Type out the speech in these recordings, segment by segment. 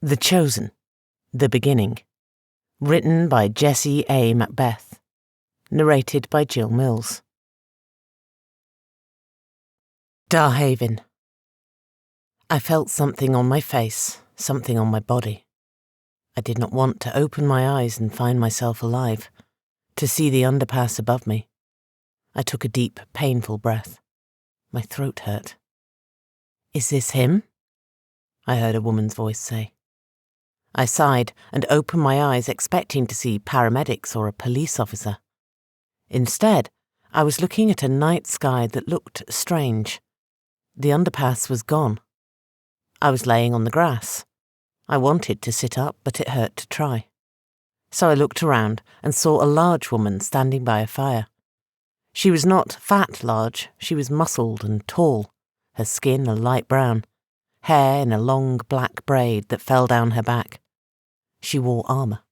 The Chosen, The Beginning. Written by Jessie A. Macbeth. Narrated by Jill Mills. Darhavin. I felt something on my face, something on my body. I did not want to open my eyes and find myself alive, to see the underpass above me. I took a deep, painful breath. My throat hurt. "Is this him?" I heard a woman's voice say. I sighed and opened my eyes expecting to see paramedics or a police officer. Instead, I was looking at a night sky that looked strange. The underpass was gone. I was laying on the grass. I wanted to sit up, but it hurt to try. So I looked around and saw a large woman standing by a fire. She was not fat large, she was muscled and tall, her skin a light brown, hair in a long black braid that fell down her back. She wore armour,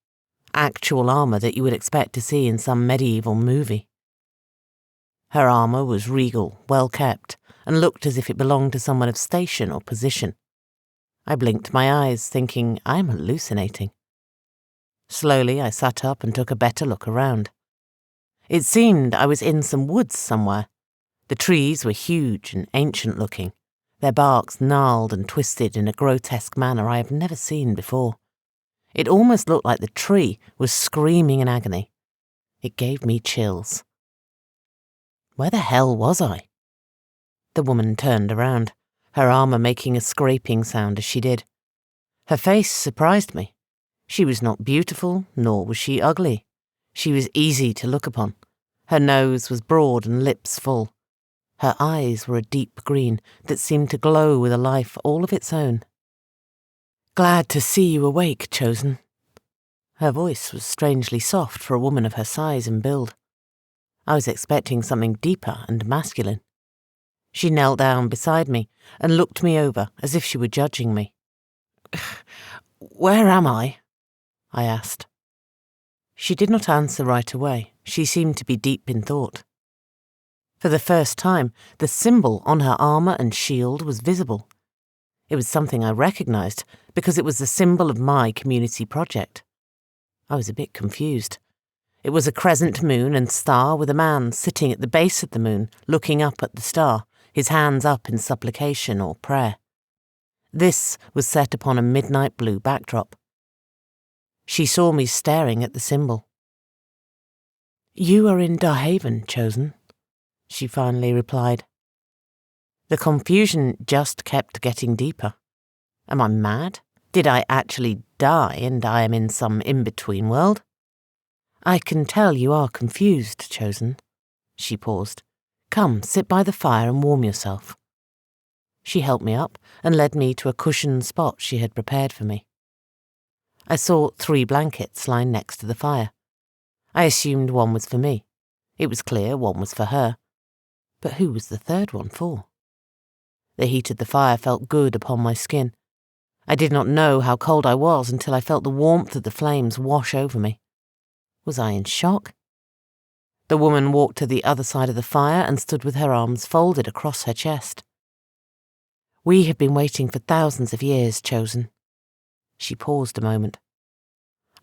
actual armour that you would expect to see in some medieval movie. Her armour was regal, well kept, and looked as if it belonged to someone of station or position. I blinked my eyes, thinking, I'm hallucinating. Slowly I sat up and took a better look around. It seemed I was in some woods somewhere. The trees were huge and ancient-looking, their barks gnarled and twisted in a grotesque manner I have never seen before. It almost looked like the tree was screaming in agony. It gave me chills. Where the hell was I? The woman turned around, her armour making a scraping sound as she did. Her face surprised me. She was not beautiful, nor was she ugly. She was easy to look upon. Her nose was broad and lips full. Her eyes were a deep green that seemed to glow with a life all of its own. "Glad to see you awake, Chosen." Her voice was strangely soft for a woman of her size and build. I was expecting something deeper and masculine. She knelt down beside me and looked me over as if she were judging me. "Where am I?" I asked. She did not answer right away. She seemed to be deep in thought. For the first time, the symbol on her armour and shield was visible. It was something I recognised because it was the symbol of my community project. I was a bit confused. It was a crescent moon and star with a man sitting at the base of the moon, looking up at the star, his hands up in supplication or prayer. This was set upon a midnight blue backdrop. She saw me staring at the symbol. "You are in Darhavin, Chosen," she finally replied. The confusion just kept getting deeper. Am I mad? Did I actually die and I am in some in-between world? "I can tell you are confused, Chosen." She paused. "Come, sit by the fire and warm yourself." She helped me up and led me to a cushioned spot she had prepared for me. I saw 3 blankets lying next to the fire. I assumed one was for me. It was clear one was for her. But who was the third one for? The heat of the fire felt good upon my skin. I did not know how cold I was until I felt the warmth of the flames wash over me. Was I in shock? The woman walked to the other side of the fire and stood with her arms folded across her chest. "We have been waiting for thousands of years, Chosen." She paused a moment.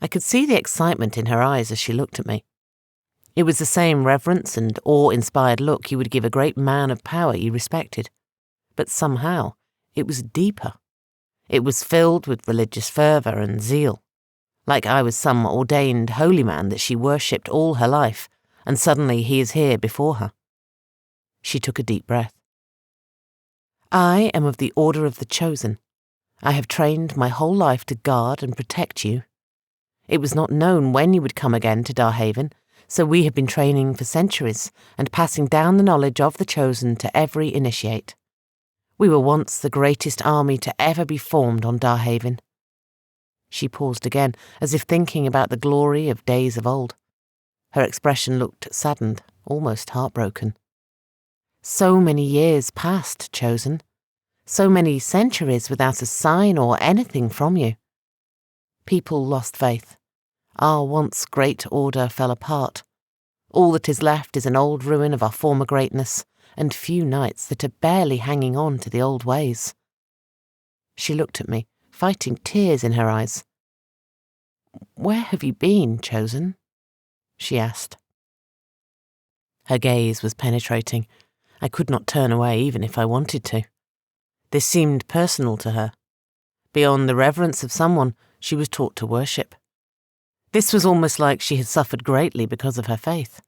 I could see the excitement in her eyes as she looked at me. It was the same reverence and awe-inspired look you would give a great man of power you respected. But somehow, it was deeper. It was filled with religious fervour and zeal, like I was some ordained holy man that she worshipped all her life, and suddenly he is here before her. She took a deep breath. "I am of the Order of the Chosen. I have trained my whole life to guard and protect you. It was not known when you would come again to Darhavin, so we have been training for centuries and passing down the knowledge of the Chosen to every initiate. We were once the greatest army to ever be formed on Darhavin." She paused again, as if thinking about the glory of days of old. Her expression looked saddened, almost heartbroken. "So many years passed, Chosen. So many centuries without a sign or anything from you. People lost faith. Our once great order fell apart. All that is left is an old ruin of our former greatness, and few knights that are barely hanging on to the old ways." She looked at me, fighting tears in her eyes. "Where have you been, Chosen?" she asked. Her gaze was penetrating. I could not turn away even if I wanted to. This seemed personal to her. Beyond the reverence of someone she was taught to worship. This was almost like she had suffered greatly because of her faith.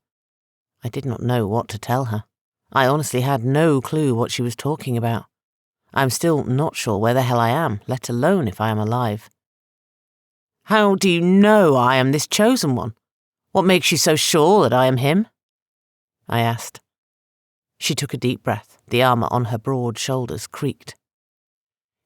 I did not know what to tell her. I honestly had no clue what she was talking about. I'm still not sure where the hell I am, let alone if I am alive. "How do you know I am this chosen one? What makes you so sure that I am him?" I asked. She took a deep breath. The armour on her broad shoulders creaked.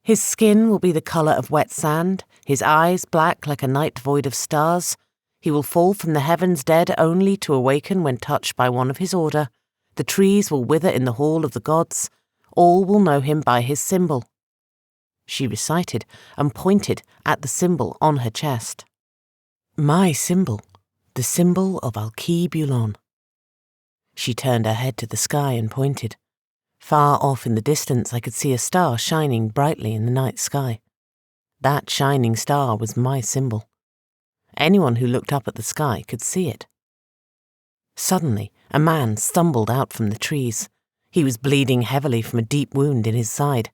"His skin will be the colour of wet sand, his eyes black like a night void of stars. He will fall from the heavens dead only to awaken when touched by one of his order. The trees will wither in the hall of the gods. All will know him by his symbol." She recited and pointed at the symbol on her chest. "My symbol, the symbol of Alkebulan." She turned her head to the sky and pointed. Far off in the distance I could see a star shining brightly in the night sky. That shining star was my symbol. Anyone who looked up at the sky could see it. Suddenly, a man stumbled out from the trees. He was bleeding heavily from a deep wound in his side.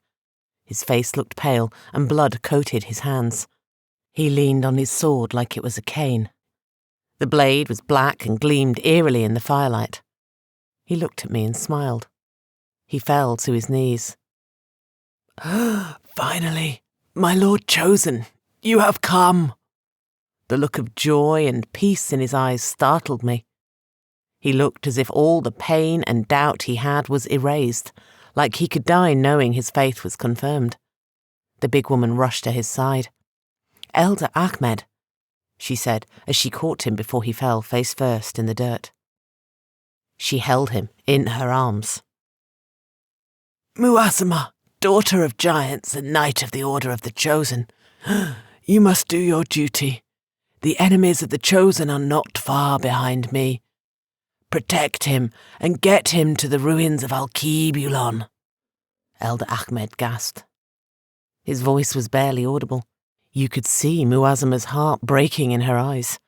His face looked pale and blood coated his hands. He leaned on his sword like it was a cane. The blade was black and gleamed eerily in the firelight. He looked at me and smiled. He fell to his knees. "Finally, my Lord Chosen, you have come." The look of joy and peace in his eyes startled me. He looked as if all the pain and doubt he had was erased, like he could die knowing his faith was confirmed. The big woman rushed to his side. "Elder Ahmed," she said as she caught him before he fell face first in the dirt. She held him in her arms. "Muazama, daughter of giants and knight of the Order of the Chosen, you must do your duty. The enemies of the Chosen are not far behind me. Protect him and get him to the ruins of Alkebulan." Elder Ahmed gasped. His voice was barely audible. You could see Muazama's heart breaking in her eyes.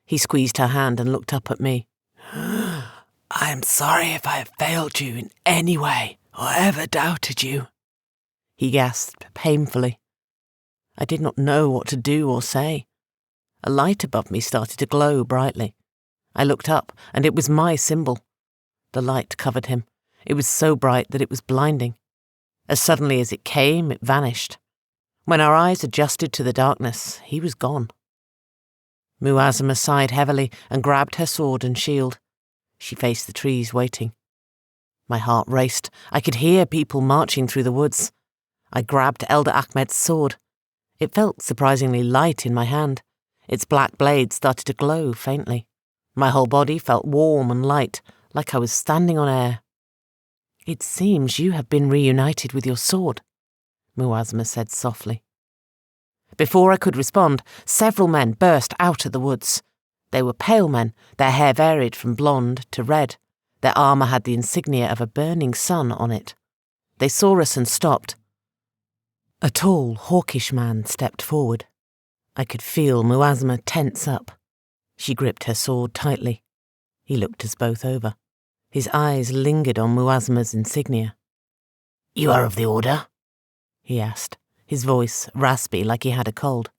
He squeezed her hand and looked up at me. "I am sorry if I have failed you in any way or ever doubted you," he gasped painfully. I did not know what to do or say. A light above me started to glow brightly. I looked up, and it was my symbol. The light covered him. It was so bright that it was blinding. As suddenly as it came, it vanished. When our eyes adjusted to the darkness, he was gone. Muazama sighed heavily and grabbed her sword and shield. She faced the trees, waiting. My heart raced. I could hear people marching through the woods. I grabbed Elder Ahmed's sword. It felt surprisingly light in my hand. Its black blade started to glow faintly. My whole body felt warm and light, like I was standing on air. "It seems you have been reunited with your sword," Muazama said softly. Before I could respond, several men burst out of the woods. They were pale men, their hair varied from blonde to red. Their armour had the insignia of a burning sun on it. They saw us and stopped. A tall, hawkish man stepped forward. I could feel Muazama tense up. She gripped her sword tightly. He looked us both over. His eyes lingered on Muazama's insignia. "You are of the Order?" he asked, his voice raspy like he had a cold.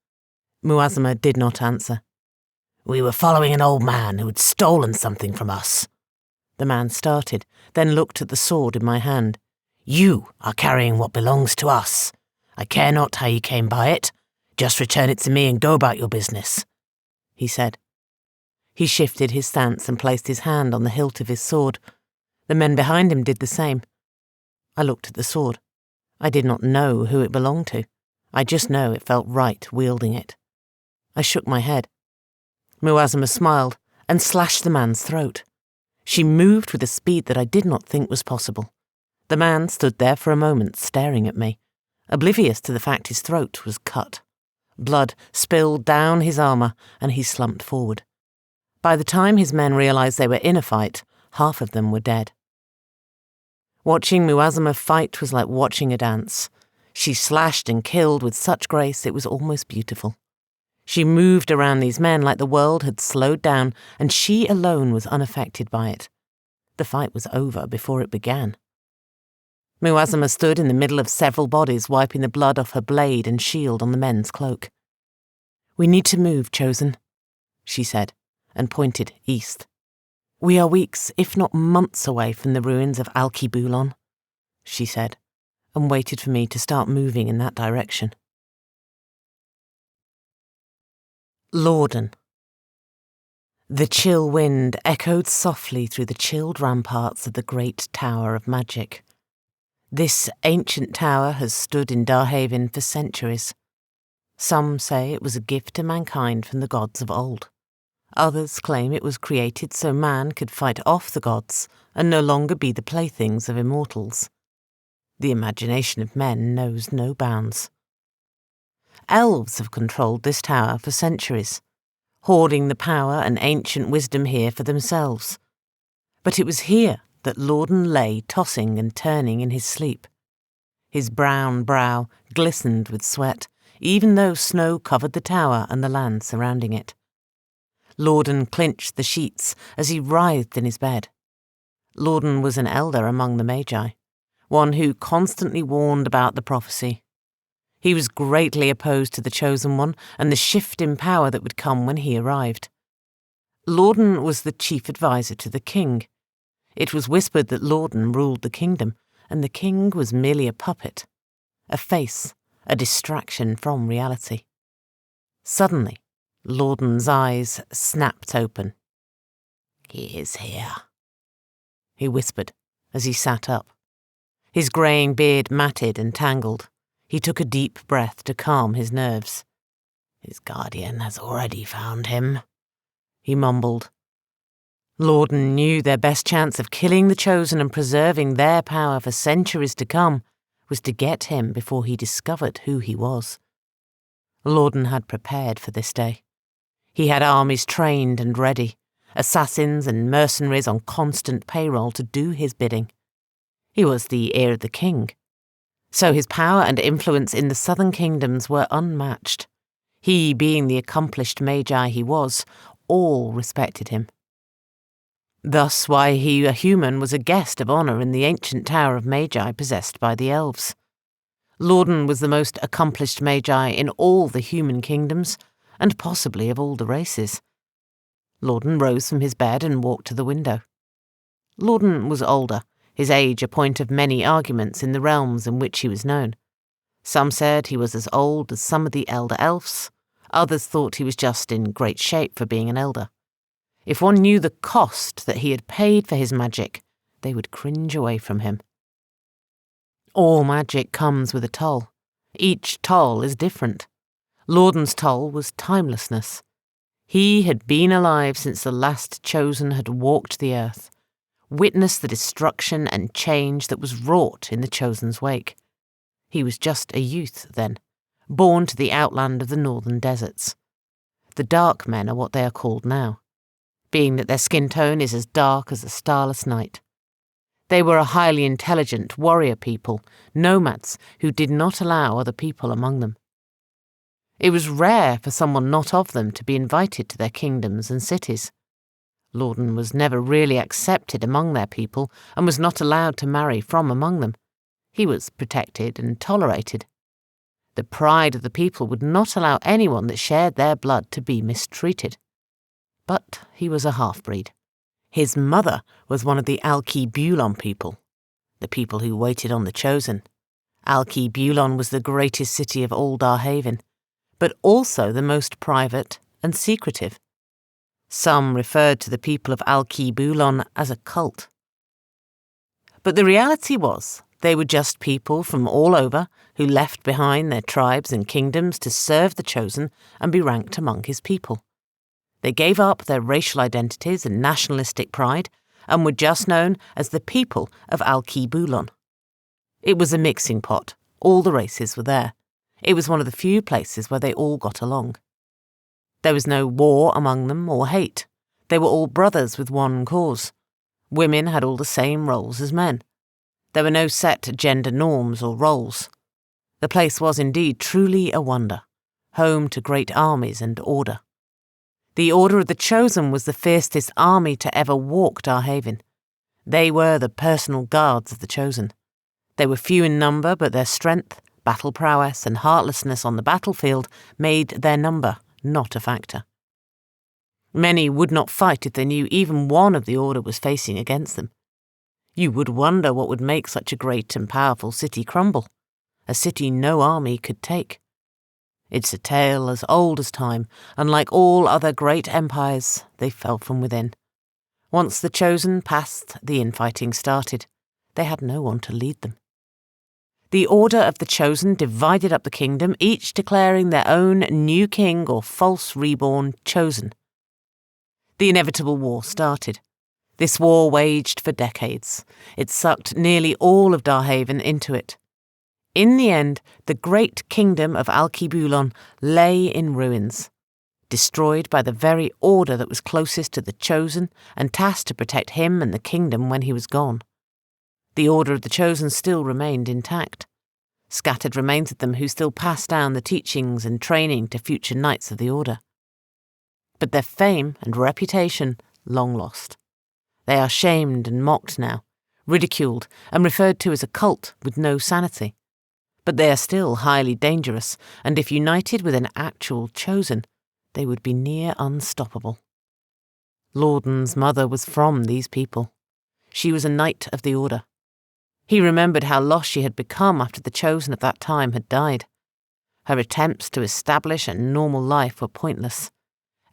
Muazama did not answer. "We were following an old man who had stolen something from us." The man started, then looked at the sword in my hand. "You are carrying what belongs to us. I care not how you came by it. Just return it to me and go about your business," he said. He shifted his stance and placed his hand on the hilt of his sword. The men behind him did the same. I looked at the sword. I did not know who it belonged to. I just know it felt right wielding it. I shook my head. Muazama smiled and slashed the man's throat. She moved with a speed that I did not think was possible. The man stood there for a moment staring at me, oblivious to the fact his throat was cut. Blood spilled down his armour and he slumped forward. By the time his men realised they were in a fight, half of them were dead. Watching Muazama fight was like watching a dance. She slashed and killed with such grace it was almost beautiful. She moved around these men like the world had slowed down, and she alone was unaffected by it. The fight was over before it began. Muazama stood in the middle of several bodies, wiping the blood off her blade and shield on the men's cloak. "We need to move, Chosen," she said, and pointed east. "We are weeks, if not months away from the ruins of Alkebulan," she said, and waited for me to start moving in that direction. Lorden. The chill wind echoed softly through the chilled ramparts of the great Tower of Magic. This ancient tower has stood in Darhavin for centuries. Some say it was a gift to mankind from the gods of old. Others claim it was created so man could fight off the gods and no longer be the playthings of immortals. The imagination of men knows no bounds. Elves have controlled this tower for centuries, hoarding the power and ancient wisdom here for themselves. But it was here that Lorden lay tossing and turning in his sleep. His brown brow glistened with sweat, even though snow covered the tower and the land surrounding it. Lorden clinched the sheets as he writhed in his bed. Lorden was an elder among the Magi, one who constantly warned about the prophecy. He was greatly opposed to the Chosen One and the shift in power that would come when he arrived. Lorden was the chief advisor to the king. It was whispered that Lorden ruled the kingdom, and the king was merely a puppet, a face, a distraction from reality. Suddenly, Lorden's eyes snapped open. "He is here," he whispered as he sat up. His greying beard matted and tangled. He took a deep breath to calm his nerves. "His guardian has already found him," he mumbled. Lorden knew their best chance of killing the Chosen and preserving their power for centuries to come was to get him before he discovered who he was. Lorden had prepared for this day. He had armies trained and ready, assassins and mercenaries on constant payroll to do his bidding. He was the heir of the king, so his power and influence in the southern kingdoms were unmatched. He, being the accomplished Magi he was, all respected him. Thus why he, a human, was a guest of honour in the ancient tower of Magi possessed by the elves. Lorden was the most accomplished Magi in all the human kingdoms, and possibly of all the races. Lorden rose from his bed and walked to the window. Lorden was older, his age a point of many arguments in the realms in which he was known. Some said he was as old as some of the elder elves, others thought he was just in great shape for being an elder. If one knew the cost that he had paid for his magic, they would cringe away from him. All magic comes with a toll. Each toll is different. Lorden's toll was timelessness. He had been alive since the last Chosen had walked the earth, witnessed the destruction and change that was wrought in the Chosen's wake. He was just a youth then, born to the outland of the northern deserts. The dark men are what they are called now, being that their skin tone is as dark as the starless night. They were a highly intelligent warrior people, nomads who did not allow other people among them. It was rare for someone not of them to be invited to their kingdoms and cities. Lorden was never really accepted among their people and was not allowed to marry from among them. He was protected and tolerated. The pride of the people would not allow anyone that shared their blood to be mistreated. But he was a half-breed. His mother was one of the Alkebulan people, the people who waited on the Chosen. Alkebulan was the greatest city of all Darhavin, but also the most private and secretive. Some referred to the people of Alkebulan as a cult. But the reality was they were just people from all over who left behind their tribes and kingdoms to serve the Chosen and be ranked among his people. They gave up their racial identities and nationalistic pride and were just known as the people of Alkebulan. It was a mixing pot. All the races were there. It was one of the few places where they all got along. There was no war among them or hate. They were all brothers with one cause. Women had all the same roles as men. There were no set gender norms or roles. The place was indeed truly a wonder, home to great armies and order. The Order of the Chosen was the fiercest army to ever walk Darhavin. They were the personal guards of the Chosen. They were few in number, but their strength, battle prowess, and heartlessness on the battlefield made their number not a factor. Many would not fight if they knew even one of the Order was facing against them. You would wonder what would make such a great and powerful city crumble, a city no army could take. It's a tale as old as time, and like all other great empires, they fell from within. Once the Chosen passed, the infighting started. They had no one to lead them. The Order of the Chosen divided up the kingdom, each declaring their own new king or false reborn chosen. The inevitable war started. This war waged for decades. It sucked nearly all of Darhavin into it. In the end, the great kingdom of Alkebulan lay in ruins, destroyed by the very Order that was closest to the Chosen and tasked to protect him and the kingdom when he was gone. The Order of the Chosen still remained intact. Scattered remains of them who still passed down the teachings and training to future knights of the Order. But their fame and reputation long lost. They are shamed and mocked now, ridiculed and referred to as a cult with no sanity. But they are still highly dangerous, and if united with an actual Chosen, they would be near unstoppable. Lorden's mother was from these people. She was a knight of the Order. He remembered how lost she had become after the Chosen of that time had died. Her attempts to establish a normal life were pointless.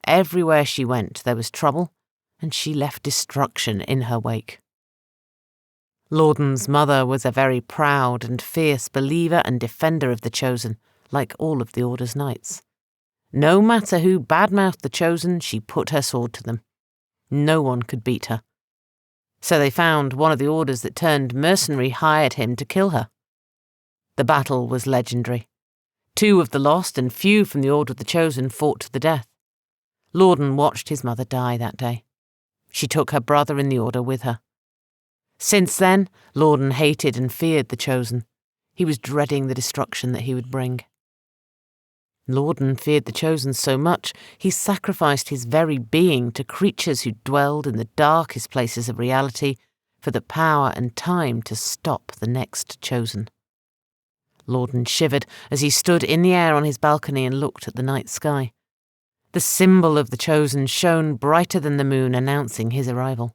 Everywhere she went there was trouble, and she left destruction in her wake. Lorden's mother was a very proud and fierce believer and defender of the Chosen, like all of the Order's knights. No matter who badmouthed the Chosen, she put her sword to them. No one could beat her. So they found one of the Orders that turned mercenary hired him to kill her. The battle was legendary. 2 of the lost and few from the Order of the Chosen fought to the death. Lorden watched his mother die that day. She took her brother in the Order with her. Since then, Lorden hated and feared the Chosen. He was dreading the destruction that he would bring. Lorden feared the Chosen so much, he sacrificed his very being to creatures who dwelled in the darkest places of reality for the power and time to stop the next Chosen. Lorden shivered as he stood in the air on his balcony and looked at the night sky. The symbol of the Chosen shone brighter than the moon, announcing his arrival.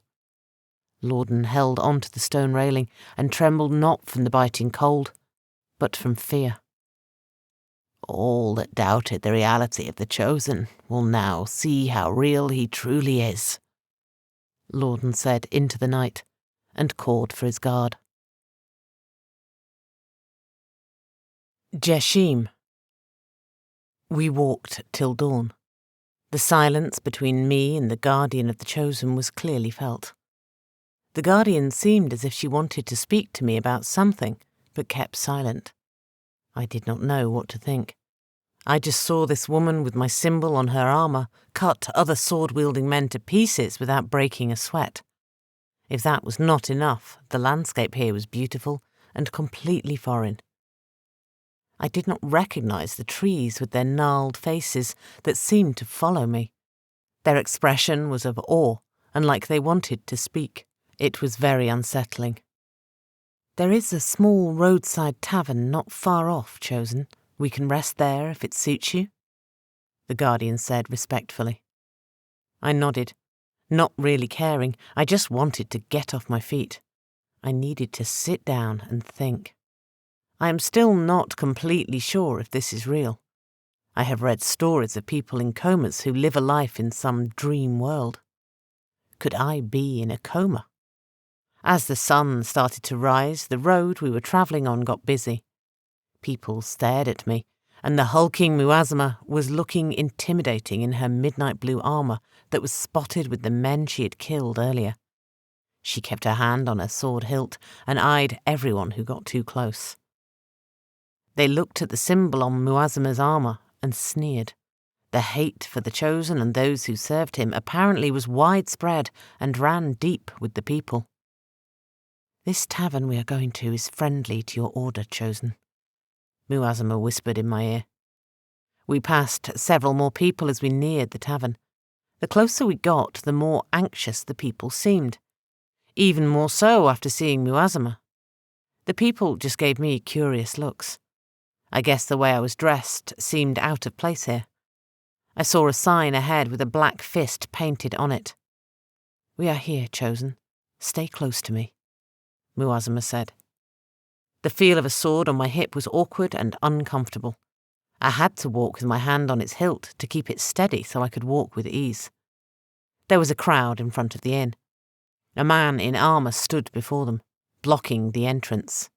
Lorden held onto the stone railing and trembled not from the biting cold, but from fear. All that doubted the reality of the Chosen will now see how real he truly is, Lorden said into the night, and called for his guard. Jeshim. We walked till dawn. The silence between me and the guardian of the Chosen was clearly felt. The guardian seemed as if she wanted to speak to me about something, but kept silent. I did not know what to think. I just saw this woman with my symbol on her armour cut other sword-wielding men to pieces without breaking a sweat. If that was not enough, the landscape here was beautiful and completely foreign. I did not recognise the trees with their gnarled faces that seemed to follow me. Their expression was of awe, and like they wanted to speak. It was very unsettling. There is a small roadside tavern not far off, Chosen. We can rest there if it suits you, the guardian said respectfully. I nodded, not really caring. I just wanted to get off my feet. I needed to sit down and think. I am still not completely sure if this is real. I have read stories of people in comas who live a life in some dream world. Could I be in a coma? As the sun started to rise, the road we were travelling on got busy. People stared at me, and the hulking Muazama was looking intimidating in her midnight blue armour that was spotted with the men she had killed earlier. She kept her hand on her sword hilt and eyed everyone who got too close. They looked at the symbol on Muazama's armour and sneered. The hate for the Chosen and those who served him apparently was widespread and ran deep with the people. This tavern we are going to is friendly to your order, Chosen. Muazama whispered in my ear. We passed several more people as we neared the tavern. The closer we got, the more anxious the people seemed. Even more so after seeing Muazama. The people just gave me curious looks. I guess the way I was dressed seemed out of place here. I saw a sign ahead with a black fist painted on it. "We are here, Chosen. Stay close to me," Muazama said. The feel of a sword on my hip was awkward and uncomfortable. I had to walk with my hand on its hilt to keep it steady so I could walk with ease. There was a crowd in front of the inn. A man in armour stood before them, blocking the entrance.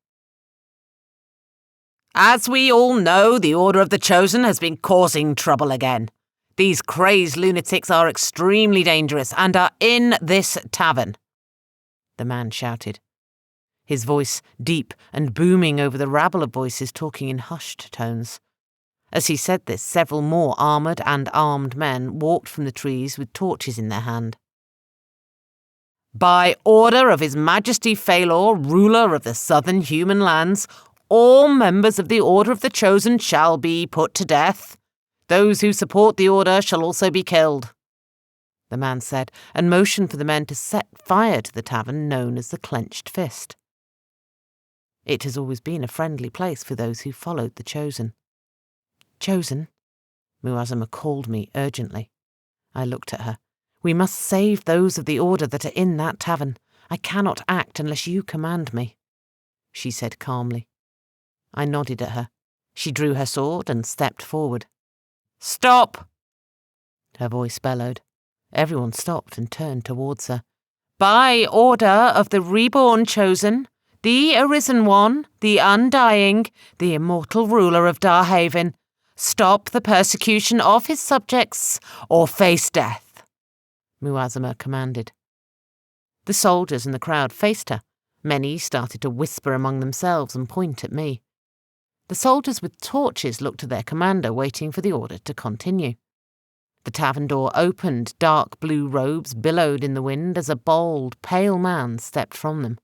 "As we all know, the Order of the Chosen has been causing trouble again. These crazed lunatics are extremely dangerous and are in this tavern," the man shouted, his voice deep and booming over the rabble of voices talking in hushed tones. As he said this, several more armoured and armed men walked from the trees with torches in their hand. "By order of His Majesty Phalor, ruler of the southern human lands, all members of the Order of the Chosen shall be put to death. Those who support the Order shall also be killed," the man said, and motioned for the men to set fire to the tavern known as the Clenched Fist. It has always been a friendly place for those who followed the Chosen. "Chosen," Muazama called me urgently. I looked at her. "We must save those of the Order that are in that tavern. I cannot act unless you command me," she said calmly. I nodded at her. She drew her sword and stepped forward. "Stop!" her voice bellowed. Everyone stopped and turned towards her. "By order of the reborn Chosen, the Arisen One, the Undying, the immortal ruler of Darhavin, stop the persecution of his subjects or face death," Muazama commanded. The soldiers in the crowd faced her. Many started to whisper among themselves and point at me. The soldiers with torches looked to their commander, waiting for the order to continue. The tavern door opened, dark blue robes billowed in the wind as a bold, pale man stepped from them.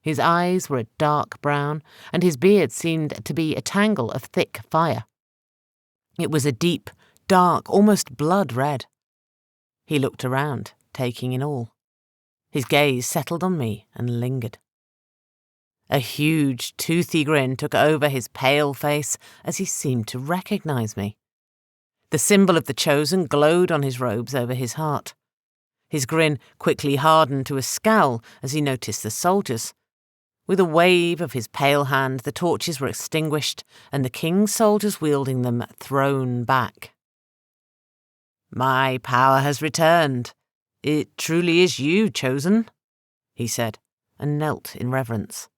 His eyes were a dark brown, and his beard seemed to be a tangle of thick fire. It was a deep, dark, almost blood red. He looked around, taking in all. His gaze settled on me and lingered. A huge, toothy grin took over his pale face as he seemed to recognize me. The symbol of the Chosen glowed on his robes over his heart. His grin quickly hardened to a scowl as he noticed the soldiers. With a wave of his pale hand, the torches were extinguished and the king's soldiers wielding them thrown back. "My power has returned. It truly is you, Chosen," he said, and knelt in reverence.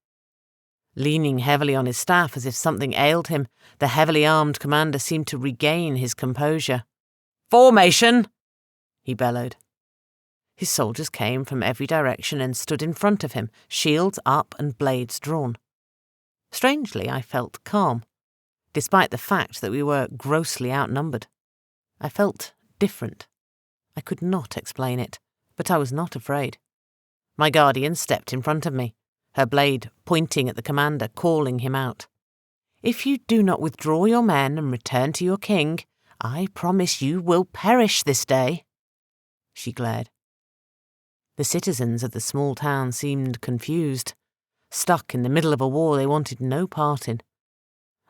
Leaning heavily on his staff as if something ailed him, the heavily armed commander seemed to regain his composure. "Formation!" he bellowed. His soldiers came from every direction and stood in front of him, shields up and blades drawn. Strangely, I felt calm, despite the fact that we were grossly outnumbered. I felt different. I could not explain it, but I was not afraid. My guardian stepped in front of me, her blade pointing at the commander, calling him out. "If you do not withdraw your men and return to your king, I promise you will perish this day," she glared. The citizens of the small town seemed confused. Stuck in the middle of a war they wanted no part in.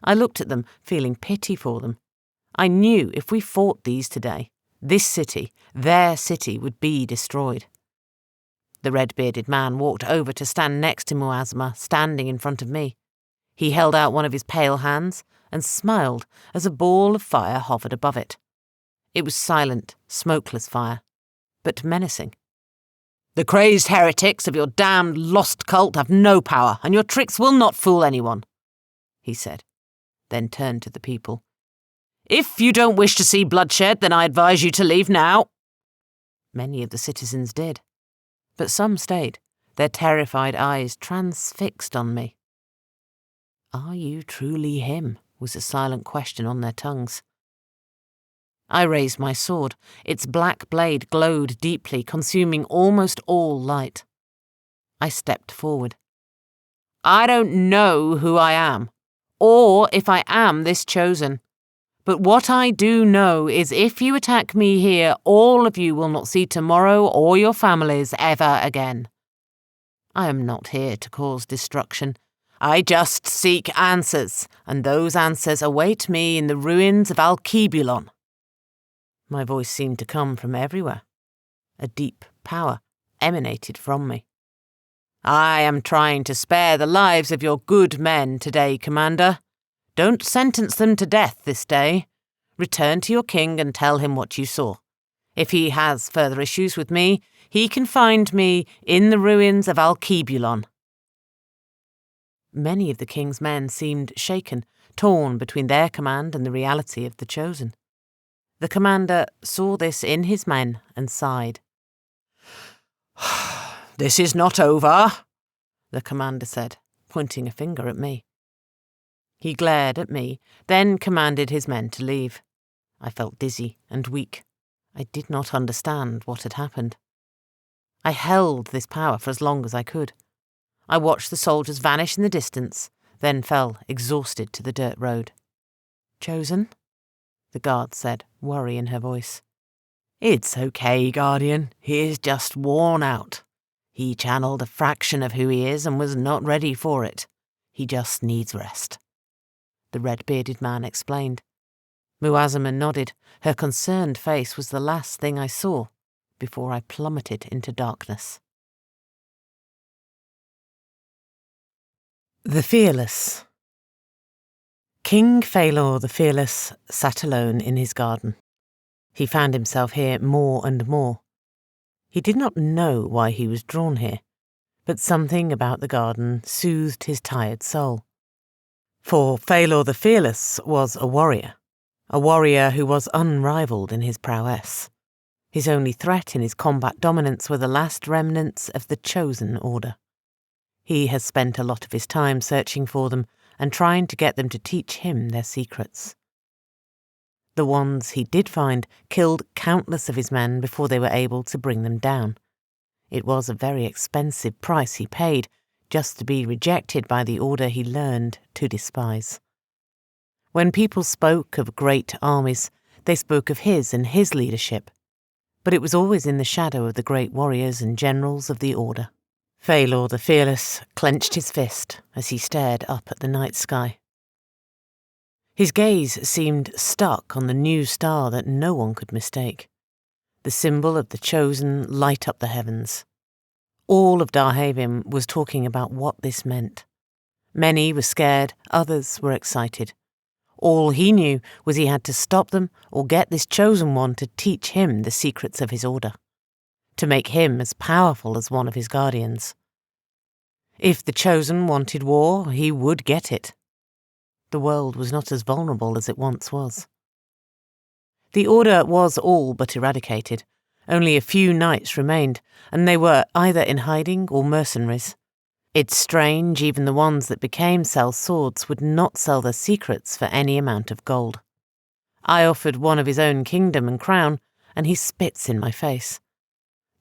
I looked at them, feeling pity for them. I knew if we fought these today, this city, their city, would be destroyed. The red-bearded man walked over to stand next to Muazama, standing in front of me. He held out one of his pale hands and smiled as a ball of fire hovered above it. It was silent, smokeless fire, but menacing. "The crazed heretics of your damned lost cult have no power, and your tricks will not fool anyone," he said, then turned to the people. "If you don't wish to see bloodshed, then I advise you to leave now." Many of the citizens did, but some stayed, their terrified eyes transfixed on me. "Are you truly him?" was a silent question on their tongues. I raised my sword. Its black blade glowed deeply, consuming almost all light. I stepped forward. "I don't know who I am, or if I am this chosen. But what I do know is if you attack me here, all of you will not see tomorrow or your families ever again. I am not here to cause destruction. I just seek answers, and those answers await me in the ruins of Alkebulan." My voice seemed to come from everywhere. A deep power emanated from me. "I am trying to spare the lives of your good men today, Commander. Don't sentence them to death this day. Return to your king and tell him what you saw. If he has further issues with me, he can find me in the ruins of Alkebulan." Many of the king's men seemed shaken, torn between their command and the reality of the chosen. The commander saw this in his men and sighed. "This is not over," the commander said, pointing a finger at me. He glared at me, then commanded his men to leave. I felt dizzy and weak. I did not understand what had happened. I held this power for as long as I could. I watched the soldiers vanish in the distance, then fell exhausted to the dirt road. "Chosen?" the guard said, worry in her voice. "It's okay, Guardian. He is just worn out. He channeled a fraction of who he is and was not ready for it. He just needs rest," the red-bearded man explained. Muazaman nodded. Her concerned face was the last thing I saw before I plummeted into darkness. The Fearless. King Phalor the Fearless sat alone in his garden. He found himself here more and more. He did not know why he was drawn here, but something about the garden soothed his tired soul. For Phalor the Fearless was a warrior who was unrivaled in his prowess. His only threat in his combat dominance were the last remnants of the chosen order. He has spent a lot of his time searching for them and trying to get them to teach him their secrets. The ones he did find killed countless of his men before they were able to bring them down. It was a very expensive price he paid just to be rejected by the order he learned to despise. When people spoke of great armies, they spoke of his and his leadership, but it was always in the shadow of the great warriors and generals of the order. Phalor the Fearless clenched his fist as he stared up at the night sky. His gaze seemed stuck on the new star that no one could mistake. The symbol of the chosen light up the heavens. All of Darhavin was talking about what this meant. Many were scared, others were excited. All he knew was he had to stop them or get this chosen one to teach him the secrets of his order, to make him as powerful as one of his guardians. If the chosen wanted war, he would get it. The world was not as vulnerable as it once was. The order was all but eradicated. Only a few knights remained, and they were either in hiding or mercenaries. It's strange even the ones that became sellswords would not sell their secrets for any amount of gold. I offered one of his own kingdom and crown, and he spits in my face.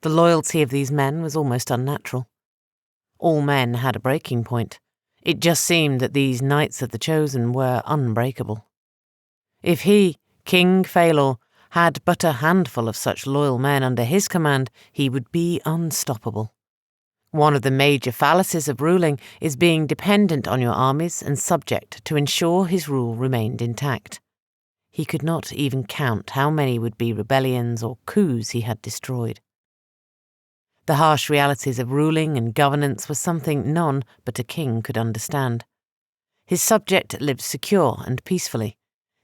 The loyalty of these men was almost unnatural. All men had a breaking point. It just seemed that these Knights of the Chosen were unbreakable. If he, King Phalor, had but a handful of such loyal men under his command, he would be unstoppable. One of the major fallacies of ruling is being dependent on your armies and subject to ensure his rule remained intact. He could not even count how many would be rebellions or coups he had destroyed. The harsh realities of ruling and governance were something none but a king could understand. His subject lived secure and peacefully.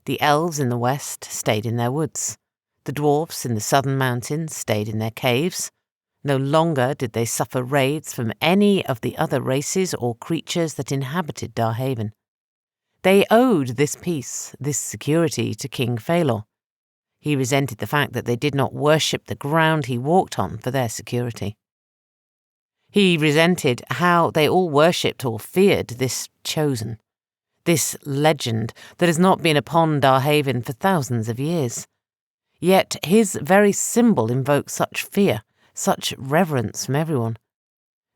The elves in the west stayed in their woods. The dwarfs in the southern mountains stayed in their caves. No longer did they suffer raids from any of the other races or creatures that inhabited Darhavin. They owed this peace, this security to King Phalor. He resented the fact that they did not worship the ground he walked on for their security. He resented how they all worshipped or feared this chosen, this legend that has not been upon Darhavin for thousands of years. Yet his very symbol invoked such fear, such reverence from everyone.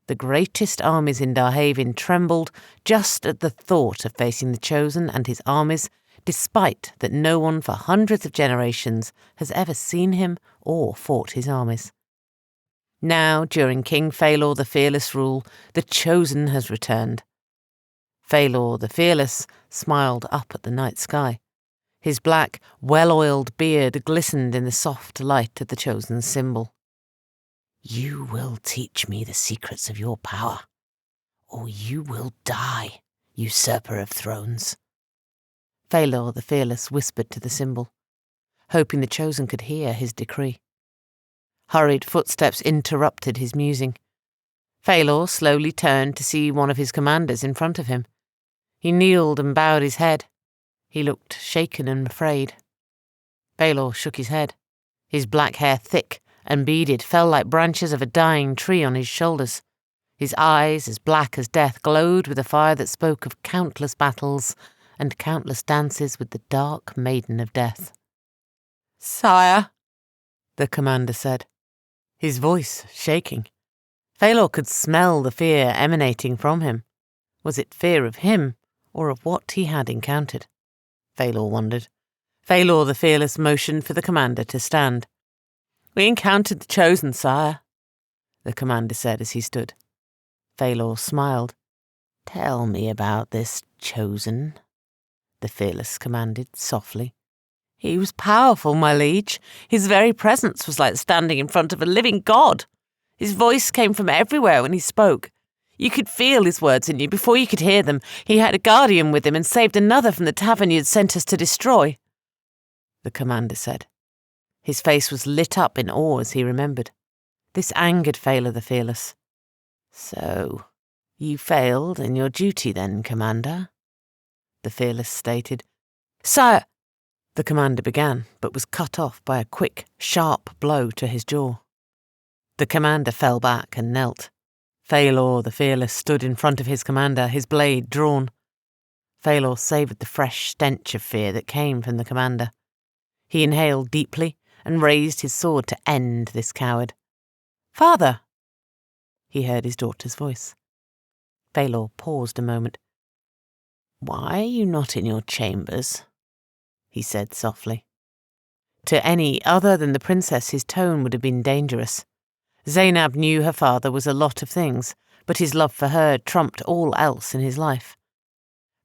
The greatest armies in Darhavin trembled just at the thought of facing the Chosen and his armies, despite that no one for hundreds of generations has ever seen him or fought his armies. Now, during King Phalor the Fearless rule, the Chosen has returned. Phalor the Fearless smiled up at the night sky. His black, well-oiled beard glistened in the soft light of the Chosen's symbol. "You will teach me the secrets of your power, or you will die, usurper of thrones." Phalor the Fearless whispered to the symbol, hoping the Chosen could hear his decree. Hurried footsteps interrupted his musing. Phalor slowly turned to see one of his commanders in front of him. He kneeled and bowed his head. He looked shaken and afraid. Phalor shook his head. His black hair, thick and beaded, fell like branches of a dying tree on his shoulders. His eyes, as black as death, glowed with a fire that spoke of countless battles and countless dances with the dark maiden of death. "Sire," the commander said, his voice shaking. Phalor could smell the fear emanating from him. Was it fear of him, or of what he had encountered? Phalor wondered. Phalor the Fearless motioned for the commander to stand. "We encountered the Chosen, sire," the commander said as he stood. Phalor smiled. "Tell me about this Chosen," the Fearless commanded softly. "He was powerful, my liege. His very presence was like standing in front of a living god. His voice came from everywhere when he spoke. You could feel his words in you before you could hear them. He had a guardian with him and saved another from the tavern you'd sent us to destroy," the commander said. His face was lit up in awe as he remembered. This angered Phalor the Fearless. "So, you failed in your duty then, Commander?" the Fearless stated. "Sire," the commander began, but was cut off by a quick, sharp blow to his jaw. The commander fell back and knelt. Phalor the Fearless stood in front of his commander, his blade drawn. Phalor savoured the fresh stench of fear that came from the commander. He inhaled deeply and raised his sword to end this coward. "Father!" he heard his daughter's voice. Phalor paused a moment. "Why are you not in your chambers?" he said softly. To any other than the princess, his tone would have been dangerous. Zainab knew her father was a lot of things, but his love for her trumped all else in his life.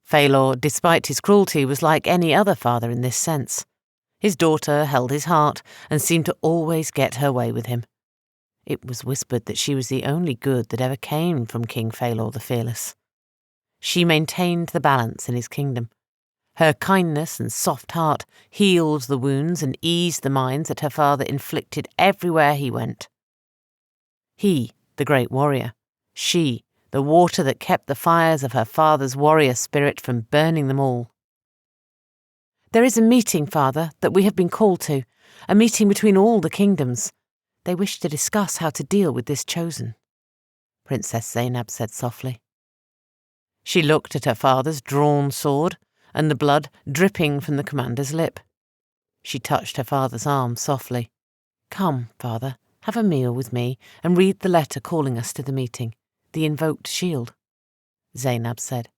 Phalor, despite his cruelty, was like any other father in this sense. His daughter held his heart and seemed to always get her way with him. It was whispered that she was the only good that ever came from King Phalor the Fearless. She maintained the balance in his kingdom. Her kindness and soft heart healed the wounds and eased the minds that her father inflicted everywhere he went. He, the great warrior. She, the water that kept the fires of her father's warrior spirit from burning them all. "There is a meeting, father, that we have been called to, a meeting between all the kingdoms. They wish to discuss how to deal with this Chosen," Princess Zainab said softly. She looked at her father's drawn sword and the blood dripping from the commander's lip. She touched her father's arm softly. "Come, father, have a meal with me and read the letter calling us to the meeting, the invoked shield," Zainab said.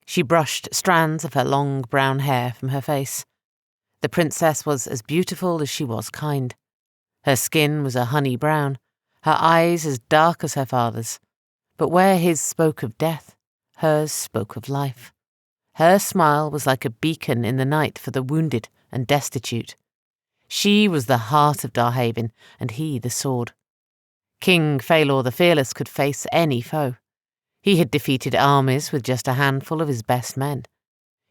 She brushed strands of her long brown hair from her face. The princess was as beautiful as she was kind. Her skin was a honey brown, her eyes as dark as her father's. But where his spoke of death, hers spoke of life. Her smile was like a beacon in the night for the wounded and destitute. She was the heart of Darhavin, and he the sword. King Phalor the Fearless could face any foe. He had defeated armies with just a handful of his best men.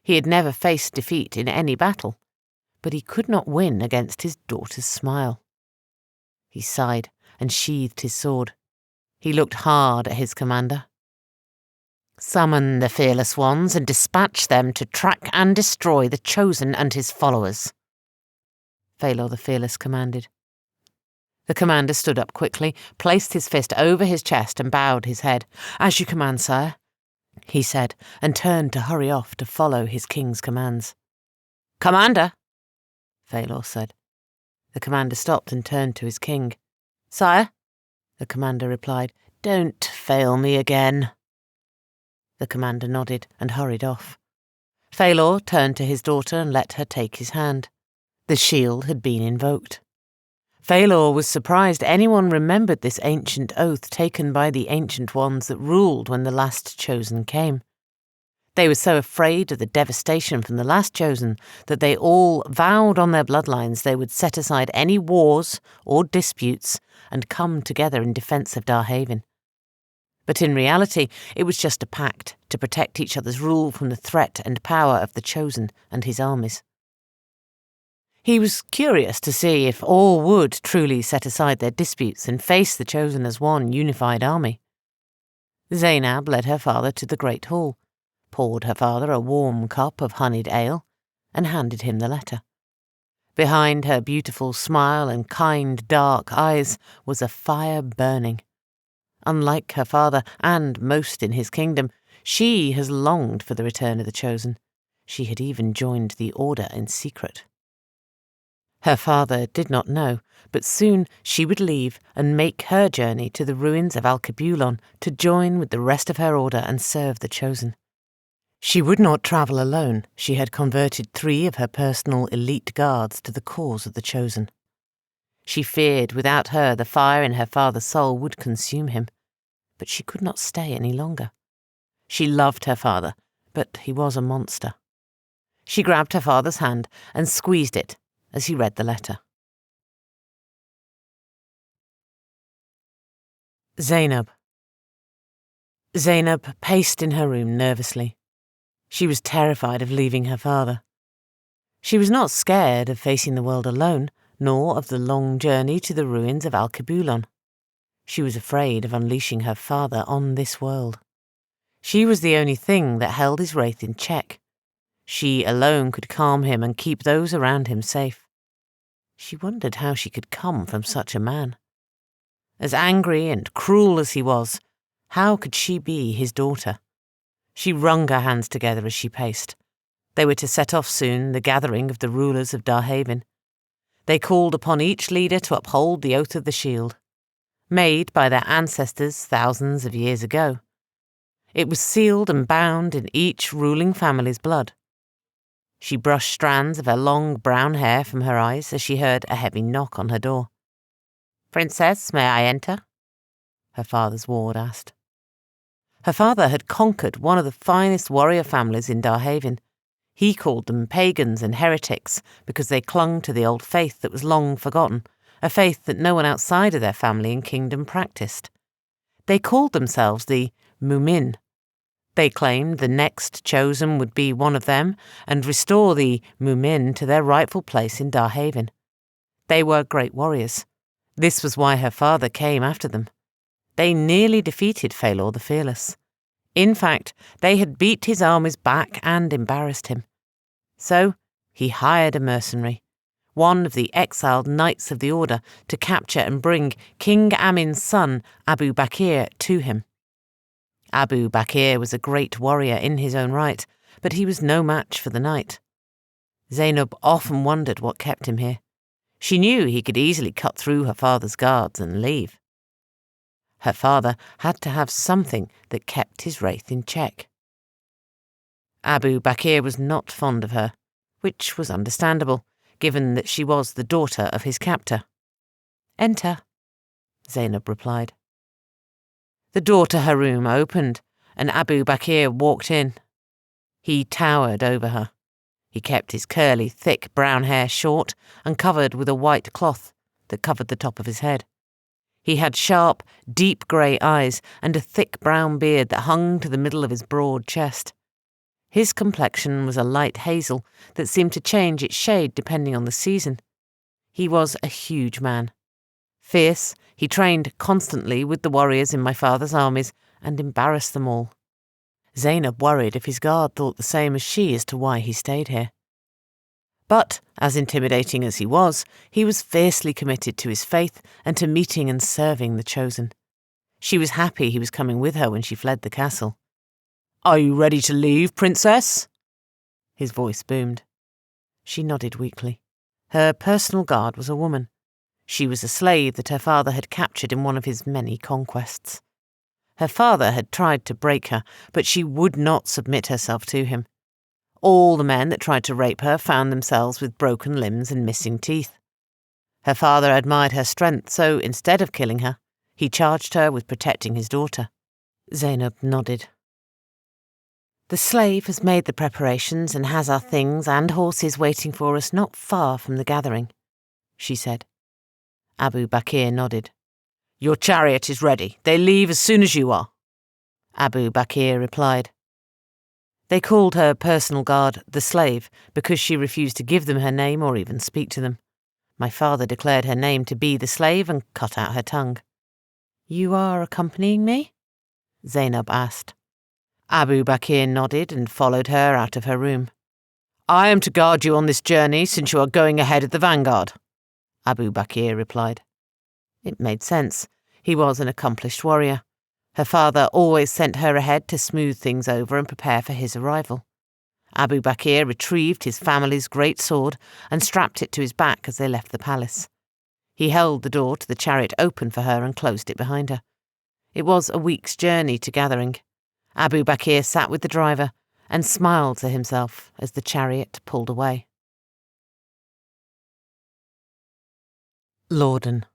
He had never faced defeat in any battle, but he could not win against his daughter's smile. He sighed and sheathed his sword. He looked hard at his commander. "Summon the fearless ones and dispatch them to track and destroy the Chosen and his followers," Phalor the Fearless commanded. The commander stood up quickly, placed his fist over his chest and bowed his head. "As you command, sire," he said, and turned to hurry off to follow his king's commands. "Commander," Phalor said. The commander stopped and turned to his king. "Sire," the commander replied, Don't fail me again." The commander nodded and hurried off. Phalor turned to his daughter and let her take his hand. The shield had been invoked. Phalor was surprised anyone remembered this ancient oath taken by the Ancient Ones that ruled when the last Chosen came. They were so afraid of the devastation from the last Chosen that they all vowed on their bloodlines they would set aside any wars or disputes and come together in defense of Darhavin. But in reality, it was just a pact to protect each other's rule from the threat and power of the Chosen and his armies. He was curious to see if all would truly set aside their disputes and face the Chosen as one unified army. Zainab led her father to the great hall, poured her father a warm cup of honeyed ale, and handed him the letter. Behind her beautiful smile and kind dark eyes was a fire burning. Unlike her father and most in his kingdom, she has longed for the return of the Chosen. She had even joined the Order in secret. Her father did not know, but soon she would leave and make her journey to the ruins of Alkebulan to join with the rest of her order and serve the Chosen. She would not travel alone. She had converted 3 of her personal elite guards to the cause of the Chosen. She feared without her the fire in her father's soul would consume him, but she could not stay any longer. She loved her father, but he was a monster. She grabbed her father's hand and squeezed it as he read the letter. Zainab. Zainab paced in her room nervously. She was terrified of leaving her father. She was not scared of facing the world alone, nor of the long journey to the ruins of Alkebulan. She was afraid of unleashing her father on this world. She was the only thing that held his wraith in check. She alone could calm him and keep those around him safe. She wondered how she could come from such a man. As angry and cruel as he was, how could she be his daughter? She wrung her hands together as she paced. They were to set off soon, the gathering of the rulers of Darhavin. They called upon each leader to uphold the oath of the shield, made by their ancestors thousands of years ago. It was sealed and bound in each ruling family's blood. She brushed strands of her long brown hair from her eyes as she heard a heavy knock on her door. "Princess, may I enter?" her father's ward asked. Her father had conquered one of the finest warrior families in Darhavin. He called them pagans and heretics because they clung to the old faith that was long forgotten, a faith that no one outside of their family and kingdom practiced. They called themselves the Mumin. They claimed the next Chosen would be one of them and restore the Mumin to their rightful place in Darhavin. They were great warriors. This was why her father came after them. They nearly defeated Phalor the Fearless. In fact, they had beat his armies back and embarrassed him. So he hired a mercenary, one of the exiled knights of the Order, to capture and bring King Amin's son, Abu Bakr, to him. Abu Bakr was a great warrior in his own right, but he was no match for the knight. Zainab often wondered what kept him here. She knew he could easily cut through her father's guards and leave. Her father had to have something that kept his wraith in check. Abu Bakr was not fond of her, which was understandable, given that she was the daughter of his captor. "Enter," Zainab replied. The door to her room opened, and Abu Bakr walked in. He towered over her. He kept his curly, thick brown hair short and covered with a white cloth that covered the top of his head. He had sharp, deep grey eyes and a thick brown beard that hung to the middle of his broad chest. His complexion was a light hazel that seemed to change its shade depending on the season. He was a huge man. Fierce, he trained constantly with the warriors in my father's armies and embarrassed them all. Zainab worried if his guard thought the same as she as to why he stayed here. But, as intimidating as he was fiercely committed to his faith and to meeting and serving the Chosen. She was happy he was coming with her when she fled the castle. "Are you ready to leave, princess?" His voice boomed. She nodded weakly. Her personal guard was a woman. She was a slave that her father had captured in one of his many conquests. Her father had tried to break her, but she would not submit herself to him. All the men that tried to rape her found themselves with broken limbs and missing teeth. Her father admired her strength, so instead of killing her, he charged her with protecting his daughter. Zainab nodded. "The slave has made the preparations and has our things and horses waiting for us not far from the gathering," she said. Abu Bakr nodded. "Your chariot is ready. They leave as soon as you are," Abu Bakr replied. They called her personal guard the slave because she refused to give them her name or even speak to them. My father declared her name to be the slave and cut out her tongue. "You are accompanying me?" Zainab asked. Abu Bakr nodded and followed her out of her room. "I am to guard you on this journey since you are going ahead of the vanguard," Abu Bakr replied. It made sense. He was an accomplished warrior. Her father always sent her ahead to smooth things over and prepare for his arrival. Abu Bakr retrieved his family's great sword and strapped it to his back as they left the palace. He held the door to the chariot open for her and closed it behind her. It was a week's journey to gathering. Abu Bakr sat with the driver and smiled to himself as the chariot pulled away. Lorden.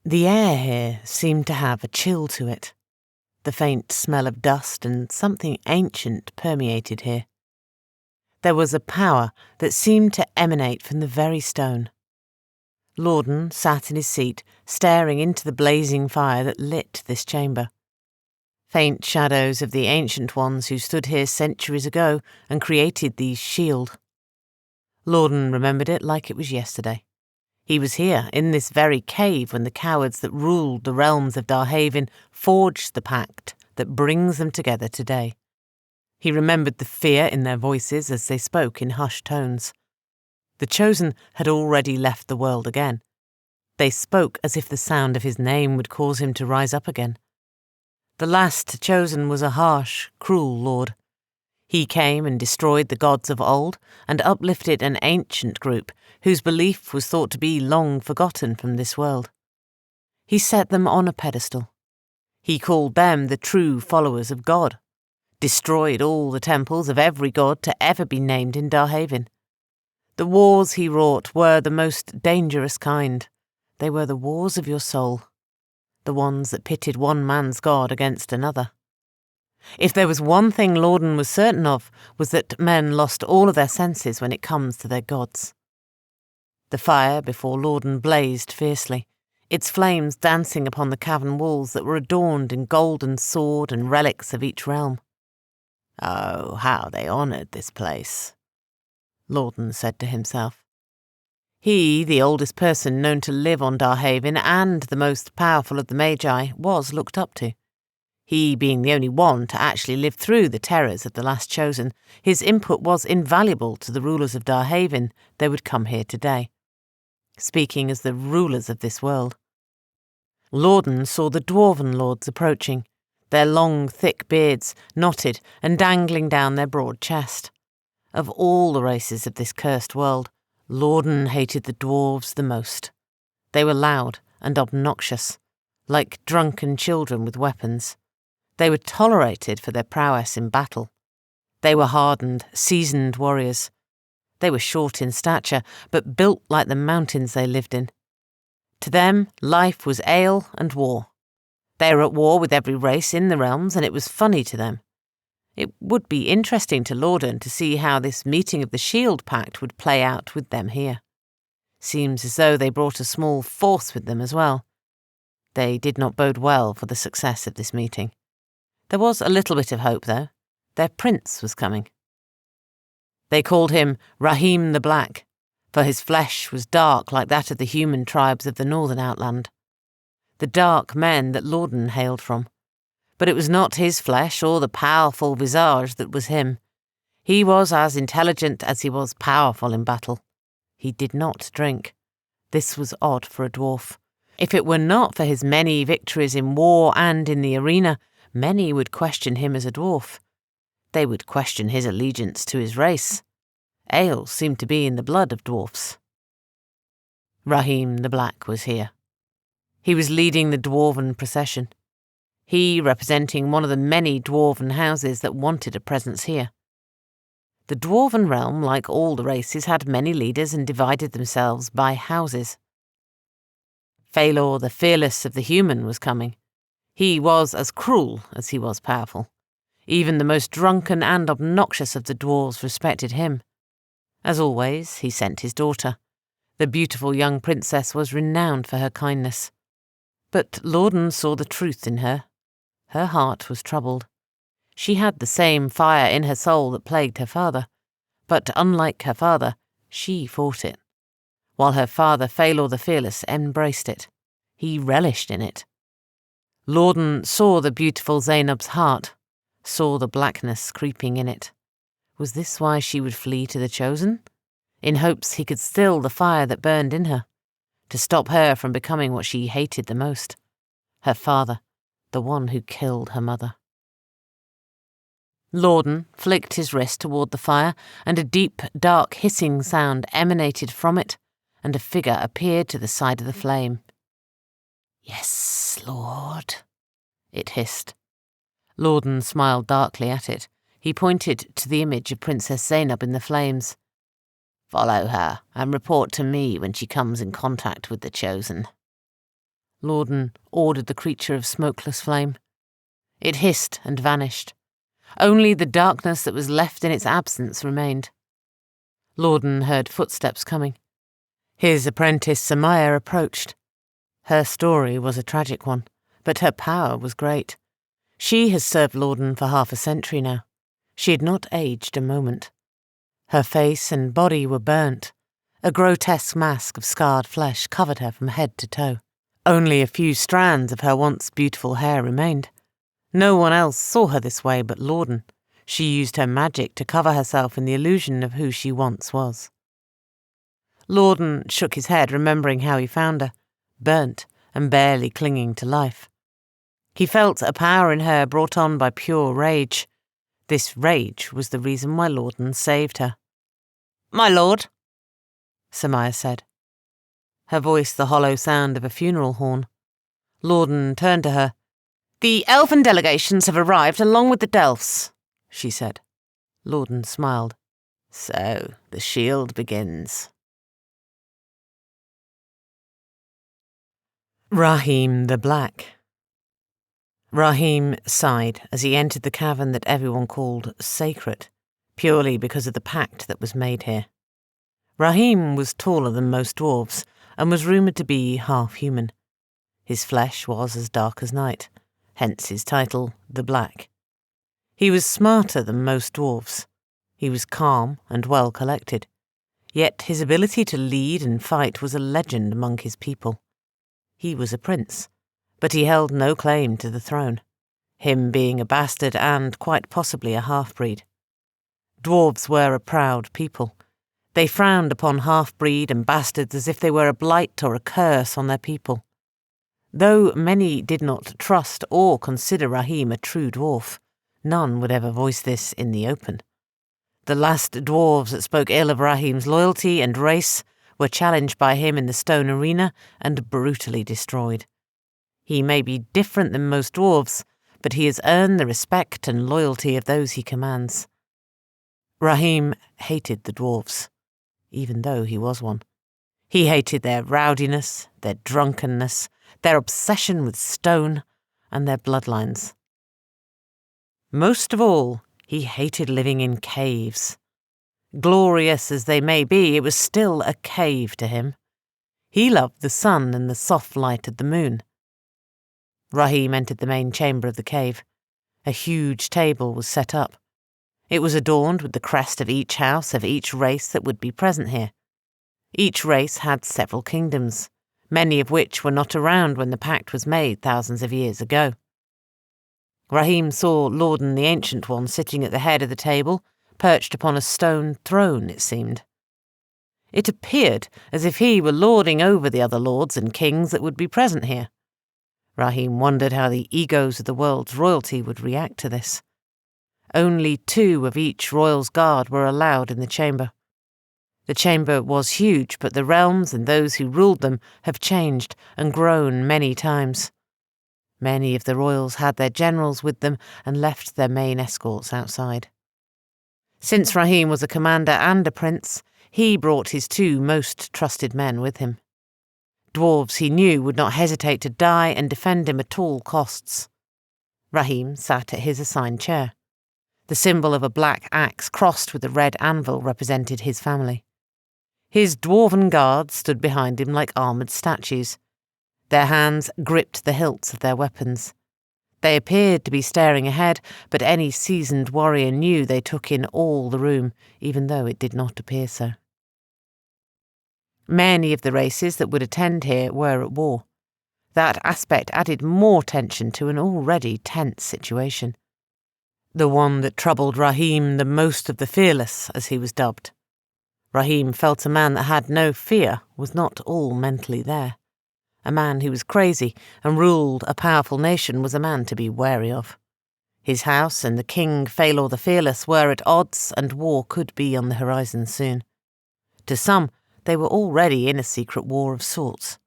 The air here seemed to have a chill to it. The faint smell of dust and something ancient permeated here. There was a power that seemed to emanate from the very stone. Lorden sat in his seat, staring into the blazing fire that lit this chamber. Faint shadows of the ancient ones who stood here centuries ago and created these shield. Lorden remembered it like it was yesterday. He was here, in this very cave, when the cowards that ruled the realms of Darhavin forged the pact that brings them together today. He remembered the fear in their voices as they spoke in hushed tones. The Chosen had already left the world again. They spoke as if the sound of his name would cause him to rise up again. The last Chosen was a harsh, cruel lord. He came and destroyed the gods of old and uplifted an ancient group whose belief was thought to be long forgotten from this world. He set them on a pedestal. He called them the true followers of God, destroyed all the temples of every god to ever be named in Darhavin. The wars he wrought were the most dangerous kind. They were the wars of your soul, the ones that pitted one man's god against another. If there was one thing Lorden was certain of, was that men lost all of their senses when it comes to their gods. The fire before Lorden blazed fiercely, its flames dancing upon the cavern walls that were adorned in golden sword and relics of each realm. Oh, how they honoured this place, Lorden said to himself. He, the oldest person known to live on Darhavin and the most powerful of the Magi, was looked up to. He being the only one to actually live through the terrors of the Last Chosen, his input was invaluable to the rulers of Darhavin they would come here today. Speaking as the rulers of this world. Lorden saw the Dwarven lords approaching, their long, thick beards knotted and dangling down their broad chest. Of all the races of this cursed world, Lorden hated the dwarves the most. They were loud and obnoxious, like drunken children with weapons. They were tolerated for their prowess in battle. They were hardened, seasoned warriors. They were short in stature, but built like the mountains they lived in. To them, life was ale and war. They were at war with every race in the realms, and it was funny to them. It would be interesting to Lorden to see how this meeting of the Shield Pact would play out with them here. Seems as though they brought a small force with them as well. They did not bode well for the success of this meeting. There was a little bit of hope, though. Their prince was coming. They called him Rahim the Black, for his flesh was dark like that of the human tribes of the northern outland. The dark men that Lorden hailed from. But it was not his flesh or the powerful visage that was him. He was as intelligent as he was powerful in battle. He did not drink. This was odd for a dwarf. If it were not for his many victories in war and in the arena, many would question him as a dwarf. They would question his allegiance to his race. Ale seemed to be in the blood of dwarfs. Rahim the Black was here. He was leading the dwarven procession. he representing one of the many dwarven houses that wanted a presence here. The dwarven realm, like all the races, had many leaders and divided themselves by houses. Phalor, the fearless of the human, was coming. He was as cruel as he was powerful. Even the most drunken and obnoxious of the dwarves respected him. As always, he sent his daughter. The beautiful young princess was renowned for her kindness. But Lorden saw the truth in her. Her heart was troubled. She had the same fire in her soul that plagued her father, but unlike her father, she fought it, while her father, Phalor the Fearless, embraced it. He relished in it. Lorden saw the beautiful Zainab's heart, saw the blackness creeping in it. Was this why she would flee to the Chosen? In hopes he could still the fire that burned in her, to stop her from becoming what she hated the most, her father, the one who killed her mother. Lorden flicked his wrist toward the fire, and a deep, dark hissing sound emanated from it, and a figure appeared to the side of the flame. "Yes, Lord," it hissed. Lorden smiled darkly at it. He pointed to the image of Princess Zainab in the flames. "Follow her, and report to me when she comes in contact with the Chosen." Lorden ordered the creature of smokeless flame. It hissed and vanished. Only the darkness that was left in its absence remained. Lorden heard footsteps coming. His apprentice Samaya approached. Her story was a tragic one, but her power was great. She has served Lorden for half a century now. She had not aged a moment. Her face and body were burnt. A grotesque mask of scarred flesh covered her from head to toe. Only a few strands of her once beautiful hair remained. No one else saw her this way but Lorden. She used her magic to cover herself in the illusion of who she once was. Lorden shook his head, remembering how he found her, burnt and barely clinging to life. He felt a power in her brought on by pure rage. This rage was the reason why Lorden saved her. "My lord," Samaya said, her voice the hollow sound of a funeral horn. Lorden turned to her. "The elven delegations have arrived along with the Delphs," she said. Lorden smiled. "So the shield begins." Rahim the Black. Rahim sighed as he entered the cavern that everyone called sacred, purely because of the pact that was made here. Rahim was taller than most dwarves, and was rumoured to be half-human. His flesh was as dark as night, hence his title, the Black. He was smarter than most dwarves. He was calm and well collected, yet his ability to lead and fight was a legend among his people. He was a prince, but he held no claim to the throne, him being a bastard and, quite possibly, a half-breed. Dwarves were a proud people. They frowned upon half-breed and bastards as if they were a blight or a curse on their people. Though many did not trust or consider Rahim a true dwarf, none would ever voice this in the open. The last dwarves that spoke ill of Rahim's loyalty and race were challenged by him in the stone arena and brutally destroyed. He may be different than most dwarves, but he has earned the respect and loyalty of those he commands. Rahim hated the dwarves, even though he was one. He hated their rowdiness, their drunkenness, their obsession with stone, and their bloodlines. Most of all, he hated living in caves. Glorious as they may be, it was still a cave to him. He loved the sun and the soft light of the moon. Rahim entered the main chamber of the cave. A huge table was set up. It was adorned with the crest of each house of each race that would be present here. Each race had several kingdoms, many of which were not around when the pact was made thousands of years ago. Rahim saw Lorden the Ancient One sitting at the head of the table, perched upon a stone throne, it seemed. It appeared as if he were lording over the other lords and kings that would be present here. Rahim wondered how the egos of the world's royalty would react to this. Only 2 of each royal's guard were allowed in the chamber. The chamber was huge, but the realms and those who ruled them have changed and grown many times. Many of the royals had their generals with them and left their main escorts outside. Since Rahim was a commander and a prince, he brought his 2 most trusted men with him. Dwarves he knew would not hesitate to die and defend him at all costs. Rahim sat at his assigned chair. The symbol of a black axe crossed with a red anvil represented his family. His dwarven guards stood behind him like armoured statues. Their hands gripped the hilts of their weapons. They appeared to be staring ahead, but any seasoned warrior knew they took in all the room, even though it did not appear so. Many of the races that would attend here were at war. That aspect added more tension to an already tense situation. The one that troubled Rahim the most of the fearless, as he was dubbed. Rahim felt a man that had no fear was not all mentally there. A man who was crazy and ruled a powerful nation was a man to be wary of. His house and the king Phalor the Fearless were at odds, and war could be on the horizon soon. To some, they were already in a secret war of sorts.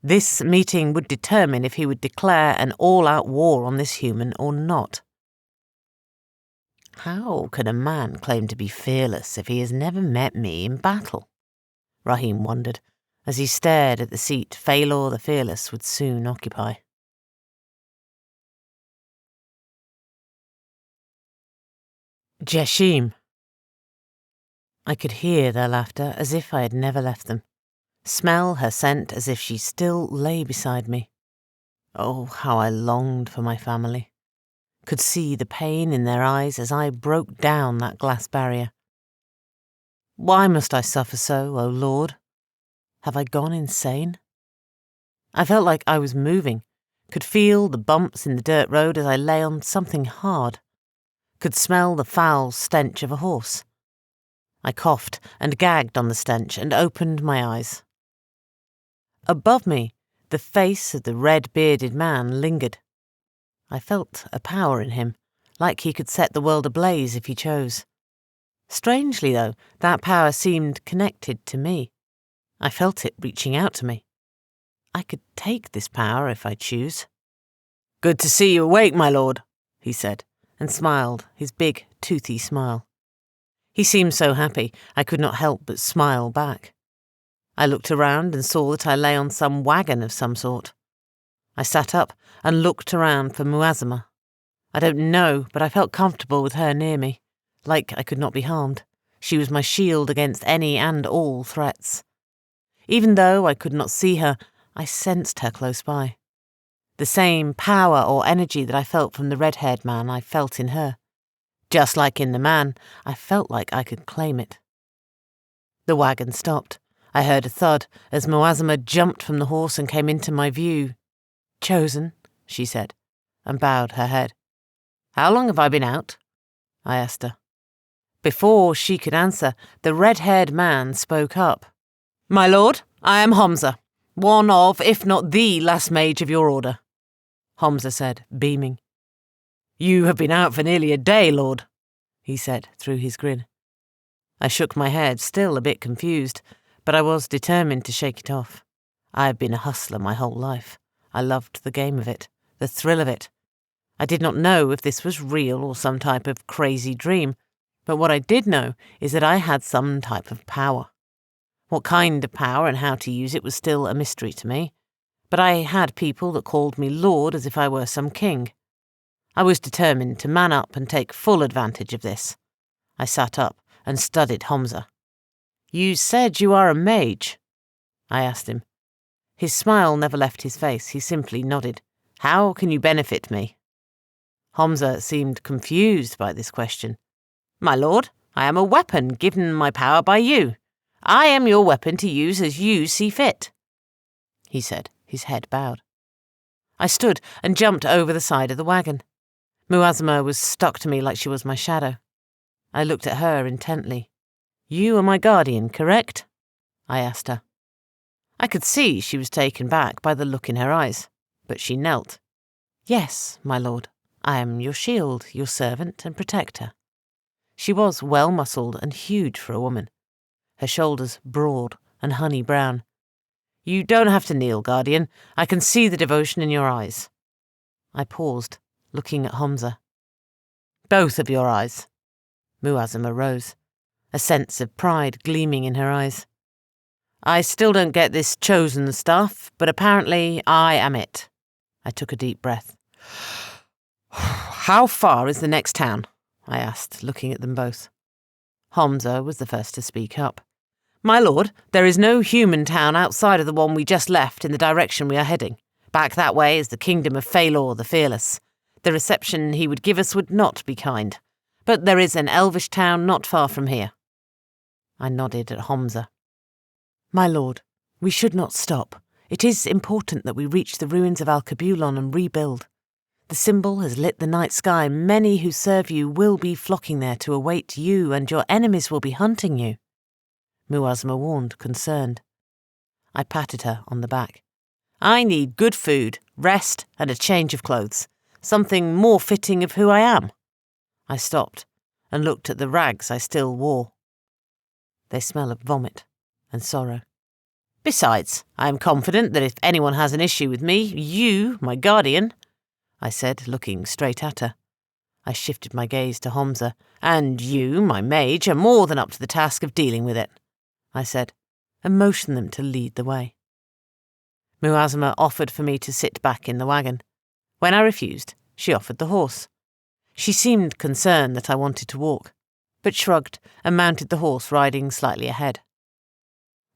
This meeting would determine if he would declare an all-out war on this human or not. How can a man claim to be fearless if he has never met me in battle? Rahim wondered, as he stared at the seat Phalor the Fearless would soon occupy. Jeshim. I could hear their laughter as if I had never left them, smell her scent as if she still lay beside me. Oh, how I longed for my family. Could see the pain in their eyes as I broke down that glass barrier. Why must I suffer so, O Lord? Have I gone insane? I felt like I was moving, could feel the bumps in the dirt road as I lay on something hard, could smell the foul stench of a horse. I coughed and gagged on the stench and opened my eyes. Above me, the face of the red-bearded man lingered. I felt a power in him, like he could set the world ablaze if he chose. Strangely, though, that power seemed connected to me. I felt it reaching out to me. I could take this power if I choose. "Good to see you awake, my lord," he said, and smiled, his big, toothy smile. He seemed so happy, I could not help but smile back. I looked around and saw that I lay on some wagon of some sort. I sat up and looked around for Muazama. I don't know, but I felt comfortable with her near me, like I could not be harmed. She was my shield against any and all threats. Even though I could not see her, I sensed her close by. The same power or energy that I felt from the red-haired man I felt in her. Just like in the man, I felt like I could claim it. The wagon stopped. I heard a thud as Muazama jumped from the horse and came into my view. "Chosen," she said, and bowed her head. "How long have I been out?" I asked her. Before she could answer, the red-haired man spoke up. "My lord, I am Hamza, one of, if not the last mage of your order," Hamza said, beaming. "You have been out for nearly a day, lord," he said through his grin. I shook my head, still a bit confused, but I was determined to shake it off. I had been a hustler my whole life. I loved the game of it, the thrill of it. I did not know if this was real or some type of crazy dream, but what I did know is that I had some type of power. What kind of power and how to use it was still a mystery to me, but I had people that called me lord as if I were some king. I was determined to man up and take full advantage of this. I sat up and studied Hamza. "You said you are a mage?" I asked him. His smile never left his face. He simply nodded. "How can you benefit me?" Hamza seemed confused by this question. "My lord, I am a weapon given my power by you. I am your weapon to use as you see fit," he said, his head bowed. I stood and jumped over the side of the wagon. Muazama was stuck to me like she was my shadow. I looked at her intently. "You are my guardian, correct?" I asked her. I could see she was taken back by the look in her eyes, but she knelt. "Yes, my lord, I am your shield, your servant and protector." She was well-muscled and huge for a woman, her shoulders broad and honey brown. "You don't have to kneel, guardian. I can see the devotion in your eyes. I paused, looking at Hamza. Both of your eyes. Muazzama rose, a sense of pride gleaming in her eyes. I still don't get this chosen stuff, but apparently I am it. I took a deep breath. How far is the next town? I asked, looking at them both. Hamza was the first to speak up. My lord, there is no human town outside of the one we just left in the direction we are heading. Back that way is the kingdom of Phalor the Fearless. The reception he would give us would not be kind. But there is an elvish town not far from here. I nodded at Hamza. My lord, we should not stop. It is important that we reach the ruins of Alkebulan and rebuild. The symbol has lit the night sky. Many who serve you will be flocking there to await you, and your enemies will be hunting you. Muazzama warned, concerned. I patted her on the back. I need good food, rest, and a change of clothes. Something more fitting of who I am. I stopped and looked at the rags I still wore. They smell of vomit and sorrow. Besides, I am confident that if anyone has an issue with me, you, my guardian, I said, looking straight at her. I shifted my gaze to Hamza. And you, my mage, are more than up to the task of dealing with it, I said, and motioned them to lead the way. Muazzama offered for me to sit back in the wagon. When I refused, she offered the horse. She seemed concerned that I wanted to walk, but shrugged and mounted the horse, riding slightly ahead.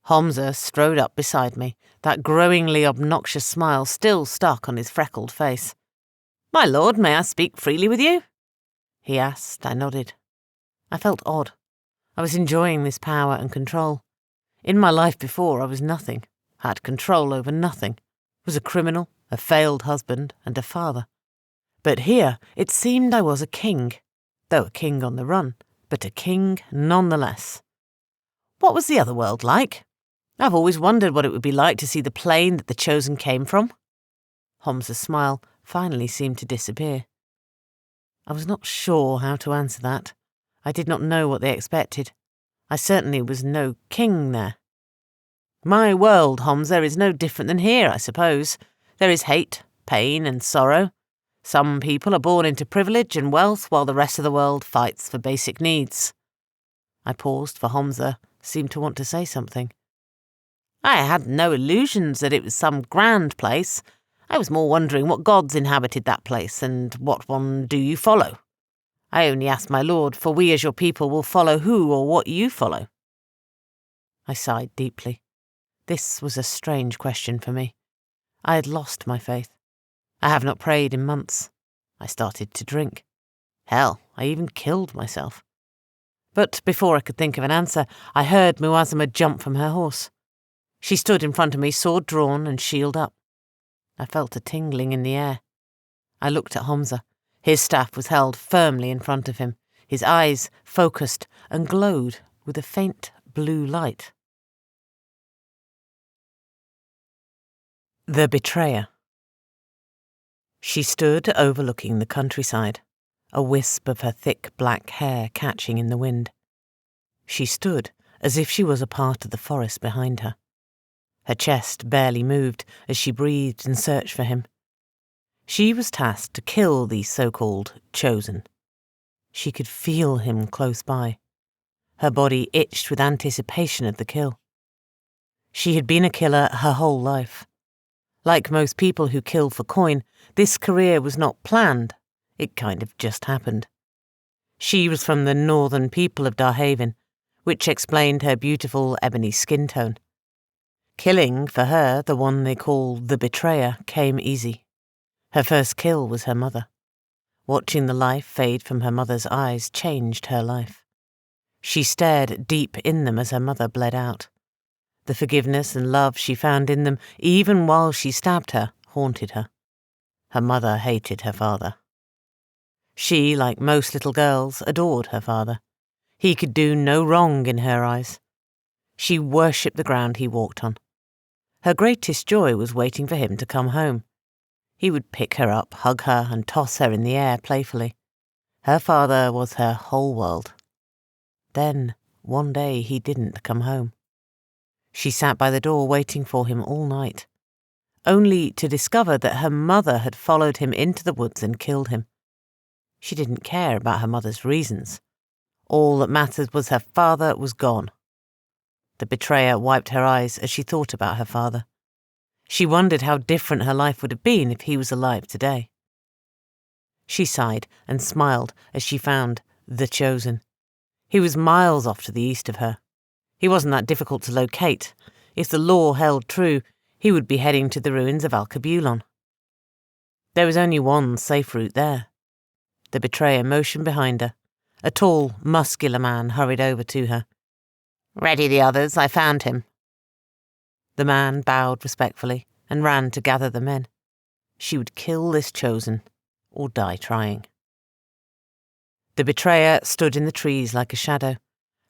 Hamza strode up beside me, that growingly obnoxious smile still stuck on his freckled face. My lord, may I speak freely with you? He asked. I nodded. I felt odd. I was enjoying this power and control. In my life before, I was nothing, had control over nothing, was a criminal, a failed husband, and a father. But here it seemed I was a king, though a king on the run, but a king nonetheless. What was the other world like? I've always wondered what it would be like to see the plane that the Chosen came from. Hamza's smile finally seemed to disappear. I was not sure how to answer that. I did not know what they expected. I certainly was no king there. My world, Hamza, is no different than here, I suppose. There is hate, pain, and sorrow. Some people are born into privilege and wealth, while the rest of the world fights for basic needs. I paused, for Hamza seemed to want to say something. I had no illusions that it was some grand place. I was more wondering what gods inhabited that place, and what one do you follow? I only asked my lord, for we as your people will follow who or what you follow. I sighed deeply. This was a strange question for me. I had lost my faith. I have not prayed in months. I started to drink. Hell, I even killed myself. But before I could think of an answer, I heard Muazzama jump from her horse. She stood in front of me, sword drawn and shield up. I felt a tingling in the air. I looked at Hamza. His staff was held firmly in front of him. His eyes focused and glowed with a faint blue light. The Betrayer. She stood overlooking the countryside, a wisp of her thick black hair catching in the wind. She stood as if she was a part of the forest behind her. Her chest barely moved as she breathed and searched for him. She was tasked to kill the so-called Chosen. She could feel him close by. Her body itched with anticipation of the kill. She had been a killer her whole life. Like most people who kill for coin, this career was not planned. It kind of just happened. She was from the northern people of Darhavin, which explained her beautiful ebony skin tone. Killing, for her, the one they call the Betrayer, came easy. Her first kill was her mother. Watching the life fade from her mother's eyes changed her life. She stared deep in them as her mother bled out. The forgiveness and love she found in them, even while she stabbed her, haunted her. Her mother hated her father. She, like most little girls, adored her father. He could do no wrong in her eyes. She worshipped the ground he walked on. Her greatest joy was waiting for him to come home. He would pick her up, hug her, and toss her in the air playfully. Her father was her whole world. Then, one day, he didn't come home. She sat by the door waiting for him all night. only to discover that her mother had followed him into the woods and killed him. She didn't care about her mother's reasons. All that mattered was her father was gone. The betrayer wiped her eyes as she thought about her father. She wondered how different her life would have been if he was alive today. She sighed and smiled as she found the Chosen. He was miles off to the east of her. He wasn't that difficult to locate. If the law held true, he would be heading to the ruins of Alkebulan. There was only one safe route there. The betrayer motioned behind her. A tall, muscular man hurried over to her. "Ready the others, I found him." The man bowed respectfully and ran to gather the men. She would kill this Chosen, or die trying. The betrayer stood in the trees like a shadow,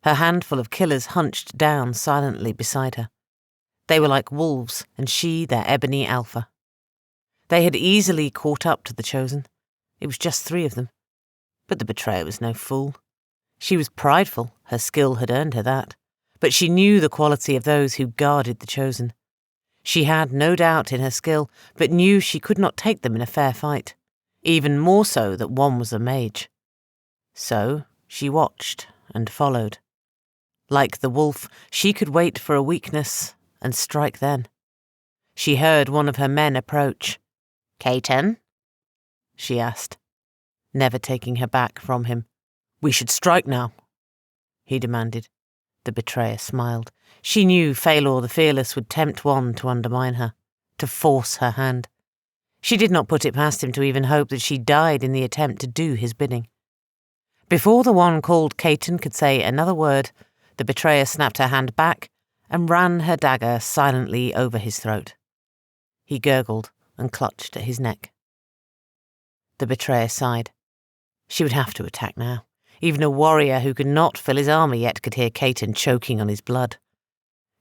her handful of killers hunched down silently beside her. They were like wolves, and she their ebony alpha. They had easily caught up to the Chosen. It was just 3 of them. But the betrayer was no fool. She was prideful, her skill had earned her that, but she knew the quality of those who guarded the Chosen. She had no doubt in her skill, but knew she could not take them in a fair fight, even more so that one was a mage. So she watched and followed. Like the wolf, she could wait for a weakness and strike then. She heard one of her men approach. "Caton?" she asked, never taking her back from him. "We should strike now," he demanded. The betrayer smiled. She knew Phalor the Fearless would tempt one to undermine her, to force her hand. She did not put it past him to even hope that she died in the attempt to do his bidding. Before the one called Caton could say another word, the betrayer snapped her hand back and ran her dagger silently over his throat. He gurgled and clutched at his neck. The betrayer sighed. She would have to attack now. Even a warrior who could not fill his armor yet could hear Caton choking on his blood.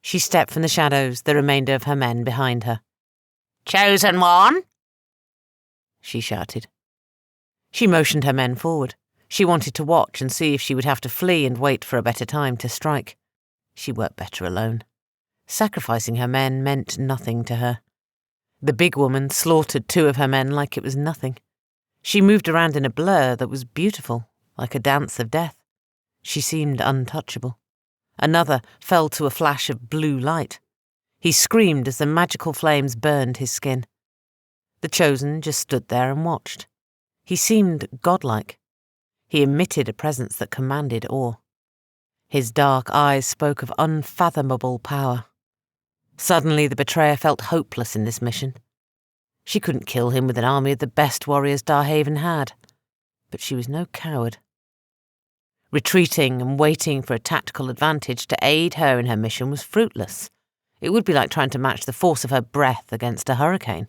She stepped from the shadows, the remainder of her men behind her. "Chosen one!" she shouted. She motioned her men forward. She wanted to watch and see if she would have to flee and wait for a better time to strike. She worked better alone. Sacrificing her men meant nothing to her. The big woman slaughtered 2 of her men like it was nothing. She moved around in a blur that was beautiful, like a dance of death. She seemed untouchable. Another fell to a flash of blue light. He screamed as the magical flames burned his skin. The Chosen just stood there and watched. He seemed godlike. He emitted a presence that commanded awe. His dark eyes spoke of unfathomable power. Suddenly the betrayer felt hopeless in this mission. She couldn't kill him with an army of the best warriors Darhavin had, but she was no coward. Retreating and waiting for a tactical advantage to aid her in her mission was fruitless. It would be like trying to match the force of her breath against a hurricane.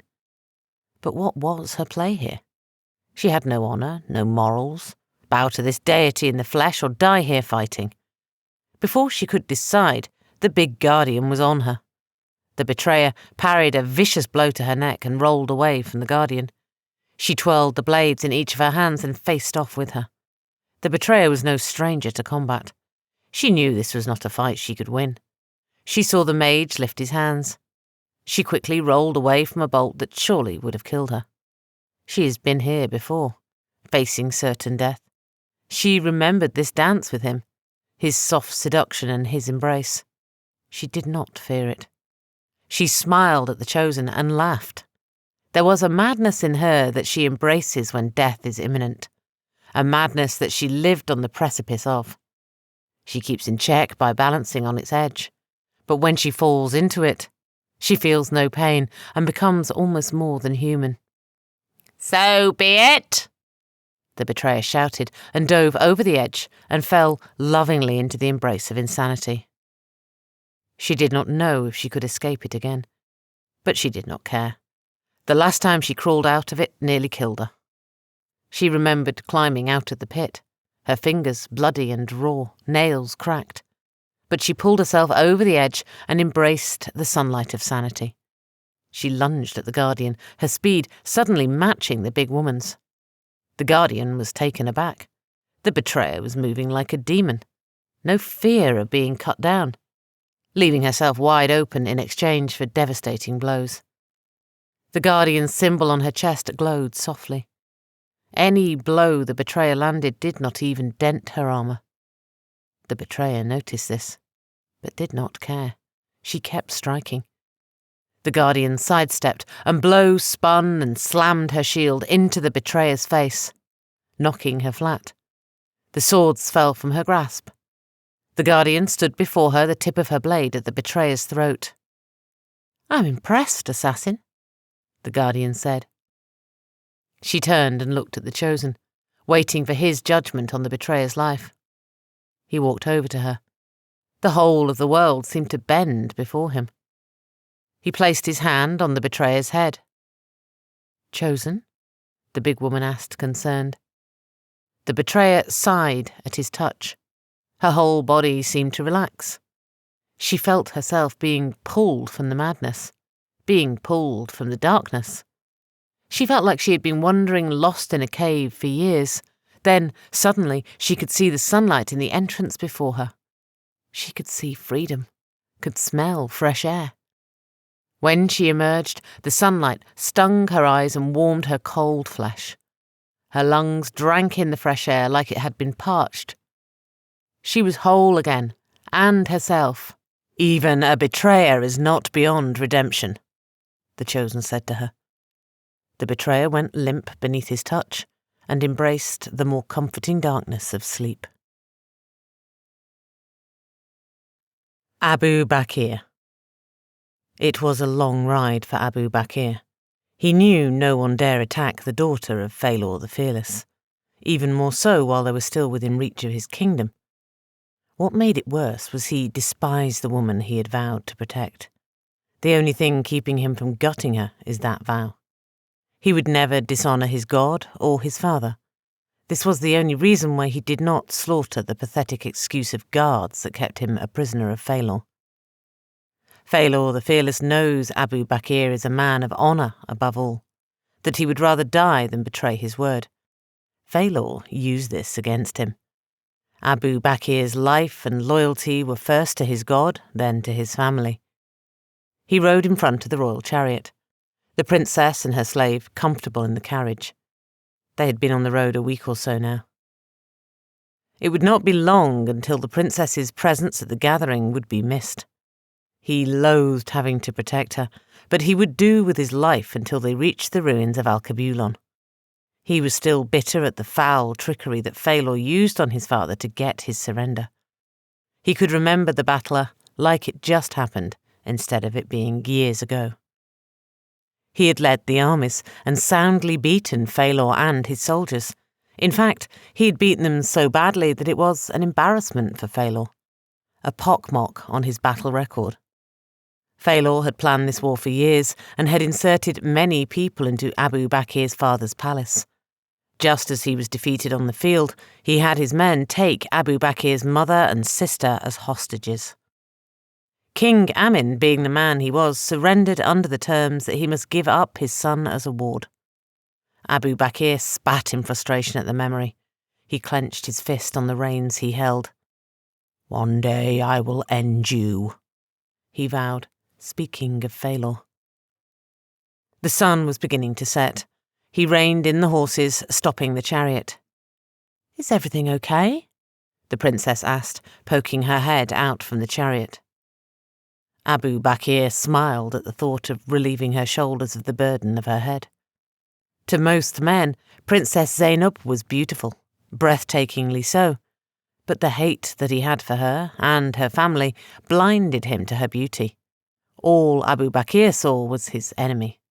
But what was her play here? She had no honour, no morals. Bow to this deity in the flesh or die here fighting. Before she could decide, the big guardian was on her. The betrayer parried a vicious blow to her neck and rolled away from the guardian. She twirled the blades in each of her hands and faced off with her. The betrayer was no stranger to combat. She knew this was not a fight she could win. She saw the mage lift his hands. She quickly rolled away from a bolt that surely would have killed her. She has been here before, facing certain death. She remembered this dance with him, his soft seduction and his embrace. She did not fear it. She smiled at the Chosen and laughed. There was a madness in her that she embraces when death is imminent, a madness that she lived on the precipice of. She keeps in check by balancing on its edge, but when she falls into it, she feels no pain and becomes almost more than human. "So be it!" the betrayer shouted and dove over the edge and fell lovingly into the embrace of insanity. She did not know if she could escape it again, but she did not care. The last time she crawled out of it nearly killed her. She remembered climbing out of the pit, her fingers bloody and raw, nails cracked. But she pulled herself over the edge and embraced the sunlight of sanity. She lunged at the guardian, her speed suddenly matching the big woman's. The guardian was taken aback. The betrayer was moving like a demon. No fear of being cut down, leaving herself wide open in exchange for devastating blows. The guardian's symbol on her chest glowed softly. Any blow the betrayer landed did not even dent her armour. The betrayer noticed this, but did not care. She kept striking. The guardian sidestepped, and blows spun and slammed her shield into the betrayer's face, knocking her flat. The swords fell from her grasp. The guardian stood before her, the tip of her blade at the betrayer's throat. "I'm impressed, assassin," the guardian said. She turned and looked at the chosen, waiting for his judgment on the betrayer's life. He walked over to her. The whole of the world seemed to bend before him. He placed his hand on the betrayer's head. "Chosen?" the big woman asked, concerned. The betrayer sighed at his touch. Her whole body seemed to relax. She felt herself being pulled from the madness, being pulled from the darkness. She felt like she had been wandering lost in a cave for years. Then, suddenly, she could see the sunlight in the entrance before her. She could see freedom, could smell fresh air. When she emerged, the sunlight stung her eyes and warmed her cold flesh. Her lungs drank in the fresh air like it had been parched. She was whole again, and herself. "Even a betrayer is not beyond redemption," the chosen said to her. The betrayer went limp beneath his touch and embraced the more comforting darkness of sleep. Abu Bakr. It was a long ride for Abu Bakr. He knew no one dare attack the daughter of Phalor the Fearless, even more so while they were still within reach of his kingdom. What made it worse was he despised the woman he had vowed to protect. The only thing keeping him from gutting her is that vow. He would never dishonour his god or his father. This was the only reason why he did not slaughter the pathetic excuse of guards that kept him a prisoner of Phalor. Phalor the Fearless knows Abu Bakr is a man of honour above all, that he would rather die than betray his word. Phalor used this against him. Abu Bakr's life and loyalty were first to his god, then to his family. He rode in front of the royal chariot, the princess and her slave comfortable in the carriage. They had been on the road a week or so now. It would not be long until the princess's presence at the gathering would be missed. He loathed having to protect her, but he would do with his life until they reached the ruins of Alkebulan. He was still bitter at the foul trickery that Phalor used on his father to get his surrender. He could remember the battle like it just happened, instead of it being years ago. He had led the armies and soundly beaten Phalor and his soldiers. In fact, he had beaten them so badly that it was an embarrassment for Phalor, a pockmark on his battle record. Phalor had planned this war for years and had inserted many people into Abu Bakr's father's palace. Just as he was defeated on the field, he had his men take Abu Bakr's mother and sister as hostages. King Amin, being the man he was, surrendered under the terms that he must give up his son as a ward. Abu Bakr spat in frustration at the memory. He clenched his fist on the reins he held. "One day I will end you," he vowed, speaking of Phalor. The sun was beginning to set. He reined in the horses, stopping the chariot. "Is everything okay?" the princess asked, poking her head out from the chariot. Abu Bakr smiled at the thought of relieving her shoulders of the burden of her head. To most men, Princess Zainab was beautiful, breathtakingly so, but the hate that he had for her and her family blinded him to her beauty. All Abu Bakr saw was his enemy.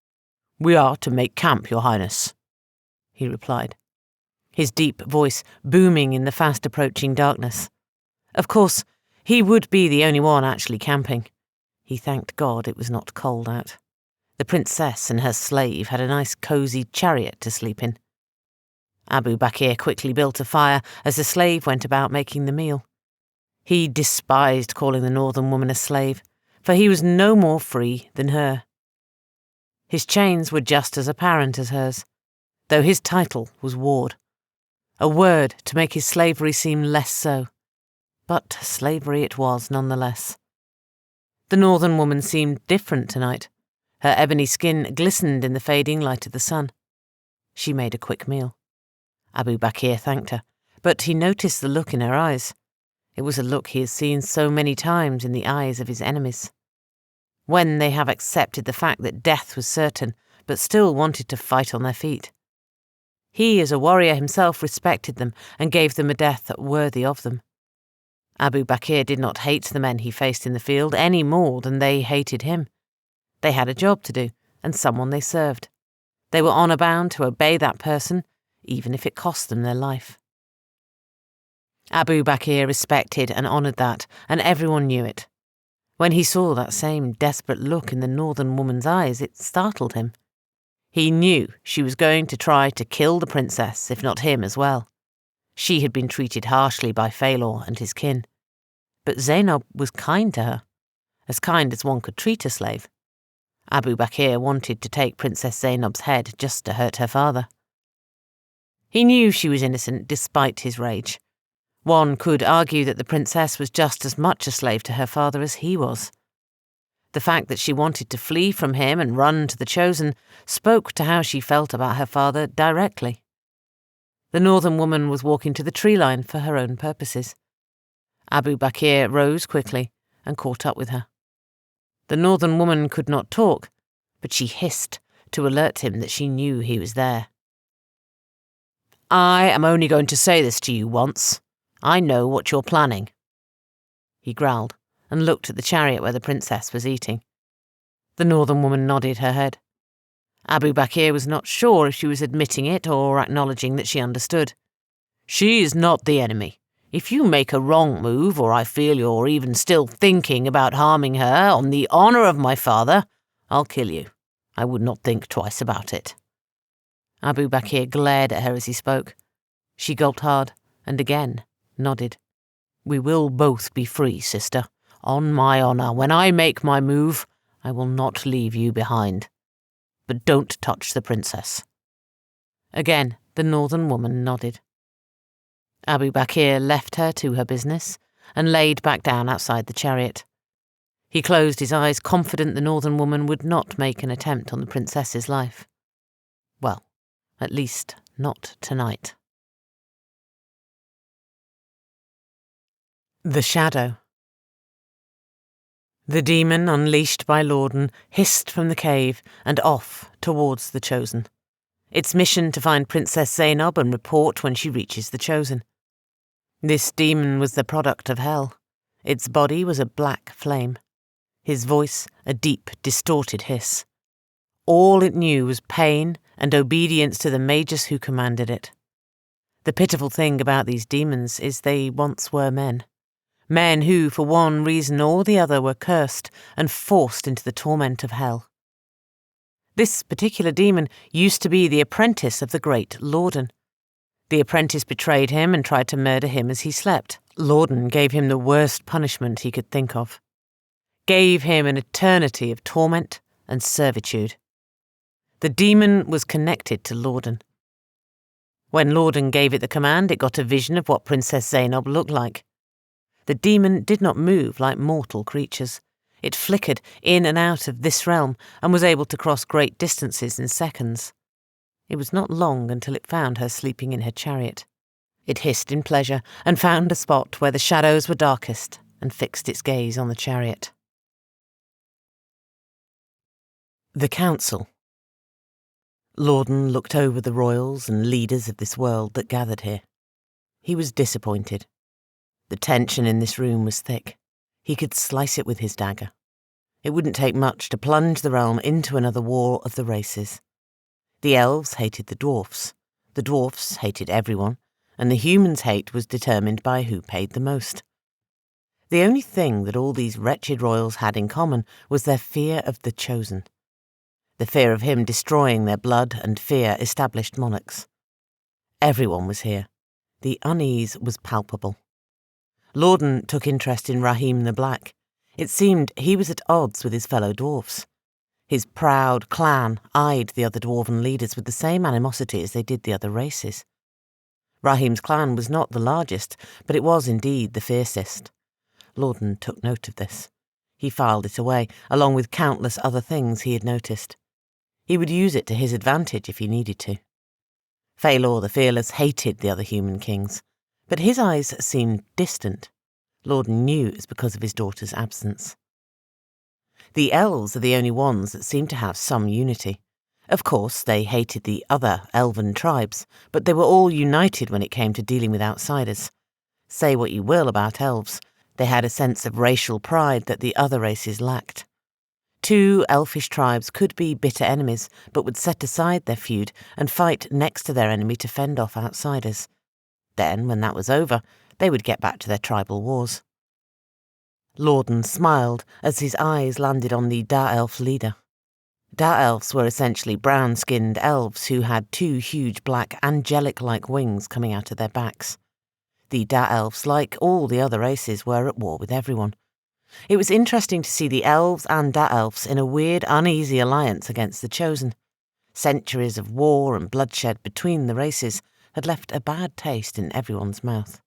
"We are to make camp, Your Highness," he replied, his deep voice booming in the fast-approaching darkness. Of course, he would be the only one actually camping. He thanked God it was not cold out. The princess and her slave had a nice cosy chariot to sleep in. Abu Bakr quickly built a fire as the slave went about making the meal. He despised calling the northern woman a slave, for he was no more free than her. His chains were just as apparent as hers, though his title was ward, a word to make his slavery seem less so. But slavery it was nonetheless. The northern woman seemed different tonight. Her ebony skin glistened in the fading light of the sun. She made a quick meal. Abu Bakr thanked her, but he noticed the look in her eyes. It was a look he had seen so many times in the eyes of his enemies. When they have accepted the fact that death was certain, but still wanted to fight on their feet. He, as a warrior himself, respected them and gave them a death worthy of them. Abu Bakr did not hate the men he faced in the field any more than they hated him. They had a job to do, and someone they served. They were honour-bound to obey that person, even if it cost them their life. Abu Bakr respected and honoured that, and everyone knew it. When he saw that same desperate look in the northern woman's eyes, it startled him. He knew she was going to try to kill the princess, if not him as well. She had been treated harshly by Phalor and his kin. But Zainab was kind to her, as kind as one could treat a slave. Abu Bakr wanted to take Princess Zainab's head just to hurt her father. He knew she was innocent despite his rage. One could argue that the princess was just as much a slave to her father as he was. The fact that she wanted to flee from him and run to the Chosen spoke to how she felt about her father directly. The northern woman was walking to the tree line for her own purposes. Abu Bakr rose quickly and caught up with her. The northern woman could not talk, but she hissed to alert him that she knew he was there. "I am only going to say this to you once. I know what you're planning." He growled and looked at the chariot where the princess was eating. The northern woman nodded her head. Abu Bakr was not sure if she was admitting it or acknowledging that she understood. "She is not the enemy. If you make a wrong move, or I feel you're even still thinking about harming her, on the honour of my father, I'll kill you. I would not think twice about it." Abu Bakr glared at her as he spoke. She gulped hard and again nodded. "We will both be free, sister. On my honour, when I make my move, I will not leave you behind. But don't touch the princess." Again, the northern woman nodded. Abu Bakr left her to her business and laid back down outside the chariot. He closed his eyes, confident the northern woman would not make an attempt on the princess's life. Well, at least not tonight. The Shadow. The demon, unleashed by Lorden, hissed from the cave and off towards the Chosen. Its mission to find Princess Zainab and report when she reaches the Chosen. This demon was the product of hell. Its body was a black flame. His voice a deep, distorted hiss. All it knew was pain and obedience to the magus who commanded it. The pitiful thing about these demons is they once were men. Men who, for one reason or the other, were cursed and forced into the torment of hell. This particular demon used to be the apprentice of the great Lorden. The apprentice betrayed him and tried to murder him as he slept. Lorden gave him the worst punishment he could think of. Gave him an eternity of torment and servitude. The demon was connected to Lorden. When Lorden gave it the command, it got a vision of what Princess Zainab looked like. The demon did not move like mortal creatures. It flickered in and out of this realm and was able to cross great distances in seconds. It was not long until it found her sleeping in her chariot. It hissed in pleasure and found a spot where the shadows were darkest and fixed its gaze on the chariot. The Council. Lorden looked over the royals and leaders of this world that gathered here. He was disappointed. The tension in this room was thick. He could slice it with his dagger. It wouldn't take much to plunge the realm into another war of the races. The elves hated the dwarfs hated everyone, and the humans' hate was determined by who paid the most. The only thing that all these wretched royals had in common was their fear of the Chosen. The fear of him destroying their blood and fear established monarchs. Everyone was here. The unease was palpable. Lorden took interest in Rahim the Black. It seemed he was at odds with his fellow dwarfs. His proud clan eyed the other dwarven leaders with the same animosity as they did the other races. Rahim's clan was not the largest, but it was indeed the fiercest. Lorden took note of this. He filed it away, along with countless other things he had noticed. He would use it to his advantage if he needed to. Phalor the Fearless hated the other human kings, but his eyes seemed distant. Lorden knew it was because of his daughter's absence. The elves are the only ones that seem to have some unity. Of course, they hated the other elven tribes, but they were all united when it came to dealing with outsiders. Say what you will about elves, they had a sense of racial pride that the other races lacked. Two elfish tribes could be bitter enemies, but would set aside their feud and fight next to their enemy to fend off outsiders. Then, when that was over, they would get back to their tribal wars. Lorden smiled as his eyes landed on the Dar-elf leader. Dar-elves were essentially brown-skinned elves who had two huge black angelic-like wings coming out of their backs. The Dar-elves, like all the other races, were at war with everyone. It was interesting to see the elves and Dar-elves in a weird, uneasy alliance against the Chosen. Centuries of war and bloodshed between the races had left a bad taste in everyone's mouth.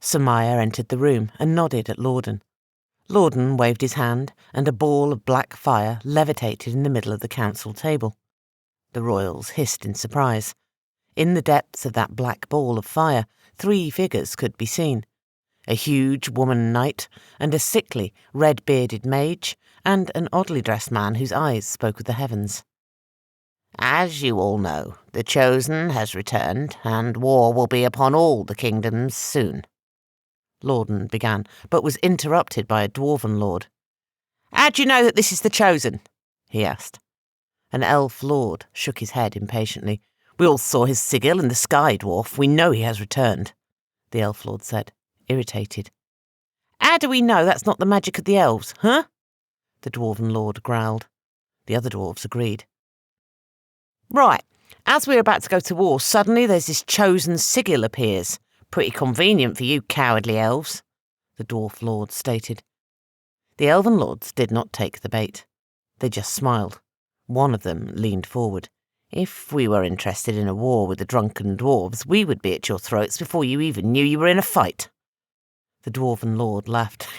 Samaya entered the room and nodded at Lorden. Lorden waved his hand, and a ball of black fire levitated in the middle of the council table. The royals hissed in surprise. In the depths of that black ball of fire, 3 figures could be seen. A huge woman knight, and a sickly, red-bearded mage, and an oddly dressed man whose eyes spoke of the heavens. As you all know, the Chosen has returned, and war will be upon all the kingdoms soon. Lorden began, but was interrupted by a dwarven lord. How do you know that this is the Chosen? He asked. An elf lord shook his head impatiently. We all saw his sigil in the sky, dwarf. We know he has returned, the elf lord said, irritated. How do we know that's not the magic of the elves, huh? The dwarven lord growled. The other dwarves agreed. Right, as we're about to go to war, suddenly there's this Chosen sigil appears. Pretty convenient for you cowardly elves, the dwarf lord stated. The elven lords did not take the bait. They just smiled. One of them leaned forward. If we were interested in a war with the drunken dwarves, we would be at your throats before you even knew you were in a fight. The dwarven lord laughed.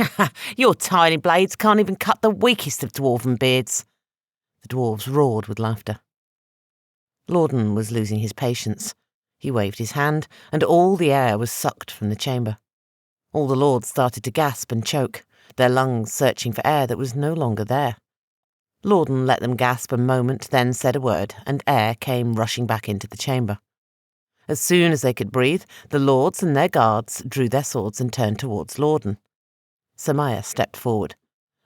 Your tiny blades can't even cut the weakest of dwarven beards. The dwarves roared with laughter. Lorden was losing his patience. He waved his hand, and all the air was sucked from the chamber. All the lords started to gasp and choke, their lungs searching for air that was no longer there. Lorden let them gasp a moment, then said a word, and air came rushing back into the chamber. As soon as they could breathe, the lords and their guards drew their swords and turned towards Lorden. Samaya stepped forward,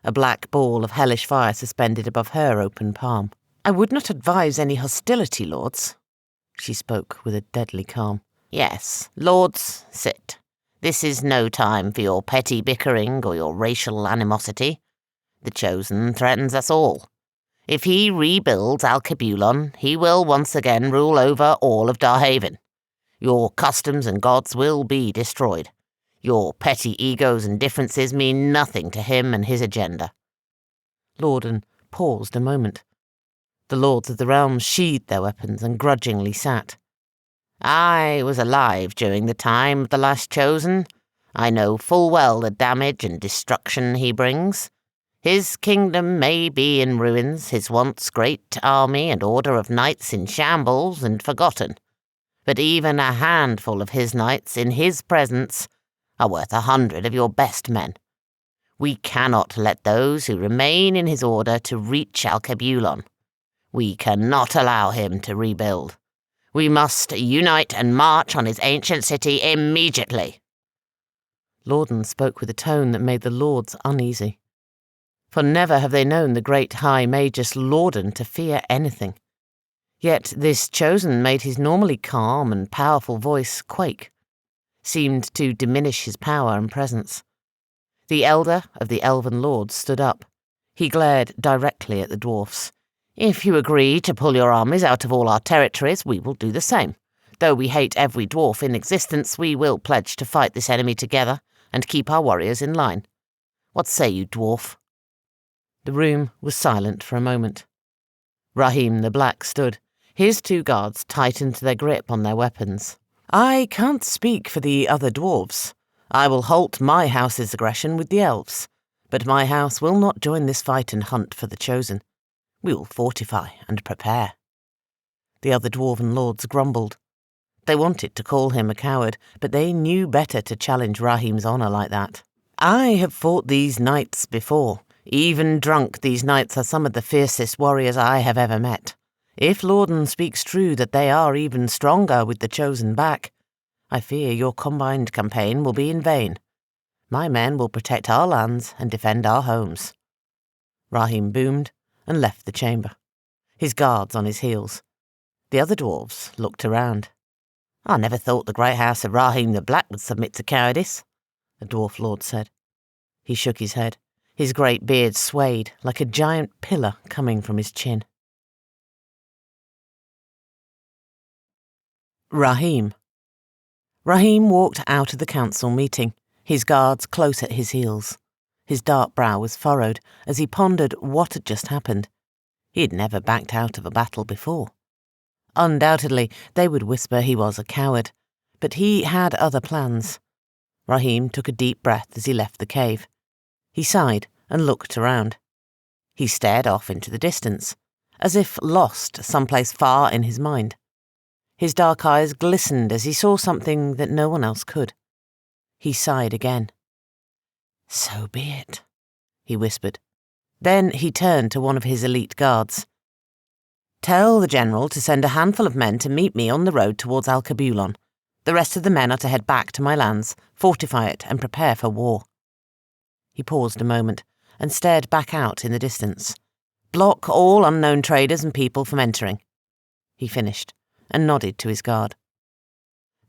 a black ball of hellish fire suspended above her open palm. I would not advise any hostility, lords. She spoke with a deadly calm. Yes, lords, sit. This is no time for your petty bickering or your racial animosity. The Chosen threatens us all. If he rebuilds Alkebulan, he will once again rule over all of Darhavin. Your customs and gods will be destroyed. Your petty egos and differences mean nothing to him and his agenda. Lorden paused a moment. The lords of the realm sheathed their weapons and grudgingly sat. I was alive during the time of the last Chosen. I know full well the damage and destruction he brings. His kingdom may be in ruins, his once great army and order of knights in shambles and forgotten. But even a handful of his knights in his presence are worth 100 of your best men. We cannot let those who remain in his order to reach Alkebulan. We cannot allow him to rebuild. We must unite and march on his ancient city immediately. Lorden spoke with a tone that made the lords uneasy. For never have they known the great High Magus Lorden to fear anything. Yet this Chosen made his normally calm and powerful voice quake, seemed to diminish his power and presence. The elder of the elven lords stood up. He glared directly at the dwarfs. If you agree to pull your armies out of all our territories, we will do the same. Though we hate every dwarf in existence, we will pledge to fight this enemy together and keep our warriors in line. What say you, dwarf? The room was silent for a moment. Rahim the Black stood. His 2 guards tightened their grip on their weapons. I can't speak for the other dwarves. I will halt my house's aggression with the elves. but my house will not join this fight and hunt for the chosen. We will fortify and prepare." The other dwarven lords grumbled. They wanted to call him a coward, but they knew better to challenge Rahim's honour like that. "I have fought these knights before. Even drunk, these knights are some of the fiercest warriors I have ever met. If Lorden speaks true that they are even stronger with the chosen back, I fear your combined campaign will be in vain. My men will protect our lands and defend our homes." Rahim boomed and left the chamber, his guards on his heels. The other dwarves looked around. "I never thought the great house of Rahim the Black would submit to cowardice," a dwarf lord said. He shook his head. His great beard swayed like a giant pillar coming from his chin. Rahim walked out of the council meeting, his guards close at his heels. His dark brow was furrowed as he pondered what had just happened. He had never backed out of a battle before. Undoubtedly, they would whisper he was a coward, but he had other plans. Rahim took a deep breath as he left the cave. He sighed and looked around. He stared off into the distance, as if lost someplace far in his mind. His dark eyes glistened as he saw something that no one else could. He sighed again. "So be it," he whispered. Then he turned to one of his elite guards. "Tell the general to send a handful of men to meet me on the road towards Alkebulan. The rest of the men are to head back to my lands, fortify it, and prepare for war." He paused a moment and stared back out in the distance. "Block all unknown traders and people from entering," he finished, and nodded to his guard.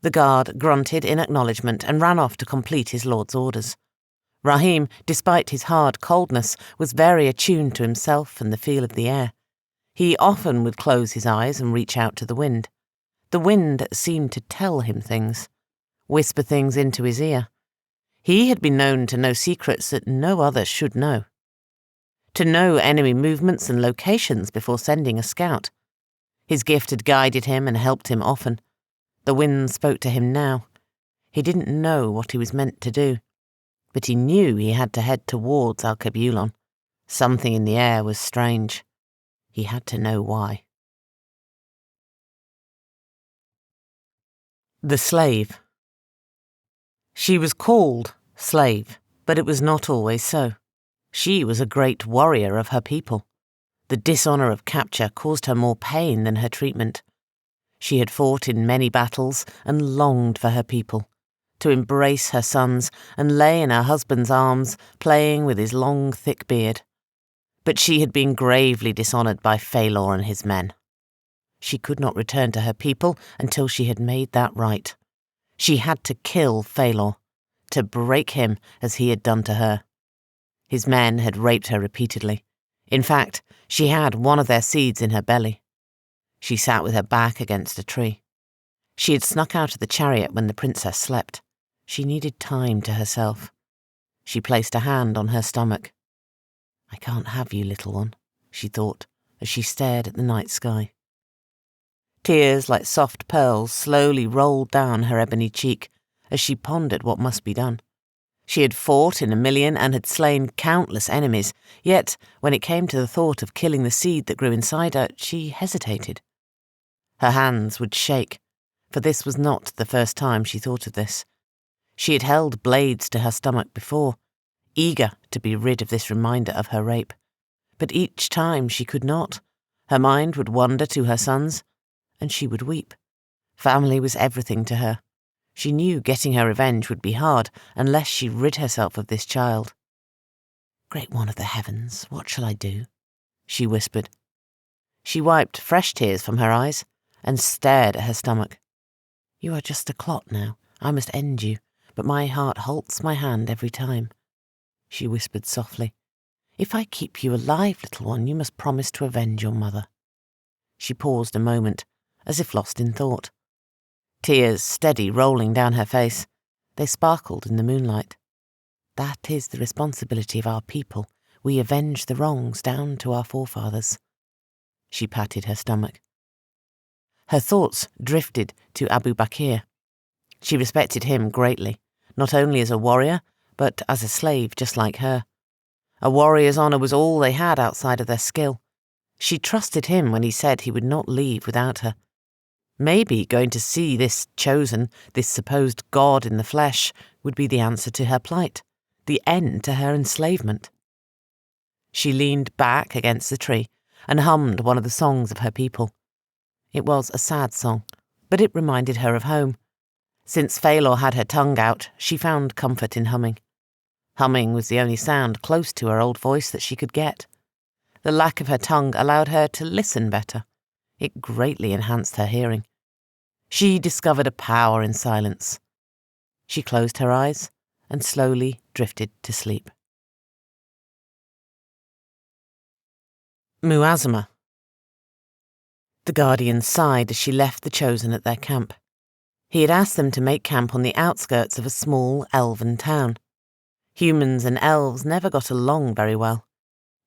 The guard grunted in acknowledgement and ran off to complete his lord's orders. Rahim, despite his hard coldness, was very attuned to himself and the feel of the air. He often would close his eyes and reach out to the wind. The wind seemed to tell him things, whisper things into his ear. He had been known to know secrets that no other should know. To know enemy movements and locations before sending a scout. His gift had guided him and helped him often. The wind spoke to him now. He didn't know what he was meant to do, but he knew he had to head towards Alkebulan. Something in the air was strange. He had to know why. The slave. She was called slave, but it was not always so. She was a great warrior of her people. The dishonour of capture caused her more pain than her treatment. She had fought in many battles and longed for her people, to embrace her sons and lay in her husband's arms, playing with his long, thick beard. But she had been gravely dishonoured by Phalor and his men. She could not return to her people until she had made that right. She had to kill Phalor, to break him as he had done to her. His men had raped her repeatedly. In fact, she had one of their seeds in her belly. She sat with her back against a tree. She had snuck out of the chariot when the princess slept. She needed time to herself. She placed a hand on her stomach. "I can't have you, little one," she thought, as she stared at the night sky. Tears like soft pearls slowly rolled down her ebony cheek as she pondered what must be done. She had fought in 1,000,000 and had slain countless enemies, yet when it came to the thought of killing the seed that grew inside her, she hesitated. Her hands would shake, for this was not the first time she thought of this. She had held blades to her stomach before, eager to be rid of this reminder of her rape. But each time she could not. Her mind would wander to her sons, and she would weep. Family was everything to her. She knew getting her revenge would be hard unless she rid herself of this child. "Great One of the heavens, what shall I do?" she whispered. She wiped fresh tears from her eyes and stared at her stomach. "You are just a clot now. I must end you, but my heart halts my hand every time," she whispered softly. "If I keep you alive, little one, you must promise to avenge your mother." She paused a moment, as if lost in thought. Tears steady rolling down her face. They sparkled in the moonlight. "That is the responsibility of our people. We avenge the wrongs down to our forefathers." She patted her stomach. Her thoughts drifted to Abu Bakr. She respected him greatly, not only as a warrior, but as a slave just like her. A warrior's honour was all they had outside of their skill. She trusted him when he said he would not leave without her. Maybe going to see this chosen, this supposed god in the flesh, would be the answer to her plight, the end to her enslavement. She leaned back against the tree and hummed one of the songs of her people. It was a sad song, but it reminded her of home. Since Phalor had her tongue out, she found comfort in humming. Humming was the only sound close to her old voice that she could get. The lack of her tongue allowed her to listen better. It greatly enhanced her hearing. She discovered a power in silence. She closed her eyes and slowly drifted to sleep. Muazama. The Guardian sighed as she left the Chosen at their camp. He had asked them to make camp on the outskirts of a small elven town. Humans and elves never got along very well.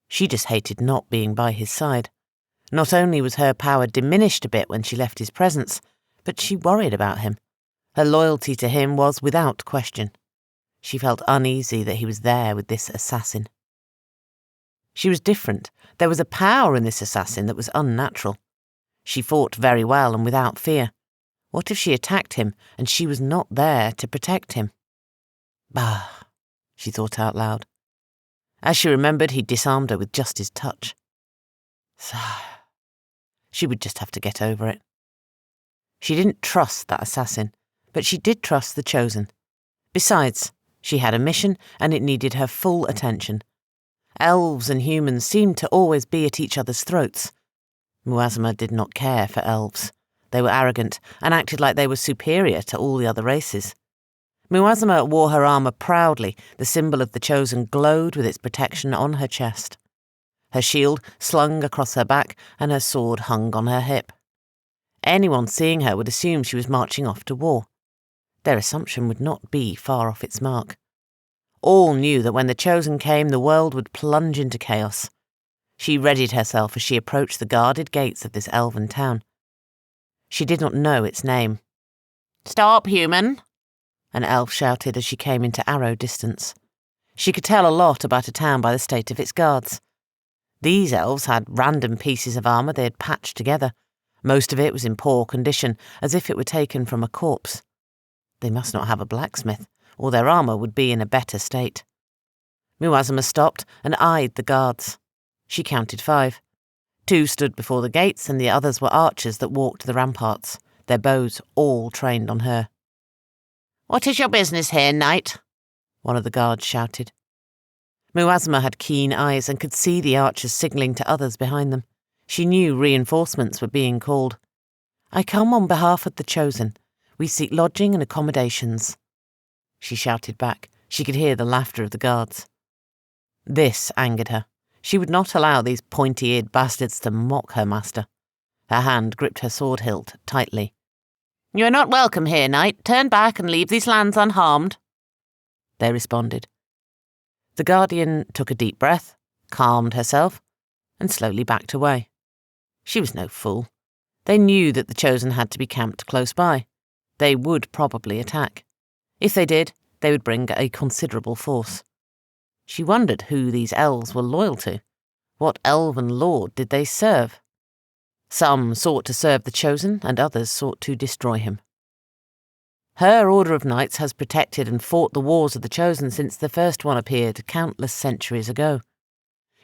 She just hated not being by his side. Not only was her power diminished a bit when she left his presence, but she worried about him. Her loyalty to him was without question. She felt uneasy that he was there with this assassin. She was different. There was a power in this assassin that was unnatural. She fought very well and without fear. What if she attacked him and she was not there to protect him? Bah, she thought out loud. As she remembered, he disarmed her with just his touch. She would just have to get over it. She didn't trust that assassin, but she did trust the Chosen. Besides, she had a mission and it needed her full attention. Elves and humans seemed to always be at each other's throats. Muazama did not care for elves. They were arrogant and acted like they were superior to all the other races. Muazama wore her armour proudly. The symbol of the Chosen glowed with its protection on her chest. Her shield slung across her back and her sword hung on her hip. Anyone seeing her would assume she was marching off to war. Their assumption would not be far off its mark. All knew that when the Chosen came, the world would plunge into chaos. She readied herself as she approached the guarded gates of this elven town. She did not know its name. "Stop, human!" an elf shouted as she came into arrow distance. She could tell a lot about a town by the state of its guards. These elves had random pieces of armour they had patched together. Most of it was in poor condition, as if it were taken from a corpse. They must not have a blacksmith, or their armour would be in a better state. Muazama stopped and eyed the guards. She counted 5. 2 stood before the gates and the others were archers that walked the ramparts, their bows all trained on her. "What is your business here, knight?" one of the guards shouted. Muazama had keen eyes and could see the archers signalling to others behind them. She knew reinforcements were being called. "I come on behalf of the Chosen. We seek lodging and accommodations." She shouted back. She could hear the laughter of the guards. This angered her. She would not allow these pointy-eared bastards to mock her master. Her hand gripped her sword hilt tightly. "You are not welcome here, knight. Turn back and leave these lands unharmed," they responded. The Guardian took a deep breath, calmed herself, and slowly backed away. She was no fool. They knew that the Chosen had to be camped close by. They would probably attack. If they did, they would bring a considerable force. She wondered who these elves were loyal to. What elven lord did they serve? Some sought to serve the Chosen, and others sought to destroy him. Her order of knights has protected and fought the wars of the Chosen since the first one appeared countless centuries ago.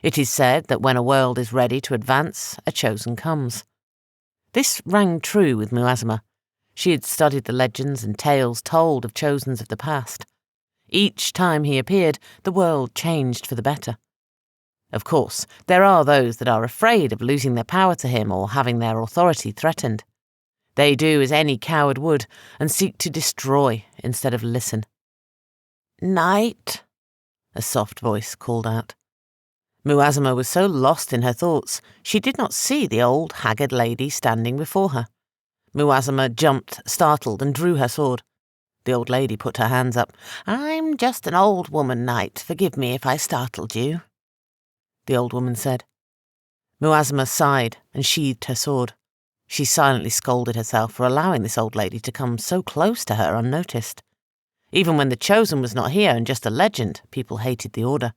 It is said that when a world is ready to advance, a Chosen comes. This rang true with Muazama. She had studied the legends and tales told of Chosens of the past. Each time he appeared, the world changed for the better. Of course, there are those that are afraid of losing their power to him or having their authority threatened. They do as any coward would and seek to destroy instead of listen. "Knight," a soft voice called out. Muazama was so lost in her thoughts, she did not see the old, haggard lady standing before her. Muazama jumped, startled, and drew her sword. The old lady put her hands up. "I'm just an old woman, knight. Forgive me if I startled you," the old woman said. Muazama sighed and sheathed her sword. She silently scolded herself for allowing this old lady to come so close to her unnoticed. Even when the Chosen was not here and just a legend, people hated the order.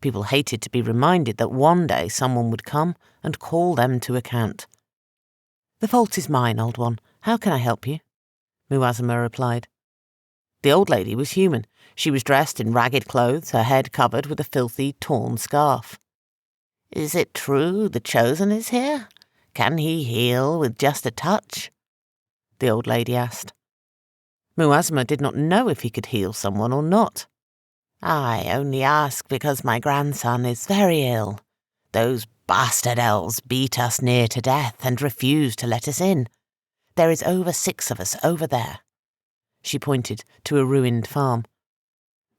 People hated to be reminded that one day someone would come and call them to account. "The fault is mine, old one. How can I help you?" Muazama replied. The old lady was human. She was dressed in ragged clothes, her head covered with a filthy, torn scarf. "Is it true the Chosen is here? Can he heal with just a touch?" the old lady asked. Muazama did not know if he could heal someone or not. "I only ask because my grandson is very ill. Those bastard elves beat us near to death and refuse to let us in. There is over 6 of us over there." She pointed to a ruined farm.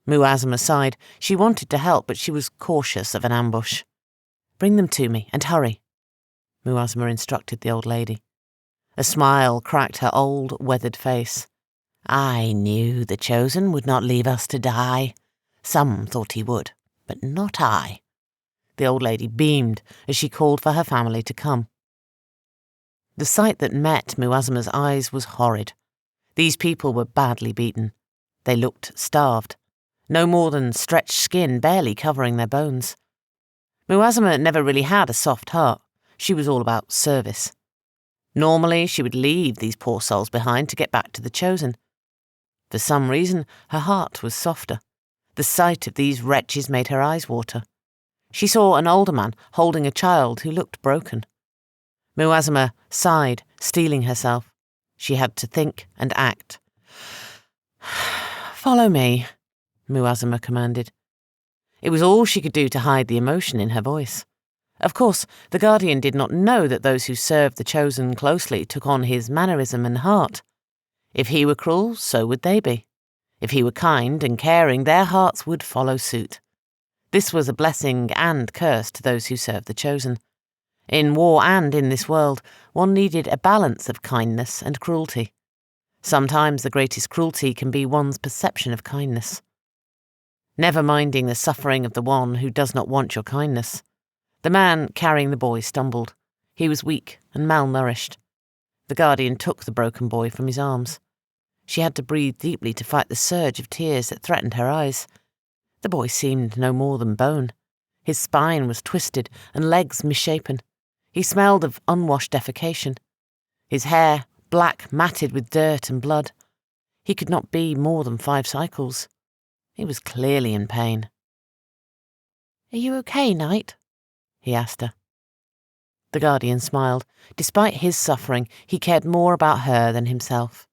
Muazama sighed. She wanted to help, but she was cautious of an ambush. "Bring them to me, and hurry," Muazama instructed the old lady. A smile cracked her old, weathered face. "I knew the Chosen would not leave us to die. Some thought he would, but not I." The old lady beamed as she called for her family to come. The sight that met Muazama's eyes was horrid. These people were badly beaten. They looked starved. No more than stretched skin barely covering their bones. Muazama never really had a soft heart. She was all about service. Normally, she would leave these poor souls behind to get back to the Chosen. For some reason, her heart was softer. The sight of these wretches made her eyes water. She saw an older man holding a child who looked broken. Muazama sighed, steeling herself. She had to think and act. "Follow me," Muazama commanded. It was all she could do to hide the emotion in her voice. Of course, the Guardian did not know that those who served the Chosen closely took on his mannerism and heart. If he were cruel, so would they be. If he were kind and caring, their hearts would follow suit. This was a blessing and curse to those who served the Chosen. In war and in this world, one needed a balance of kindness and cruelty. Sometimes the greatest cruelty can be one's perception of kindness. Never minding the suffering of the one who does not want your kindness, the man carrying the boy stumbled. He was weak and malnourished. The Guardian took the broken boy from his arms. She had to breathe deeply to fight the surge of tears that threatened her eyes. The boy seemed no more than bone. His spine was twisted and legs misshapen. He smelled of unwashed defecation. His hair, black, matted with dirt and blood. He could not be more than 5 cycles. He was clearly in pain. "Are you okay, Knight?" he asked her. The Guardian smiled. Despite his suffering, he cared more about her than himself.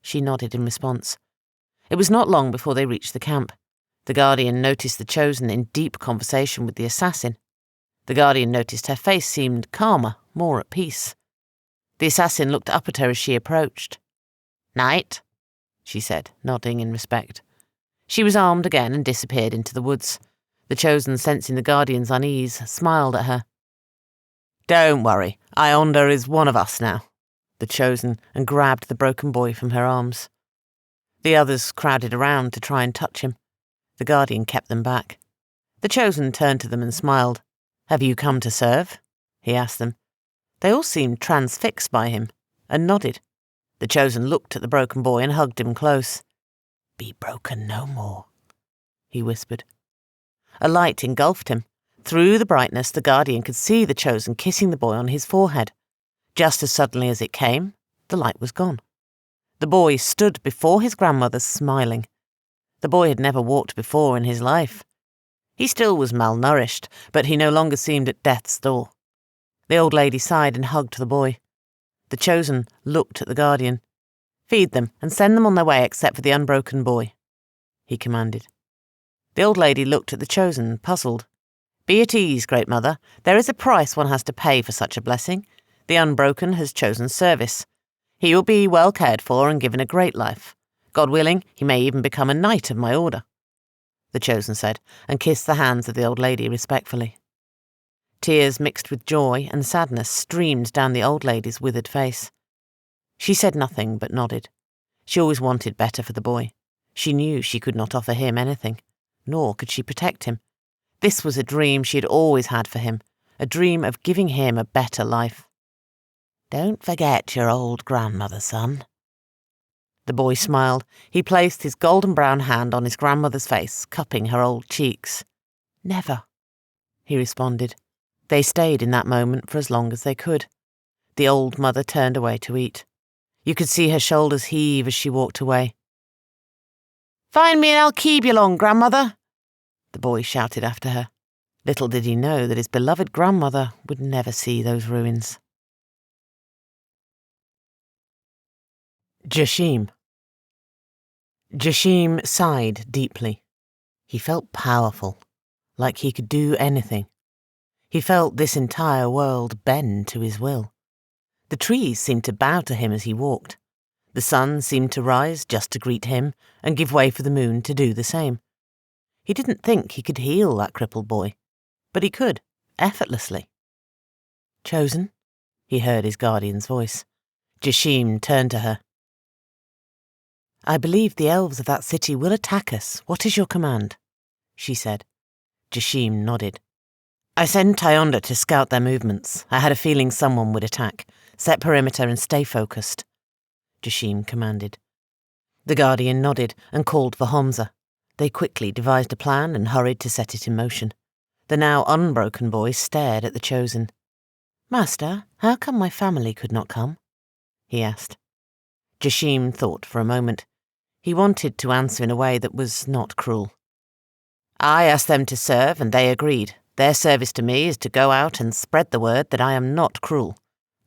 She nodded in response. It was not long before they reached the camp. The Guardian noticed the Chosen in deep conversation with the assassin. The Guardian noticed her face seemed calmer, more at peace. The assassin looked up at her as she approached. "Knight," she said, nodding in respect. She was armed again and disappeared into the woods. The Chosen, sensing the Guardian's unease, smiled at her. "Don't worry, Ionda is one of us now," the Chosen, and grabbed the broken boy from her arms. The others crowded around to try and touch him. The Guardian kept them back. The Chosen turned to them and smiled. "Have you come to serve?" he asked them. They all seemed transfixed by him, and nodded. The Chosen looked at the broken boy and hugged him close. "Be broken no more," he whispered. A light engulfed him. Through the brightness, the Guardian could see the Chosen kissing the boy on his forehead. Just as suddenly as it came, the light was gone. The boy stood before his grandmother, smiling. The boy had never walked before in his life. He still was malnourished, but he no longer seemed at death's door. The old lady sighed and hugged the boy. The Chosen looked at the Guardian. "Feed them and send them on their way except for the unbroken boy," he commanded. The old lady looked at the Chosen, puzzled. "Be at ease, Great Mother. There is a price one has to pay for such a blessing. The unbroken has chosen service. He will be well cared for and given a great life. God willing, he may even become a knight of my order," the Chosen said, and kissed the hands of the old lady respectfully. Tears mixed with joy and sadness streamed down the old lady's withered face. She said nothing but nodded. She always wanted better for the boy. She knew she could not offer him anything, nor could she protect him. This was a dream she had always had for him, a dream of giving him a better life. "Don't forget your old grandmother, son." The boy smiled. He placed his golden brown hand on his grandmother's face, cupping her old cheeks. Never, he responded. They stayed in that moment for as long as they could. The old mother turned away to eat. You could see her shoulders heave as she walked away. "Find me an Alkebulan, grandmother," the boy shouted after her. Little did he know that his beloved grandmother would never see those ruins. Jashim. Jashim sighed deeply. He felt powerful, like he could do anything. He felt this entire world bend to his will. The trees seemed to bow to him as he walked. The sun seemed to rise just to greet him and give way for the moon to do the same. He didn't think he could heal that crippled boy, but he could, effortlessly. "Chosen?" he heard his guardian's voice. Jashim turned to her. "I believe the elves of that city will attack us. What is your command?" she said. Jashim nodded. "I sent Tyonder to scout their movements. I had a feeling someone would attack. Set perimeter and stay focused," Jashim commanded. The guardian nodded and called for Hamza. They quickly devised a plan and hurried to set it in motion. The now unbroken boy stared at the Chosen. "Master, how come my family could not come?" he asked. Jashim thought for a moment. He wanted to answer in a way that was not cruel. "I asked them to serve, and they agreed. Their service to me is to go out and spread the word that I am not cruel,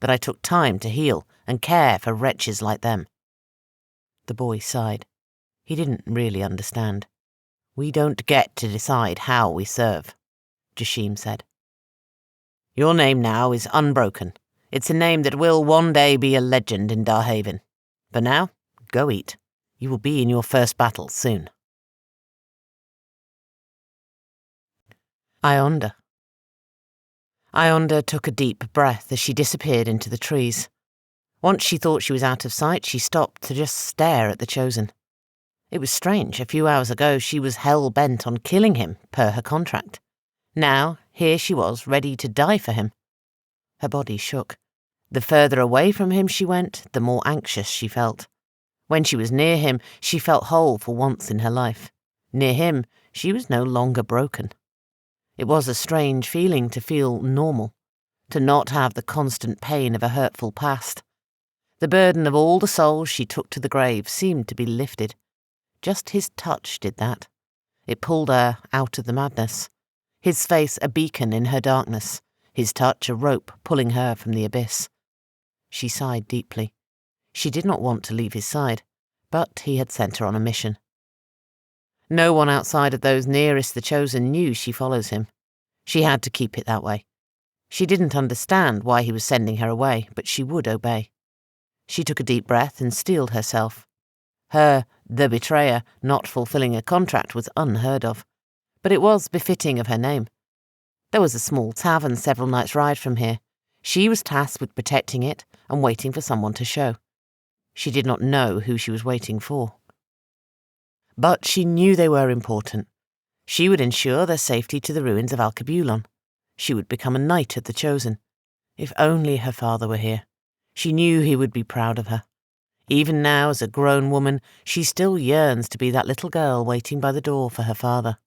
that I took time to heal and care for wretches like them." The boy sighed. He didn't really understand. "We don't get to decide how we serve," Jashim said. "Your name now is Unbroken. It's a name that will one day be a legend in Darhavin. For now, go eat. You will be in your first battle soon." Ionda. Ionda took a deep breath as she disappeared into the trees. Once she thought she was out of sight, she stopped to just stare at the Chosen. It was strange. A few hours ago, she was hell-bent on killing him, per her contract. Now, here she was, ready to die for him. Her body shook. The further away from him she went, the more anxious she felt. When she was near him, she felt whole for once in her life. Near him, she was no longer broken. It was a strange feeling to feel normal, to not have the constant pain of a hurtful past. The burden of all the souls she took to the grave seemed to be lifted. Just his touch did that. It pulled her out of the madness. His face a beacon in her darkness, his touch a rope pulling her from the abyss. She sighed deeply. She did not want to leave his side, but he had sent her on a mission. No one outside of those nearest the Chosen knew she follows him. She had to keep it that way. She didn't understand why he was sending her away, but she would obey. She took a deep breath and steeled herself. Her, the betrayer, not fulfilling a contract was unheard of, but it was befitting of her name. There was a small tavern several nights' ride from here. She was tasked with protecting it and waiting for someone to show. She did not know who she was waiting for. But she knew they were important. She would ensure their safety to the ruins of Alkebulan. She would become a knight of the Chosen. If only her father were here. She knew he would be proud of her. Even now, as a grown woman, she still yearns to be that little girl waiting by the door for her father.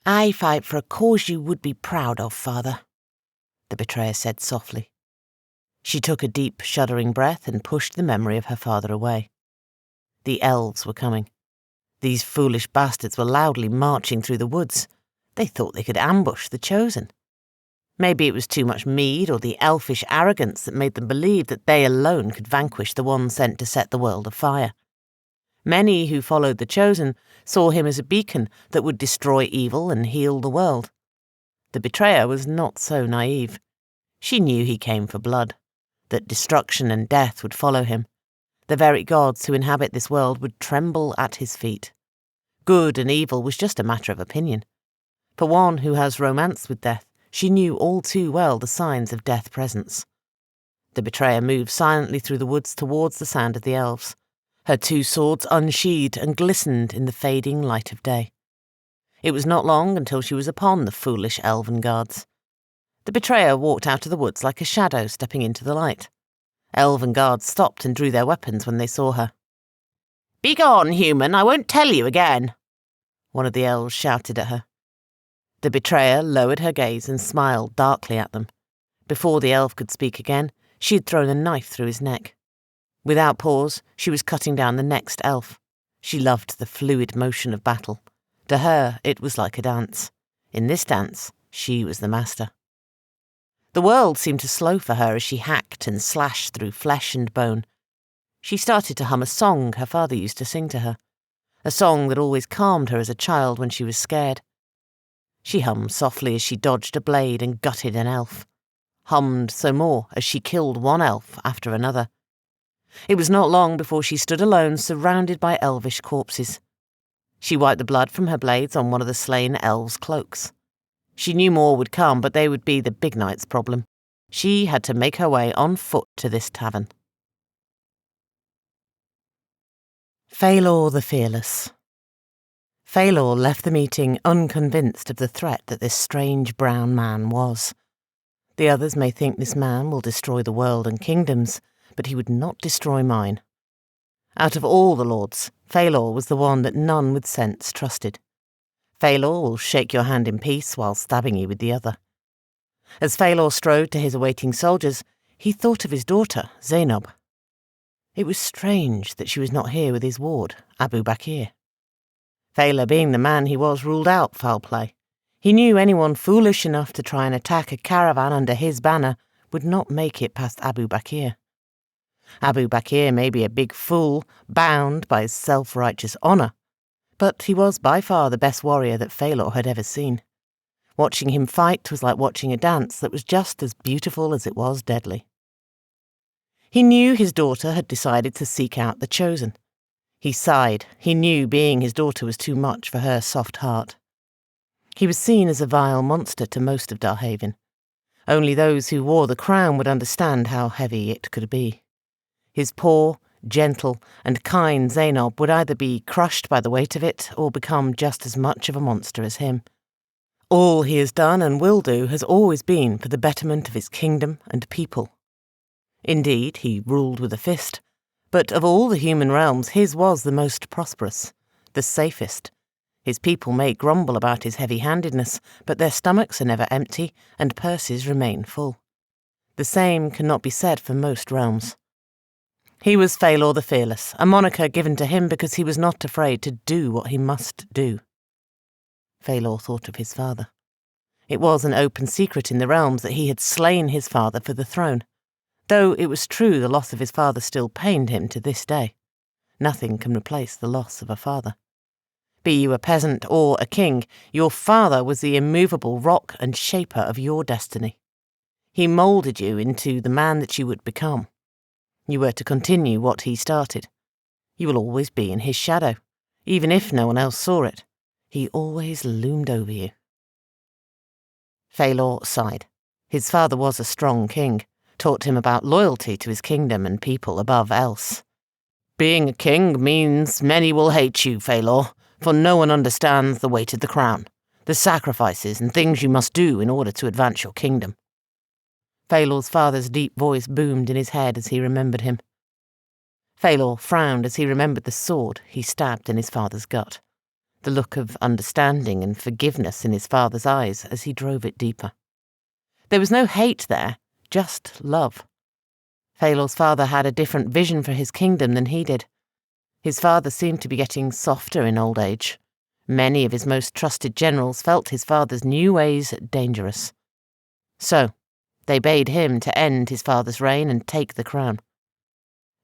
"I fight for a cause you would be proud of, father," the betrayer said softly. She took a deep, shuddering breath and pushed the memory of her father away. The elves were coming. These foolish bastards were loudly marching through the woods. They thought they could ambush the Chosen. Maybe it was too much mead or the elfish arrogance that made them believe that they alone could vanquish the one sent to set the world afire. Many who followed the Chosen saw him as a beacon that would destroy evil and heal the world. The betrayer was not so naive. She knew he came for blood, that destruction and death would follow him. The very gods who inhabit this world would tremble at his feet. Good and evil was just a matter of opinion. For one who has romanced with death, she knew all too well the signs of death presence. The betrayer moved silently through the woods towards the sound of the elves. Her two swords unsheathed and glistened in the fading light of day. It was not long until she was upon the foolish elven guards. The betrayer walked out of the woods like a shadow stepping into the light. Elven guards stopped and drew their weapons when they saw her. "Begone, human, I won't tell you again," one of the elves shouted at her. The betrayer lowered her gaze and smiled darkly at them. Before the elf could speak again, she had thrown a knife through his neck. Without pause, she was cutting down the next elf. She loved the fluid motion of battle. To her, it was like a dance. In this dance, she was the master. The world seemed to slow for her as she hacked and slashed through flesh and bone. She started to hum a song her father used to sing to her, a song that always calmed her as a child when she was scared. She hummed softly as she dodged a blade and gutted an elf, hummed some more as she killed one elf after another. It was not long before she stood alone, surrounded by elvish corpses. She wiped the blood from her blades on one of the slain elves' cloaks. She knew more would come, but they would be the big knight's problem. She had to make her way on foot to this tavern. Phalor the Fearless. Phalor left the meeting unconvinced of the threat that this strange brown man was. The others may think this man will destroy the world and kingdoms, but he would not destroy mine. Out of all the lords, Phalor was the one that none with sense trusted. Phalor will shake your hand in peace while stabbing you with the other. As Phalor strode to his awaiting soldiers, he thought of his daughter, Zainab. It was strange that she was not here with his ward, Abu Bakr. Phalor, being the man he was, ruled out foul play. He knew anyone foolish enough to try and attack a caravan under his banner would not make it past Abu Bakr. Abu Bakr may be a big fool, bound by his self-righteous honour, but he was by far the best warrior that Phalor had ever seen. Watching him fight was like watching a dance that was just as beautiful as it was deadly. He knew his daughter had decided to seek out the Chosen. He sighed. He knew being his daughter was too much for her soft heart. He was seen as a vile monster to most of Darhavin. Only those who wore the crown would understand how heavy it could be. His poor, gentle, and kind Zainab would either be crushed by the weight of it or become just as much of a monster as him. All he has done and will do has always been for the betterment of his kingdom and people. Indeed, he ruled with a fist, but of all the human realms his was the most prosperous, the safest. His people may grumble about his heavy-handedness, but their stomachs are never empty and purses remain full. The same cannot be said for most realms. He was Phalor the Fearless, a moniker given to him because he was not afraid to do what he must do. Phalor thought of his father. It was an open secret in the realms that he had slain his father for the throne. Though it was true the loss of his father still pained him to this day. Nothing can replace the loss of a father. Be you a peasant or a king, your father was the immovable rock and shaper of your destiny. He moulded you into the man that you would become. You were to continue what he started. You will always be in his shadow, even if no one else saw it. He always loomed over you. Phalor sighed. His father was a strong king, taught him about loyalty to his kingdom and people above else. Being a king means many will hate you, Phalor, for no one understands the weight of the crown, the sacrifices and things you must do in order to advance your kingdom. Phalor's father's deep voice boomed in his head as he remembered him. Phalor frowned as he remembered the sword he stabbed in his father's gut, the look of understanding and forgiveness in his father's eyes as he drove it deeper. There was no hate there, just love. Phalor's father had a different vision for his kingdom than he did. His father seemed to be getting softer in old age. Many of his most trusted generals felt his father's new ways dangerous. So, they bade him to end his father's reign and take the crown.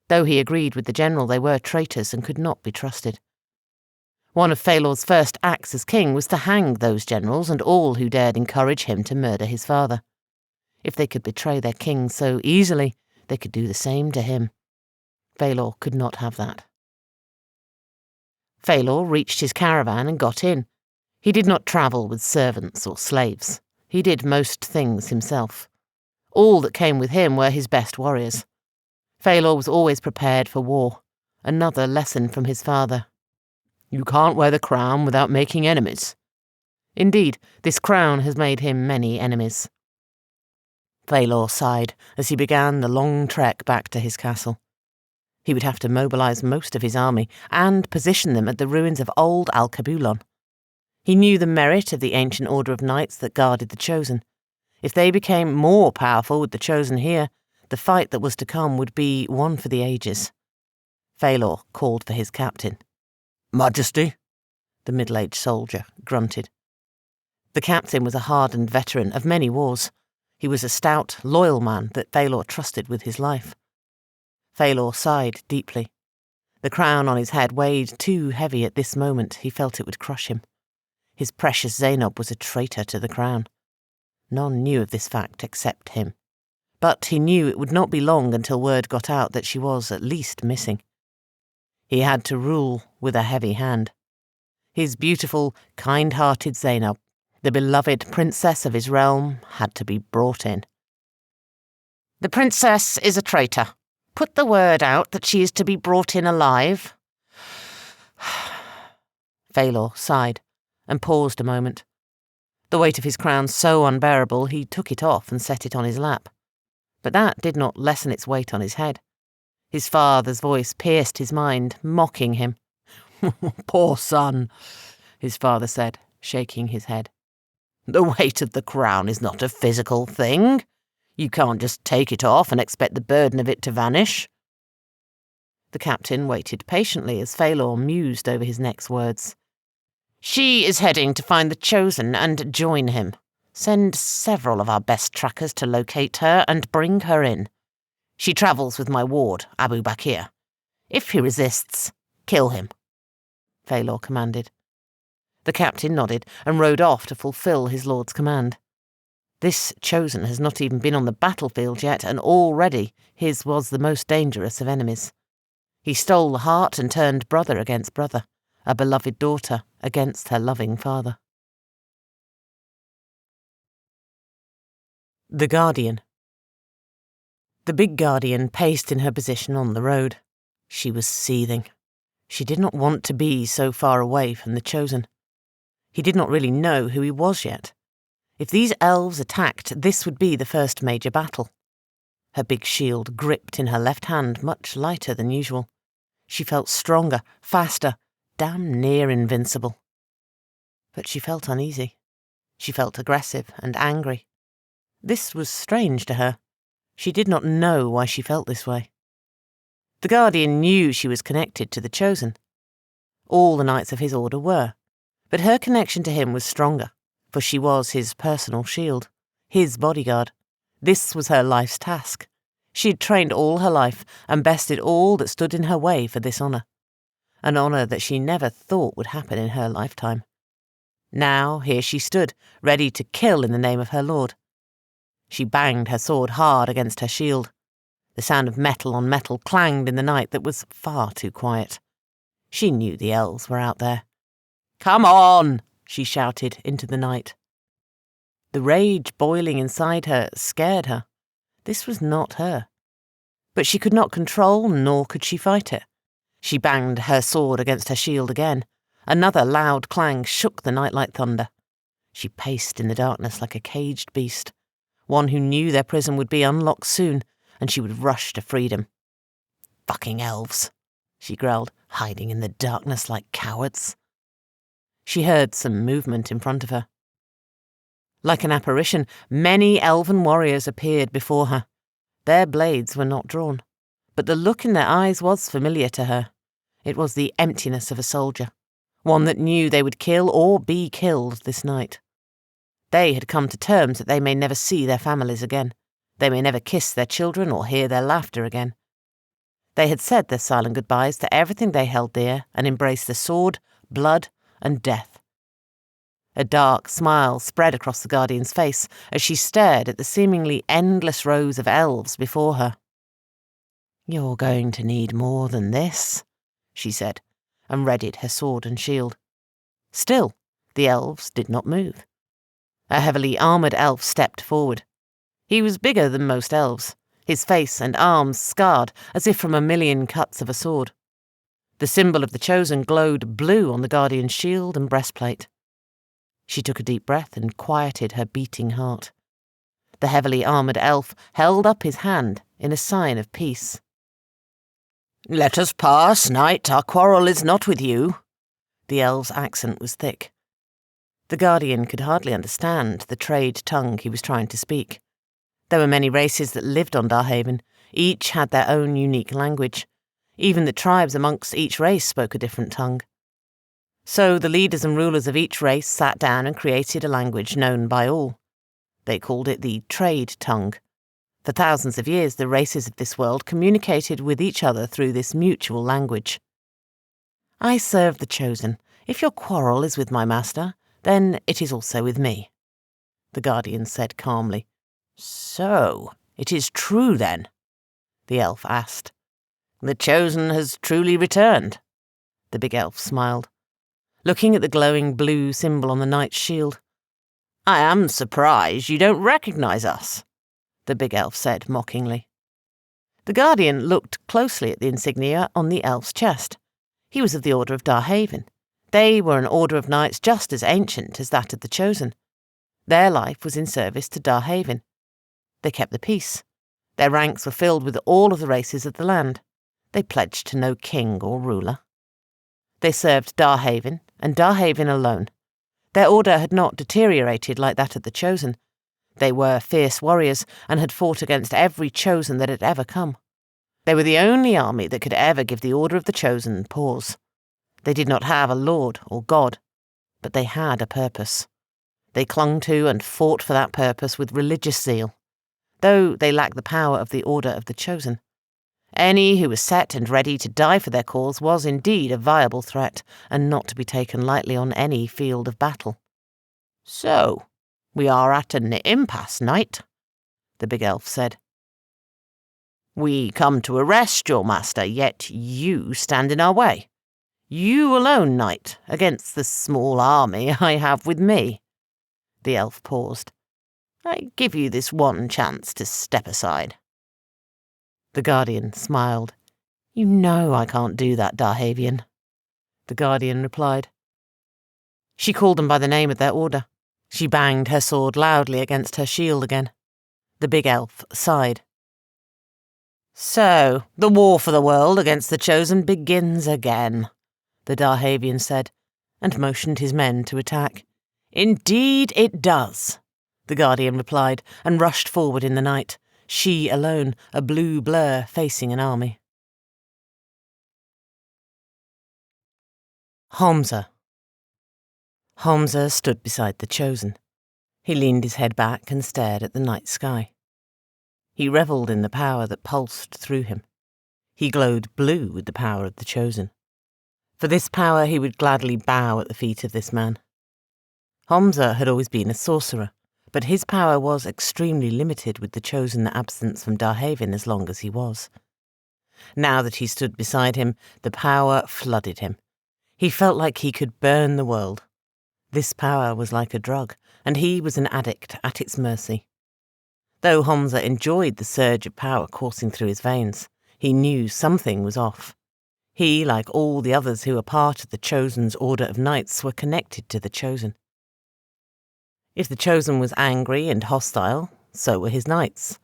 Though he agreed with the general, they were traitors and could not be trusted. One of Phalor's first acts as king was to hang those generals and all who dared encourage him to murder his father. If they could betray their king so easily, they could do the same to him. Phalor could not have that. Phalor reached his caravan and got in. He did not travel with servants or slaves. He did most things himself. All that came with him were his best warriors. Phalor was always prepared for war. Another lesson from his father. You can't wear the crown without making enemies. Indeed, this crown has made him many enemies. Phalor sighed as he began the long trek back to his castle. He would have to mobilize most of his army and position them at the ruins of old Alkebulan. He knew the merit of the ancient order of knights that guarded the Chosen. If they became more powerful with the Chosen here, the fight that was to come would be one for the ages. Phalor called for his captain. "Majesty?" The middle-aged soldier grunted. The captain was a hardened veteran of many wars. He was a stout, loyal man that Phalor trusted with his life. Phalor sighed deeply. The crown on his head weighed too heavy at this moment. He felt it would crush him. His precious Zainab was a traitor to the crown. None knew of this fact except him. But he knew it would not be long until word got out that she was at least missing. He had to rule with a heavy hand. His beautiful, kind-hearted Zainab, the beloved princess of his realm, had to be brought in. The princess is a traitor. Put the word out that she is to be brought in alive. Phalor sighed and paused a moment. The weight of his crown so unbearable, he took it off and set it on his lap. But that did not lessen its weight on his head. His father's voice pierced his mind, mocking him. "Poor son," his father said, shaking his head. "The weight of the crown is not a physical thing. You can't just take it off and expect the burden of it to vanish." The captain waited patiently as Phalor mused over his next words. "She is heading to find the Chosen and join him. Send several of our best trackers to locate her and bring her in. She travels with my ward, Abu Bakir. If he resists, kill him," Phalor commanded. The captain nodded and rode off to fulfill his lord's command. This Chosen has not even been on the battlefield yet, and already his was the most dangerous of enemies. He stole the heart and turned brother against brother, a beloved daughter against her loving father. The Guardian. The big Guardian paced in her position on the road. She was seething. She did not want to be so far away from the Chosen. He did not really know who he was yet. If these elves attacked, this would be the first major battle. Her big shield gripped in her left hand, much lighter than usual. She felt stronger, faster, damn near invincible. But she felt uneasy. She felt aggressive and angry. This was strange to her. She did not know why she felt this way. The Guardian knew she was connected to the Chosen. All the knights of his order were, but her connection to him was stronger, for she was his personal shield, his bodyguard. This was her life's task. She had trained all her life and bested all that stood in her way for this honour, an honour that she never thought would happen in her lifetime. Now here she stood, ready to kill in the name of her lord. She banged her sword hard against her shield. The sound of metal on metal clanged in the night that was far too quiet. She knew the elves were out there. "Come on!" she shouted into the night. The rage boiling inside her scared her. This was not her. But she could not control, nor could she fight it. She banged her sword against her shield again. Another loud clang shook the night like thunder. She paced in the darkness like a caged beast, one who knew their prison would be unlocked soon, and she would rush to freedom. "Fucking elves," she growled, hiding in the darkness like cowards. She heard some movement in front of her. Like an apparition, many elven warriors appeared before her. Their blades were not drawn, but the look in their eyes was familiar to her. It was the emptiness of a soldier, one that knew they would kill or be killed this night. They had come to terms that they may never see their families again. They may never kiss their children or hear their laughter again. They had said their silent goodbyes to everything they held dear and embraced the sword, blood, and death. A dark smile spread across the Guardian's face as she stared at the seemingly endless rows of elves before her. "You're going to need more than this," she said, and readied her sword and shield. Still, the elves did not move. A heavily armoured elf stepped forward. He was bigger than most elves, his face and arms scarred as if from a million cuts of a sword. The symbol of the Chosen glowed blue on the Guardian's shield and breastplate. She took a deep breath and quieted her beating heart. The heavily armoured elf held up his hand in a sign of peace. "Let us pass, knight. Our quarrel is not with you." The elf's accent was thick. The Guardian could hardly understand the trade tongue he was trying to speak. There were many races that lived on Darhavin. Each had their own unique language. Even the tribes amongst each race spoke a different tongue. So the leaders and rulers of each race sat down and created a language known by all. They called it the trade tongue. For thousands of years, the races of this world communicated with each other through this mutual language. I serve the Chosen. If your quarrel is with my master, then it is also with me, the Guardian said calmly. So, it is true then? The elf asked. The Chosen has truly returned. The big elf smiled, looking at the glowing blue symbol on the knight's shield. I am surprised you don't recognize us, the big elf said mockingly. The Guardian looked closely at the insignia on the elf's chest. He was of the Order of Darhavin. They were an order of knights just as ancient as that of the Chosen. Their life was in service to Darhavin. They kept the peace. Their ranks were filled with all of the races of the land. They pledged to no king or ruler. They served Darhavin, and Darhavin alone. Their order had not deteriorated like that of the Chosen. They were fierce warriors and had fought against every Chosen that had ever come. They were the only army that could ever give the Order of the Chosen pause. They did not have a lord or god, but they had a purpose. They clung to and fought for that purpose with religious zeal, though they lacked the power of the Order of the Chosen. Any who was set and ready to die for their cause was indeed a viable threat, and not to be taken lightly on any field of battle. So, we are at an impasse, knight, the big elf said. We come to arrest your master, yet you stand in our way. You alone, knight, against the small army I have with me. The elf paused. I give you this one chance to step aside. The Guardian smiled. You know I can't do that, Darhavian. The Guardian replied. She called them by the name of their order. She banged her sword loudly against her shield again. The big elf sighed. So, the war for the world against the Chosen begins again, the Darhavian said, and motioned his men to attack. Indeed it does, the Guardian replied, and rushed forward in the night, she alone, a blue blur facing an army. Hamza. Hamza stood beside the Chosen. He leaned his head back and stared at the night sky. He revelled in the power that pulsed through him. He glowed blue with the power of the Chosen. For this power he would gladly bow at the feet of this man. Hamza had always been a sorcerer, but his power was extremely limited with the Chosen absence from Darhavin as long as he was. Now that he stood beside him, the power flooded him. He felt like he could burn the world. This power was like a drug, and he was an addict at its mercy. Though Hamza enjoyed the surge of power coursing through his veins, he knew something was off. He, like all the others who were part of the Chosen's order of knights, were connected to the Chosen. If the Chosen was angry and hostile, so were his knights.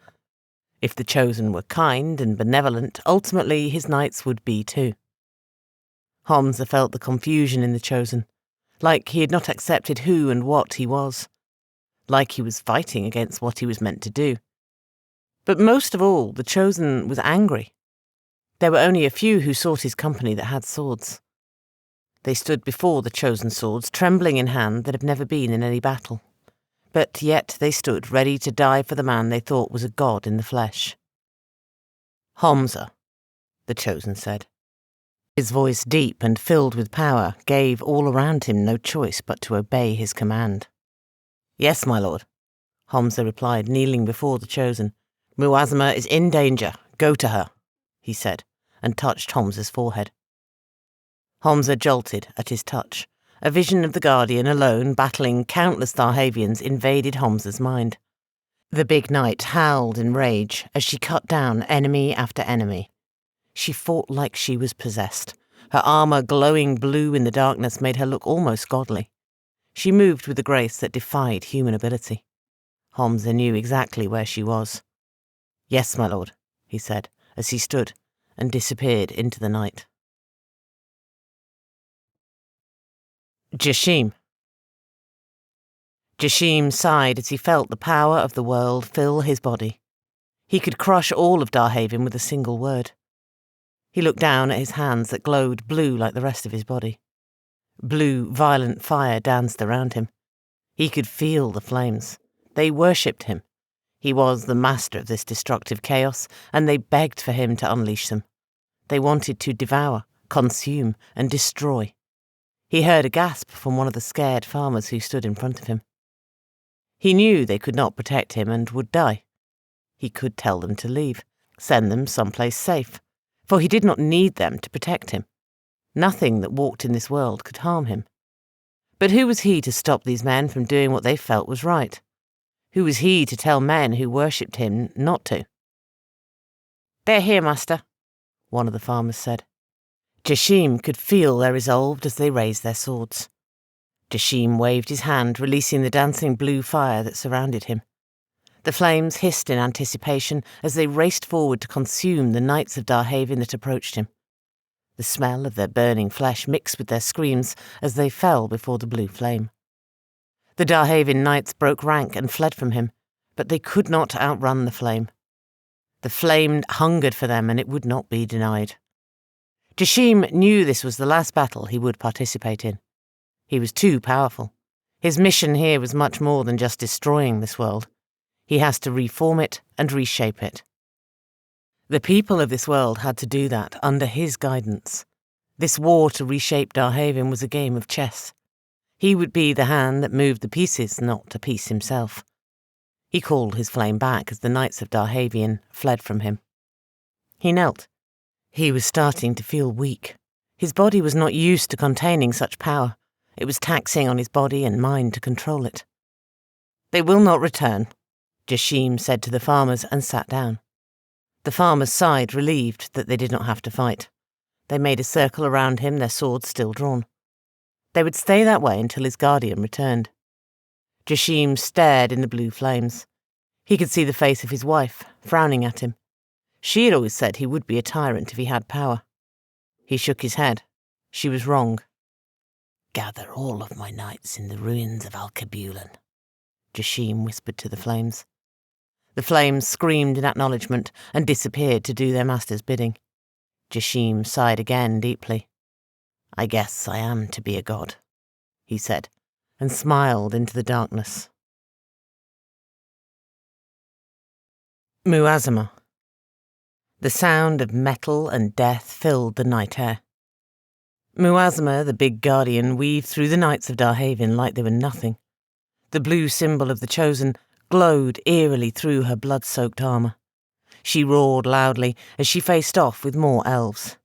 If the Chosen were kind and benevolent, ultimately his knights would be too. Hamza felt the confusion in the Chosen, like he had not accepted who and what he was, like he was fighting against what he was meant to do. But most of all, the Chosen was angry. There were only a few who sought his company that had swords. They stood before the Chosen swords, trembling in hand that had never been in any battle. But yet they stood ready to die for the man they thought was a god in the flesh. Hamza, the Chosen said. His voice, deep and filled with power, gave all around him no choice but to obey his command. Yes, my lord, Hamza replied, kneeling before the Chosen. Muazama is in danger. Go to her, he said, and touched Hamza's forehead. Hamza jolted at his touch. A vision of the Guardian alone, battling countless Darhavians, invaded Hamza's mind. The big knight howled in rage as she cut down enemy after enemy. She fought like she was possessed. Her armour glowing blue in the darkness made her look almost godly. She moved with a grace that defied human ability. Hamza knew exactly where she was. Yes, my lord, he said, as he stood and disappeared into the night. Jashim. Jashim sighed as he felt the power of the world fill his body. He could crush all of Darhavin with a single word. He looked down at his hands that glowed blue like the rest of his body. Blue, violent fire danced around him. He could feel the flames. They worshipped him. He was the master of this destructive chaos, and they begged for him to unleash them. They wanted to devour, consume, and destroy. He heard a gasp from one of the scared farmers who stood in front of him. He knew they could not protect him and would die. He could tell them to leave, send them someplace safe, for he did not need them to protect him. Nothing that walked in this world could harm him. But who was he to stop these men from doing what they felt was right? Who was he to tell men who worshipped him not to? "They're here, master," one of the farmers said. Jashim could feel their resolve as they raised their swords. Jashim waved his hand, releasing the dancing blue fire that surrounded him. The flames hissed in anticipation as they raced forward to consume the knights of Darhavin that approached him. The smell of their burning flesh mixed with their screams as they fell before the blue flame. The Darhavin knights broke rank and fled from him, but they could not outrun the flame. The flame hungered for them, and it would not be denied. Jashim knew this was the last battle he would participate in. He was too powerful. His mission here was much more than just destroying this world. He has to reform it and reshape it. The people of this world had to do that under his guidance. This war to reshape Darhavin was a game of chess. He would be the hand that moved the pieces, not to piece himself. He called his flame back as the knights of Darhavin fled from him. He knelt. He was starting to feel weak. His body was not used to containing such power. It was taxing on his body and mind to control it. "They will not return," Jashim said to the farmers and sat down. The farmers sighed, relieved that they did not have to fight. They made a circle around him, their swords still drawn. They would stay that way until his guardian returned. Jashim stared in the blue flames. He could see the face of his wife, frowning at him. She had always said he would be a tyrant if he had power. He shook his head. She was wrong. "Gather all of my knights in the ruins of Alkebulan," Jashim whispered to the flames. The flames screamed in acknowledgement and disappeared to do their master's bidding. Jashim sighed again deeply. "I guess I am to be a god," he said, and smiled into the darkness. Muazama. The sound of metal and death filled the night air. Muazama, the big guardian, weaved through the knights of Darhavin like they were nothing. The blue symbol of the chosen glowed eerily through her blood-soaked armour. She roared loudly as she faced off with more elves.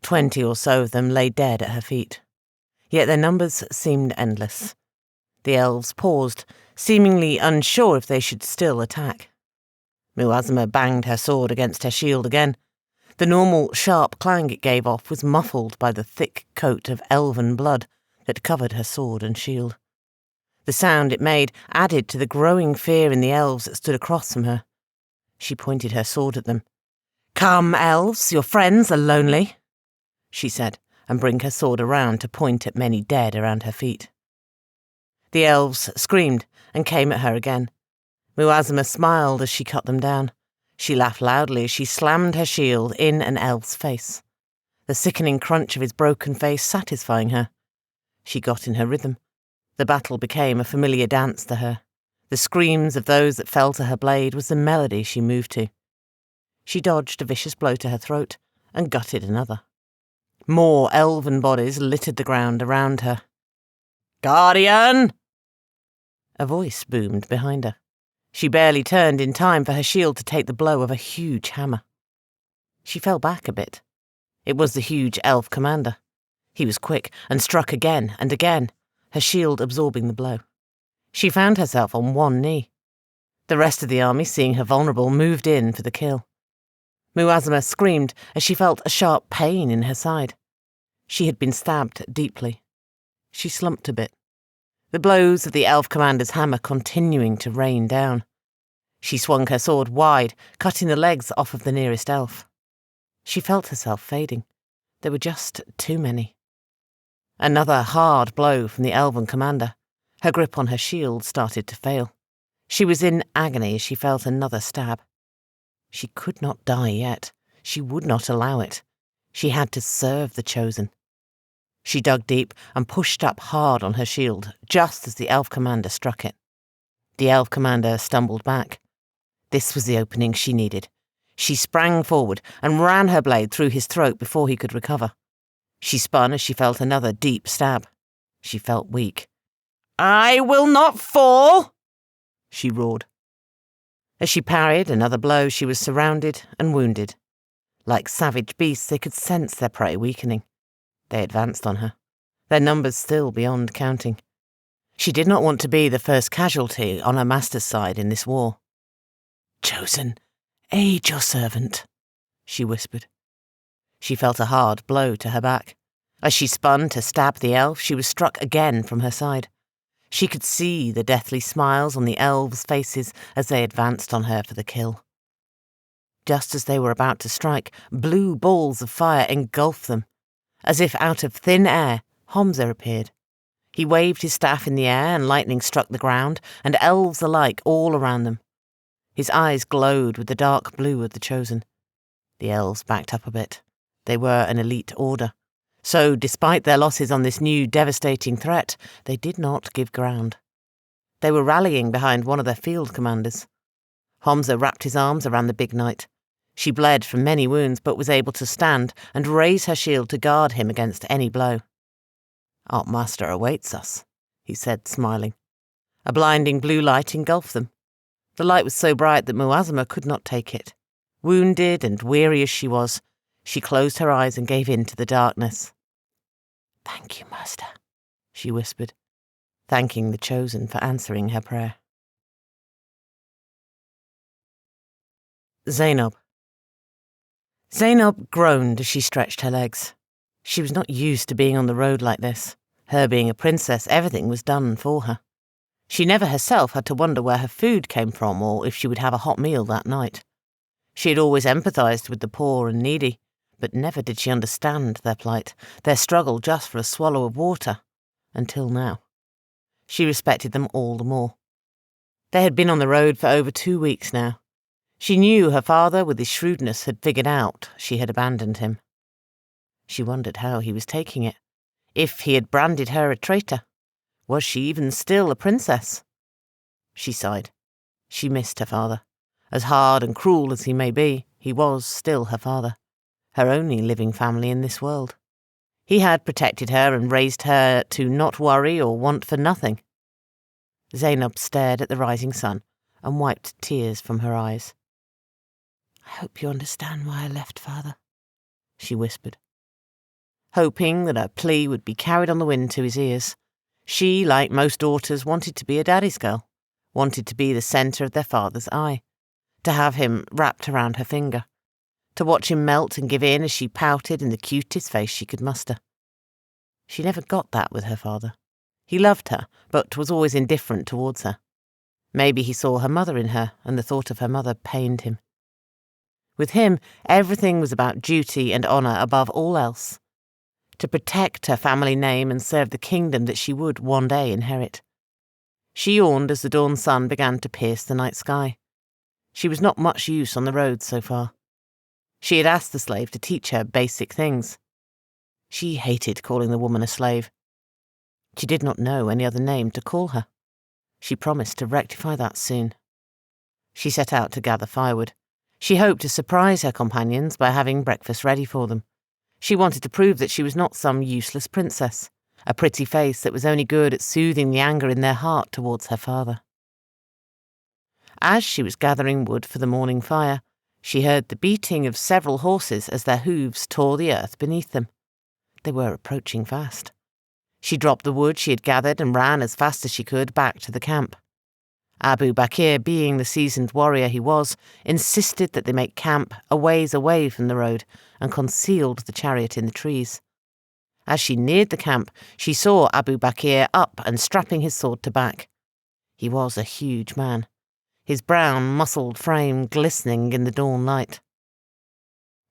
20 or so of them lay dead at her feet. Yet their numbers seemed endless. The elves paused, seemingly unsure if they should still attack. Muazama banged her sword against her shield again. The normal, sharp clang it gave off was muffled by the thick coat of elven blood that covered her sword and shield. The sound it made added to the growing fear in the elves that stood across from her. She pointed her sword at them. "Come, elves, your friends are lonely," she said, and bring her sword around to point at many dead around her feet. The elves screamed and came at her again. Muazama smiled as she cut them down. She laughed loudly as she slammed her shield in an elf's face, the sickening crunch of his broken face satisfying her. She got in her rhythm. The battle became a familiar dance to her. The screams of those that fell to her blade was the melody she moved to. She dodged a vicious blow to her throat and gutted another. More elven bodies littered the ground around her. "Guardian!" A voice boomed behind her. She barely turned in time for her shield to take the blow of a huge hammer. She fell back a bit. It was the huge elf commander. He was quick and struck again and again, her shield absorbing the blow. She found herself on one knee. The rest of the army, seeing her vulnerable, moved in for the kill. Muazama screamed as she felt a sharp pain in her side. She had been stabbed deeply. She slumped a bit, the blows of the elf commander's hammer continuing to rain down. She swung her sword wide, cutting the legs off of the nearest elf. She felt herself fading. There were just too many. Another hard blow from the elven commander. Her grip on her shield started to fail. She was in agony as she felt another stab. She could not die yet. She would not allow it. She had to serve the Chosen. She dug deep and pushed up hard on her shield, just as the elf commander struck it. The elf commander stumbled back. This was the opening she needed. She sprang forward and ran her blade through his throat before he could recover. She spun as she felt another deep stab. She felt weak. "I will not fall!" she roared. As she parried another blow, she was surrounded and wounded. Like savage beasts, they could sense their prey weakening. They advanced on her, their numbers still beyond counting. She did not want to be the first casualty on her master's side in this war. "Chosen, aid your servant," she whispered. She felt a hard blow to her back. As she spun to stab the elf, she was struck again from her side. She could see the deathly smiles on the elves' faces as they advanced on her for the kill. Just as they were about to strike, blue balls of fire engulfed them. As if out of thin air, Homza appeared. He waved his staff in the air and lightning struck the ground, and elves alike all around them. His eyes glowed with the dark blue of the Chosen. The elves backed up a bit. They were an elite order. So, despite their losses on this new devastating threat, they did not give ground. They were rallying behind one of their field commanders. Homza wrapped his arms around the big knight. She bled from many wounds, but was able to stand and raise her shield to guard him against any blow. "Our master awaits us," he said, smiling. A blinding blue light engulfed them. The light was so bright that Muazama could not take it. Wounded and weary as she was, she closed her eyes and gave in to the darkness. "Thank you, master," she whispered, thanking the Chosen for answering her prayer. Zainab groaned as she stretched her legs. She was not used to being on the road like this. Her being a princess, everything was done for her. She never herself had to wonder where her food came from or if she would have a hot meal that night. She had always empathized with the poor and needy, but never did she understand their plight, their struggle just for a swallow of water, until now. She respected them all the more. They had been on the road for over 2 weeks now. She knew her father, with his shrewdness, had figured out she had abandoned him. She wondered how he was taking it. If he had branded her a traitor, was she even still a princess? She sighed. She missed her father. As hard and cruel as he may be, he was still her father, her only living family in this world. He had protected her and raised her to not worry or want for nothing. Zainab stared at the rising sun and wiped tears from her eyes. "I hope you understand why I left, father," she whispered. Hoping that her plea would be carried on the wind to his ears, she, like most daughters, wanted to be a daddy's girl, wanted to be the centre of their father's eye, to have him wrapped around her finger, to watch him melt and give in as she pouted in the cutest face she could muster. She never got that with her father. He loved her, but was always indifferent towards her. Maybe he saw her mother in her, and the thought of her mother pained him. With him, everything was about duty and honour above all else. To protect her family name and serve the kingdom that she would one day inherit. She yawned as the dawn sun began to pierce the night sky. She was not much use on the road so far. She had asked the slave to teach her basic things. She hated calling the woman a slave. She did not know any other name to call her. She promised to rectify that soon. She set out to gather firewood. She hoped to surprise her companions by having breakfast ready for them. She wanted to prove that she was not some useless princess, a pretty face that was only good at soothing the anger in their heart towards her father. As she was gathering wood for the morning fire, she heard the beating of several horses as their hooves tore the earth beneath them. They were approaching fast. She dropped the wood she had gathered and ran as fast as she could back to the camp. Abu Bakr, being the seasoned warrior he was, insisted that they make camp a ways away from the road and concealed the chariot in the trees. As she neared the camp, she saw Abu Bakr up and strapping his sword to back. He was a huge man, his brown, muscled frame glistening in the dawn light.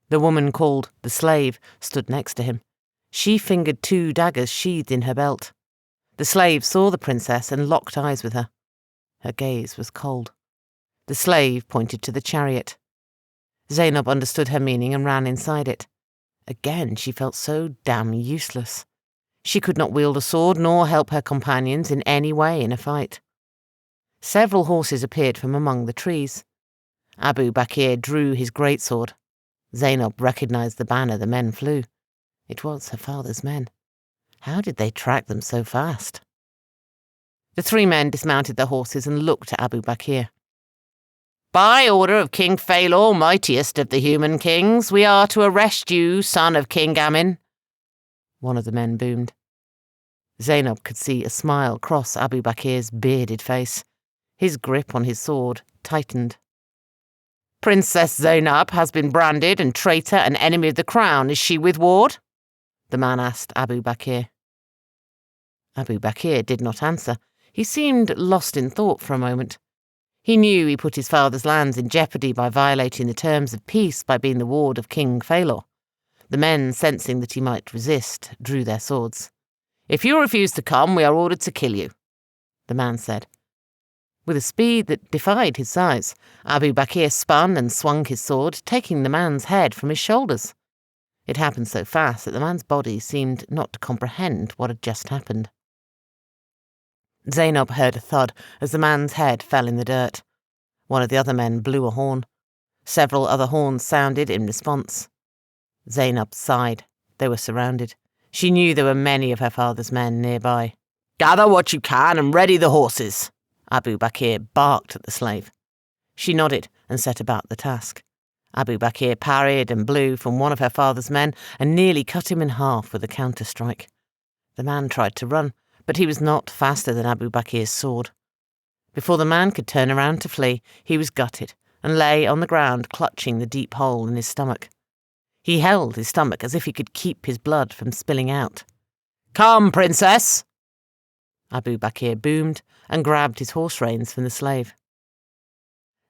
The woman called the slave stood next to him. She fingered 2 daggers sheathed in her belt. The slave saw the princess and locked eyes with her. Her gaze was cold. The slave pointed to the chariot. Zainab understood her meaning and ran inside it. Again, she felt so damn useless. She could not wield a sword nor help her companions in any way in a fight. Several horses appeared from among the trees. Abu Bakr drew his greatsword. Zainab recognized the banner the men flew. It was her father's men. How did they track them so fast? The three men dismounted their horses and looked at Abu Bakr. By order of King Phalor, mightiest of the human kings, we are to arrest you, son of King Amin. One of the men boomed. Zainab could see a smile cross Abu Bakr's bearded face. His grip on his sword tightened. Princess Zainab has been branded and traitor and enemy of the crown. Is she with Ward? The man asked Abu Bakr. Abu Bakr did not answer. He seemed lost in thought for a moment. He knew he put his father's lands in jeopardy by violating the terms of peace by being the ward of King Phalor. The men, sensing that he might resist, drew their swords. If you refuse to come, we are ordered to kill you, the man said. With a speed that defied his size, Abu Bakr spun and swung his sword, taking the man's head from his shoulders. It happened so fast that the man's body seemed not to comprehend what had just happened. Zainab heard a thud as the man's head fell in the dirt. One of the other men blew a horn. Several other horns sounded in response. Zainab sighed. They were surrounded. She knew there were many of her father's men nearby. Gather what you can and ready the horses, Abu Bakr barked at the slave. She nodded and set about the task. Abu Bakr parried and blew from one of her father's men and nearly cut him in half with a counter-strike. The man tried to run, but he was not faster than Abu Bakr's sword. Before the man could turn around to flee, he was gutted and lay on the ground clutching the deep hole in his stomach. He held his stomach as if he could keep his blood from spilling out. Come, princess! Abu Bakr boomed and grabbed his horse reins from the slave.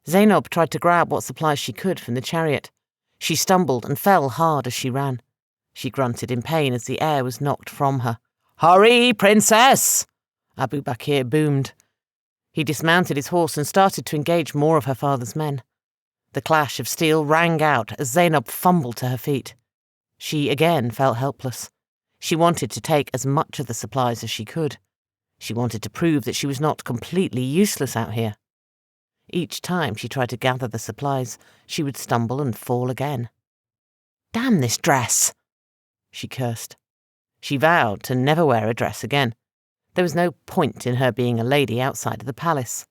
Zainab tried to grab what supplies she could from the chariot. She stumbled and fell hard as she ran. She grunted in pain as the air was knocked from her. Hurry, princess! Abu Bakr boomed. He dismounted his horse and started to engage more of her father's men. The clash of steel rang out as Zainab fumbled to her feet. She again felt helpless. She wanted to take as much of the supplies as she could. She wanted to prove that she was not completely useless out here. Each time she tried to gather the supplies, she would stumble and fall again. Damn this dress! She cursed. She vowed to never wear a dress again. There was no point in her being a lady outside of the palace.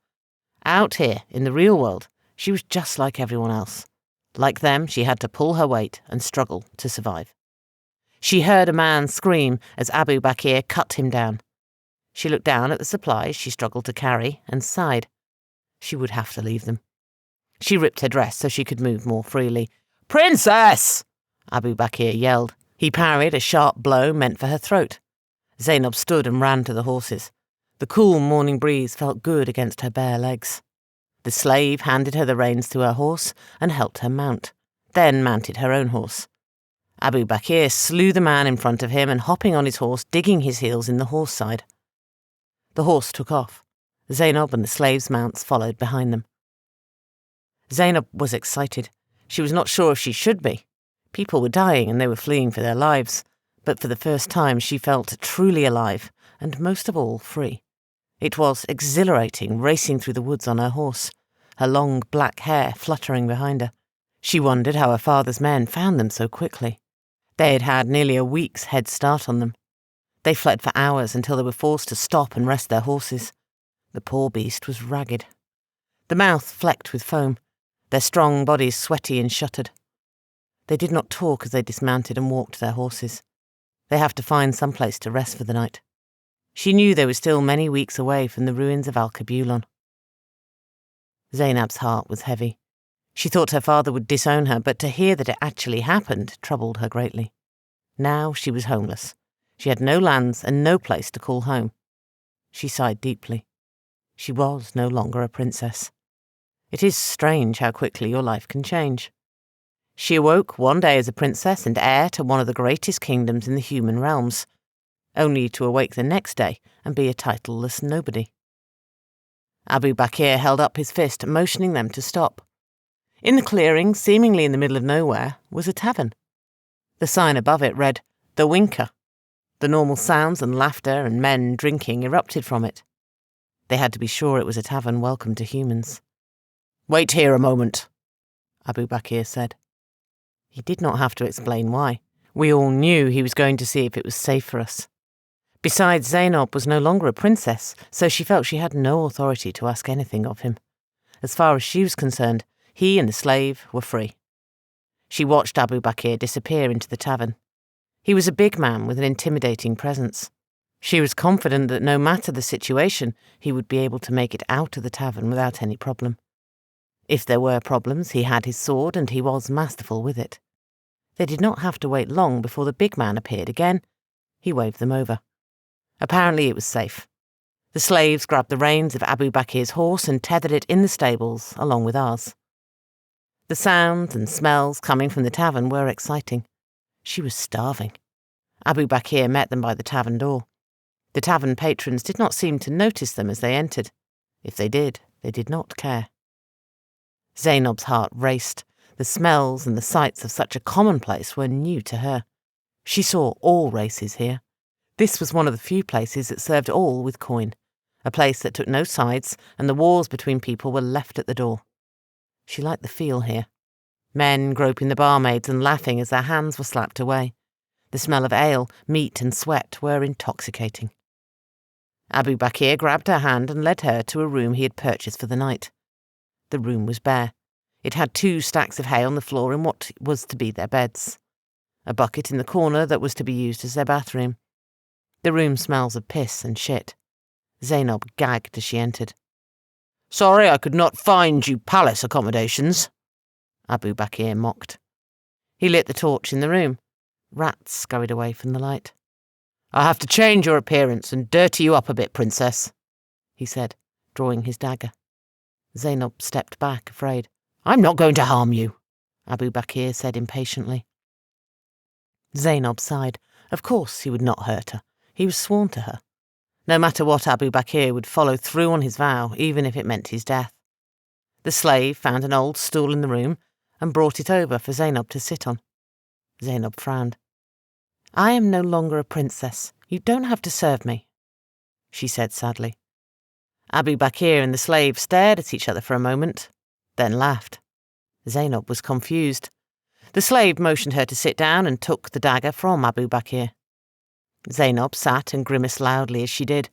Out here, in the real world, she was just like everyone else. Like them, she had to pull her weight and struggle to survive. She heard a man scream as Abu Bakr cut him down. She looked down at the supplies she struggled to carry and sighed. She would have to leave them. She ripped her dress so she could move more freely. Princess! Abu Bakr yelled. He parried a sharp blow meant for her throat. Zainab stood and ran to the horses. The cool morning breeze felt good against her bare legs. The slave handed her the reins to her horse and helped her mount, then mounted her own horse. Abu Bakr slew the man in front of him and hopping on his horse, digging his heels in the horse side. The horse took off. Zainab and the slave's mounts followed behind them. Zainab was excited. She was not sure if she should be. People were dying and they were fleeing for their lives, but for the first time she felt truly alive, and most of all free. It was exhilarating racing through the woods on her horse, her long black hair fluttering behind her. She wondered how her father's men found them so quickly. They had had nearly a week's head start on them. They fled for hours until they were forced to stop and rest their horses. The poor beast was ragged. The mouth flecked with foam, their strong bodies sweaty and shuttered. They did not talk as they dismounted and walked their horses. They have to find some place to rest for the night. She knew they were still many weeks away from the ruins of Alkebulan. Zainab's heart was heavy. She thought her father would disown her, but to hear that it actually happened troubled her greatly. Now she was homeless. She had no lands and no place to call home. She sighed deeply. She was no longer a princess. It is strange how quickly your life can change. She awoke one day as a princess and heir to one of the greatest kingdoms in the human realms. only to awake the next day and be a titleless nobody. Abu Bakr held up his fist, motioning them to stop. In the clearing, seemingly in the middle of nowhere, was a tavern. The sign above it read, "The Winker." The normal sounds and laughter and men drinking erupted from it. They had to be sure it was a tavern welcome to humans. "Wait here a moment," Abu Bakr said. He did not have to explain why. We all knew he was going to see if it was safe for us. Besides, Zainab was no longer a princess, so she felt she had no authority to ask anything of him. As far as she was concerned, he and the slave were free. She watched Abu Bakr disappear into the tavern. He was a big man with an intimidating presence. She was confident that no matter the situation, he would be able to make it out of the tavern without any problem. If there were problems, he had his sword and he was masterful with it. They did not have to wait long before the big man appeared again. He waved them over. Apparently it was safe. The slaves grabbed the reins of Abu Bakr's horse and tethered it in the stables, along with ours. The sounds and smells coming from the tavern were exciting. She was starving. Abu Bakr met them by the tavern door. The tavern patrons did not seem to notice them as they entered. If they did not care. Zainab's heart raced. The smells and the sights of such a commonplace were new to her. She saw all races here. This was one of the few places that served all with coin, a place that took no sides, and the wars between people were left at the door. She liked the feel here. Men groping the barmaids and laughing as their hands were slapped away. The smell of ale, meat and sweat were intoxicating. Abu Bakr grabbed her hand and led her to a room he had purchased for the night. The room was bare. It had 2 stacks of hay on the floor in what was to be their beds. A bucket in the corner that was to be used as their bathroom. The room smells of piss and shit. Zainab gagged as she entered. "Sorry I could not find you palace accommodations," Abu Bakr mocked. He lit the torch in the room. Rats scurried away from the light. "I'll have to change your appearance and dirty you up a bit, princess," he said, drawing his dagger. Zainab stepped back, afraid. "I'm not going to harm you," Abu Bakr said impatiently. Zainab sighed. Of course he would not hurt her. He was sworn to her. No matter what, Abu Bakr would follow through on his vow, even if it meant his death. The slave found an old stool in the room and brought it over for Zainab to sit on. Zainab frowned. "I am no longer a princess. You don't have to serve me," she said sadly. Abu Bakr and the slave stared at each other for a moment, then laughed. Zainab was confused. The slave motioned her to sit down and took the dagger from Abu Bakr. Zainab sat and grimaced loudly as she did.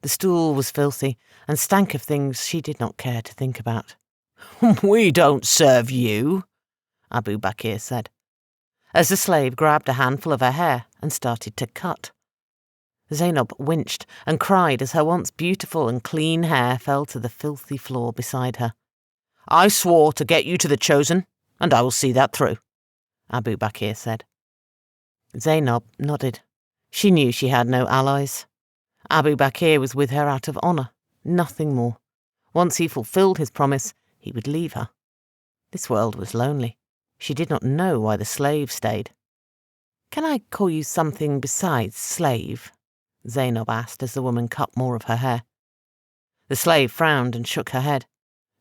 The stool was filthy and stank of things she did not care to think about. "We don't serve you," Abu Bakr said, as the slave grabbed a handful of her hair and started to cut. Zainab winced and cried as her once beautiful and clean hair fell to the filthy floor beside her. "I swore to get you to the Chosen, and I will see that through," Abu Bakr said. Zainab nodded. She knew she had no allies. Abu Bakr was with her out of honour, nothing more. Once he fulfilled his promise, he would leave her. This world was lonely. She did not know why the slave stayed. "Can I call you something besides slave?" Zainab asked as the woman cut more of her hair. The slave frowned and shook her head.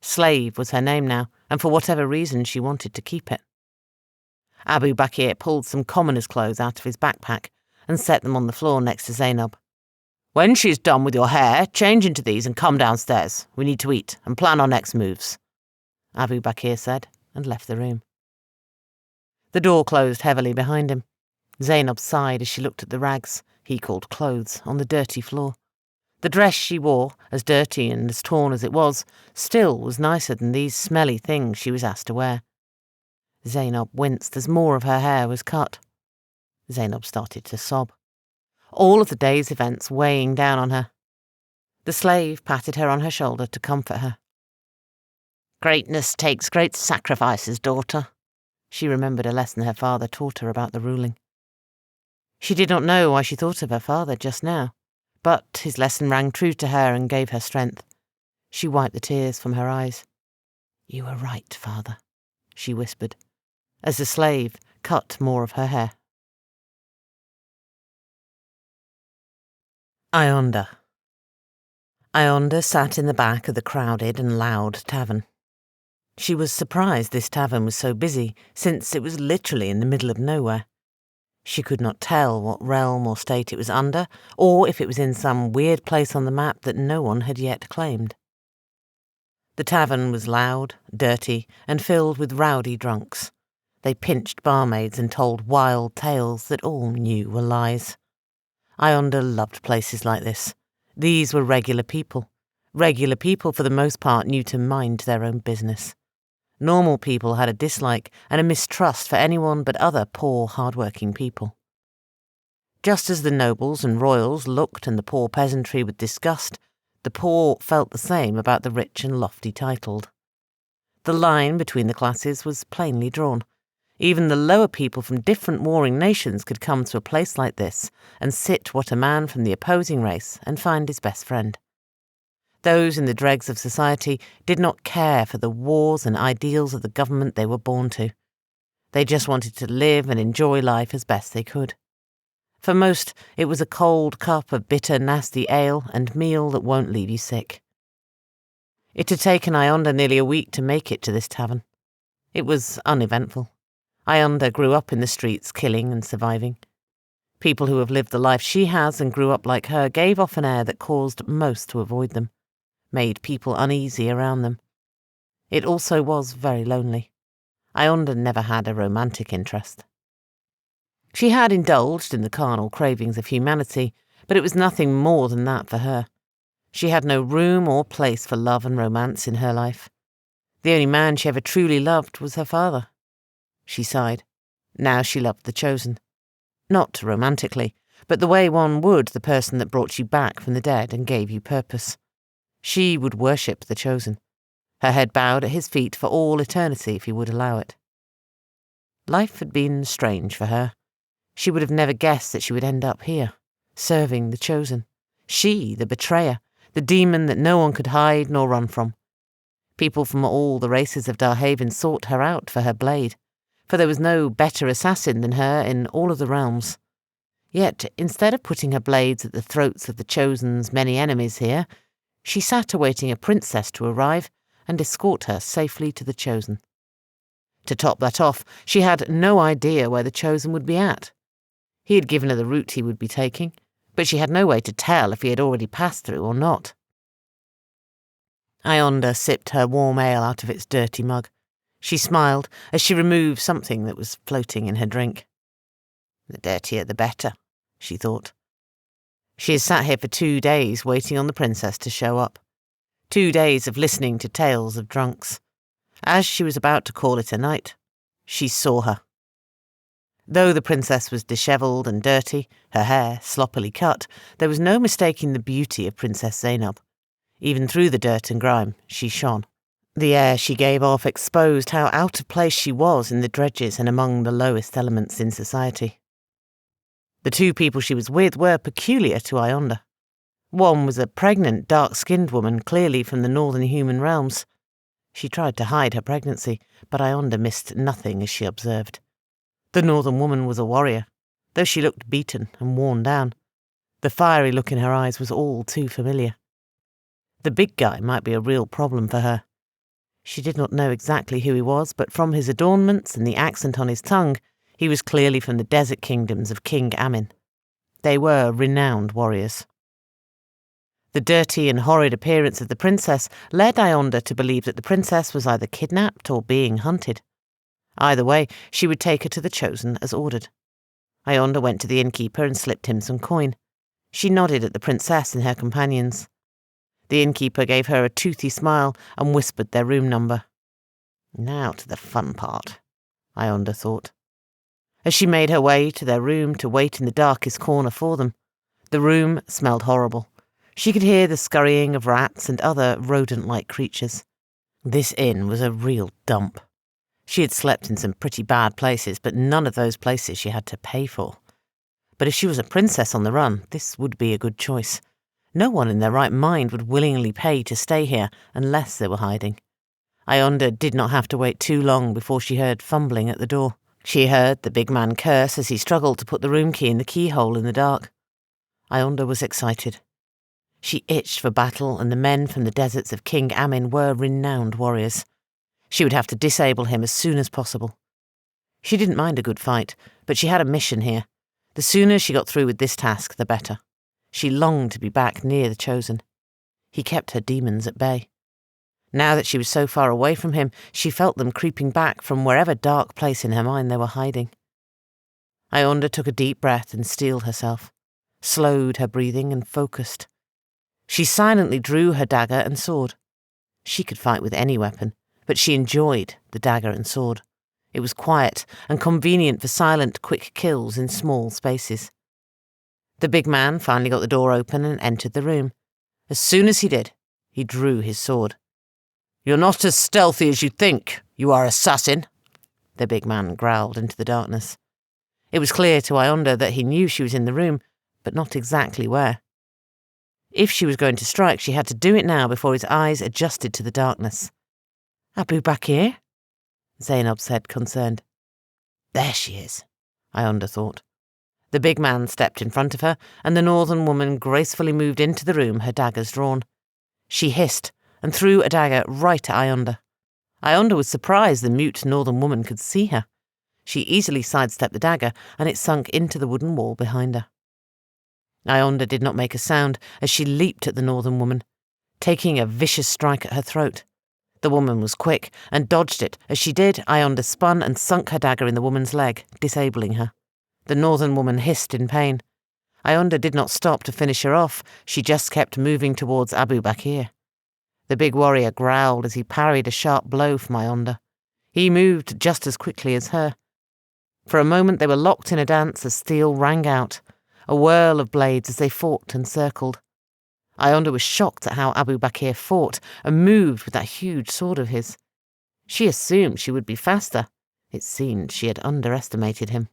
Slave was her name now, and for whatever reason she wanted to keep it. Abu Bakr pulled some commoner's clothes out of his backpack and set them on the floor next to Zainab. "When she's done with your hair, change into these and come downstairs. We need to eat and plan our next moves," Abu Bakr said, and left the room. The door closed heavily behind him. Zainab sighed as she looked at the rags, he called clothes, on the dirty floor. The dress she wore, as dirty and as torn as it was, still was nicer than these smelly things she was asked to wear. Zainab winced as more of her hair was cut. Zainab started to sob. All of the day's events weighing down on her. The slave patted her on her shoulder to comfort her. "Greatness takes great sacrifices, daughter." She remembered a lesson her father taught her about the ruling. She did not know why she thought of her father just now, but his lesson rang true to her and gave her strength. She wiped the tears from her eyes. "You were right, father," she whispered, as the slave cut more of her hair. Ionda. Ionda sat in the back of the crowded and loud tavern. She was surprised this tavern was so busy, since it was literally in the middle of nowhere. She could not tell what realm or state it was under, or if it was in some weird place on the map that no one had yet claimed. The tavern was loud, dirty, and filled with rowdy drunks. They pinched barmaids and told wild tales that all knew were lies. Ionda loved places like this. These were regular people. Regular people for the most part knew to mind their own business. Normal people had a dislike and a mistrust for anyone but other poor, hard-working people. Just as the nobles and royals looked and the poor peasantry with disgust, the poor felt the same about the rich and lofty titled. The line between the classes was plainly drawn. Even the lower people from different warring nations could come to a place like this and sit what a man from the opposing race and find his best friend. Those in the dregs of society did not care for the wars and ideals of the government they were born to. They just wanted to live and enjoy life as best they could. For most, it was a cold cup of bitter, nasty ale and meal that won't leave you sick. It had taken Ionda nearly a week to make it to this tavern. It was uneventful. Ionda grew up in the streets, killing and surviving. People who have lived the life she has and grew up like her gave off an air that caused most to avoid them, made people uneasy around them. It also was very lonely. Ionda never had a romantic interest. She had indulged in the carnal cravings of humanity, but it was nothing more than that for her. She had no room or place for love and romance in her life. The only man she ever truly loved was her father. She sighed. Now she loved the Chosen. Not romantically, but the way one would the person that brought you back from the dead and gave you purpose. She would worship the Chosen, her head bowed at his feet for all eternity if he would allow it. Life had been strange for her. She would have never guessed that she would end up here, serving the Chosen. She, the betrayer, the demon that no one could hide nor run from. People from all the races of Darhavin sought her out for her blade, for there was no better assassin than her in all of the realms. Yet, instead of putting her blades at the throats of the Chosen's many enemies here, she sat awaiting a princess to arrive and escort her safely to the Chosen. To top that off, she had no idea where the Chosen would be at. He had given her the route he would be taking, but she had no way to tell if he had already passed through or not. Ionda sipped her warm ale out of its dirty mug. She smiled as she removed something that was floating in her drink. The dirtier the better, she thought. She had sat here for 2 days waiting on the princess to show up. 2 days of listening to tales of drunks. As she was about to call it a night, she saw her. Though the princess was dishevelled and dirty, her hair sloppily cut, there was no mistaking the beauty of Princess Zainab. Even through the dirt and grime, she shone. The air she gave off exposed how out of place she was in the dredges and among the lowest elements in society. The 2 people she was with were peculiar to Ionda. One was a pregnant, dark-skinned woman, clearly from the northern human realms. She tried to hide her pregnancy, but Ionda missed nothing as she observed. The northern woman was a warrior, though she looked beaten and worn down. The fiery look in her eyes was all too familiar. The big guy might be a real problem for her. She did not know exactly who he was, but from his adornments and the accent on his tongue, he was clearly from the desert kingdoms of King Amin. They were renowned warriors. The dirty and horrid appearance of the princess led Ionda to believe that the princess was either kidnapped or being hunted. Either way, she would take her to the Chosen as ordered. Ionda went to the innkeeper and slipped him some coin. She nodded at the princess and her companions. The innkeeper gave her a toothy smile and whispered their room number. Now to the fun part, Ionda thought. As she made her way to their room to wait in the darkest corner for them, the room smelled horrible. She could hear the scurrying of rats and other rodent-like creatures. This inn was a real dump. She had slept in some pretty bad places, but none of those places she had to pay for. But if she was a princess on the run, this would be a good choice. No one in their right mind would willingly pay to stay here unless they were hiding. Ionda did not have to wait too long before she heard fumbling at the door. She heard the big man curse as he struggled to put the room key in the keyhole in the dark. Ionda was excited. She itched for battle, and the men from the deserts of King Amin were renowned warriors. She would have to disable him as soon as possible. She didn't mind a good fight, but she had a mission here. The sooner she got through with this task, the better. She longed to be back near the Chosen. He kept her demons at bay. Now that she was so far away from him, she felt them creeping back from wherever dark place in her mind they were hiding. Ionda took a deep breath and steeled herself, slowed her breathing and focused. She silently drew her dagger and sword. She could fight with any weapon, but she enjoyed the dagger and sword. It was quiet and convenient for silent, quick kills in small spaces. The big man finally got the door open and entered the room. As soon as he did, he drew his sword. "You're not as stealthy as you think, you are assassin," the big man growled into the darkness. It was clear to Ionda that he knew she was in the room, but not exactly where. If she was going to strike, she had to do it now before his eyes adjusted to the darkness. "Abu Bakr?" Zainab said, concerned. "There she is," Ionda thought. The big man stepped in front of her, and the northern woman gracefully moved into the room, her daggers drawn. She hissed and threw a dagger right at Ionda. Ionda was surprised the mute northern woman could see her. She easily sidestepped the dagger, and it sunk into the wooden wall behind her. Ionda did not make a sound as she leaped at the northern woman, taking a vicious strike at her throat. The woman was quick and dodged it. As she did, Ionda spun and sunk her dagger in the woman's leg, disabling her. The northern woman hissed in pain. Ionda did not stop to finish her off. She just kept moving towards Abu Bakr. The big warrior growled as he parried a sharp blow from Ionda. He moved just as quickly as her. For a moment they were locked in a dance as steel rang out, a whirl of blades as they fought and circled. Ionda was shocked at how Abu Bakr fought and moved with that huge sword of his. She assumed she would be faster. It seemed she had underestimated him.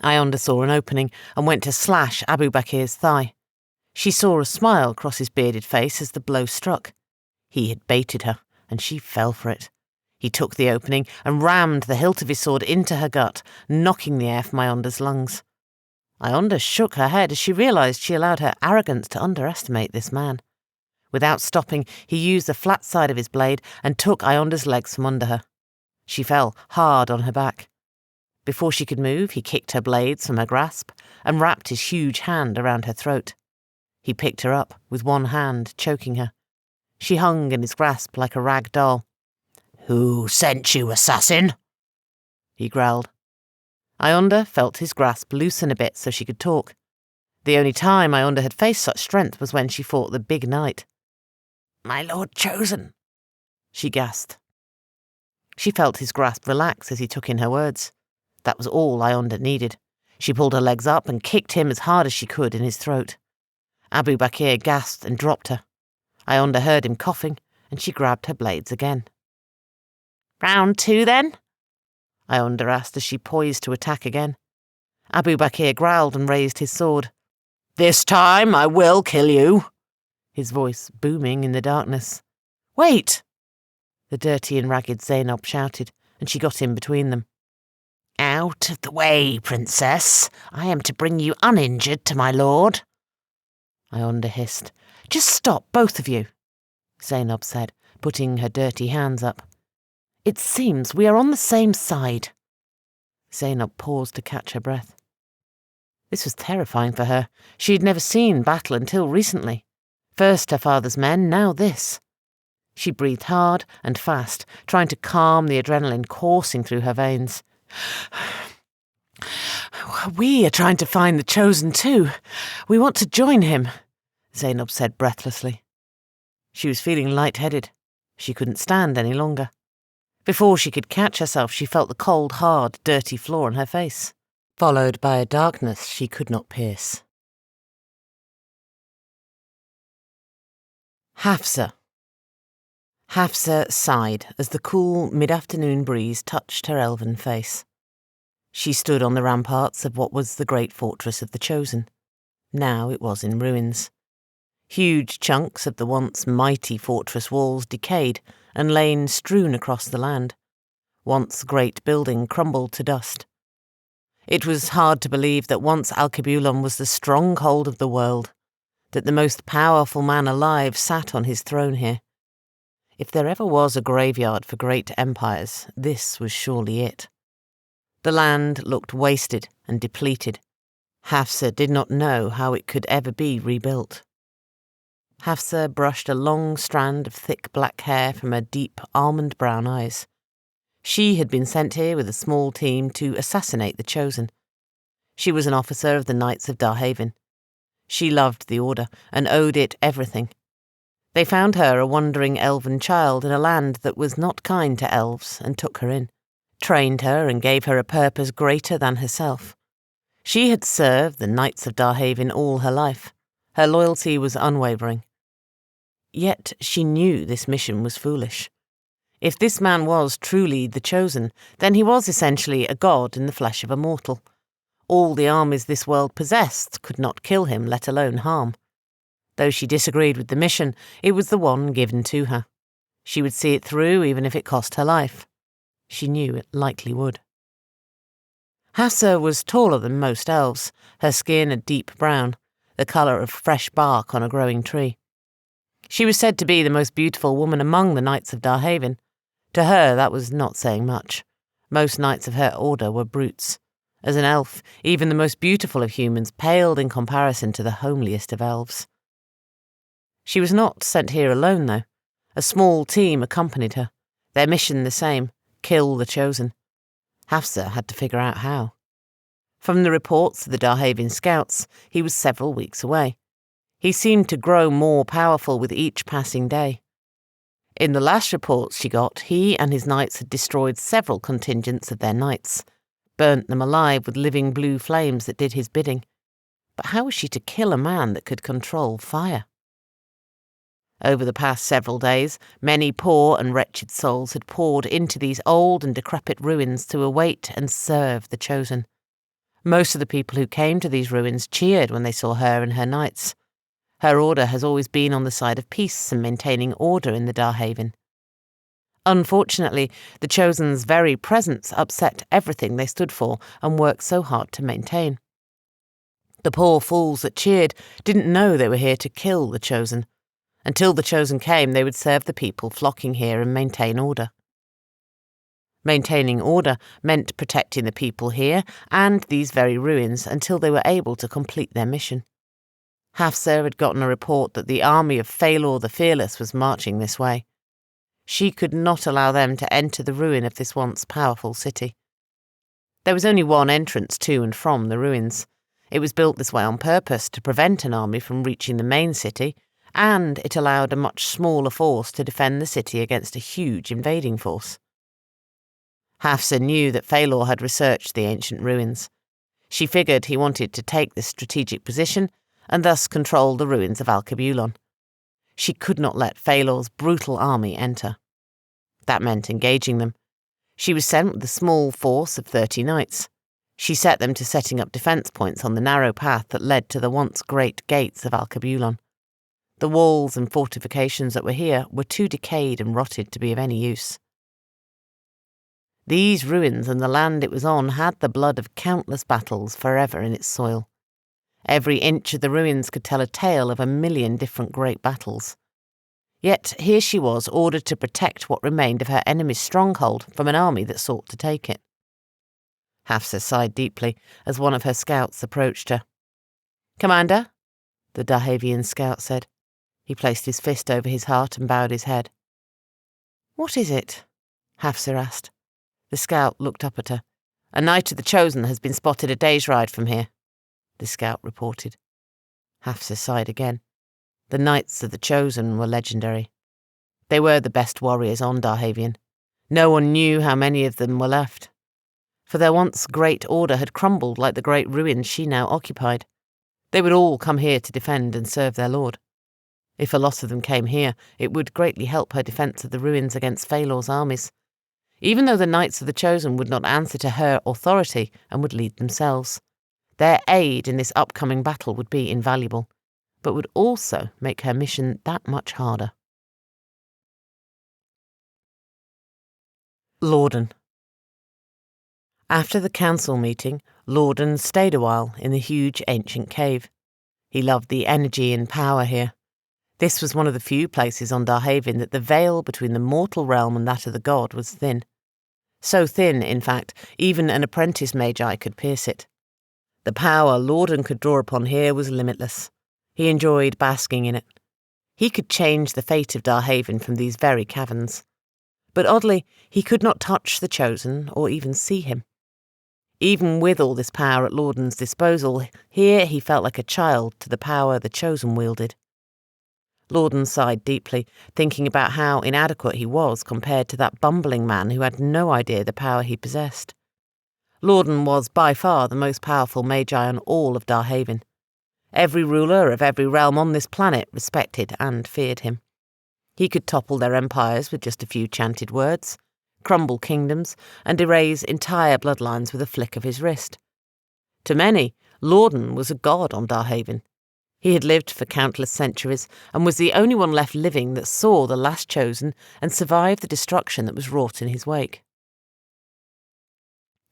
Ionda saw an opening and went to slash Abu Bakr's thigh. She saw a smile cross his bearded face as the blow struck. He had baited her, and she fell for it. He took the opening and rammed the hilt of his sword into her gut, knocking the air from Ionda's lungs. Ionda shook her head as she realized she allowed her arrogance to underestimate this man. Without stopping, he used the flat side of his blade and took Ionda's legs from under her. She fell hard on her back. Before she could move, he kicked her blades from her grasp and wrapped his huge hand around her throat. He picked her up, with one hand choking her. She hung in his grasp like a rag doll. "Who sent you, assassin?" he growled. Ionda felt his grasp loosen a bit so she could talk. The only time Ionda had faced such strength was when she fought the big knight. "My lord chosen," she gasped. She felt his grasp relax as he took in her words. That was all Ionda needed. She pulled her legs up and kicked him as hard as she could in his throat. Abu Bakr gasped and dropped her. Ionda heard him coughing, and she grabbed her blades again. "Round 2, then?" Ionda asked as she poised to attack again. Abu Bakr growled and raised his sword. "This time I will kill you," his voice booming in the darkness. "Wait!" the dirty and ragged Zainab shouted, and she got in between them. "Out of the way, princess. I am to bring you uninjured to my lord." Ionda hissed. "Just stop, both of you," Zainab said, putting her dirty hands up. "It seems we are on the same side." Zainab paused to catch her breath. This was terrifying for her. She had never seen battle until recently. First her father's men, now this. She breathed hard and fast, trying to calm the adrenaline coursing through her veins. "We are trying to find the Chosen too. We want to join him," Zainab said breathlessly. She was feeling lightheaded. She couldn't stand any longer. Before she could catch herself, she felt the cold, hard, dirty floor on her face, followed by a darkness she could not pierce. Hafsa. Hafsa sighed as the cool, mid-afternoon breeze touched her elven face. She stood on the ramparts of what was the great fortress of the Chosen. Now it was in ruins. Huge chunks of the once mighty fortress walls decayed and lain strewn across the land. Once great building crumbled to dust. It was hard to believe that once Alkebulan was the stronghold of the world. that the most powerful man alive sat on his throne here. If there ever was a graveyard for great empires, this was surely it. The land looked wasted and depleted. Hafsa did not know how it could ever be rebuilt. Hafsa brushed a long strand of thick black hair from her deep almond-brown eyes. She had been sent here with a small team to assassinate the Chosen. She was an officer of the Knights of Darhavin. She loved the Order and owed it everything. They found her a wandering elven child in a land that was not kind to elves and took her in, trained her and gave her a purpose greater than herself. She had served the Knights of Darhavin all her life. Her loyalty was unwavering. Yet she knew this mission was foolish. If this man was truly the Chosen, then he was essentially a god in the flesh of a mortal. All the armies this world possessed could not kill him, let alone harm. Though she disagreed with the mission, it was the one given to her. She would see it through even if it cost her life. She knew it likely would. Hafsa was taller than most elves, her skin a deep brown, the colour of fresh bark on a growing tree. She was said to be the most beautiful woman among the Knights of Darhavin. To her, that was not saying much. Most knights of her order were brutes. As an elf, even the most beautiful of humans paled in comparison to the homeliest of elves. She was not sent here alone, though. A small team accompanied her, their mission the same: kill the Chosen. Hafsa had to figure out how. From the reports of the Darhavin scouts, he was several weeks away. He seemed to grow more powerful with each passing day. In the last reports she got, he and his knights had destroyed several contingents of their knights, burnt them alive with living blue flames that did his bidding. But how was she to kill a man that could control fire? Over the past several days, many poor and wretched souls had poured into these old and decrepit ruins to await and serve the Chosen. Most of the people who came to these ruins cheered when they saw her and her knights. Her order has always been on the side of peace and maintaining order in the Darhavin. Unfortunately, the Chosen's very presence upset everything they stood for and worked so hard to maintain. The poor fools that cheered didn't know they were here to kill the Chosen. Until the Chosen came, they would serve the people flocking here and maintain order. Maintaining order meant protecting the people here and these very ruins until they were able to complete their mission. Hafsa had gotten a report that the army of Phalor the Fearless was marching this way. She could not allow them to enter the ruin of this once powerful city. There was only one entrance to and from the ruins. It was built this way on purpose to prevent an army from reaching the main city, and it allowed a much smaller force to defend the city against a huge invading force. Hafsa knew that Phalor had researched the ancient ruins. She figured he wanted to take this strategic position and thus control the ruins of Alkebulan. She could not let Phalor's brutal army enter. That meant engaging them. She was sent with a small force of 30 knights. She set them to setting up defence points on the narrow path that led to the once great gates of Alkebulan. The walls and fortifications that were here were too decayed and rotted to be of any use. These ruins and the land it was on had the blood of countless battles forever in its soil. Every inch of the ruins could tell a tale of 1,000,000 different great battles. Yet here she was, ordered to protect what remained of her enemy's stronghold from an army that sought to take it. Hafsa sighed deeply as one of her scouts approached her. "Commander," the Darhavian scout said. He placed his fist over his heart and bowed his head. "What is it?" Hafsa asked. The scout looked up at her. "A knight of the Chosen has been spotted a day's ride from here," the scout reported. Hafsa sighed again. The Knights of the Chosen were legendary. They were the best warriors on Darhavian. No one knew how many of them were left. For their once great order had crumbled like the great ruins she now occupied. They would all come here to defend and serve their lord. If a lot of them came here, it would greatly help her defence of the ruins against Phalor's armies. Even though the Knights of the Chosen would not answer to her authority and would lead themselves, their aid in this upcoming battle would be invaluable, but would also make her mission that much harder. Lorden. After the council meeting, Lorden stayed a while in the huge ancient cave. He loved the energy and power here. This was one of the few places on Darhavin that the veil between the mortal realm and that of the god was thin. So thin, in fact, even an apprentice magi could pierce it. The power Lorden could draw upon here was limitless. He enjoyed basking in it. He could change the fate of Darhavin from these very caverns. But oddly, he could not touch the Chosen or even see him. Even with all this power at Lorden's disposal, here he felt like a child to the power the Chosen wielded. Lorden sighed deeply, thinking about how inadequate he was compared to that bumbling man who had no idea the power he possessed. Lorden was by far the most powerful magi on all of Darhavin. Every ruler of every realm on this planet respected and feared him. He could topple their empires with just a few chanted words, crumble kingdoms, and erase entire bloodlines with a flick of his wrist. To many, Lorden was a god on Darhavin. He had lived for countless centuries and was the only one left living that saw the last Chosen and survived the destruction that was wrought in his wake.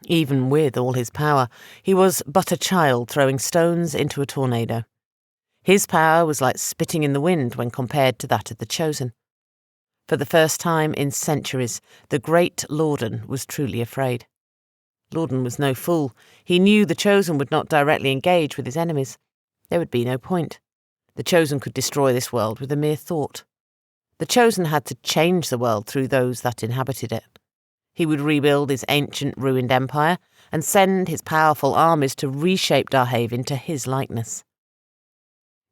Even with all his power, he was but a child throwing stones into a tornado. His power was like spitting in the wind when compared to that of the Chosen. For the first time in centuries, the great Lorden was truly afraid. Lorden was no fool. He knew the Chosen would not directly engage with his enemies. There would be no point. The Chosen could destroy this world with a mere thought. The Chosen had to change the world through those that inhabited it. He would rebuild his ancient ruined empire and send his powerful armies to reshape Darhavin to his likeness.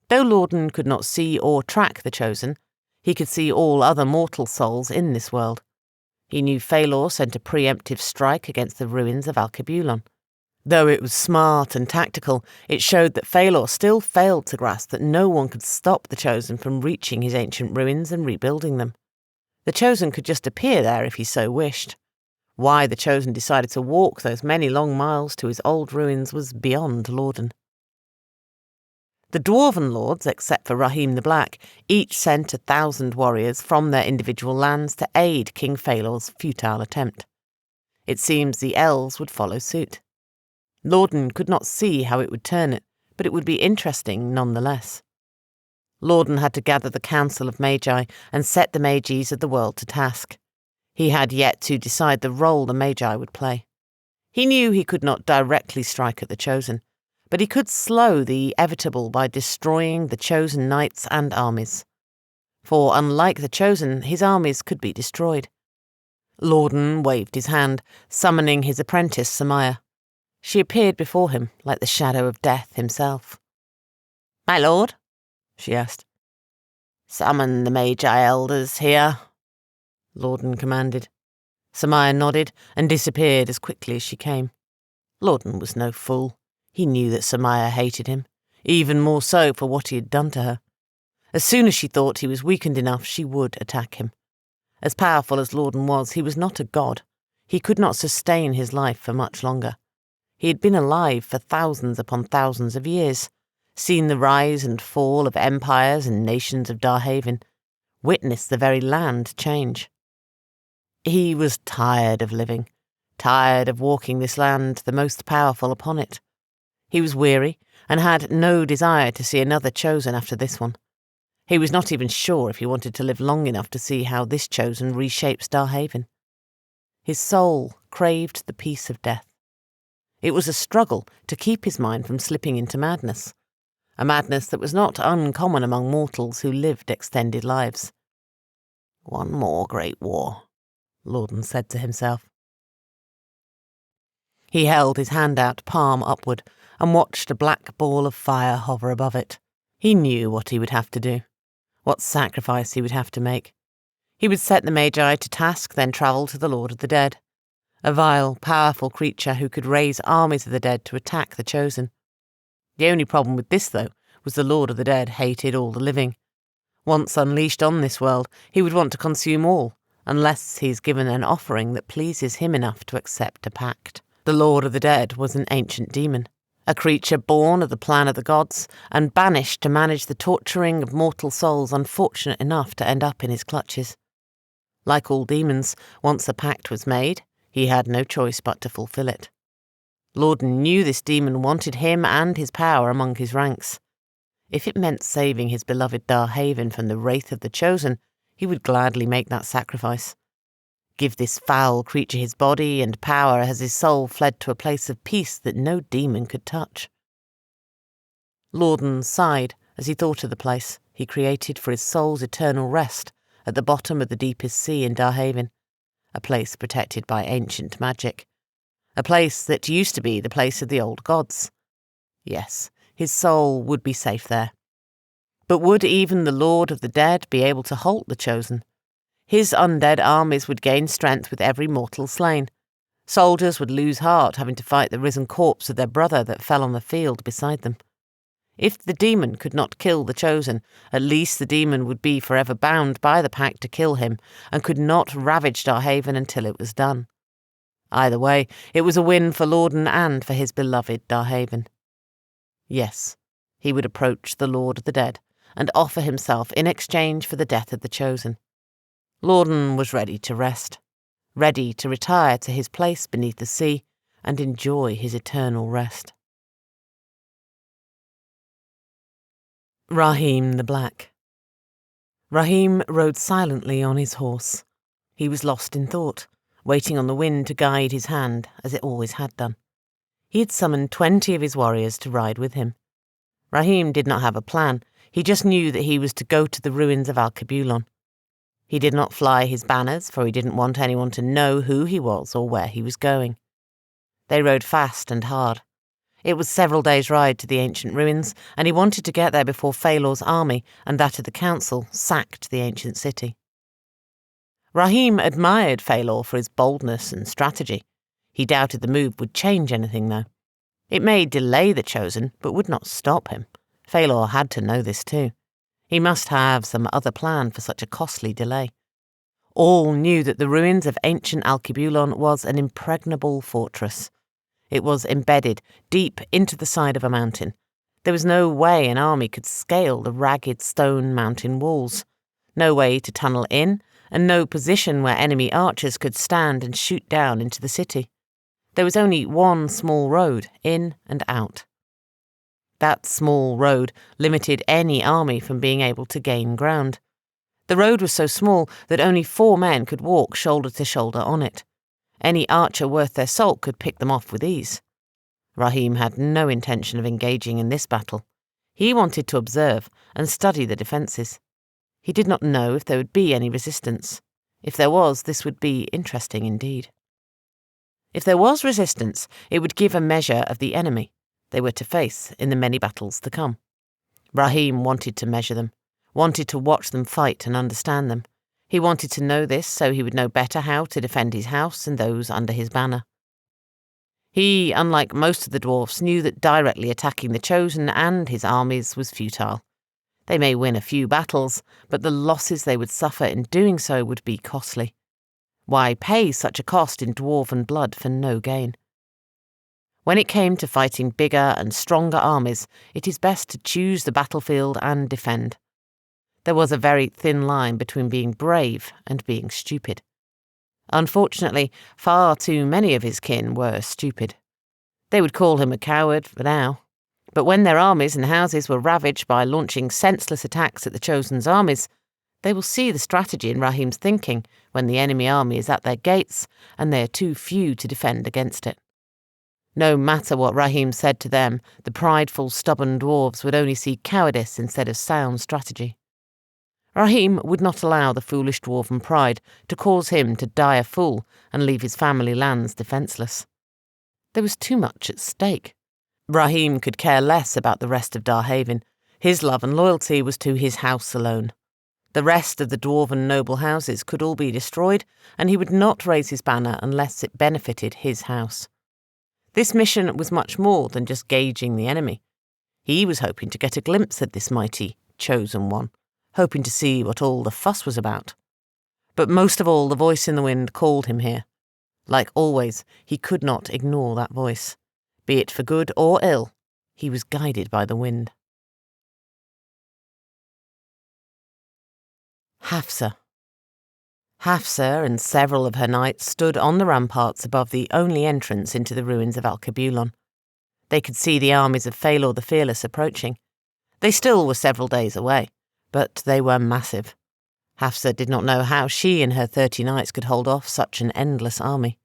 Though Lorden could not see or track the Chosen, he could see all other mortal souls in this world. He knew Phalor sent a preemptive strike against the ruins of Alkebulan. Though it was smart and tactical, it showed that Phalor still failed to grasp that no one could stop the Chosen from reaching his ancient ruins and rebuilding them. The Chosen could just appear there if he so wished. Why the Chosen decided to walk those many long miles to his old ruins was beyond Lorden. The Dwarven lords, except for Rahim the Black, each sent 1,000 warriors from their individual lands to aid King Phalor's futile attempt. It seems the elves would follow suit. Lorden could not see how it would turn it, but it would be interesting nonetheless. Lorden had to gather the council of magi and set the mages of the world to task. He had yet to decide the role the magi would play. He knew he could not directly strike at the Chosen, but he could slow the inevitable by destroying the Chosen knights and armies. For unlike the Chosen, his armies could be destroyed. Lorden waved his hand, summoning his apprentice Samaya. She appeared before him like the shadow of death himself. "My lord?" she asked. "Summon the Magi elders here," Lorden commanded. Samaya nodded and disappeared as quickly as she came. Lorden was no fool. He knew that Samaya hated him, even more so for what he had done to her. As soon as she thought he was weakened enough, she would attack him. As powerful as Lorden was, he was not a god. He could not sustain his life for much longer. He had been alive for thousands upon thousands of years, seen the rise and fall of empires and nations of Darhavin, witnessed the very land change. He was tired of living, tired of walking this land, the most powerful upon it. He was weary and had no desire to see another Chosen after this one. He was not even sure if he wanted to live long enough to see how this Chosen reshapes Darhavin. His soul craved the peace of death. It was a struggle to keep his mind from slipping into madness, a madness that was not uncommon among mortals who lived extended lives. "One more great war," Lorden said to himself. He held his hand out, palm upward, and watched a black ball of fire hover above it. He knew what he would have to do, what sacrifice he would have to make. He would set the Magi to task, then travel to the Lord of the Dead, a vile, powerful creature who could raise armies of the dead to attack the Chosen. The only problem with this, though, was the Lord of the Dead hated all the living. Once unleashed on this world, he would want to consume all, unless he is given an offering that pleases him enough to accept a pact. The Lord of the Dead was an ancient demon, a creature born of the plan of the gods and banished to manage the torturing of mortal souls unfortunate enough to end up in his clutches. Like all demons, once a pact was made, he had no choice but to fulfill it. Lorden knew this demon wanted him and his power among his ranks. If it meant saving his beloved Darhavin from the wraith of the Chosen, he would gladly make that sacrifice. Give this foul creature his body and power as his soul fled to a place of peace that no demon could touch. Lorden sighed as he thought of the place he created for his soul's eternal rest at the bottom of the deepest sea in Darhavin, a place protected by ancient magic, a place that used to be the place of the old gods. Yes, his soul would be safe there. But would even the Lord of the Dead be able to halt the Chosen? His undead armies would gain strength with every mortal slain. Soldiers would lose heart having to fight the risen corpse of their brother that fell on the field beside them. If the demon could not kill the Chosen, at least the demon would be forever bound by the pact to kill him and could not ravage Darhavin until it was done. Either way, it was a win for Lorden and for his beloved Darhavin. Yes, he would approach the Lord of the Dead and offer himself in exchange for the death of the Chosen. Lorden was ready to rest, ready to retire to his place beneath the sea and enjoy his eternal rest. Rahim the Black. Rahim rode silently on his horse. He was lost in thought, waiting on the wind to guide his hand, as it always had done. He had summoned 20 of his warriors to ride with him. Rahim did not have a plan. He just knew that he was to go to the ruins of Alkebulan. He did not fly his banners, for he didn't want anyone to know who he was or where he was going. They rode fast and hard. It was several days' ride to the ancient ruins, and he wanted to get there before Phalor's army and that of the council sacked the ancient city. Rahim admired Phalor for his boldness and strategy. He doubted the move would change anything, though. It may delay the Chosen, but would not stop him. Phalor had to know this too. He must have some other plan for such a costly delay. All knew that the ruins of ancient Alkebulan was an impregnable fortress. It was embedded deep into the side of a mountain. There was no way an army could scale the ragged stone mountain walls, no way to tunnel in, and no position where enemy archers could stand and shoot down into the city. There was only one small road, in and out. That small road limited any army from being able to gain ground. The road was so small that only 4 men could walk shoulder to shoulder on it. Any archer worth their salt could pick them off with ease. Rahim had no intention of engaging in this battle. He wanted to observe and study the defences. He did not know if there would be any resistance. If there was, this would be interesting indeed. If there was resistance, it would give a measure of the enemy they were to face in the many battles to come. Rahim wanted to measure them, wanted to watch them fight and understand them. He wanted to know this so he would know better how to defend his house and those under his banner. He, unlike most of the dwarfs, knew that directly attacking the Chosen and his armies was futile. They may win a few battles, but the losses they would suffer in doing so would be costly. Why pay such a cost in dwarven blood for no gain? When it came to fighting bigger and stronger armies, it is best to choose the battlefield and defend. There was a very thin line between being brave and being stupid. Unfortunately, far too many of his kin were stupid. They would call him a coward for now. But when their armies and houses were ravaged by launching senseless attacks at the Chosen's armies, they will see the strategy in Rahim's thinking when the enemy army is at their gates and they are too few to defend against it. No matter what Rahim said to them, the prideful, stubborn dwarves would only see cowardice instead of sound strategy. Rahim would not allow the foolish dwarven pride to cause him to die a fool and leave his family lands defenceless. There was too much at stake. Rahim could care less about the rest of Darhavin. His love and loyalty was to his house alone. The rest of the dwarven noble houses could all be destroyed, and he would not raise his banner unless it benefited his house. This mission was much more than just gauging the enemy. He was hoping to get a glimpse at this mighty, chosen one, hoping to see what all the fuss was about. But most of all, the voice in the wind called him here. Like always, he could not ignore that voice. Be it for good or ill, he was guided by the wind. Hafsa. Hafsa and several of her knights stood on the ramparts above the only entrance into the ruins of Alkebulan. They could see the armies of Phalor the Fearless approaching. They still were several days away, but they were massive. Hafsa did not know how she and her 30 knights could hold off such an endless army.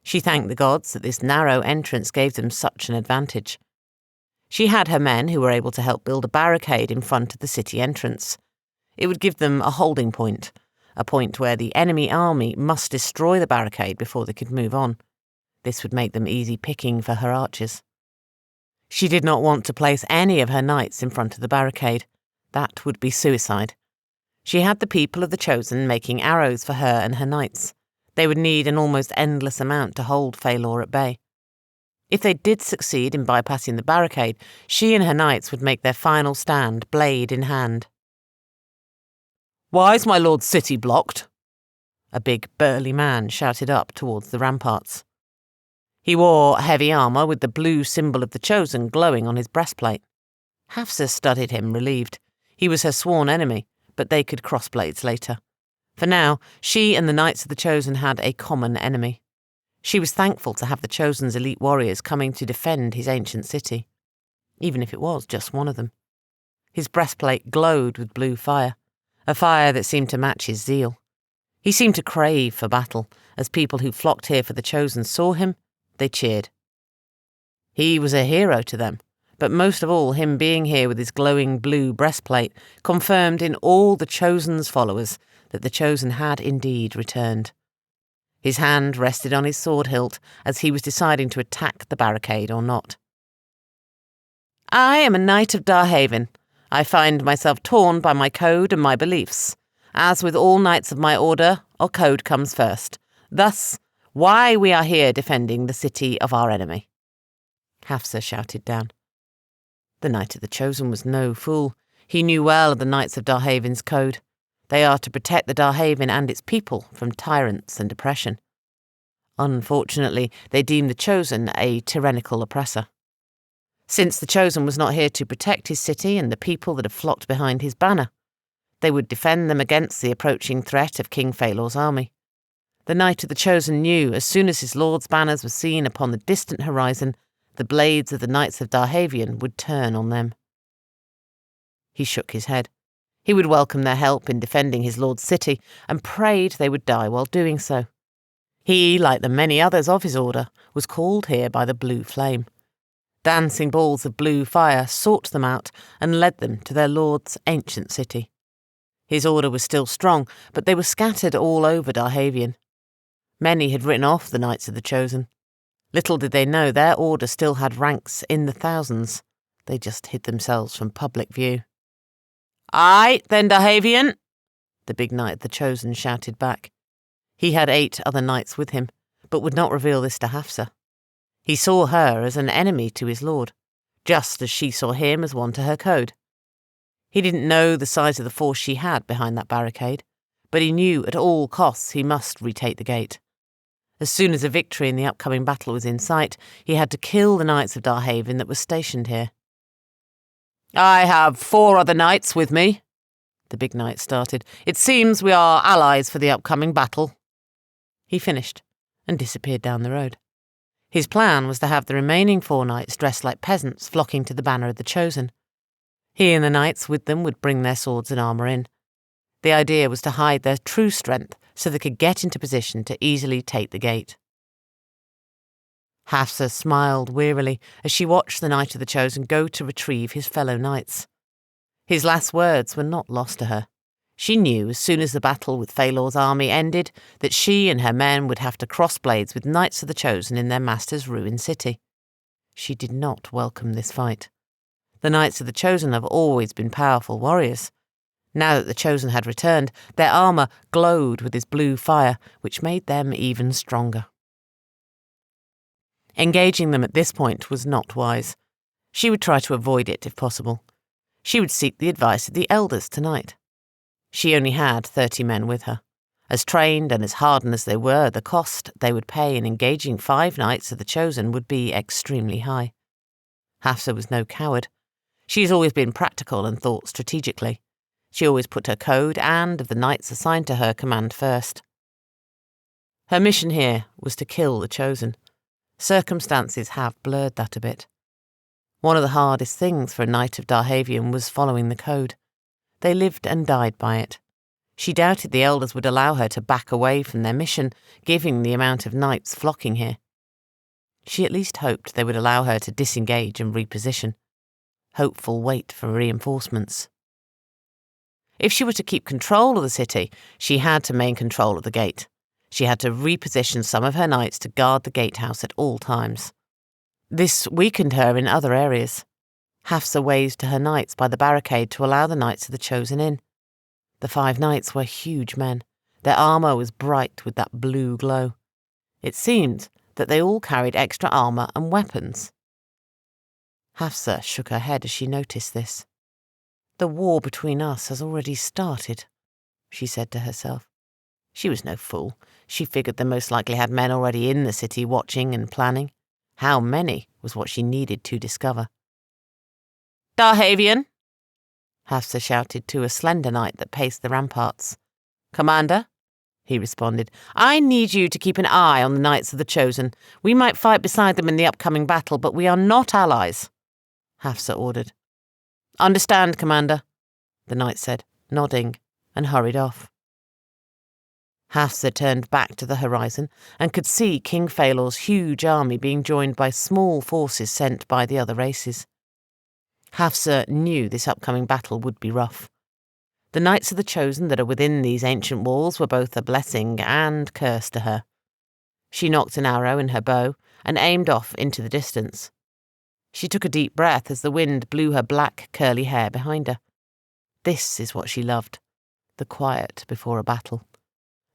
She thanked the gods that this narrow entrance gave them such an advantage. She had her men who were able to help build a barricade in front of the city entrance. It would give them a holding point, a point where the enemy army must destroy the barricade before they could move on. This would make them easy picking for her archers. She did not want to place any of her knights in front of the barricade. That would be suicide. She had the people of the Chosen making arrows for her and her knights. They would need an almost endless amount to hold Phalor at bay. If they did succeed in bypassing the barricade, she and her knights would make their final stand, blade in hand. "Why is my lord's city blocked?" A big, burly man shouted up towards the ramparts. He wore heavy armour with the blue symbol of the Chosen glowing on his breastplate. Hafsa studied him, relieved. He was her sworn enemy, but they could cross blades later. For now, she and the Knights of the Chosen had a common enemy. She was thankful to have the Chosen's elite warriors coming to defend his ancient city, even if it was just one of them. His breastplate glowed with blue fire, a fire that seemed to match his zeal. He seemed to crave for battle. As people who flocked here for the Chosen saw him, they cheered. He was a hero to them, but most of all, him being here with his glowing blue breastplate confirmed in all the Chosen's followers that the Chosen had indeed returned. His hand rested on his sword hilt as he was deciding to attack the barricade or not. "I am a knight of Darhavin. I find myself torn by my code and my beliefs. As with all knights of my order, our code comes first. Thus, why we are here defending the city of our enemy," Hafsa shouted down. The Knight of the Chosen was no fool. He knew well of the Knights of Darhavin's code. They are to protect the Darhavin and its people from tyrants and oppression. Unfortunately, they deemed the Chosen a tyrannical oppressor. Since the Chosen was not here to protect his city and the people that had flocked behind his banner, they would defend them against the approaching threat of King Phalor's army. The Knight of the Chosen knew as soon as his lord's banners were seen upon the distant horizon, the blades of the Knights of Darhavian would turn on them. He shook his head. He would welcome their help in defending his lord's city and prayed they would die while doing so. He, like the many others of his order, was called here by the blue flame. Dancing balls of blue fire sought them out and led them to their lord's ancient city. His order was still strong, but they were scattered all over Darhavian. Many had written off the Knights of the Chosen. Little did they know their order still had ranks in the thousands. They just hid themselves from public view. "Aye, then, Darhavian," the big Knight of the Chosen shouted back. He had 8 other knights with him, but would not reveal this to Hafsa. He saw her as an enemy to his lord, just as she saw him as one to her code. He didn't know the size of the force she had behind that barricade, but he knew at all costs he must retake the gate. As soon as a victory in the upcoming battle was in sight, he had to kill the Knights of Darhavin that were stationed here. "I have 4 other knights with me," the big knight started. "It seems we are allies for the upcoming battle." He finished and disappeared down the road. His plan was to have the remaining 4 knights dressed like peasants flocking to the banner of the Chosen. He and the knights with them would bring their swords and armour in. The idea was to hide their true strength so they could get into position to easily take the gate. Hafsa smiled wearily as she watched the Knight of the Chosen go to retrieve his fellow knights. His last words were not lost to her. She knew as soon as the battle with Phalor's army ended that she and her men would have to cross blades with Knights of the Chosen in their master's ruined city. She did not welcome this fight. The Knights of the Chosen have always been powerful warriors. Now that the Chosen had returned, their armour glowed with this blue fire, which made them even stronger. Engaging them at this point was not wise. She would try to avoid it if possible. She would seek the advice of the elders tonight. She only had 30 men with her. As trained and as hardened as they were, the cost they would pay in engaging 5 Knights of the Chosen would be extremely high. Hafsa was no coward. She has always been practical and thought strategically. She always put her code and of the knights assigned to her command first. Her mission here was to kill the Chosen. Circumstances have blurred that a bit. One of the hardest things for a knight of Darhavin was following the code. They lived and died by it. She doubted the elders would allow her to back away from their mission, given the amount of knights flocking here. She at least hoped they would allow her to disengage and reposition. Hopeful wait for reinforcements. If she were to keep control of the city, she had to maintain control of the gate. She had to reposition some of her knights to guard the gatehouse at all times. This weakened her in other areas. Hafsa waved to her knights by the barricade to allow the knights of the Chosen in. The 5 knights were huge men. Their armour was bright with that blue glow. It seemed that they all carried extra armour and weapons. Hafsa shook her head as she noticed this. The war between us has already started, she said to herself. She was no fool. She figured they most likely had men already in the city watching and planning. How many was what she needed to discover. Darhavin, Hafsa shouted to a slender knight that paced the ramparts. Commander, he responded, I need you to keep an eye on the Knights of the Chosen. We might fight beside them in the upcoming battle, but we are not allies, Hafsa ordered. Understand, Commander, the knight said, nodding, and hurried off. Hafsa turned back to the horizon and could see King Phalor's huge army being joined by small forces sent by the other races. Hafsa knew this upcoming battle would be rough. The Knights of the Chosen that are within these ancient walls were both a blessing and curse to her. She nocked an arrow in her bow and aimed off into the distance. She took a deep breath as the wind blew her black, curly hair behind her. This is what she loved, the quiet before a battle.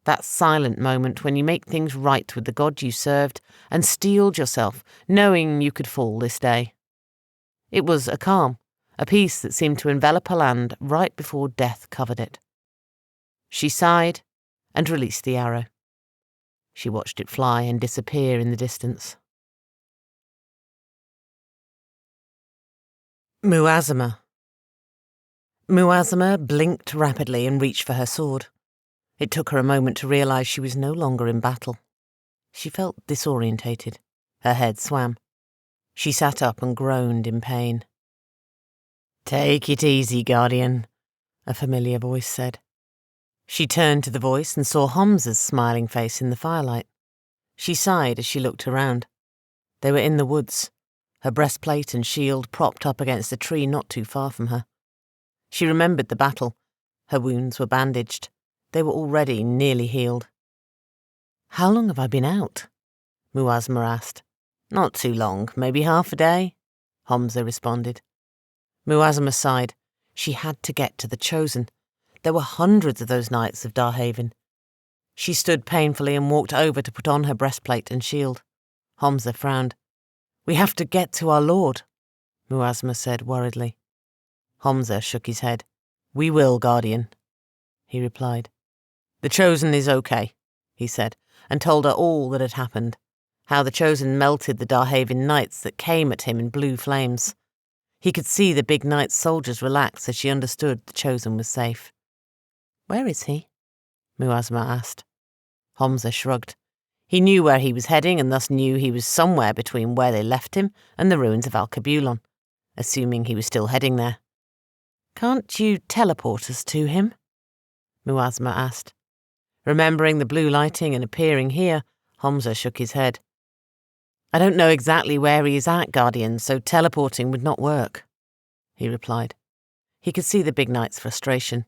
That silent moment when you make things right with the God you served and steeled yourself, knowing you could fall this day. It was a calm, a peace that seemed to envelop her land right before death covered it. She sighed and released the arrow. She watched it fly and disappear in the distance. Muazama blinked rapidly and reached for her sword. It took her a moment to realise she was no longer in battle. She felt disorientated. Her head swam. She sat up and groaned in pain. Take it easy, Guardian, a familiar voice said. She turned to the voice and saw Hamza's smiling face in the firelight. She sighed as she looked around. They were in the woods, her breastplate and shield propped up against a tree not too far from her. She remembered the battle. Her wounds were bandaged. They were already nearly healed. How long have I been out? Muazama asked. Not too long, maybe half a day, Hamza responded. Muazama sighed. She had to get to the Chosen. There were hundreds of those knights of Darhavin. She stood painfully and walked over to put on her breastplate and shield. Hamza frowned. We have to get to our lord, Muazama said worriedly. Hamza shook his head. We will, Guardian, he replied. The Chosen is okay, he said, and told her all that had happened. How the Chosen melted the Darhavin knights that came at him in blue flames. He could see the big knight's soldiers relax as she understood the Chosen was safe. Where is he? Muazama asked. Hamza shrugged. He knew where he was heading and thus knew he was somewhere between where they left him and the ruins of Alkebulan, assuming he was still heading there. Can't you teleport us to him? Muazama asked. Remembering the blue lighting and appearing here, Hamza shook his head. I don't know exactly where he is at, Guardian, so teleporting would not work, he replied. He could see the big knight's frustration.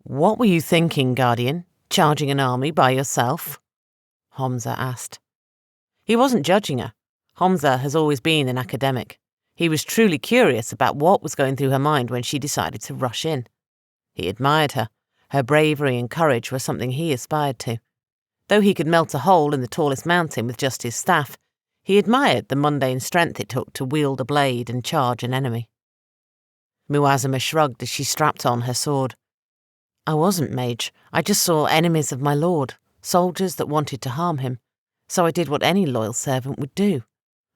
What were you thinking, Guardian? Charging an army by yourself? Hamza asked. He wasn't judging her. Hamza has always been an academic. He was truly curious about what was going through her mind when she decided to rush in. He admired her. Her bravery and courage were something he aspired to. Though he could melt a hole in the tallest mountain with just his staff, he admired the mundane strength it took to wield a blade and charge an enemy. Muazama shrugged as she strapped on her sword. I wasn't, mage. I just saw enemies of my lord, soldiers that wanted to harm him, so I did what any loyal servant would do.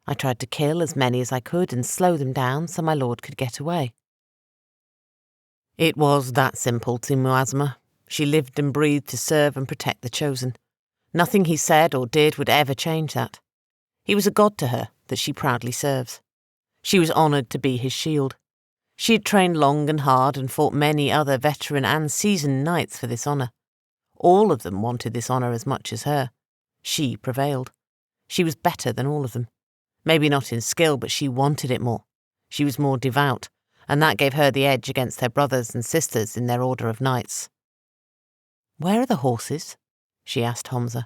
I tried to kill as many as I could and slow them down so my lord could get away. It was that simple to Muazama. She lived and breathed to serve and protect the Chosen. Nothing he said or did would ever change that. He was a god to her that she proudly serves. She was honoured to be his shield. She had trained long and hard and fought many other veteran and seasoned knights for this honour. All of them wanted this honour as much as her. She prevailed. She was better than all of them. Maybe not in skill, but she wanted it more. She was more devout, and that gave her the edge against her brothers and sisters in their order of knights. "Where are the horses?" she asked Homza.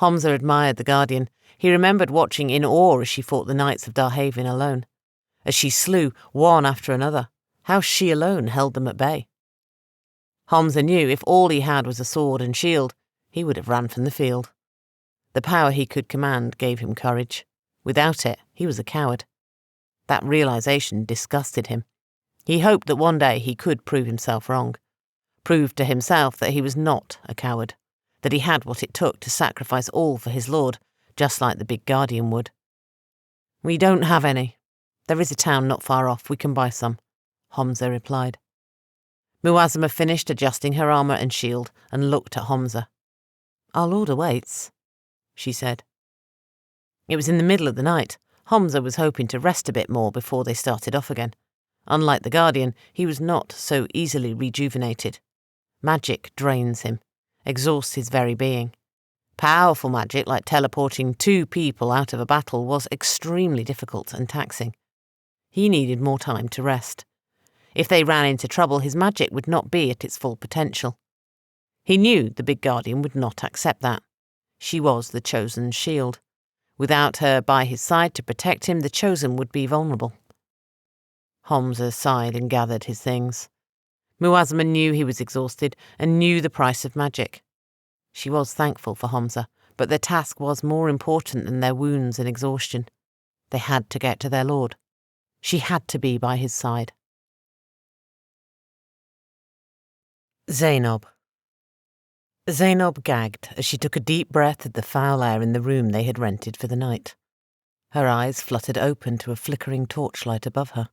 Homza admired the Guardian. He remembered watching in awe as she fought the knights of Darhavin alone. As she slew one after another, how she alone held them at bay. Homza knew if all he had was a sword and shield, he would have ran from the field. The power he could command gave him courage. Without it, he was a coward. That realization disgusted him. He hoped that one day he could prove himself wrong. Prove to himself that he was not a coward, that he had what it took to sacrifice all for his lord, just like the big Guardian would. "We don't have any. There is a town not far off, we can buy some," Homza replied. Muazama finished adjusting her armour and shield and looked at Homza. "Our lord awaits," she said. It was in the middle of the night. Homza was hoping to rest a bit more before they started off again. Unlike the Guardian, he was not so easily rejuvenated. Magic drains him, exhausts his very being. Powerful magic, like teleporting 2 people out of a battle, was extremely difficult and taxing. He needed more time to rest. If they ran into trouble, his magic would not be at its full potential. He knew the big Guardian would not accept that. She was the Chosen's shield. Without her by his side to protect him, the Chosen would be vulnerable. Homza sighed and gathered his things. Muazama knew he was exhausted and knew the price of magic. She was thankful for Homza, but their task was more important than their wounds and exhaustion. They had to get to their lord. She had to be by his side. Zainab gagged as she took a deep breath of the foul air in the room they had rented for the night. Her eyes fluttered open to a flickering torchlight above her.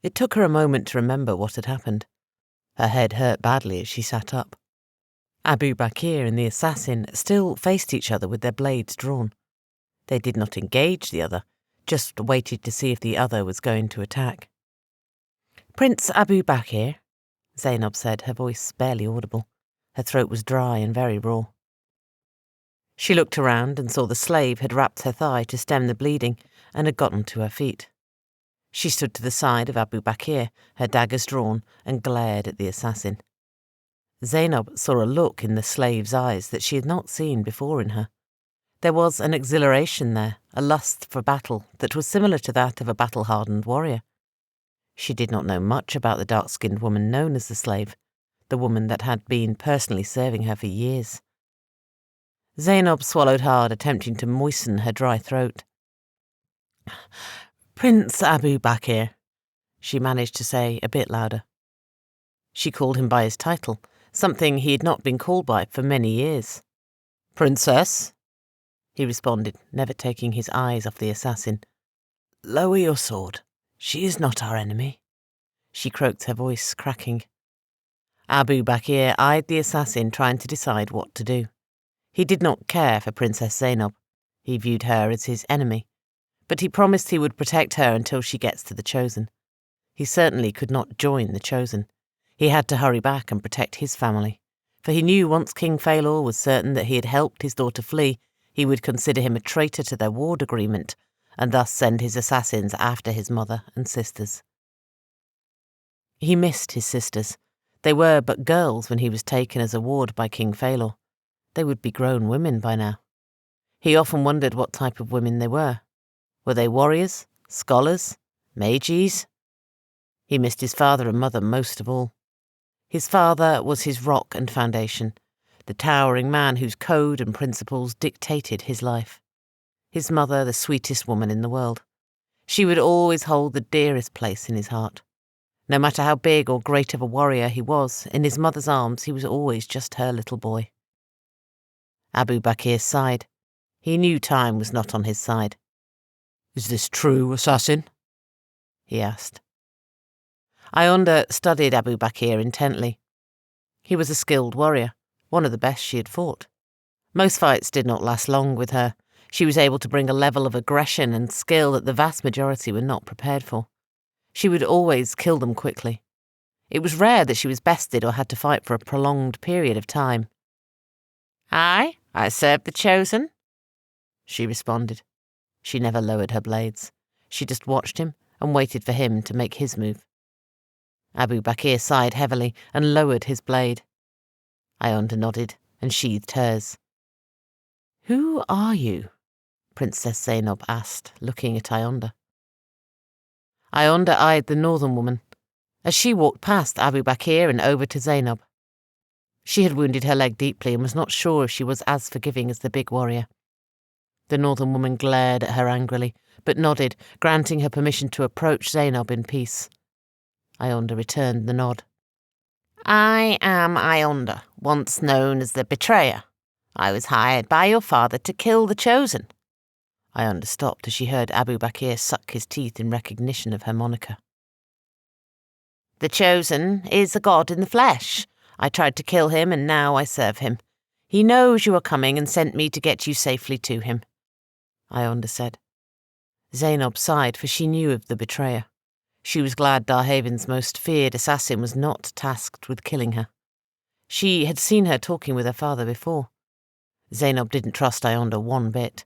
It took her a moment to remember what had happened. Her head hurt badly as she sat up. Abu Bakr and the assassin still faced each other with their blades drawn. They did not engage the other, just waited to see if the other was going to attack. "Prince Abu Bakr," Zainab said, her voice barely audible. Her throat was dry and very raw. She looked around and saw the slave had wrapped her thigh to stem the bleeding and had gotten to her feet. She stood to the side of Abu Bakr, her daggers drawn, and glared at the assassin. Zainab saw a look in the slave's eyes that she had not seen before in her. There was an exhilaration there, a lust for battle that was similar to that of a battle-hardened warrior. She did not know much about the dark-skinned woman known as the slave, the woman that had been personally serving her for years. Zainab swallowed hard, attempting to moisten her dry throat. "Prince Abu Bakr," she managed to say a bit louder. She called him by his title, something he had not been called by for many years. "Princess," he responded, never taking his eyes off the assassin. "Lower your sword. She is not our enemy," she croaked, her voice cracking. Abu Bakr eyed the assassin, trying to decide what to do. He did not care for Princess Zainab. He viewed her as his enemy. But he promised he would protect her until she gets to the Chosen. He certainly could not join the Chosen. He had to hurry back and protect his family, for he knew once King Phalor was certain that he had helped his daughter flee, he would consider him a traitor to their ward agreement, and thus send his assassins after his mother and sisters. He missed his sisters. They were but girls when he was taken as a ward by King Phalor. They would be grown women by now. He often wondered what type of women they were. Were they warriors, scholars, mages? He missed his father and mother most of all. His father was his rock and foundation, the towering man whose code and principles dictated his life. His mother, the sweetest woman in the world. She would always hold the dearest place in his heart. No matter how big or great of a warrior he was, in his mother's arms he was always just her little boy. Abu Bakr sighed. He knew time was not on his side. "Is this true, assassin?" he asked. Ayonda studied Abu Bakr intently. He was a skilled warrior, one of the best she had fought. Most fights did not last long with her. She was able to bring a level of aggression and skill that the vast majority were not prepared for. She would always kill them quickly. It was rare that she was bested or had to fight for a prolonged period of time. I serve the Chosen, she responded. She never lowered her blades. She just watched him and waited for him to make his move. Abu Bakr sighed heavily and lowered his blade. Ionda nodded and sheathed hers. "Who are you?" Princess Zainab asked, looking at Ionda. Ionda eyed the northern woman as she walked past Abu Bakr and over to Zainab. She had wounded her leg deeply and was not sure if she was as forgiving as the big warrior. The northern woman glared at her angrily, but nodded, granting her permission to approach Zainab in peace. Ionda returned the nod. I am Ionda, once known as the Betrayer. I was hired by your father to kill the Chosen. Ionda stopped as she heard Abu Bakr suck his teeth in recognition of her moniker. The Chosen is a god in the flesh. I tried to kill him and now I serve him. He knows you are coming and sent me to get you safely to him, Ionda said. Zainab sighed, for she knew of the betrayer. She was glad Darhavin's most feared assassin was not tasked with killing her. She had seen her talking with her father before. Zainab didn't trust Ionda one bit.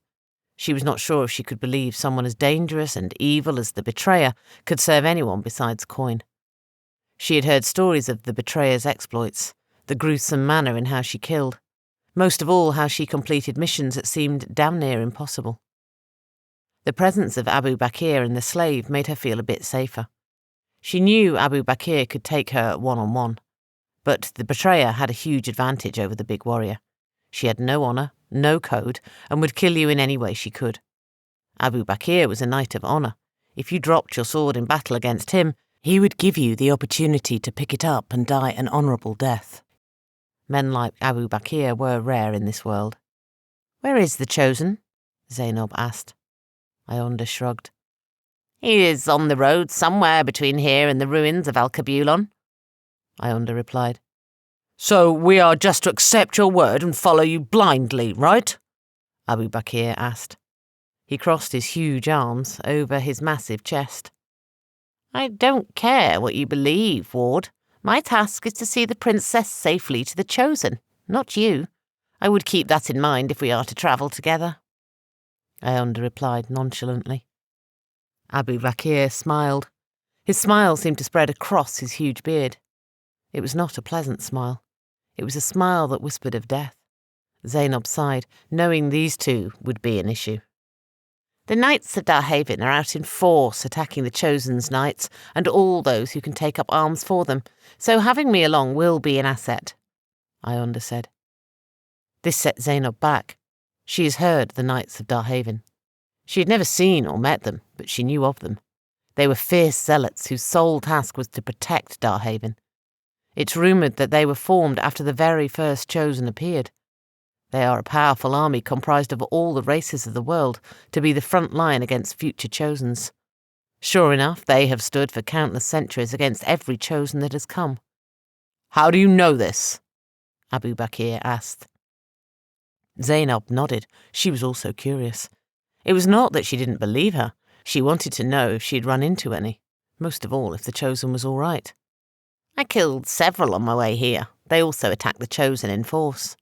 She was not sure if she could believe someone as dangerous and evil as the betrayer could serve anyone besides coin. She had heard stories of the betrayer's exploits, the gruesome manner in how she killed, most of all how she completed missions that seemed damn near impossible. The presence of Abu Bakr and the slave made her feel a bit safer. She knew Abu Bakr could take her one-on-one, but the betrayer had a huge advantage over the big warrior. She had no honour, no code, and would kill you in any way she could. Abu Bakr was a knight of honour. If you dropped your sword in battle against him, he would give you the opportunity to pick it up and die an honourable death. Men like Abu Bakr were rare in this world. "Where is the Chosen?" Zainab asked. Ionda shrugged. "He is on the road somewhere between here and the ruins of Alkebulan," Ionda replied. "So we are just to accept your word and follow you blindly, right?" Abu Bakr asked. He crossed his huge arms over his massive chest. "I don't care what you believe, Ward. My task is to see the princess safely to the Chosen, not you. I would keep that in mind if we are to travel together," Ionda replied nonchalantly. Abu Bakr smiled. His smile seemed to spread across his huge beard. It was not a pleasant smile. It was a smile that whispered of death. Zainab sighed, knowing these two would be an issue. "The Knights of Darhavin are out in force attacking the Chosen's knights and all those who can take up arms for them, so having me along will be an asset," Ionda said. This set Zainab back. She has heard the Knights of Darhavin. She had never seen or met them, but she knew of them. They were fierce zealots whose sole task was to protect Darhavin. It's rumoured that they were formed after the very first Chosen appeared. They are a powerful army comprised of all the races of the world to be the front line against future Chosens. Sure enough, they have stood for countless centuries against every Chosen that has come. "How do you know this?" Abu Bakr asked. Zainab nodded. She was also curious. It was not that she didn't believe her. She wanted to know if she had run into any, most of all if the Chosen was all right. "I killed several on my way here. They also attacked the Chosen in force,"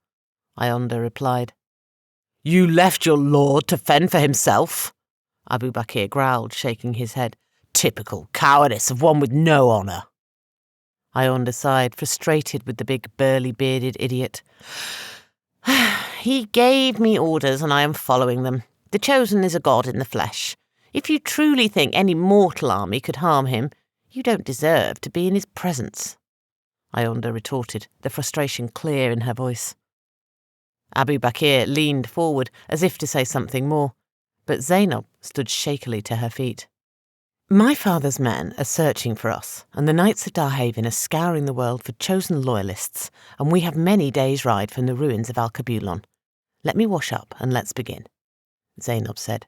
Ionda replied. "You left your lord to fend for himself?" Abu Bakr growled, shaking his head. "Typical cowardice of one with no honour." Ionda sighed, frustrated with the big burly-bearded idiot. "He gave me orders and I am following them. The Chosen is a god in the flesh. If you truly think any mortal army could harm him, you don't deserve to be in his presence," Ionda retorted, the frustration clear in her voice. Abu Bakr leaned forward as if to say something more, but Zainab stood shakily to her feet. "My father's men are searching for us, and the Knights of Darhavin are scouring the world for Chosen loyalists, and we have many days' ride from the ruins of Alkebulan. Let me wash up and let's begin," Zainab said.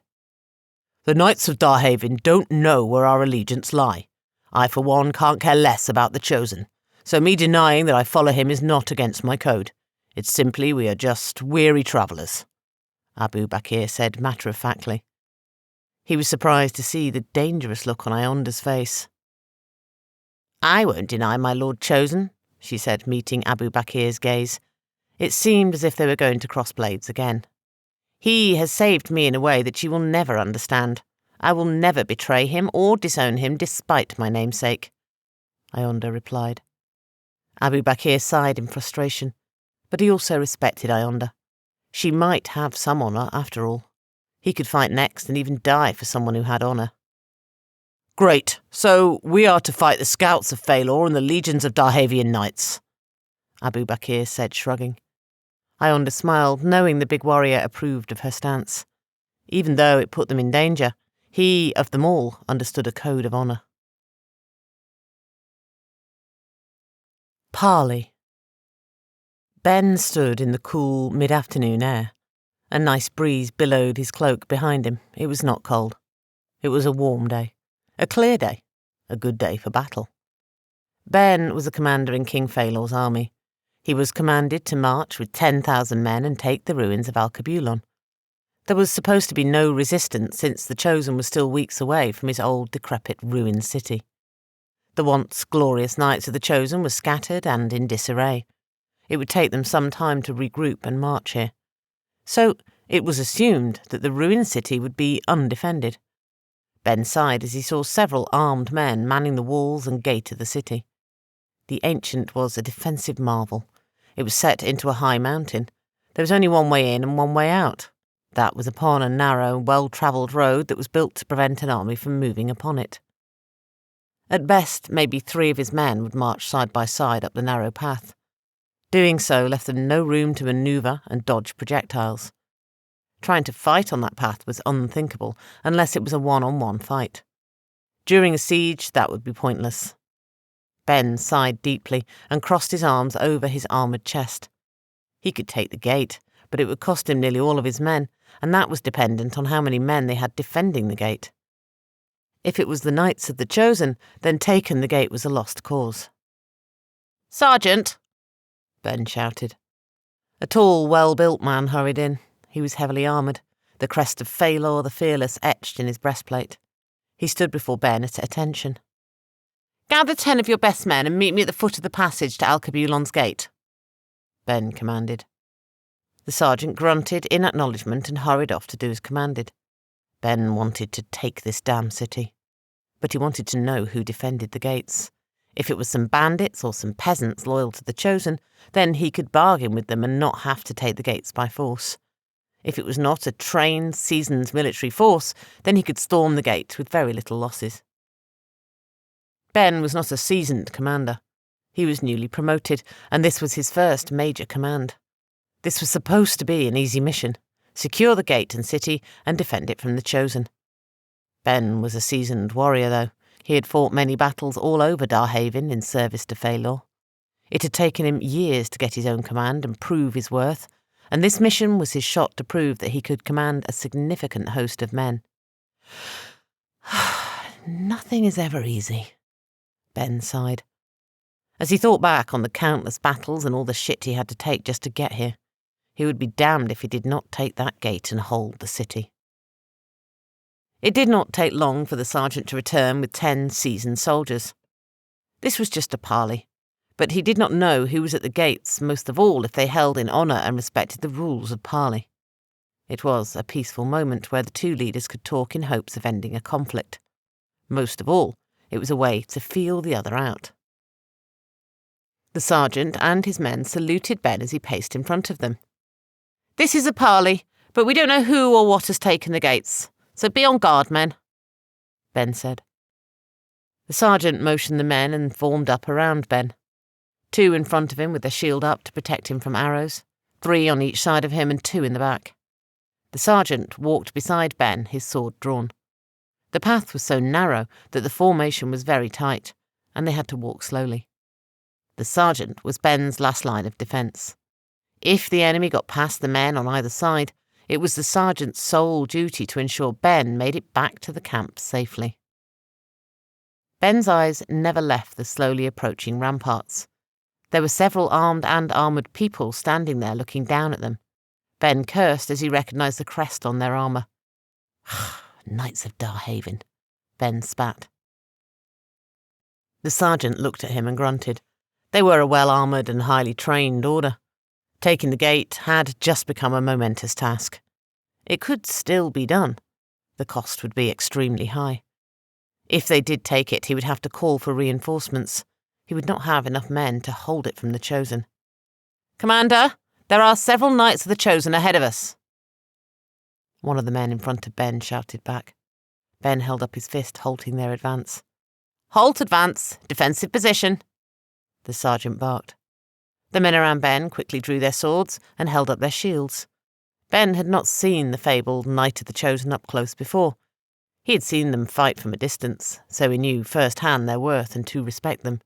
"The Knights of Darhavin don't know where our allegiance lie. I, for one, can't care less about the Chosen, so me denying that I follow him is not against my code. It's simply we are just weary travellers," Abu Bakr said matter-of-factly. He was surprised to see the dangerous look on Ionda's face. I won't deny my Lord Chosen, she said, meeting Abu Bakr's gaze. It seemed as if they were going to cross blades again. He has saved me in a way that you will never understand. I will never betray him or disown him despite my namesake, Ionda replied. Abu Bakr sighed in frustration, but he also respected Ionda. She might have some honour after all. He could fight next and even die for someone who had honour. Great, so we are to fight the scouts of Phalor and the legions of Darhavian knights, Abu Bakr said, shrugging. Ionda smiled, knowing the big warrior approved of her stance. Even though it put them in danger, he, of them all, understood a code of honour. Parley. Ben stood in the cool, mid-afternoon air. A nice breeze billowed his cloak behind him. It was not cold. It was a warm day. A clear day. A good day for battle. Ben was a commander in King Phalor's army. He was commanded to march with 10,000 men and take the ruins of Alkebulan. There was supposed to be no resistance since the Chosen was still weeks away from his old, decrepit, ruined city. The once glorious knights of the Chosen were scattered and in disarray. It would take them some time to regroup and march here. So it was assumed that the ruined city would be undefended. Ben sighed as he saw several armed men manning the walls and gate of the city. The ancient was a defensive marvel. It was set into a high mountain. There was only one way in and one way out. That was upon a narrow, well-travelled road that was built to prevent an army from moving upon it. At best, maybe 3 of his men would march side by side up the narrow path. Doing so left them no room to manoeuvre and dodge projectiles. Trying to fight on that path was unthinkable unless it was a one-on-one fight. During a siege, that would be pointless. Ben sighed deeply and crossed his arms over his armoured chest. He could take the gate, but it would cost him nearly all of his men, and that was dependent on how many men they had defending the gate. If it was the Knights of the Chosen, then taking the gate was a lost cause. "Sergeant!" Ben shouted. A tall, well-built man hurried in. He was heavily armoured, the crest of Phalor the Fearless etched in his breastplate. He stood before Ben at attention. "Gather 10 of your best men and meet me at the foot of the passage to Alkebulan's gate," Ben commanded. The sergeant grunted in acknowledgement and hurried off to do as commanded. Ben wanted to take this damn city, but he wanted to know who defended the gates. If it was some bandits or some peasants loyal to the Chosen, then he could bargain with them and not have to take the gates by force. If it was not a trained, seasoned military force, then he could storm the gate with very little losses. Ben was not a seasoned commander. He was newly promoted, and this was his first major command. This was supposed to be an easy mission: secure the gate and city and defend it from the Chosen. Ben was a seasoned warrior, though. He had fought many battles all over Darhavin in service to Phalor. It had taken him years to get his own command and prove his worth, and this mission was his shot to prove that he could command a significant host of men. Nothing is ever easy, Ben sighed. As he thought back on the countless battles and all the shit he had to take just to get here, he would be damned if he did not take that gate and hold the city. It did not take long for the sergeant to return with 10 seasoned soldiers. This was just a parley, but he did not know who was at the gates, most of all if they held in honour and respected the rules of parley. It was a peaceful moment where the 2 leaders could talk in hopes of ending a conflict. Most of all, it was a way to feel the other out. The sergeant and his men saluted Ben as he paced in front of them. "This is a parley, but we don't know who or what has taken the gates. So be on guard, men," Ben said. The sergeant motioned the men and formed up around Ben. 2 in front of him with their shield up to protect him from arrows, 3 on each side of him and 2 in the back. The sergeant walked beside Ben, his sword drawn. The path was so narrow that the formation was very tight, and they had to walk slowly. The sergeant was Ben's last line of defence. If the enemy got past the men on either side, it was the sergeant's sole duty to ensure Ben made it back to the camp safely. Ben's eyes never left the slowly approaching ramparts. There were several armed and armoured people standing there looking down at them. Ben cursed as he recognised the crest on their armour. Knights of Darhavin, Ben spat. The sergeant looked at him and grunted. They were a well-armoured and highly trained order. Taking the gate had just become a momentous task. It could still be done. The cost would be extremely high. If they did take it, he would have to call for reinforcements. He would not have enough men to hold it from the Chosen. "Commander, there are several knights of the Chosen ahead of us." One of the men in front of Ben shouted back. Ben held up his fist, halting their advance. "Halt, advance, defensive position," the sergeant barked. The men around Ben quickly drew their swords and held up their shields. Ben had not seen the fabled Knight of the Chosen up close before. He had seen them fight from a distance, so he knew first-hand their worth and to respect them.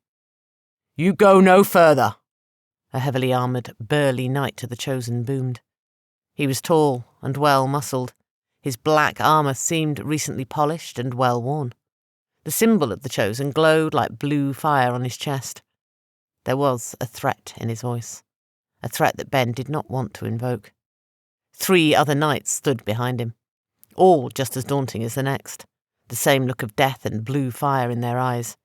"You go no further," a heavily armoured, burly Knight of the Chosen boomed. He was tall and well-muscled. His black armour seemed recently polished and well-worn. The symbol of the Chosen glowed like blue fire on his chest. There was a threat in his voice, a threat that Ben did not want to invoke. 3 other knights stood behind him, all just as daunting as the next, the same look of death and blue fire in their eyes.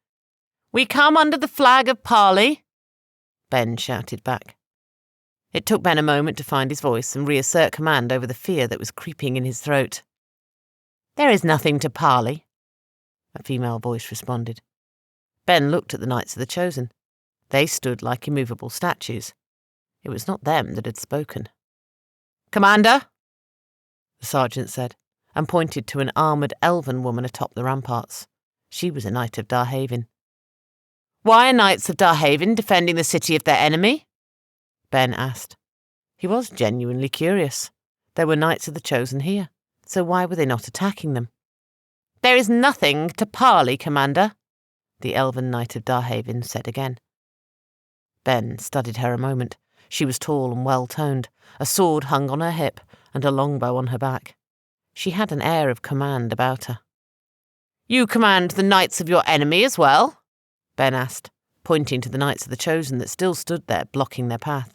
"We come under the flag of parley," Ben shouted back. It took Ben a moment to find his voice and reassert command over the fear that was creeping in his throat. "There is nothing to parley," a female voice responded. Ben looked at the Knights of the Chosen. They stood like immovable statues. It was not them that had spoken. "Commander," the sergeant said, and pointed to an armoured elven woman atop the ramparts. She was a Knight of Darhavin. "Why are Knights of Darhavin defending the city of their enemy?" Ben asked. He was genuinely curious. There were Knights of the Chosen here, so why were they not attacking them? "There is nothing to parley, Commander," the elven Knight of Darhavin said again. Ben studied her a moment. She was tall and well-toned. A sword hung on her hip and a longbow on her back. She had an air of command about her. "You command the knights of your enemy as well?" Ben asked, pointing to the Knights of the Chosen that still stood there, blocking their path.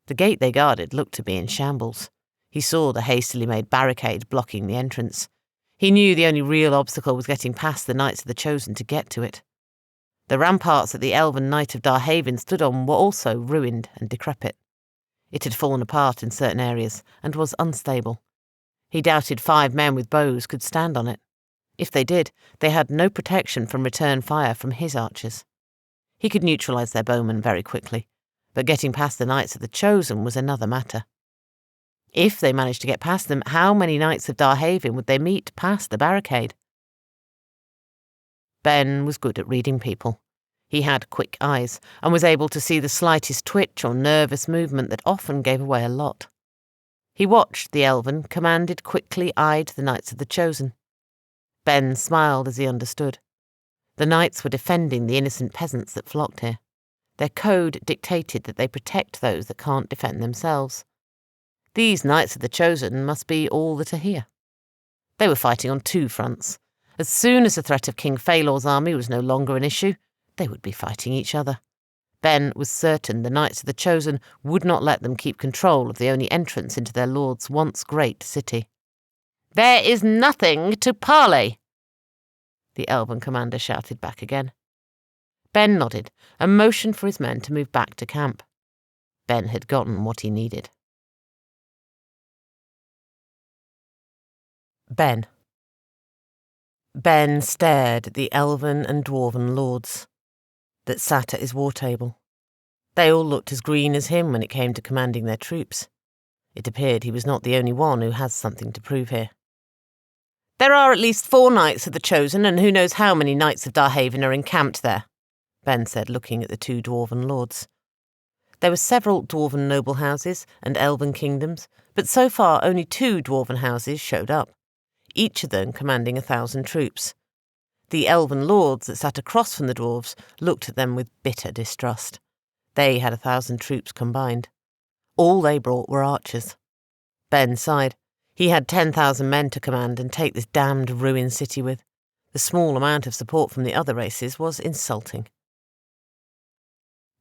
The gate they guarded looked to be in shambles. He saw the hastily made barricade blocking the entrance. He knew the only real obstacle was getting past the Knights of the Chosen to get to it. The ramparts that the elven Knight of Darhavin stood on were also ruined and decrepit. It had fallen apart in certain areas and was unstable. He doubted 5 men with bows could stand on it. If they did, they had no protection from return fire from his archers. He could neutralise their bowmen very quickly, but getting past the Knights of the Chosen was another matter. If they managed to get past them, how many Knights of Darhavin would they meet past the barricade? Ben was good at reading people. He had quick eyes and was able to see the slightest twitch or nervous movement that often gave away a lot. He watched the elven, commanded, quickly eyed the Knights of the Chosen. Ben smiled as he understood. The knights were defending the innocent peasants that flocked here. Their code dictated that they protect those that can't defend themselves. These Knights of the Chosen must be all that are here. They were fighting on 2 fronts. As soon as the threat of King Phalor's army was no longer an issue, they would be fighting each other. Ben was certain the Knights of the Chosen would not let them keep control of the only entrance into their lord's once great city. "There is nothing to parley," the elven commander shouted back again. Ben nodded and motioned for his men to move back to camp. Ben had gotten what he needed. Ben stared at the elven and dwarven lords that sat at his war table. They all looked as green as him when it came to commanding their troops. It appeared he was not the only one who has something to prove here. "There are at least 4 Knights of the Chosen, and who knows how many Knights of Darhavin are encamped there," Ben said, looking at the 2 dwarven lords. There were several dwarven noble houses and elven kingdoms, but so far only 2 dwarven houses showed up, each of them commanding 1,000 troops. The elven lords that sat across from the dwarves looked at them with bitter distrust. They had 1,000 troops combined. All they brought were archers. Ben sighed. He had 10,000 men to command and take this damned ruined city with. The small amount of support from the other races was insulting.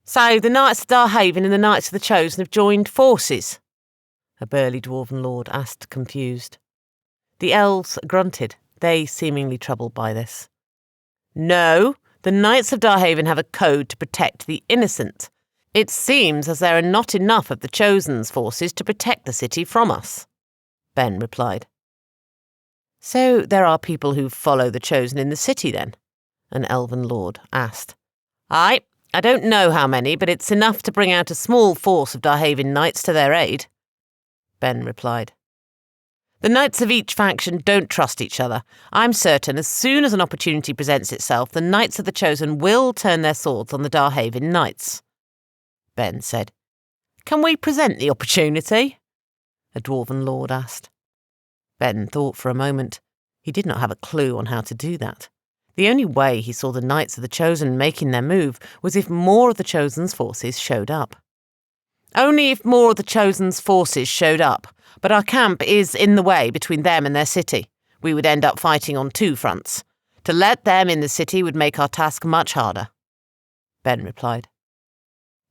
"So the Knights of Darhavin and the Knights of the Chosen have joined forces?" a burly dwarven lord asked, confused. The elves grunted, they seemingly troubled by this. No, the Knights of Darhavin have a code to protect the innocent. It seems as there are not enough of the Chosen's forces to protect the city from us, Ben replied. So there are people who follow the Chosen in the city then? An elven lord asked. Aye, I don't know how many, but it's enough to bring out a small force of Darhavin knights to their aid, Ben replied. The knights of each faction don't trust each other. I'm certain as soon as an opportunity presents itself, the Knights of the Chosen will turn their swords on the Darhavin knights, Ben said. Can we present the opportunity? A dwarven lord asked. Ben thought for a moment. He did not have a clue on how to do that. The only way he saw the Knights of the Chosen making their move was if more of the Chosen's forces showed up. Only if more of the Chosen's forces showed up, but our camp is in the way between them and their city. We would end up fighting on two fronts. To let them in the city would make our task much harder, Ben replied.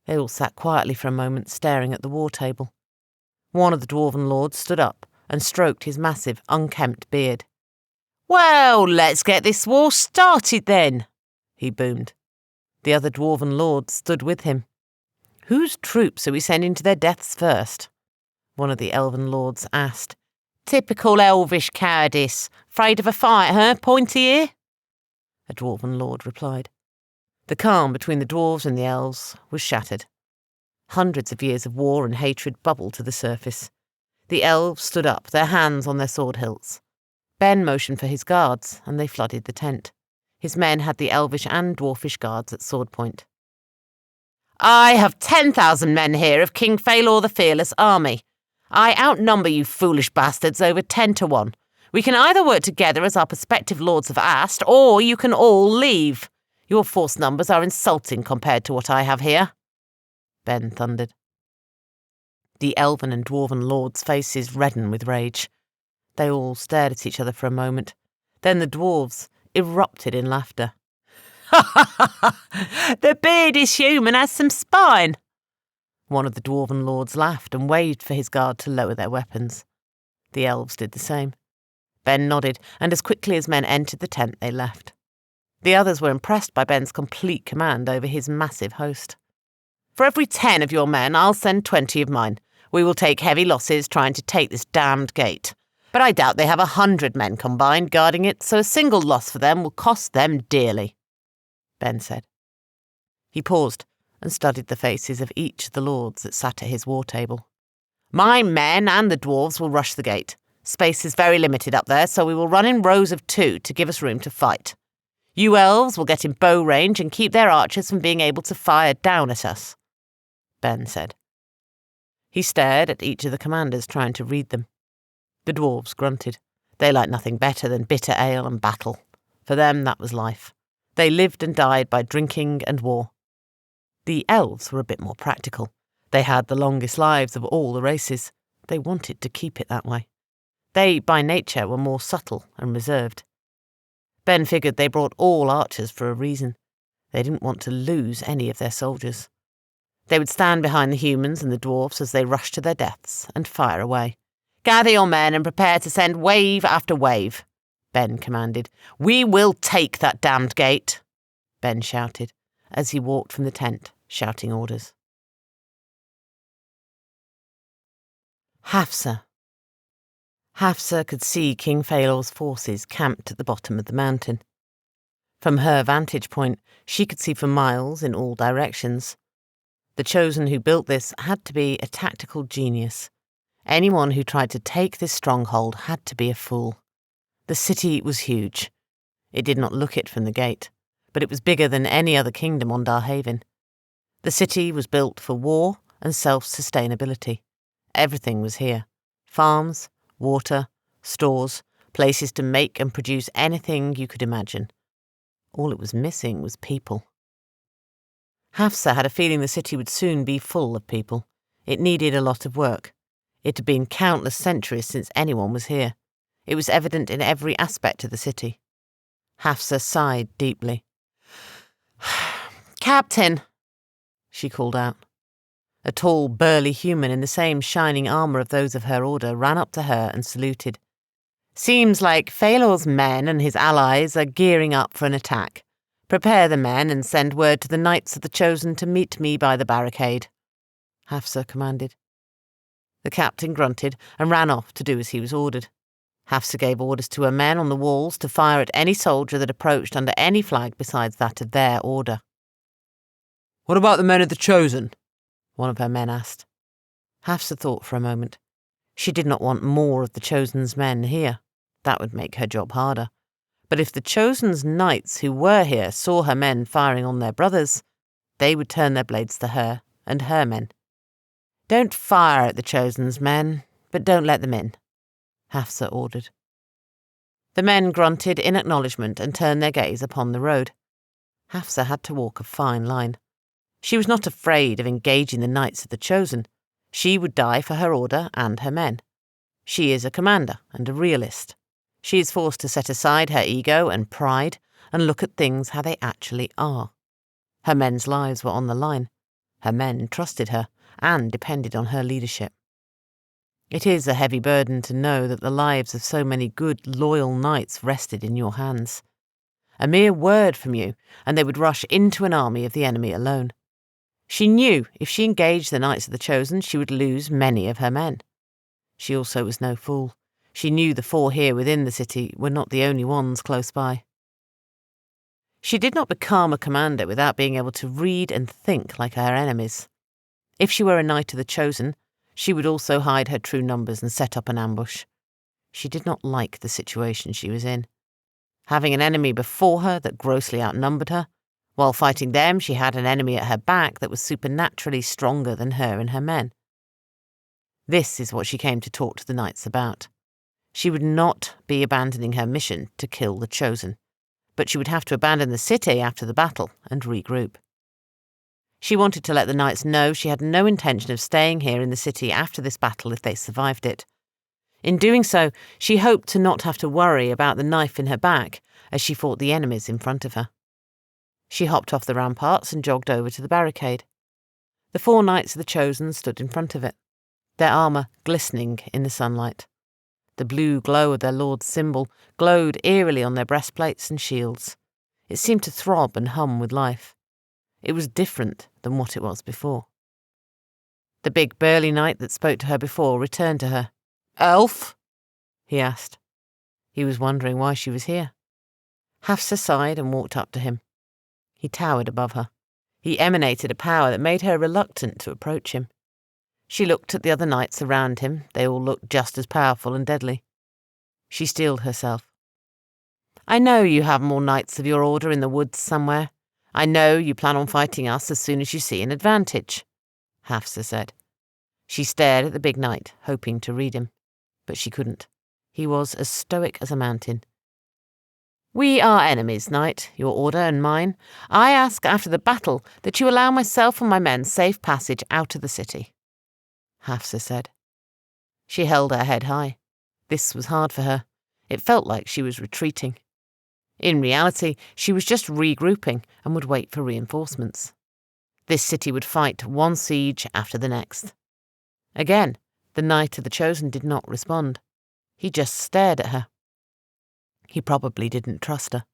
They all sat quietly for a moment, staring at the war table. One of the dwarven lords stood up and stroked his massive, unkempt beard. Well, let's get this war started then, he boomed. The other dwarven lords stood with him. Whose troops are we sending to their deaths first? One of the elven lords asked. Typical elvish cowardice. Afraid of a fight, huh, pointy ear? A dwarven lord replied. The calm between the dwarves and the elves was shattered. Hundreds of years of war and hatred bubbled to the surface. The elves stood up, their hands on their sword hilts. Ben motioned for his guards, and they flooded the tent. His men had the elvish and dwarfish guards at sword point. I have 10,000 men here of King Phalor the Fearless army. I outnumber you foolish bastards over 10-1. We can either work together as our prospective lords of Ast, or you can all leave. Your force numbers are insulting compared to what I have here, Ben thundered. The elven and dwarven lords' faces reddened with rage. They all stared at each other for a moment. Then the dwarves erupted in laughter. Ha ha ha ha! The beard is human, has some spine. One of the dwarven lords laughed and waved for his guard to lower their weapons. The elves did the same. Ben nodded, and as quickly as men entered the tent, they left. The others were impressed by Ben's complete command over his massive host. For every 10 of your men, I'll send 20 of mine. We will take heavy losses trying to take this damned gate. But I doubt they have 100 men combined guarding it, so a single loss for them will cost them dearly, Ben said. He paused and studied the faces of each of the lords that sat at his war table. My men and the dwarves will rush the gate. Space is very limited up there, so we will run in rows of 2 to give us room to fight. You elves will get in bow range and keep their archers from being able to fire down at us, Ben said. He stared at each of the commanders, trying to read them. The dwarves grunted. They liked nothing better than bitter ale and battle. For them, that was life. They lived and died by drinking and war. The elves were a bit more practical. They had the longest lives of all the races. They wanted to keep it that way. They, by nature, were more subtle and reserved. Ben figured they brought all archers for a reason. They didn't want to lose any of their soldiers. They would stand behind the humans and the dwarfs as they rushed to their deaths and fire away. Gather your men and prepare to send wave after wave, Ben commanded. We will take that damned gate, Ben shouted, as he walked from the tent, shouting orders. Hafsa. Hafsa could see King Phalor's forces camped at the bottom of the mountain. From her vantage point, she could see for miles in all directions. The chosen who built this had to be a tactical genius. Anyone who tried to take this stronghold had to be a fool. The city was huge. It did not look it from the gate, but it was bigger than any other kingdom on Darhavin. The city was built for war and self-sustainability. Everything was here. Farms, water, stores, places to make and produce anything you could imagine. All it was missing was people. Hafsa had a feeling the city would soon be full of people. It needed a lot of work. It had been countless centuries since anyone was here. It was evident in every aspect of the city. Hafsa sighed deeply. Captain, she called out. A tall, burly human in the same shining armour of those of her order ran up to her and saluted. "Seems like Phalor's men and his allies are gearing up for an attack. Prepare the men and send word to the Knights of the Chosen to meet me by the barricade," Hafsa commanded. The captain grunted and ran off to do as he was ordered. Hafsa gave orders to her men on the walls to fire at any soldier that approached under any flag besides that of their order. What about the men of the Chosen? One of her men asked. Hafsa thought for a moment. She did not want more of the Chosen's men here. That would make her job harder. But if the Chosen's knights who were here saw her men firing on their brothers, they would turn their blades to her and her men. "Don't fire at the Chosen's men, but don't let them in," Hafsa ordered. The men grunted in acknowledgement and turned their gaze upon the road. Hafsa had to walk a fine line. She was not afraid of engaging the Knights of the Chosen. She would die for her order and her men. She is a commander and a realist. She is forced to set aside her ego and pride and look at things how they actually are. Her men's lives were on the line. Her men trusted her and depended on her leadership. It is a heavy burden to know that the lives of so many good, loyal knights rested in your hands. A mere word from you, and they would rush into an army of the enemy alone. She knew if she engaged the Knights of the Chosen, she would lose many of her men. She also was no fool. She knew the 4 here within the city were not the only ones close by. She did not become a commander without being able to read and think like her enemies. If she were a Knight of the Chosen, she would also hide her true numbers and set up an ambush. She did not like the situation she was in. Having an enemy before her that grossly outnumbered her, while fighting them she had an enemy at her back that was supernaturally stronger than her and her men. This is what she came to talk to the Knights about. She would not be abandoning her mission to kill the Chosen, but she would have to abandon the city after the battle and regroup. She wanted to let the Knights know she had no intention of staying here in the city after this battle if they survived it. In doing so, she hoped to not have to worry about the knife in her back as she fought the enemies in front of her. She hopped off the ramparts and jogged over to the barricade. The 4 Knights of the Chosen stood in front of it, their armour glistening in the sunlight. The blue glow of their lord's symbol glowed eerily on their breastplates and shields. It seemed to throb and hum with life. It was different than what it was before. The big burly knight that spoke to her before returned to her. "Elf?" he asked. He was wondering why she was here. Hafsa sighed and walked up to him. He towered above her. He emanated a power that made her reluctant to approach him. She looked at the other knights around him. They all looked just as powerful and deadly. She steeled herself. "I know you have more knights of your order in the woods somewhere. I know you plan on fighting us as soon as you see an advantage," Hafsa said. She stared at the big knight, hoping to read him. But she couldn't. He was as stoic as a mountain. "We are enemies, knight, your order and mine. I ask after the battle that you allow myself and my men safe passage out of the city," Hafsa said. She held her head high. This was hard for her. It felt like she was retreating. In reality, she was just regrouping and would wait for reinforcements. This city would fight one siege after the next. Again, the Knight of the Chosen did not respond. He just stared at her. He probably didn't trust her.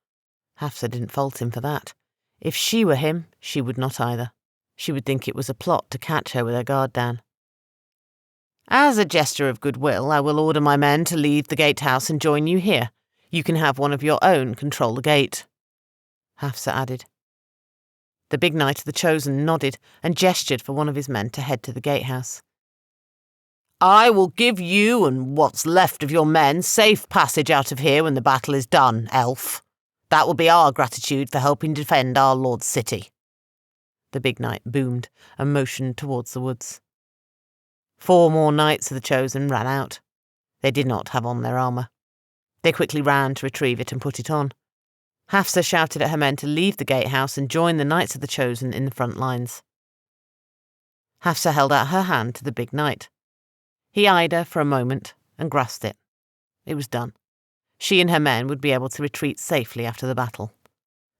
Hafsa didn't fault him for that. If she were him, she would not either. She would think it was a plot to catch her with her guard down. "As a gesture of goodwill, I will order my men to leave the gatehouse and join you here. You can have one of your own control the gate," Hafsa added. The big Knight of the Chosen nodded and gestured for one of his men to head to the gatehouse. "I will give you and what's left of your men safe passage out of here when the battle is done, elf. That will be our gratitude for helping defend our lord's city." The big knight boomed and motioned towards the woods. 4 more Knights of the Chosen ran out. They did not have on their armour. They quickly ran to retrieve it and put it on. Hafsa shouted at her men to leave the gatehouse and join the Knights of the Chosen in the front lines. Hafsa held out her hand to the big knight. He eyed her for a moment and grasped it. It was done. She and her men would be able to retreat safely after the battle.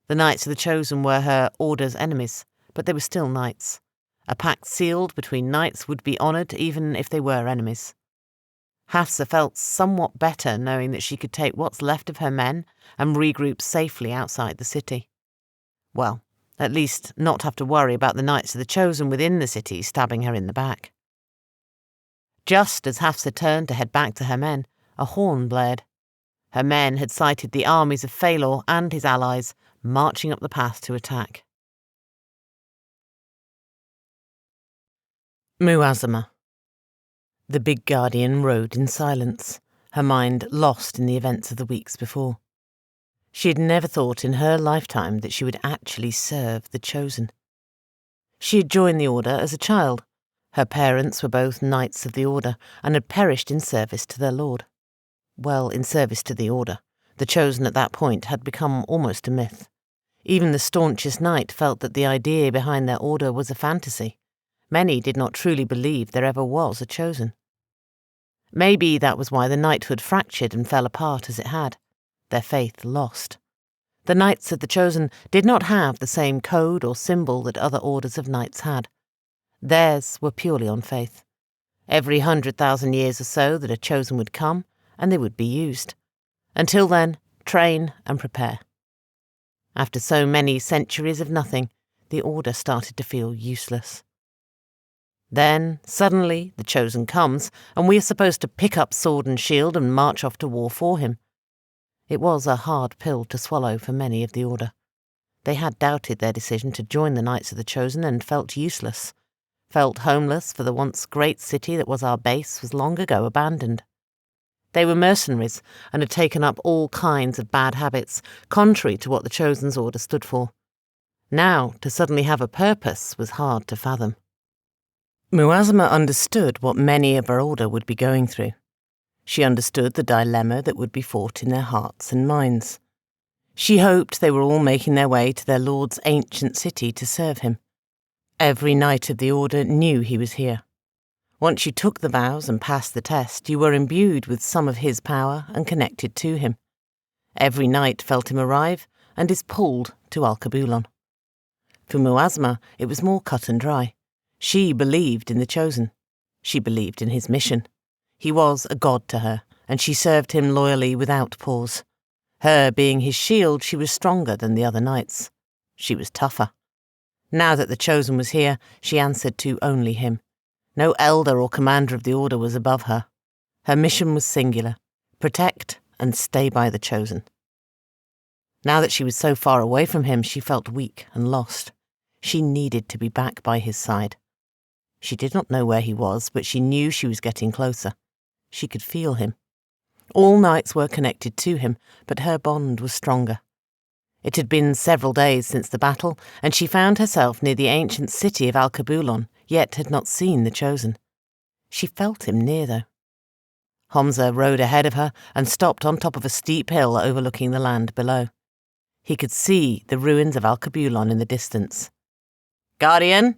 The Knights of the Chosen were her order's enemies, but they were still knights. A pact sealed between knights would be honoured even if they were enemies. Hafsa felt somewhat better knowing that she could take what's left of her men and regroup safely outside the city. Well, at least not have to worry about the Knights of the Chosen within the city stabbing her in the back. Just as Hafsa turned to head back to her men, a horn blared. Her men had sighted the armies of Phalor and his allies marching up the path to attack. Muazama. The big guardian rode in silence, her mind lost in the events of the weeks before. She had never thought in her lifetime that she would actually serve the Chosen. She had joined the Order as a child. Her parents were both Knights of the Order and had perished in service to their lord. Well, in service to the Order. The Chosen at that point had become almost a myth. Even the staunchest knight felt that the idea behind their order was a fantasy. Many did not truly believe there ever was a Chosen. Maybe that was why the knighthood fractured and fell apart as it had. Their faith lost. The Knights of the Chosen did not have the same code or symbol that other orders of knights had. Theirs were purely on faith. Every 100,000 years or so that a Chosen would come, and they would be used. Until then, train and prepare. After so many centuries of nothing, the Order started to feel useless. Then, suddenly, the Chosen comes, and we are supposed to pick up sword and shield and march off to war for him. It was a hard pill to swallow for many of the Order. They had doubted their decision to join the Knights of the Chosen and felt useless. Felt homeless, for the once great city that was our base was long ago abandoned. They were mercenaries and had taken up all kinds of bad habits, contrary to what the Chosen's order stood for. Now, to suddenly have a purpose was hard to fathom. Muazama understood what many of her order would be going through. She understood the dilemma that would be fought in their hearts and minds. She hoped they were all making their way to their lord's ancient city to serve him. Every knight of the order knew he was here. Once you took the vows and passed the test, you were imbued with some of his power and connected to him. Every knight felt him arrive and is pulled to Alkebulan. For Muazama, it was more cut and dry. She believed in the Chosen. She believed in his mission. He was a god to her, and she served him loyally without pause. Her being his shield, she was stronger than the other knights. She was tougher. Now that the Chosen was here, she answered to only him. No elder or commander of the Order was above her. Her mission was singular: protect and stay by the Chosen. Now that she was so far away from him, she felt weak and lost. She needed to be back by his side. She did not know where he was, but she knew she was getting closer. She could feel him. All knights were connected to him, but her bond was stronger. It had been several days since the battle, and she found herself near the ancient city of Alkebulan, yet had not seen the Chosen. She felt him near, though. Hamza rode ahead of her and stopped on top of a steep hill overlooking the land below. He could see the ruins of Alkebulan in the distance. "Guardian!"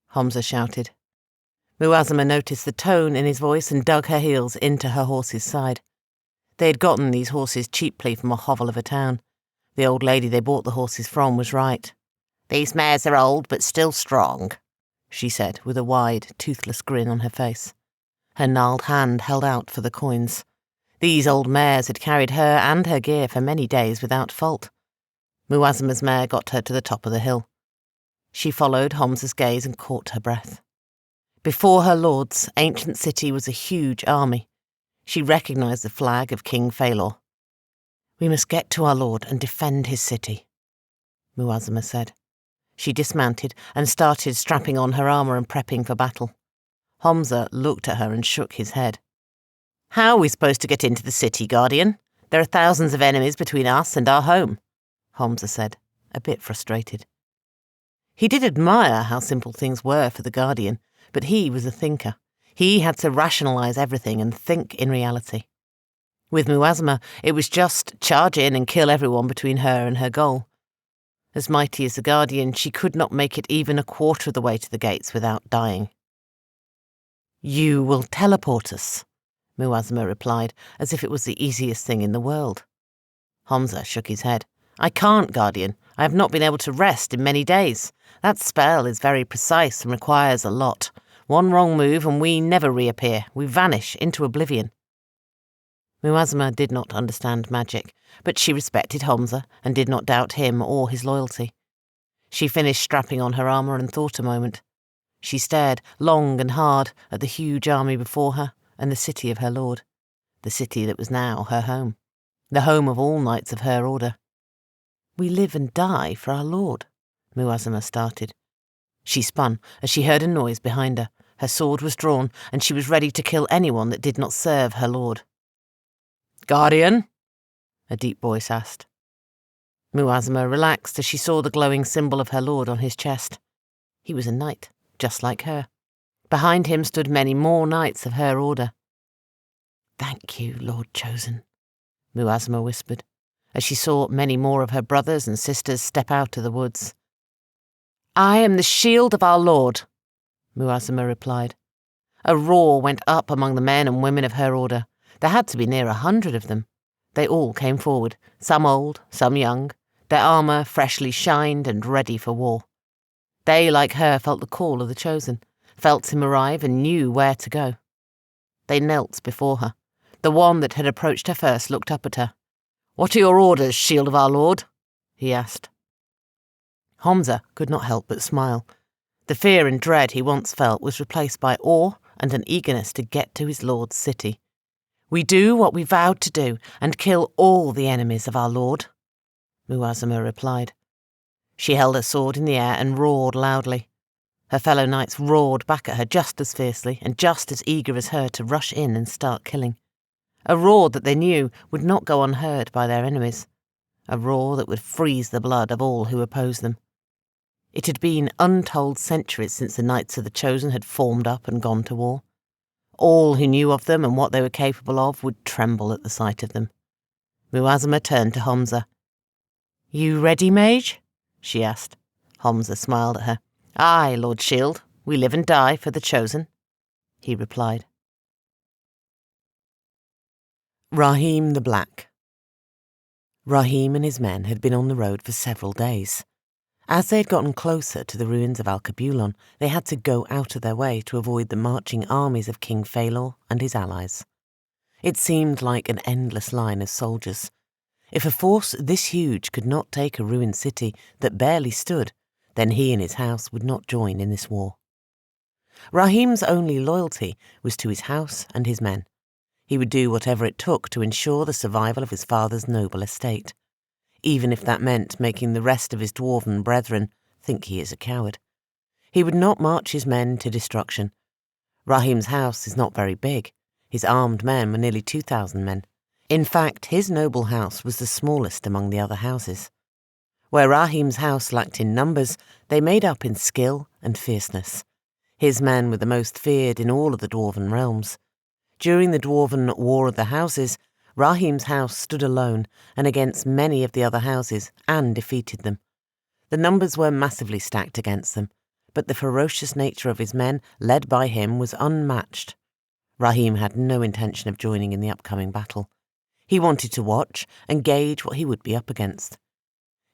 Hamza shouted. Muazama noticed the tone in his voice and dug her heels into her horse's side. They had gotten these horses cheaply from a hovel of a town. The old lady they bought the horses from was right. "These mares are old but still strong," she said, with a wide, toothless grin on her face. Her gnarled hand held out for the coins. These old mares had carried her and her gear for many days without fault. Muazama's mare got her to the top of the hill. She followed Hamza's gaze and caught her breath. Before her lord's ancient city was a huge army. She recognized the flag of King Phalor. "We must get to our lord and defend his city," Muazama said. She dismounted and started strapping on her armour and prepping for battle. Hamza looked at her and shook his head. "How are we supposed to get into the city, Guardian? There are thousands of enemies between us and our home," Hamza said, a bit frustrated. He did admire how simple things were for the Guardian, but he was a thinker. He had to rationalise everything and think in reality. With Muazama, it was just charge in and kill everyone between her and her goal. As mighty as the Guardian, she could not make it even a quarter of the way to the gates without dying. "You will teleport us," Muazama replied, as if it was the easiest thing in the world. Hamza shook his head. "I can't, Guardian. I have not been able to rest in many days. That spell is very precise and requires a lot. One wrong move and we never reappear. We vanish into oblivion." Muazama did not understand magic, but she respected Homza and did not doubt him or his loyalty. She finished strapping on her armour and thought a moment. She stared long and hard at the huge army before her and the city of her lord, the city that was now her home, the home of all knights of her order. "We live and die for our lord," Muazama started. She spun as she heard a noise behind her. Her sword was drawn, and she was ready to kill anyone that did not serve her lord. "Guardian?" a deep voice asked. Muazama relaxed as she saw the glowing symbol of her lord on his chest. He was a knight, just like her. Behind him stood many more knights of her order. "Thank you, Lord Chosen," Muazama whispered, as she saw many more of her brothers and sisters step out of the woods. "I am the shield of our lord," Muazama replied. A roar went up among the men and women of her order. There had to be near 100 of them. They all came forward, some old, some young, their armour freshly shined and ready for war. They, like her, felt the call of the Chosen, felt him arrive and knew where to go. They knelt before her. The one that had approached her first looked up at her. "What are your orders, shield of our lord?" he asked. Homza could not help but smile. The fear and dread he once felt was replaced by awe and an eagerness to get to his lord's city. "We do what we vowed to do and kill all the enemies of our lord," Muazama replied. She held her sword in the air and roared loudly. Her fellow knights roared back at her just as fiercely and just as eager as her to rush in and start killing. A roar that they knew would not go unheard by their enemies. A roar that would freeze the blood of all who opposed them. It had been untold centuries since the Knights of the Chosen had formed up and gone to war. All who knew of them and what they were capable of would tremble at the sight of them. Muazama turned to Homza. "You ready, mage?" she asked. Homza smiled at her. "Aye, Lord Shield, we live and die for the Chosen," he replied. Rahim the Black. Rahim and his men had been on the road for several days. As they had gotten closer to the ruins of Alkebulan, they had to go out of their way to avoid the marching armies of King Phalor and his allies. It seemed like an endless line of soldiers. If a force this huge could not take a ruined city that barely stood, then he and his house would not join in this war. Rahim's only loyalty was to his house and his men. He would do whatever it took to ensure the survival of his father's noble estate, even if that meant making the rest of his dwarven brethren think he is a coward. He would not march his men to destruction. Rahim's house is not very big. His armed men were nearly 2,000 men. In fact, his noble house was the smallest among the other houses. Where Rahim's house lacked in numbers, they made up in skill and fierceness. His men were the most feared in all of the dwarven realms. During the dwarven War of the Houses, Rahim's house stood alone and against many of the other houses and defeated them. The numbers were massively stacked against them, but the ferocious nature of his men, led by him, was unmatched. Rahim had no intention of joining in the upcoming battle. He wanted to watch and gauge what he would be up against.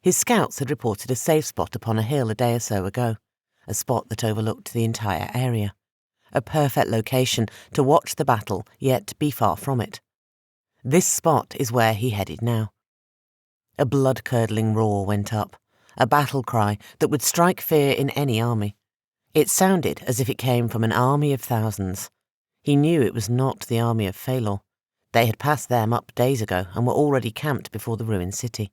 His scouts had reported a safe spot upon a hill a day or so ago, a spot that overlooked the entire area. A perfect location to watch the battle, yet be far from it. This spot is where he headed now. A blood-curdling roar went up, a battle cry that would strike fear in any army. It sounded as if it came from an army of thousands. He knew it was not the army of Phalor. They had passed them up days ago and were already camped before the ruined city.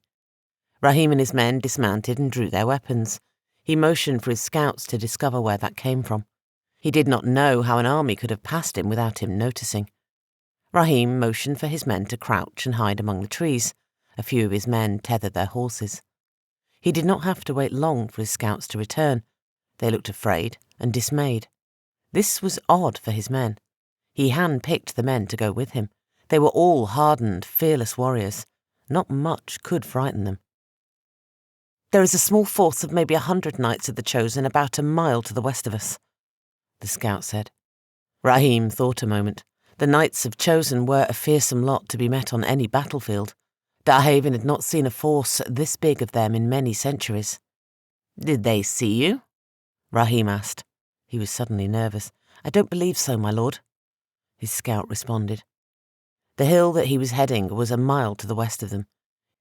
Rahim and his men dismounted and drew their weapons. He motioned for his scouts to discover where that came from. He did not know how an army could have passed him without him noticing. Rahim motioned for his men to crouch and hide among the trees. A few of his men tethered their horses. He did not have to wait long for his scouts to return. They looked afraid and dismayed. This was odd for his men. He hand-picked the men to go with him. They were all hardened, fearless warriors. Not much could frighten them. "There is a small force of maybe 100 knights of the Chosen about a mile to the west of us," the scout said. Rahim thought a moment. The Knights of Chosen were a fearsome lot to be met on any battlefield, Darhavin had not seen a force this big of them in many centuries. "Did they see you?" Rahim asked. He was suddenly nervous. "I don't believe so, my lord," his scout responded. The hill that he was heading was a mile to the west of them.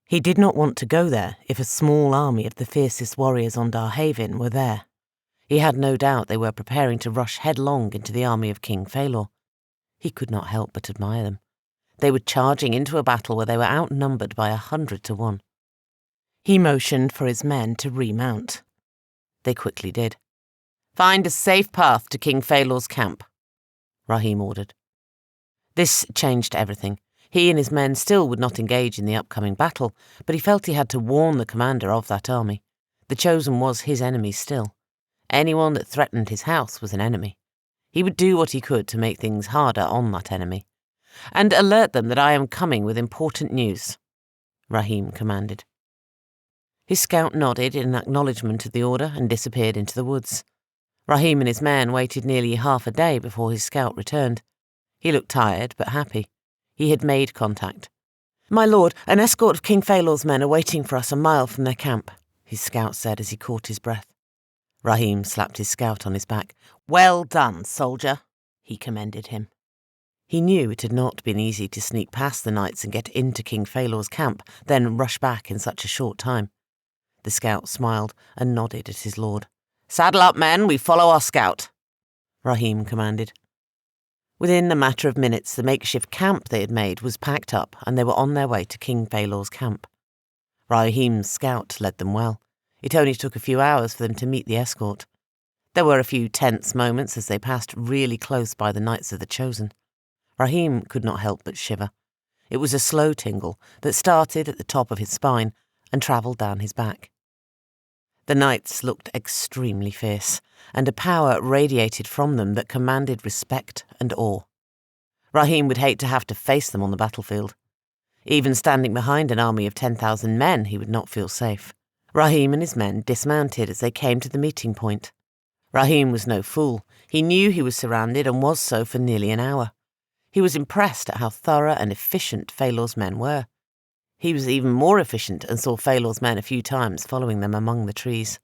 He did not want to go there if a small army of the fiercest warriors on Darhavin were there. He had no doubt they were preparing to rush headlong into the army of King Phalor. He could not help but admire them. They were charging into a battle where they were outnumbered by 100 to 1. He motioned for his men to remount. They quickly did. "Find a safe path to King Phalor's camp," Rahim ordered. This changed everything. He and his men still would not engage in the upcoming battle, but he felt he had to warn the commander of that army. The Chosen was his enemy still. Anyone that threatened his house was an enemy. He would do what he could to make things harder on that enemy. "And alert them that I am coming with important news," Rahim commanded. His scout nodded in acknowledgement of the order and disappeared into the woods. Rahim and his men waited nearly half a day before his scout returned. He looked tired but happy. He had made contact. "My lord, an escort of King Phalor's men are waiting for us a mile from their camp," his scout said as he caught his breath. Rahim slapped his scout on his back. "Well done, soldier," he commended him. He knew it had not been easy to sneak past the knights and get into King Phalor's camp, then rush back in such a short time. The scout smiled and nodded at his lord. "Saddle up, men, we follow our scout," Rahim commanded. Within a matter of minutes, the makeshift camp they had made was packed up and they were on their way to King Phalor's camp. Rahim's scout led them well. It only took a few hours for them to meet the escort. There were a few tense moments as they passed really close by the Knights of the Chosen. Rahim could not help but shiver. It was a slow tingle that started at the top of his spine and travelled down his back. The knights looked extremely fierce, and a power radiated from them that commanded respect and awe. Rahim would hate to have to face them on the battlefield. Even standing behind an army of 10,000 men, he would not feel safe. Rahim and his men dismounted as they came to the meeting point. Rahim was no fool. He knew he was surrounded and was so for nearly an hour. He was impressed at how thorough and efficient Phalor's men were. He was even more efficient and saw Phalor's men a few times following them among the trees.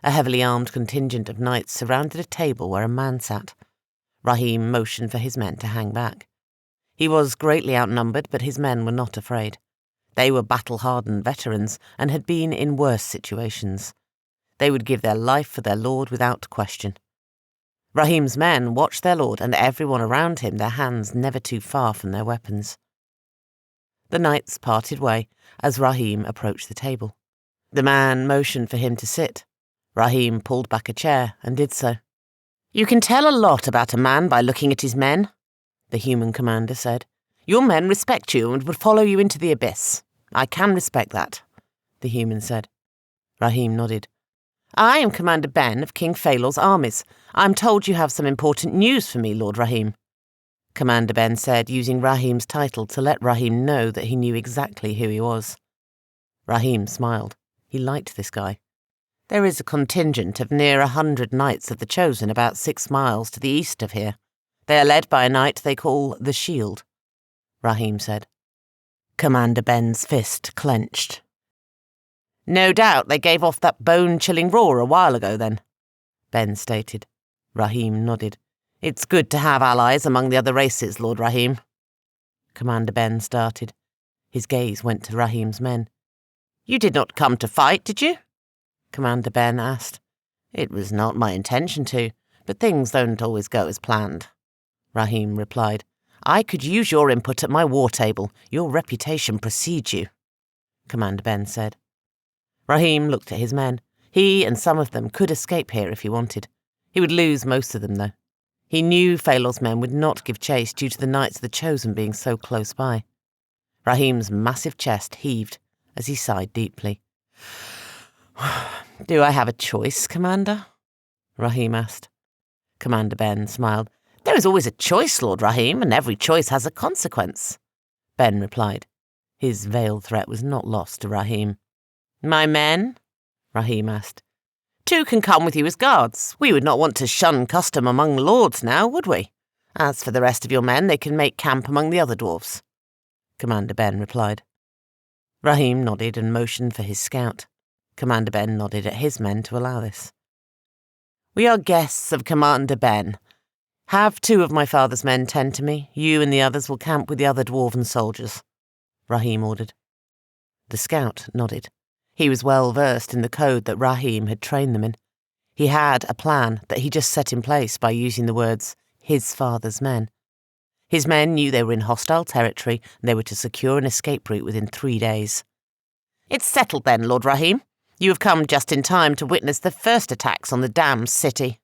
A heavily armed contingent of knights surrounded a table where a man sat. Rahim motioned for his men to hang back. He was greatly outnumbered, but his men were not afraid. They were battle-hardened veterans and had been in worse situations. They would give their life for their lord without question. Rahim's men watched their lord and everyone around him, their hands never too far from their weapons. The knights parted way as Rahim approached the table. The man motioned for him to sit. Rahim pulled back a chair and did so. "You can tell a lot about a man by looking at his men," the human commander said. "Your men respect you and would follow you into the abyss. I can respect that," the human said. Rahim nodded. "I am Commander Ben of King Phalor's armies. I am told you have some important news for me, Lord Rahim," Commander Ben said, using Rahim's title to let Rahim know that he knew exactly who he was. Rahim smiled. He liked this guy. "There is a contingent of near 100 knights of the Chosen about 6 miles to the east of here. They are led by a knight they call the Shield," Rahim said. Commander Ben's fist clenched. "No doubt they gave off that bone-chilling roar a while ago then," Ben stated. Rahim nodded. "It's good to have allies among the other races, Lord Rahim." Commander Ben started. His gaze went to Rahim's men. "You did not come to fight, did you?" Commander Ben asked. "It was not my intention to, but things don't always go as planned," Rahim replied. "I could use your input at my war table. Your reputation precedes you," Commander Ben said. Rahim looked at his men. He and some of them could escape here if he wanted. He would lose most of them, though. He knew Phalor's men would not give chase due to the Knights of the Chosen being so close by. Rahim's massive chest heaved as he sighed deeply. "Do I have a choice, Commander?" Rahim asked. Commander Ben smiled. "There is always a choice, Lord Rahim, and every choice has a consequence," Ben replied. His veiled threat was not lost to Rahim. "My men?" Rahim asked. "2 can come with you as guards. We would not want to shun custom among lords now, would we? As for the rest of your men, they can make camp among the other dwarves," Commander Ben replied. Rahim nodded and motioned for his scout. Commander Ben nodded at his men to allow this. "We are guests of Commander Ben. Have 2 of my father's men tend to me. You and the others will camp with the other dwarven soldiers," Rahim ordered. The scout nodded. He was well versed in the code that Rahim had trained them in. He had a plan that he just set in place by using the words, his father's men. His men knew they were in hostile territory and they were to secure an escape route within 3 days. "It's settled then, Lord Rahim. You have come just in time to witness the first attacks on the damned city,"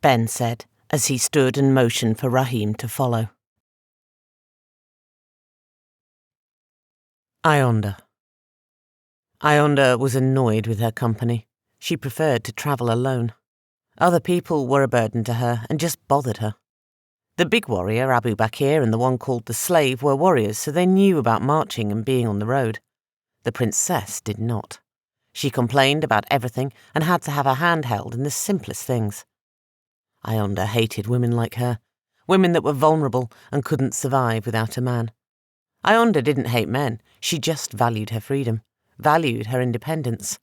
Ben said, as he stood and motioned for Rahim to follow. Ionda. Ionda was annoyed with her company. She preferred to travel alone. Other people were a burden to her and just bothered her. The big warrior, Abu Bakr, and the one called the slave were warriors, so they knew about marching and being on the road. The princess did not. She complained about everything and had to have her hand held in the simplest things. Ionda hated women like her, women that were vulnerable and couldn't survive without a man. Ionda didn't hate men, she just valued her freedom, valued her independence.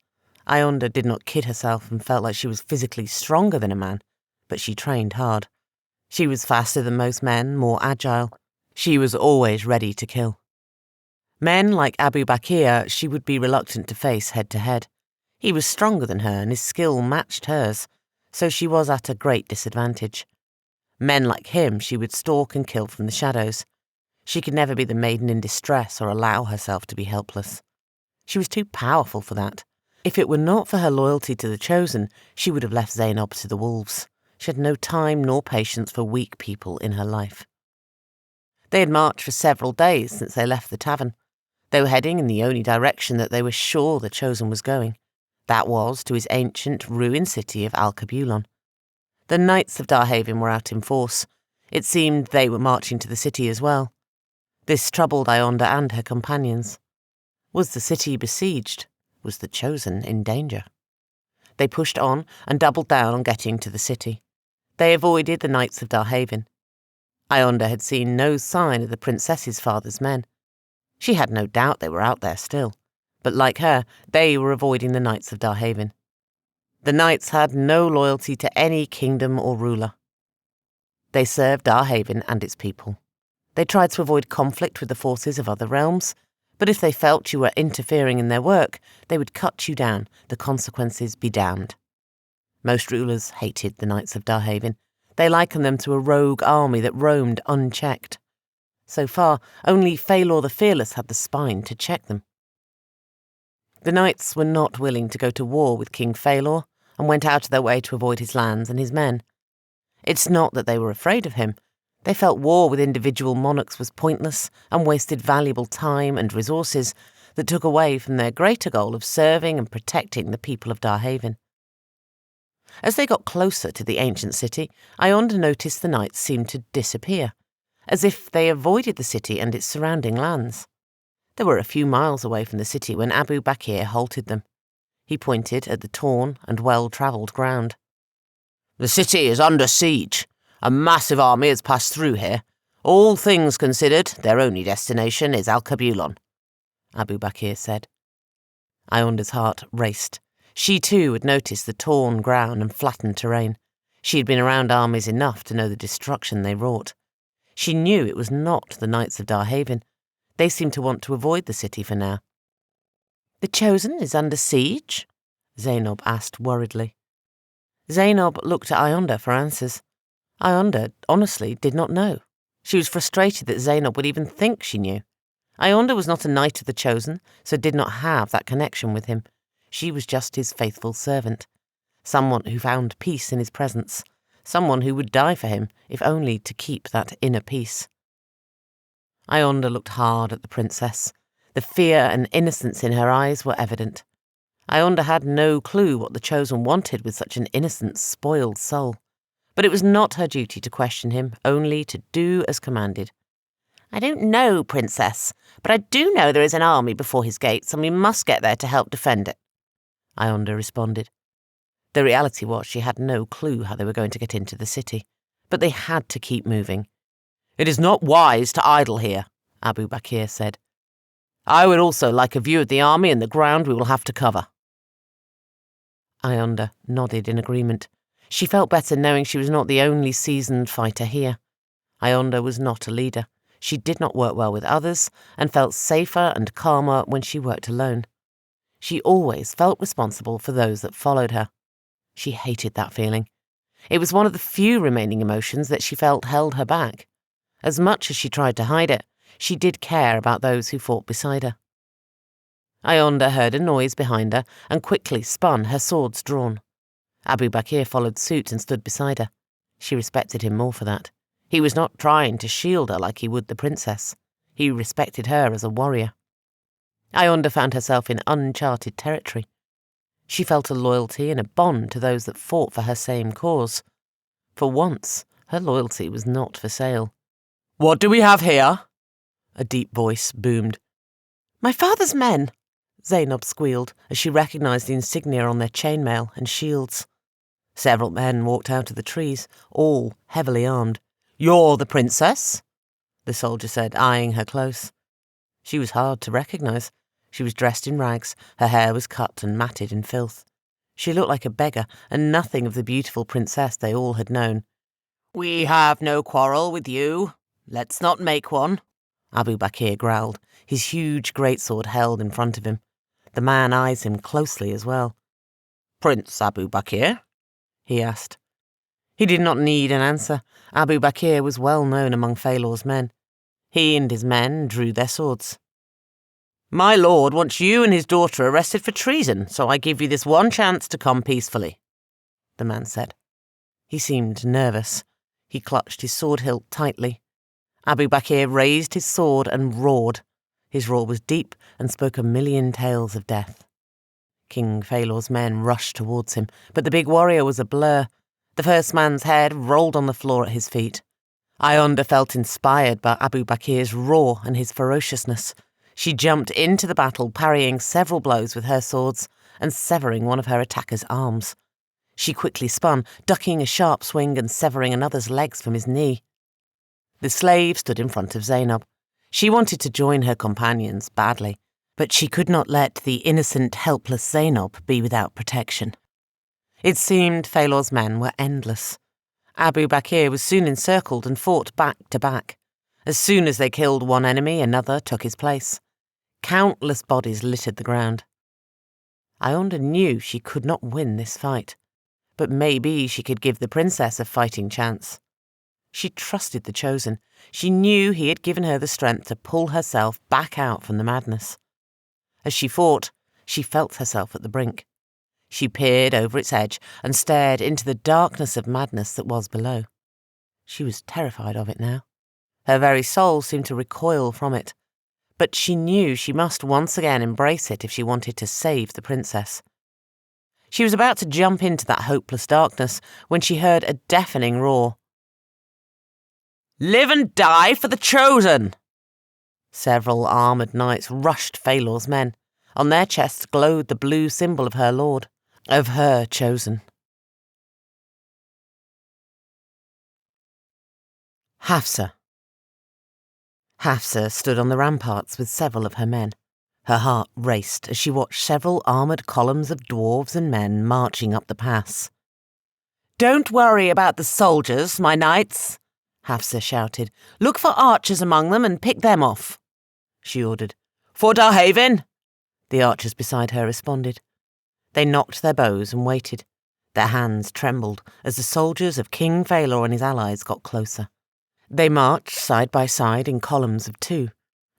Ionda did not kid herself and felt like she was physically stronger than a man, but she trained hard. She was faster than most men, more agile. She was always ready to kill. Men like Abu Bakr she would be reluctant to face head-to-head. He was stronger than her and his skill matched hers, so she was at a great disadvantage. Men like him she would stalk and kill from the shadows. She could never be the maiden in distress or allow herself to be helpless. She was too powerful for that. If it were not for her loyalty to the Chosen, she would have left Zainab to the wolves. She had no time nor patience for weak people in her life. They had marched for several days since they left the tavern. They were heading in the only direction that they were sure the Chosen was going. That was to his ancient, ruined city of Alkebulan. The Knights of Darhavin were out in force. It seemed they were marching to the city as well. This troubled Ionda and her companions. Was the city besieged? Was the Chosen in danger? They pushed on and doubled down on getting to the city. They avoided the Knights of Darhavin. Ionda had seen no sign of the princess's father's men. She had no doubt they were out there still, but like her, they were avoiding the Knights of Darhavin. The Knights had no loyalty to any kingdom or ruler. They served Darhavin and its people. They tried to avoid conflict with the forces of other realms, but if they felt you were interfering in their work, they would cut you down, the consequences be damned. Most rulers hated the Knights of Darhavin. They likened them to a rogue army that roamed unchecked. So far, only Phalor the Fearless had the spine to check them. The Knights were not willing to go to war with King Phalor and went out of their way to avoid his lands and his men. It's not that they were afraid of him. They felt war with individual monarchs was pointless and wasted valuable time and resources that took away from their greater goal of serving and protecting the people of Darhavin. As they got closer to the ancient city, Ionda noticed the Knights seemed to disappear, as if they avoided the city and its surrounding lands. They were a few miles away from the city when Abu Bakr halted them. He pointed at the torn and well-travelled ground. "The city is under siege. A massive army has passed through here. All things considered, their only destination is Alkebulan," Abu Bakr said. Ionda's heart raced. She too had noticed the torn ground and flattened terrain. She had been around armies enough to know the destruction they wrought. She knew it was not the Knights of Darhavin. They seemed to want to avoid the city for now. "The Chosen is under siege?" Zainab asked worriedly. Zainab looked at Ionda for answers. Ionda honestly did not know. She was frustrated that Zainab would even think she knew. Ionda was not a Knight of the Chosen, so did not have that connection with him. She was just his faithful servant, someone who found peace in his presence, someone who would die for him, if only to keep that inner peace. Ionda looked hard at the princess. The fear and innocence in her eyes were evident. Ionda had no clue what the Chosen wanted with such an innocent, spoiled soul. But it was not her duty to question him, only to do as commanded. "I don't know, Princess, but I do know there is an army before his gates, and we must get there to help defend it," Ionda responded. The reality was she had no clue how they were going to get into the city, but they had to keep moving. "It is not wise to idle here," Abu Bakr said. I would also like a view of the army and the ground we will have to cover. Ionda nodded in agreement. She felt better knowing she was not the only seasoned fighter here. Ionda was not a leader. She did not work well with others and felt safer and calmer when she worked alone. She always felt responsible for those that followed her. She hated that feeling. It was one of the few remaining emotions that she felt held her back. As much as she tried to hide it, she did care about those who fought beside her. Ionda heard a noise behind her and quickly spun, her swords drawn. Abu Bakr followed suit and stood beside her. She respected him more for that. He was not trying to shield her like he would the princess. He respected her as a warrior. Ionda found herself in uncharted territory. She felt a loyalty and a bond to those that fought for her same cause. For once, her loyalty was not for sale. "What do we have here?" A deep voice boomed. "My father's men," Zainab squealed as she recognised the insignia on their chainmail and shields. Several men walked out of the trees, all heavily armed. "You're the princess?" the soldier said, eyeing her close. She was hard to recognise. She was dressed in rags, her hair was cut and matted in filth. She looked like a beggar, and nothing of the beautiful princess they all had known. "We have no quarrel with you. Let's not make one," Abu Bakr growled, his huge greatsword held in front of him. The man eyes him closely as well. "Prince Abu Bakr?" he asked. He did not need an answer. Abu Bakr was well known among Phalor's men. He and his men drew their swords. "My lord wants you and his daughter arrested for treason, so I give you this one chance to come peacefully," the man said. He seemed nervous. He clutched his sword hilt tightly. Abu Bakr raised his sword and roared. His roar was deep and spoke a million tales of death. King Phalor's men rushed towards him, but the big warrior was a blur. The first man's head rolled on the floor at his feet. Ionda felt inspired by Abu Bakr's roar and his ferociousness. She jumped into the battle, parrying several blows with her swords and severing one of her attacker's arms. She quickly spun, ducking a sharp swing and severing another's legs from his knee. The slave stood in front of Zainab. She wanted to join her companions badly, but she could not let the innocent, helpless Zainab be without protection. It seemed Phalor's men were endless. Abu Bakr was soon encircled and fought back to back. As soon as they killed one enemy, another took his place. Countless bodies littered the ground. Ionda knew she could not win this fight, but maybe she could give the princess a fighting chance. She trusted the Chosen. She knew he had given her the strength to pull herself back out from the madness. As she fought, she felt herself at the brink. She peered over its edge and stared into the darkness of madness that was below. She was terrified of it now. Her very soul seemed to recoil from it. But she knew she must once again embrace it if she wanted to save the princess. She was about to jump into that hopeless darkness when she heard a deafening roar. "Live and die for the Chosen!" Several armoured knights rushed Phalor's men. On their chests glowed the blue symbol of her lord, of her Chosen. Hafsa. Hafsa stood on the ramparts with several of her men. Her heart raced as she watched several armoured columns of dwarves and men marching up the pass. "Don't worry about the soldiers, my knights," Hafsa shouted. "Look for archers among them and pick them off," she ordered. "For Darhavin," the archers beside her responded. They knocked their bows and waited. Their hands trembled as the soldiers of King Phalor and his allies got closer. They marched side by side in columns of 2.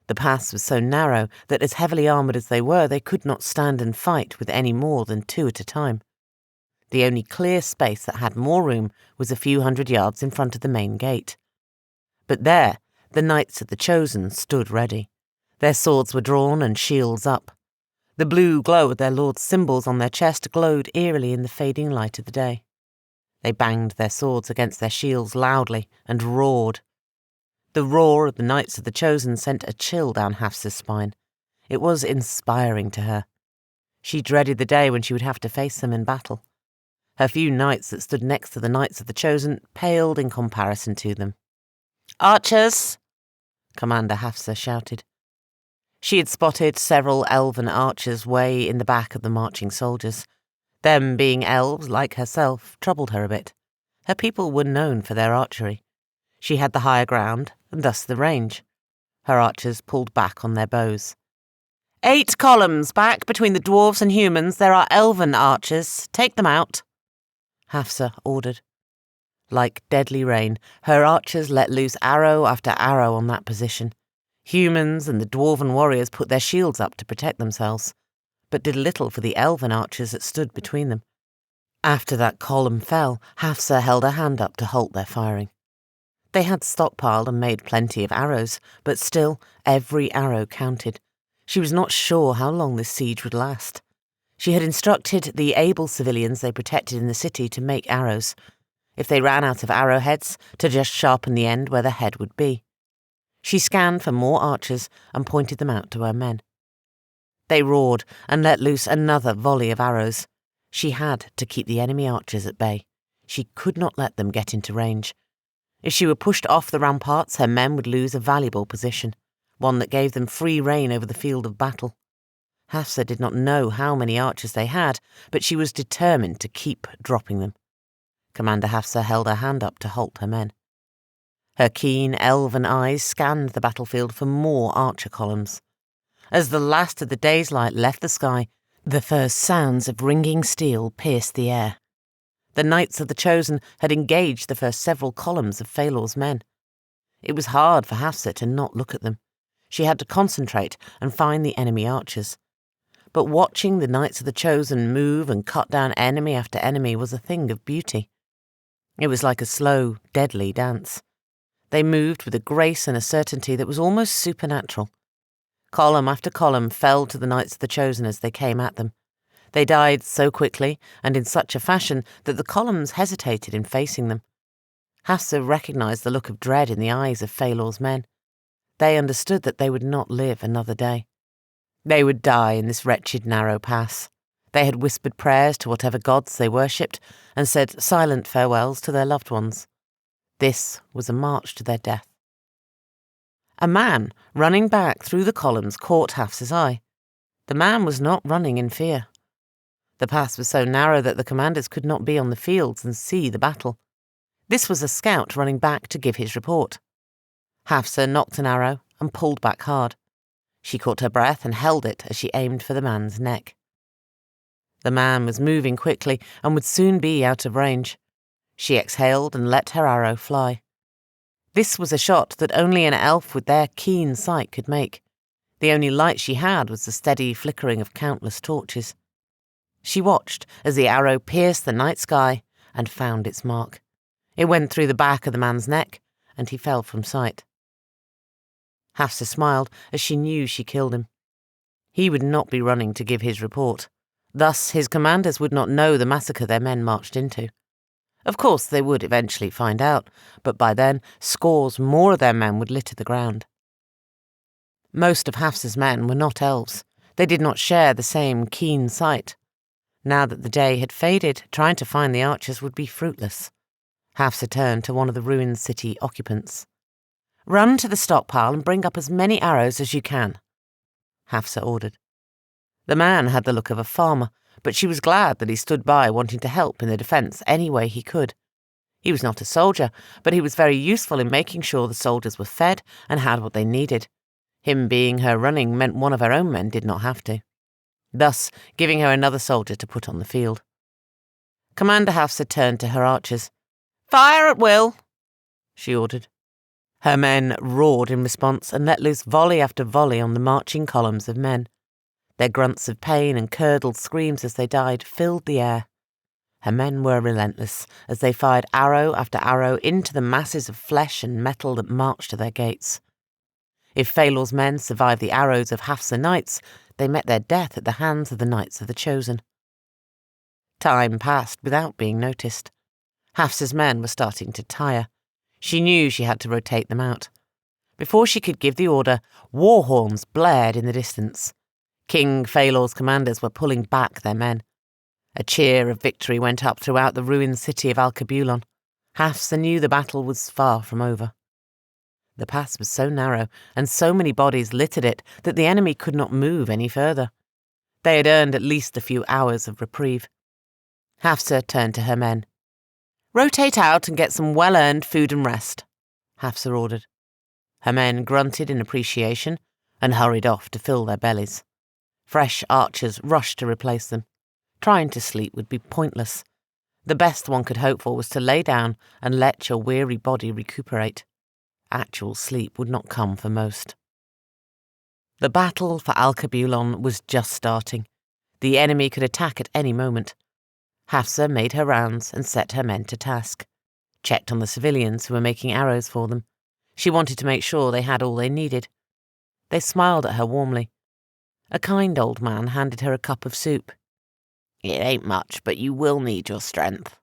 The pass was so narrow that, as heavily armoured as they were, they could not stand and fight with any more than 2 at a time. The only clear space that had more room was a few hundred yards in front of the main gate. But there, the knights of the Chosen stood ready. Their swords were drawn and shields up. The blue glow of their lord's symbols on their chest glowed eerily in the fading light of the day. They banged their swords against their shields loudly and roared. The roar of the Knights of the Chosen sent a chill down Hafsa's spine. It was inspiring to her. She dreaded the day when she would have to face them in battle. Her few knights that stood next to the Knights of the Chosen paled in comparison to them. "Archers!" Commander Hafsa shouted. She had spotted several elven archers way in the back of the marching soldiers. Them being elves like herself troubled her a bit. Her people were known for their archery. She had the higher ground, and thus the range. Her archers pulled back on their bows. 8 columns back between the dwarves and humans. There are elven archers. Take them out, Hafsa ordered. Like deadly rain, her archers let loose arrow after arrow on that position. Humans and the dwarven warriors put their shields up to protect themselves, but did little for the elven archers that stood between them. After that column fell, Hafsa held her hand up to halt their firing. They had stockpiled and made plenty of arrows, but still, every arrow counted. She was not sure how long this siege would last. She had instructed the able civilians they protected in the city to make arrows. If they ran out of arrowheads, to just sharpen the end where the head would be. She scanned for more archers and pointed them out to her men. They roared and let loose another volley of arrows. She had to keep the enemy archers at bay. She could not let them get into range. If she were pushed off the ramparts, her men would lose a valuable position, one that gave them free rein over the field of battle. Hafsa did not know how many archers they had, but she was determined to keep dropping them. Commander Hafsa held her hand up to halt her men. Her keen, elven eyes scanned the battlefield for more archer columns. As the last of the day's light left the sky, the first sounds of ringing steel pierced the air. The Knights of the Chosen had engaged the first several columns of Phalor's men. It was hard for Hafsa to not look at them. She had to concentrate and find the enemy archers. But watching the Knights of the Chosen move and cut down enemy after enemy was a thing of beauty. It was like a slow, deadly dance. They moved with a grace and a certainty that was almost supernatural. Column after column fell to the Knights of the Chosen as they came at them. They died so quickly and in such a fashion that the columns hesitated in facing them. Hafsa recognised the look of dread in the eyes of Phalor's men. They understood that they would not live another day. They would die in this wretched narrow pass. They had whispered prayers to whatever gods they worshipped and said silent farewells to their loved ones. This was a march to their death. A man running back through the columns caught Hafsa's eye. The man was not running in fear. The pass was so narrow that the commanders could not be on the fields and see the battle. This was a scout running back to give his report. Hafsa knocked an arrow and pulled back hard. She caught her breath and held it as she aimed for the man's neck. The man was moving quickly and would soon be out of range. She exhaled and let her arrow fly. This was a shot that only an elf with their keen sight could make. The only light she had was the steady flickering of countless torches. She watched as the arrow pierced the night sky and found its mark. It went through the back of the man's neck, and he fell from sight. Hafsa smiled as she knew she killed him. He would not be running to give his report. Thus his commanders would not know the massacre their men marched into. Of course they would eventually find out, but by then scores more of their men would litter the ground. Most of Hafsa's men were not elves. They did not share the same keen sight. Now that the day had faded, trying to find the archers would be fruitless. Hafsa turned to one of the ruined city occupants. "Run to the stockpile and bring up as many arrows as you can," Hafsa ordered. The man had the look of a farmer, but she was glad that he stood by wanting to help in the defence any way he could. He was not a soldier, but he was very useful in making sure the soldiers were fed and had what they needed. Him being her running meant one of her own men did not have to, thus giving her another soldier to put on the field. Commander Hafsa turned to her archers. "Fire at will," she ordered. Her men roared in response and let loose volley after volley on the marching columns of men. Their grunts of pain and curdled screams as they died filled the air. Her men were relentless as they fired arrow after arrow into the masses of flesh and metal that marched to their gates. If Phalor's men survived the arrows of Hafsa knights, they met their death at the hands of the Knights of the Chosen. Time passed without being noticed. Hafsa's men were starting to tire. She knew she had to rotate them out. Before she could give the order, war horns blared in the distance. King Phalor's commanders were pulling back their men. A cheer of victory went up throughout the ruined city of Alkebulan. Hafsa knew the battle was far from over. The pass was so narrow, and so many bodies littered it, that the enemy could not move any further. They had earned at least a few hours of reprieve. Hafsa turned to her men. "Rotate out and get some well-earned food and rest," Hafsa ordered. Her men grunted in appreciation and hurried off to fill their bellies. Fresh archers rushed to replace them. Trying to sleep would be pointless. The best one could hope for was to lay down and let your weary body recuperate. Actual sleep would not come for most. The battle for Alkebulan was just starting. The enemy could attack at any moment. Hafsa made her rounds and set her men to task. Checked on the civilians who were making arrows for them. She wanted to make sure they had all they needed. They smiled at her warmly. A kind old man handed her a cup of soup. "It ain't much, but you will need your strength,"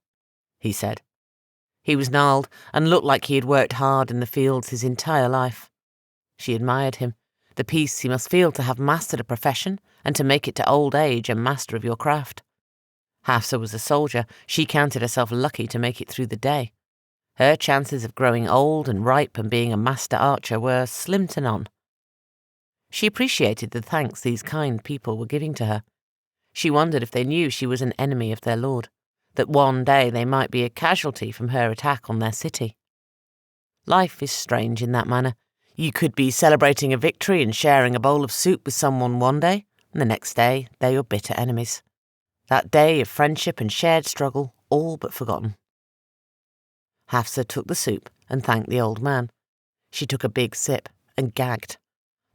he said. He was gnarled and looked like he had worked hard in the fields his entire life. She admired him, the peace he must feel to have mastered a profession and to make it to old age a master of your craft. Hafsa was a soldier. She counted herself lucky to make it through the day. Her chances of growing old and ripe and being a master archer were slim to none. She appreciated the thanks these kind people were giving to her. She wondered if they knew she was an enemy of their lord, that one day they might be a casualty from her attack on their city. Life is strange in that manner. You could be celebrating a victory and sharing a bowl of soup with someone one day, and the next day they're your bitter enemies. That day of friendship and shared struggle, all but forgotten. Hafsa took the soup and thanked the old man. She took a big sip and gagged.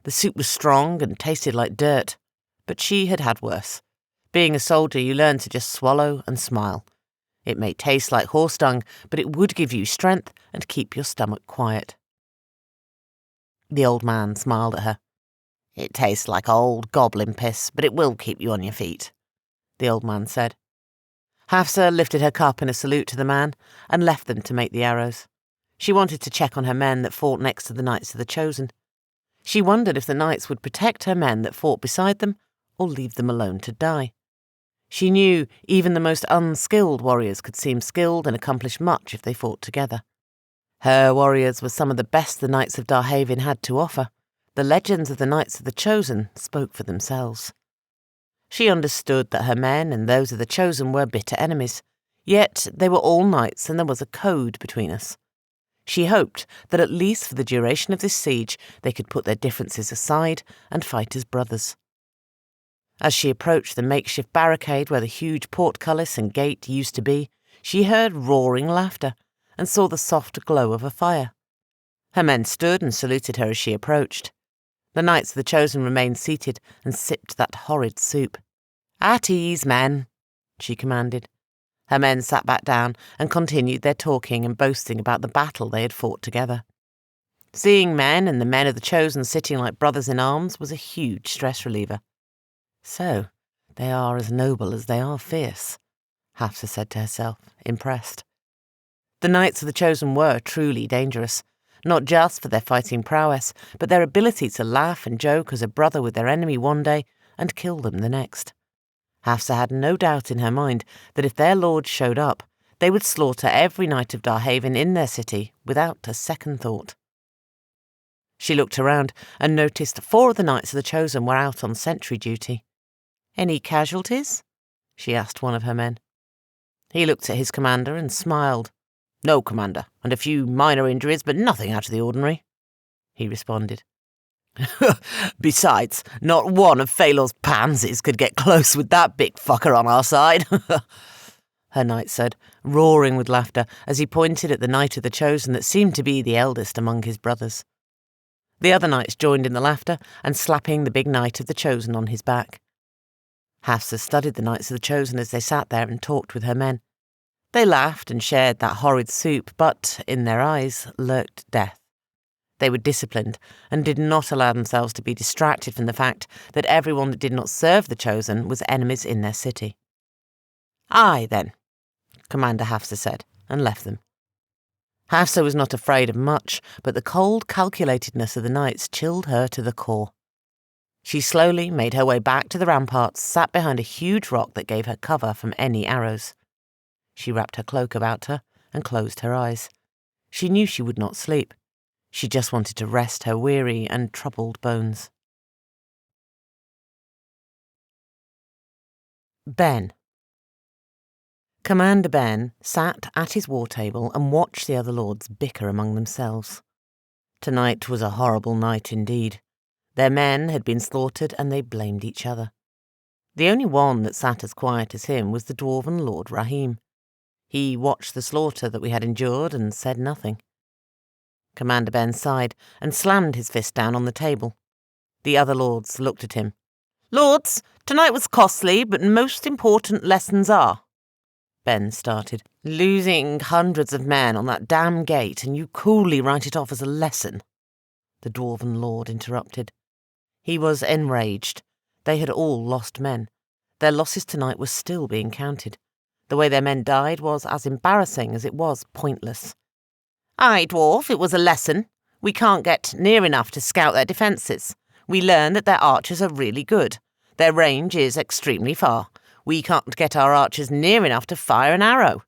The soup was strong and tasted like dirt, but she had had worse. Being a soldier, you learn to just swallow and smile. It may taste like horse dung, but it would give you strength and keep your stomach quiet. The old man smiled at her. "It tastes like old goblin piss, but it will keep you on your feet," the old man said. Hafsa lifted her cup in a salute to the man and left them to make the arrows. She wanted to check on her men that fought next to the Knights of the Chosen. She wondered if the knights would protect her men that fought beside them or leave them alone to die. She knew even the most unskilled warriors could seem skilled and accomplish much if they fought together. Her warriors were some of the best the Knights of Darhavin had to offer. The legends of the Knights of the Chosen spoke for themselves. She understood that her men and those of the Chosen were bitter enemies, yet they were all knights and there was a code between us. She hoped that at least for the duration of this siege they could put their differences aside and fight as brothers. As she approached the makeshift barricade where the huge portcullis and gate used to be, she heard roaring laughter and saw the soft glow of a fire. Her men stood and saluted her as she approached. The Knights of the Chosen remained seated and sipped that horrid soup. "At ease, men," she commanded. Her men sat back down and continued their talking and boasting about the battle they had fought together. Seeing men and the men of the Chosen sitting like brothers in arms was a huge stress reliever. "So, they are as noble as they are fierce," Hafsa said to herself, impressed. The Knights of the Chosen were truly dangerous, not just for their fighting prowess, but their ability to laugh and joke as a brother with their enemy one day and kill them the next. Hafsa had no doubt in her mind that if their lords showed up, they would slaughter every knight of Darhavin in their city without a second thought. She looked around and noticed 4 of the Knights of the Chosen were out on sentry duty. "Any casualties?" she asked one of her men. He looked at his commander and smiled. "No, Commander, and a few minor injuries, but nothing out of the ordinary," he responded. "Besides, not one of Phalor's pansies could get close with that big fucker on our side," her knight said, roaring with laughter as he pointed at the Knight of the Chosen that seemed to be the eldest among his brothers. The other knights joined in the laughter and slapping the big Knight of the Chosen on his back. Hafsa studied the Knights of the Chosen as they sat there and talked with her men. They laughed and shared that horrid soup, but in their eyes lurked death. They were disciplined and did not allow themselves to be distracted from the fact that everyone that did not serve the Chosen was enemies in their city. "Aye, then," Commander Hafsa said, and left them. Hafsa was not afraid of much, but the cold calculatedness of the knights chilled her to the core. She slowly made her way back to the ramparts, sat behind a huge rock that gave her cover from any arrows. She wrapped her cloak about her and closed her eyes. She knew she would not sleep. She just wanted to rest her weary and troubled bones. Ben. Commander Ben sat at his war table and watched the other lords bicker among themselves. Tonight was a horrible night indeed. Their men had been slaughtered and they blamed each other. The only one that sat as quiet as him was the dwarven Lord Rahim. He watched the slaughter that we had endured and said nothing. Commander Ben sighed and slammed his fist down on the table. The other lords looked at him. "Lords, tonight was costly, but most important lessons are." Ben started. "Losing hundreds of men on that damn gate, and you coolly write it off as a lesson," the dwarven lord interrupted. He was enraged. They had all lost men. Their losses tonight were still being counted. The way their men died was as embarrassing as it was pointless. "Aye, dwarf, it was a lesson. We can't get near enough to scout their defences. We learn that their archers are really good. Their range is extremely far. We can't get our archers near enough to fire an arrow.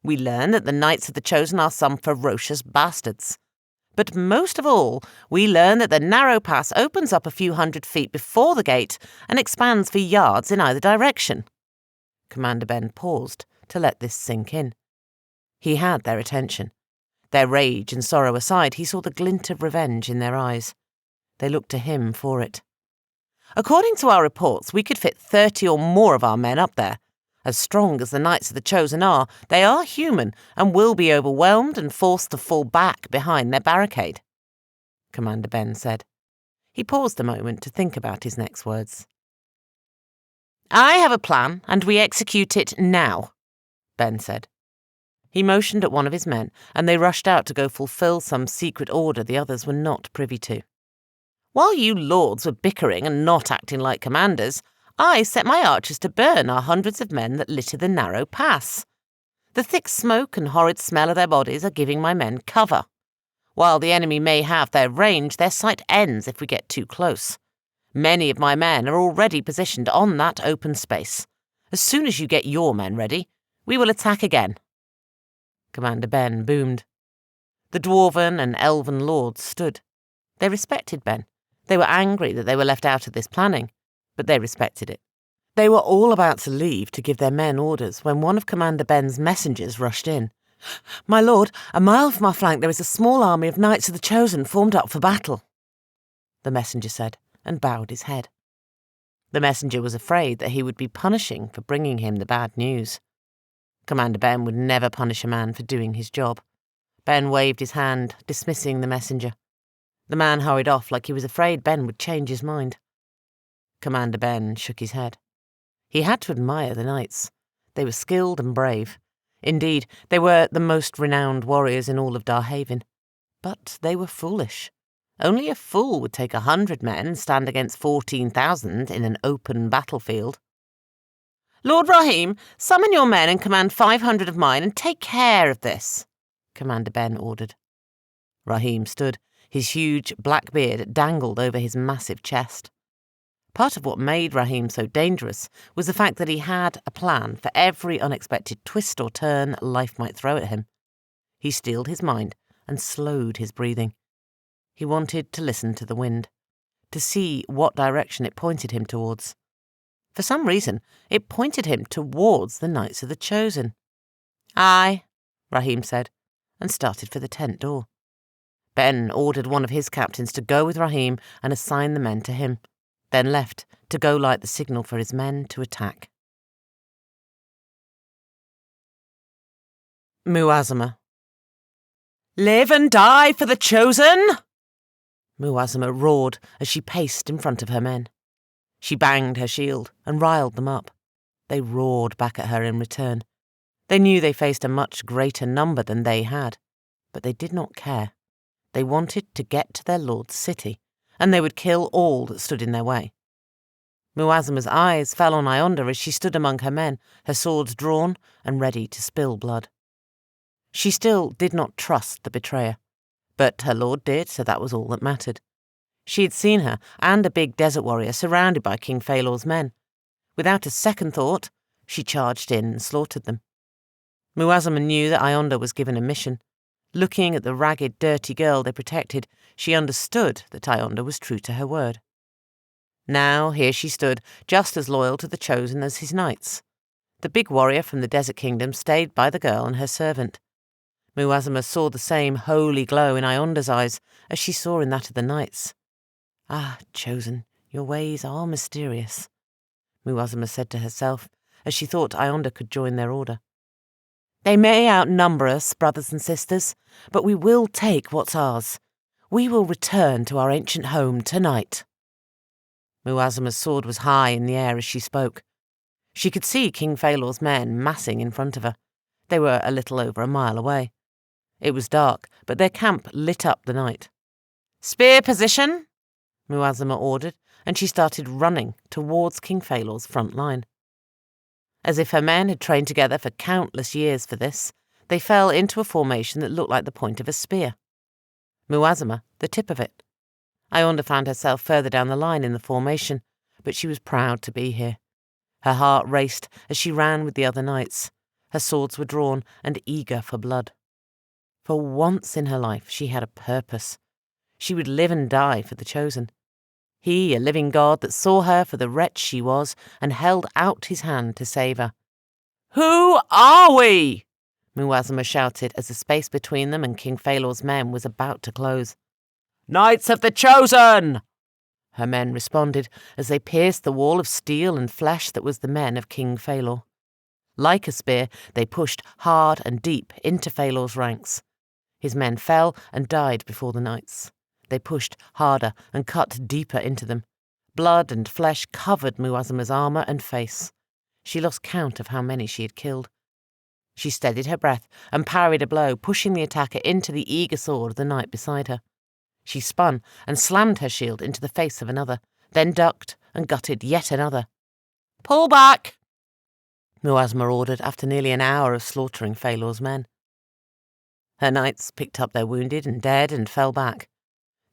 We learn that the Knights of the Chosen are some ferocious bastards. But most of all, we learn that the narrow pass opens up a few hundred feet before the gate and expands for yards in either direction." Commander Ben paused to let this sink in. He had their attention. Their rage and sorrow aside, he saw the glint of revenge in their eyes. They looked to him for it. "According to our reports, we could fit 30 or more of our men up there. As strong as the Knights of the Chosen are, they are human and will be overwhelmed and forced to fall back behind their barricade," Commander Ben said. He paused a moment to think about his next words. "I have a plan, and we execute it now," Ben said. He motioned at one of his men, and they rushed out to go fulfill some secret order the others were not privy to. "While you lords were bickering and not acting like commanders, I set my archers to burn our hundreds of men that litter the narrow pass. The thick smoke and horrid smell of their bodies are giving my men cover. While the enemy may have their range, their sight ends if we get too close. Many of my men are already positioned on that open space. As soon as you get your men ready, we will attack again." Commander Ben boomed. The dwarven and elven lords stood. They respected Ben. They were angry that they were left out of this planning, but they respected it. They were all about to leave to give their men orders when one of Commander Ben's messengers rushed in. "My lord, a mile from our flank there is a small army of Knights of the Chosen formed up for battle," the messenger said, and bowed his head. The messenger was afraid that he would be punishing for bringing him the bad news. Commander Ben would never punish a man for doing his job. Ben waved his hand, dismissing the messenger. The man hurried off like he was afraid Ben would change his mind. Commander Ben shook his head. He had to admire the knights. They were skilled and brave. Indeed, they were the most renowned warriors in all of Darhavin. But they were foolish. Only a fool would take 100 men and stand against 14,000 in an open battlefield. "Lord Rahim, summon your men and command 500 of mine and take care of this," Commander Ben ordered. Rahim stood. His huge black beard dangled over his massive chest. Part of what made Rahim so dangerous was the fact that he had a plan for every unexpected twist or turn life might throw at him. He steeled his mind and slowed his breathing. He wanted to listen to the wind, to see what direction it pointed him towards. For some reason, it pointed him towards the Knights of the Chosen. "Aye," Rahim said, and started for the tent door. Ben ordered one of his captains to go with Rahim and assign the men to him, then left to go light the signal for his men to attack. Muazama. "Live and die for the Chosen!" Muazama roared as she paced in front of her men. She banged her shield and riled them up. They roared back at her in return. They knew they faced a much greater number than they had, but they did not care. They wanted to get to their lord's city, and they would kill all that stood in their way. Muazama's eyes fell on Ionda as she stood among her men, her swords drawn and ready to spill blood. She still did not trust the betrayer, but her lord did, so that was all that mattered. She had seen her and a big desert warrior surrounded by King Phalor's men. Without a second thought, she charged in and slaughtered them. Muazama knew that Ionda was given a mission. Looking at the ragged, dirty girl they protected, she understood that Ionda was true to her word. Now here she stood, just as loyal to the Chosen as his knights. The big warrior from the Desert Kingdom stayed by the girl and her servant. Muazama saw the same holy glow in Ionda's eyes as she saw in that of the knights. "Ah, Chosen, your ways are mysterious," Muazama said to herself, as she thought Ionda could join their order. "They may outnumber us, brothers and sisters, but we will take what's ours. We will return to our ancient home tonight." Muazama's sword was high in the air as she spoke. She could see King Phalor's men massing in front of her. They were a little over a mile away. It was dark, but their camp lit up the night. "Spear position," Muazama ordered, and she started running towards King Phalor's front line. As if her men had trained together for countless years for this, they fell into a formation that looked like the point of a spear. Muazama, the tip of it. Ionda found herself further down the line in the formation, but she was proud to be here. Her heart raced as she ran with the other knights. Her swords were drawn and eager for blood. For once in her life she had a purpose. She would live and die for the Chosen. He, a living god that saw her for the wretch she was and held out his hand to save her. "Who are we?" Muazama shouted as the space between them and King Phalor's men was about to close. "Knights of the Chosen!" Her men responded as they pierced the wall of steel and flesh that was the men of King Phalor. Like a spear, they pushed hard and deep into Phalor's ranks. His men fell and died before the knights. They pushed harder and cut deeper into them. Blood and flesh covered Muazama's armour and face. She lost count of how many she had killed. She steadied her breath and parried a blow, pushing the attacker into the eager sword of the knight beside her. She spun and slammed her shield into the face of another, then ducked and gutted yet another. "Pull back!" Muazama ordered after nearly an hour of slaughtering Phalor's men. Her knights picked up their wounded and dead and fell back.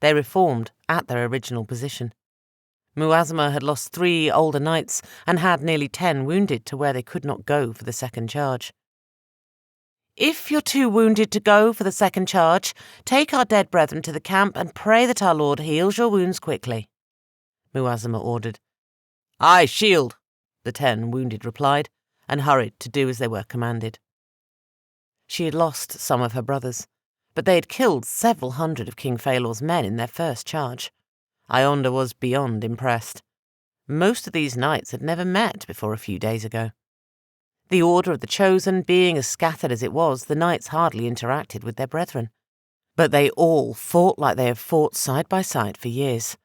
They reformed at their original position. Muazama had lost 3 older knights and had nearly 10 wounded to where they could not go for the second charge. "If you're too wounded to go for the second charge, take our dead brethren to the camp and pray that our Lord heals your wounds quickly," Muazama ordered. "Aye, shield," the 10 wounded replied, and hurried to do as they were commanded. She had lost some of her brothers, but they had killed several hundred of King Phalor's men in their first charge. Ionda was beyond impressed. Most of these knights had never met before a few days ago. The Order of the Chosen being as scattered as it was, the knights hardly interacted with their brethren. But they all fought like they have fought side by side for years.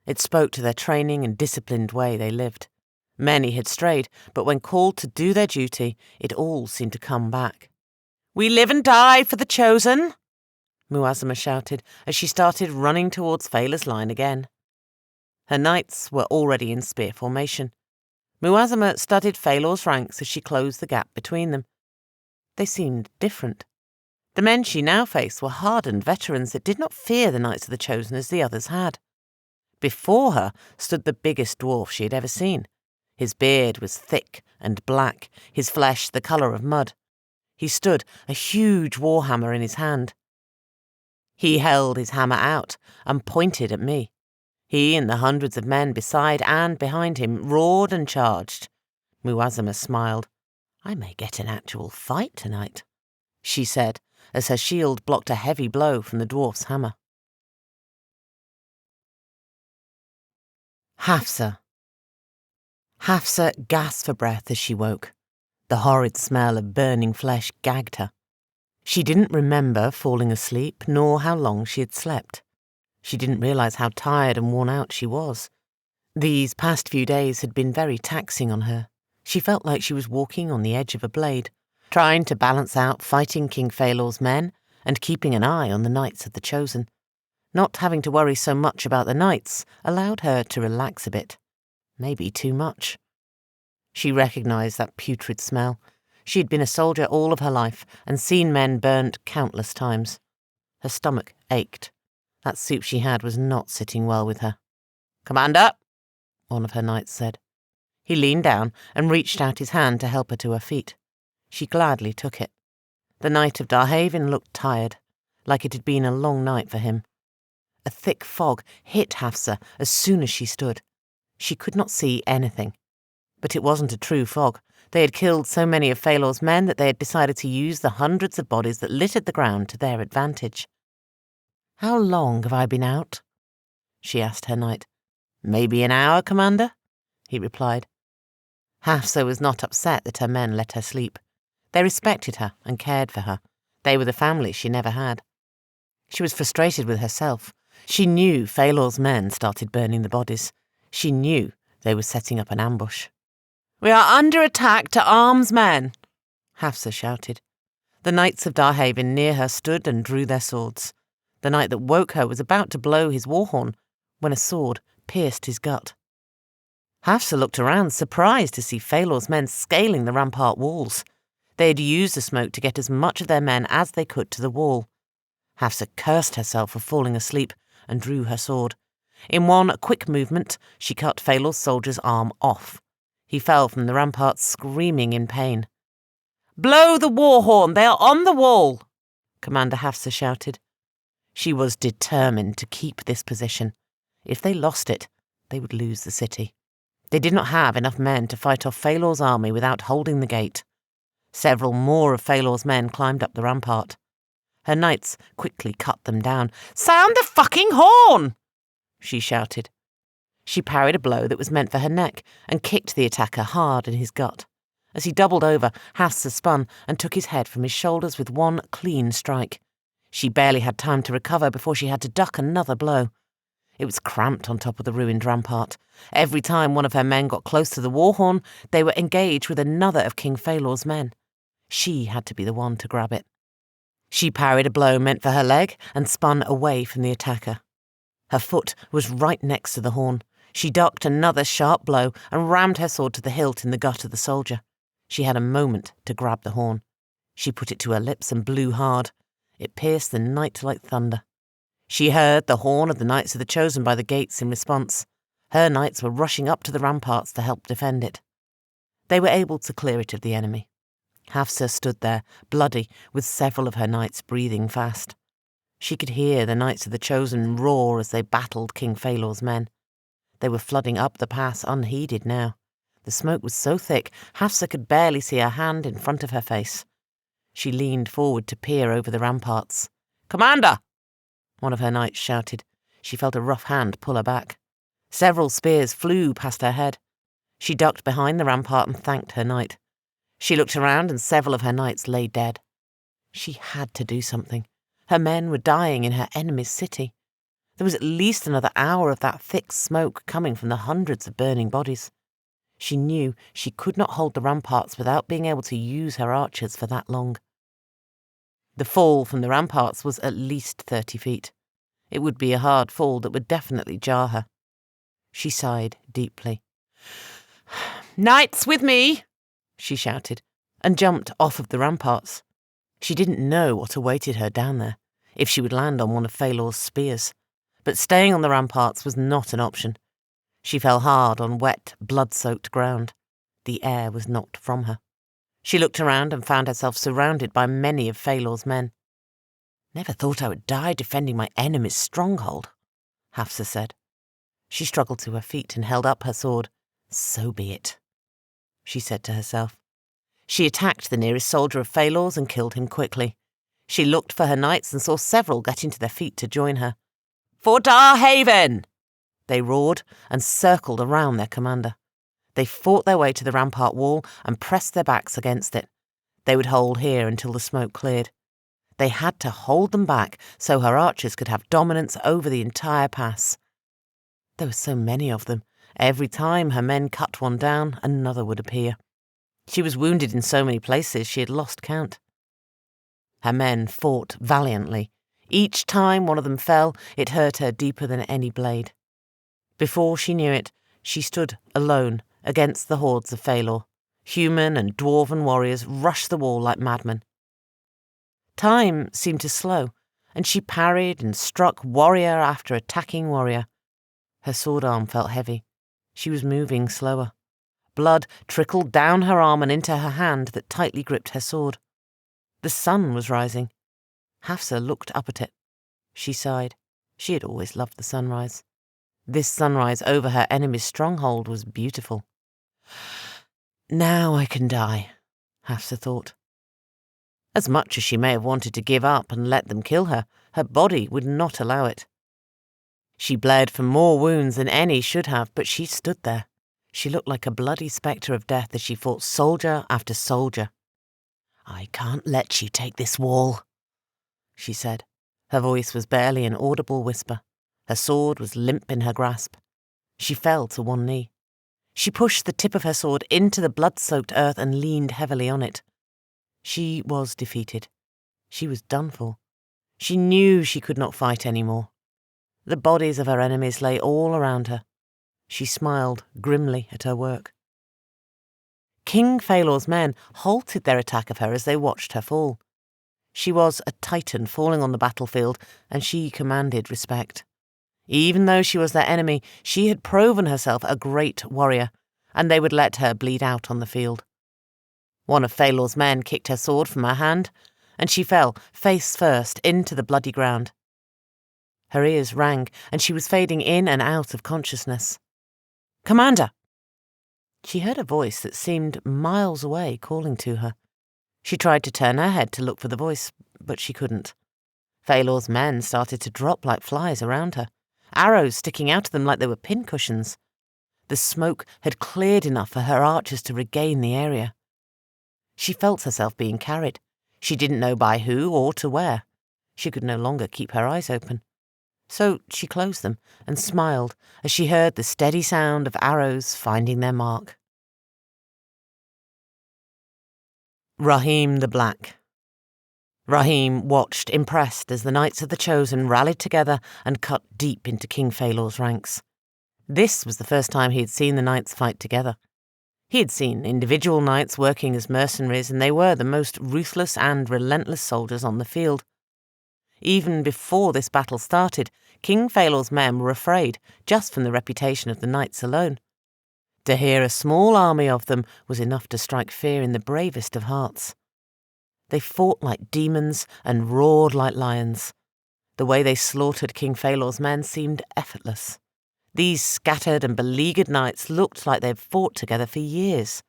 It spoke to their training and disciplined way they lived. Many had strayed, but when called to do their duty, it all seemed to come back. "We live and die for the Chosen!" Muazama shouted as she started running towards Phalor's line again. Her knights were already in spear formation. Muazama studied Phalor's ranks as she closed the gap between them. They seemed different. The men she now faced were hardened veterans that did not fear the Knights of the Chosen as the others had. Before her stood the biggest dwarf she had ever seen. His beard was thick and black, his flesh the colour of mud. He stood, a huge warhammer in his hand. He held his hammer out and pointed at me. He and the hundreds of men beside and behind him roared and charged. Muazama smiled. "I may get an actual fight tonight," she said, as her shield blocked a heavy blow from the dwarf's hammer. Hafsa gasped for breath as she woke. The horrid smell of burning flesh gagged her. She didn't remember falling asleep, nor how long she had slept. She didn't realize how tired and worn out she was. These past few days had been very taxing on her. She felt like she was walking on the edge of a blade, trying to balance out fighting King Phalor's men and keeping an eye on the Knights of the Chosen. Not having to worry so much about the Knights allowed her to relax a bit. Maybe too much. She recognized that putrid smell. She had been a soldier all of her life and seen men burnt countless times. Her stomach ached. That soup she had was not sitting well with her. "Commander," one of her knights said. He leaned down and reached out his hand to help her to her feet. She gladly took it. The knight of Darhavin looked tired. like it had been a long night for him. A thick fog hit Hafsa as soon as she stood. She could not see anything. But it wasn't a true fog. They had killed so many of Phalor's men that they had decided to use the hundreds of bodies that littered the ground to their advantage. "How long have I been out?" she asked her knight. "Maybe an hour, Commander," he replied. Hafsa was not upset that her men let her sleep. They respected her and cared for her. They were the family she never had. She was frustrated with herself. She knew Phalor's men started burning the bodies. She knew they were setting up an ambush. "We are under attack, to arms, men!" Hafsa shouted. The knights of Darhavin near her stood and drew their swords. The knight that woke her was about to blow his war horn when a sword pierced his gut. Hafsa looked around, surprised to see Phalor's men scaling the rampart walls. They had used the smoke to get as much of their men as they could to the wall. Hafsa cursed herself for falling asleep and drew her sword. In one quick movement, she cut Phalor's soldier's arm off. He fell from the ramparts screaming in pain. "Blow the war horn! They are on the wall!" Commander Hafsa shouted. She was determined to keep this position. If they lost it, they would lose the city. They did not have enough men to fight off Phalor's army without holding the gate. Several more of Phalor's men climbed up the rampart. Her knights quickly cut them down. "Sound the fucking horn!" she shouted. She parried a blow that was meant for her neck and kicked the attacker hard in his gut. As he doubled over, Hafsa spun and took his head from his shoulders with one clean strike. She barely had time to recover before she had to duck another blow. It was cramped on top of the ruined rampart. Every time one of her men got close to the war horn, they were engaged with another of King Phalor's men. She had to be the one to grab it. She parried a blow meant for her leg and spun away from the attacker. Her foot was right next to the horn. She ducked another sharp blow and rammed her sword to the hilt in the gut of the soldier. She had a moment to grab the horn. She put it to her lips and blew hard. It pierced the night like thunder. She heard the horn of the Knights of the Chosen by the gates in response. Her knights were rushing up to the ramparts to help defend it. They were able to clear it of the enemy. Hafsa stood there, bloody, with several of her knights breathing fast. She could hear the Knights of the Chosen roar as they battled King Phalor's men. They were flooding up the pass unheeded now. The smoke was so thick, Hafsa could barely see her hand in front of her face. She leaned forward to peer over the ramparts. "Commander!" one of her knights shouted. She felt a rough hand pull her back. Several spears flew past her head. She ducked behind the rampart and thanked her knight. She looked around and several of her knights lay dead. She had to do something. Her men were dying in her enemy's city. There was at least another hour of that thick smoke coming from the hundreds of burning bodies. She knew she could not hold the ramparts without being able to use her archers for that long. The fall from the ramparts was at least 30 feet. It would be a hard fall that would definitely jar her. She sighed deeply. "Knights with me!" she shouted, and jumped off of the ramparts. She didn't know what awaited her down there, if she would land on one of Phalor's spears. But staying on the ramparts was not an option. She fell hard on wet, blood-soaked ground. The air was knocked from her. She looked around and found herself surrounded by many of Phalor's men. "Never thought I would die defending my enemy's stronghold," Hafsa said. She struggled to her feet and held up her sword. "So be it," she said to herself. She attacked the nearest soldier of Phalor's and killed him quickly. She looked for her knights and saw several getting to their feet to join her. "For Darhavin!" they roared and circled around their commander. They fought their way to the rampart wall and pressed their backs against it. They would hold here until the smoke cleared. They had to hold them back so her archers could have dominance over the entire pass. There were so many of them. Every time her men cut one down, another would appear. She was wounded in so many places she had lost count. Her men fought valiantly. Each time one of them fell, it hurt her deeper than any blade. Before she knew it, she stood alone against the hordes of Phalor. Human and dwarven warriors rushed the wall like madmen. Time seemed to slow, and she parried and struck warrior after attacking warrior. Her sword arm felt heavy. She was moving slower. Blood trickled down her arm and into her hand that tightly gripped her sword. The sun was rising. Hafsa looked up at it. She sighed. She had always loved the sunrise. This sunrise over her enemy's stronghold was beautiful. Now I can die, Hafsa thought. As much as she may have wanted to give up and let them kill her, her body would not allow it. She bled from more wounds than any should have, but she stood there. She looked like a bloody spectre of death as she fought soldier after soldier. I can't let you take this wall, she said. Her voice was barely an audible whisper. Her sword was limp in her grasp. She fell to one knee. She pushed the tip of her sword into the blood-soaked earth and leaned heavily on it. She was defeated. She was done for. She knew she could not fight any more. The bodies of her enemies lay all around her. She smiled grimly at her work. King Phalor's men halted their attack of her as they watched her fall. She was a titan falling on the battlefield, and she commanded respect. Even though she was their enemy, she had proven herself a great warrior, and they would let her bleed out on the field. One of Phalor's men kicked her sword from her hand, and she fell, face first, into the bloody ground. Her ears rang, and she was fading in and out of consciousness. "Commander!" She heard a voice that seemed miles away calling to her. She tried to turn her head to look for the voice, but she couldn't. Phalor's men started to drop like flies around her, arrows sticking out of them like they were pincushions. The smoke had cleared enough for her archers to regain the area. She felt herself being carried. She didn't know by who or to where. She could no longer keep her eyes open. So she closed them and smiled as she heard the steady sound of arrows finding their mark. Rahim the Black. Rahim watched, impressed, as the Knights of the Chosen rallied together and cut deep into King Phalor's ranks. This was the first time he had seen the knights fight together. He had seen individual knights working as mercenaries, and they were the most ruthless and relentless soldiers on the field. Even before this battle started, King Phalor's men were afraid, just from the reputation of the knights alone. To hear a small army of them was enough to strike fear in the bravest of hearts. They fought like demons and roared like lions. The way they slaughtered King Phalor's men seemed effortless. These scattered and beleaguered knights looked like they had fought together for years.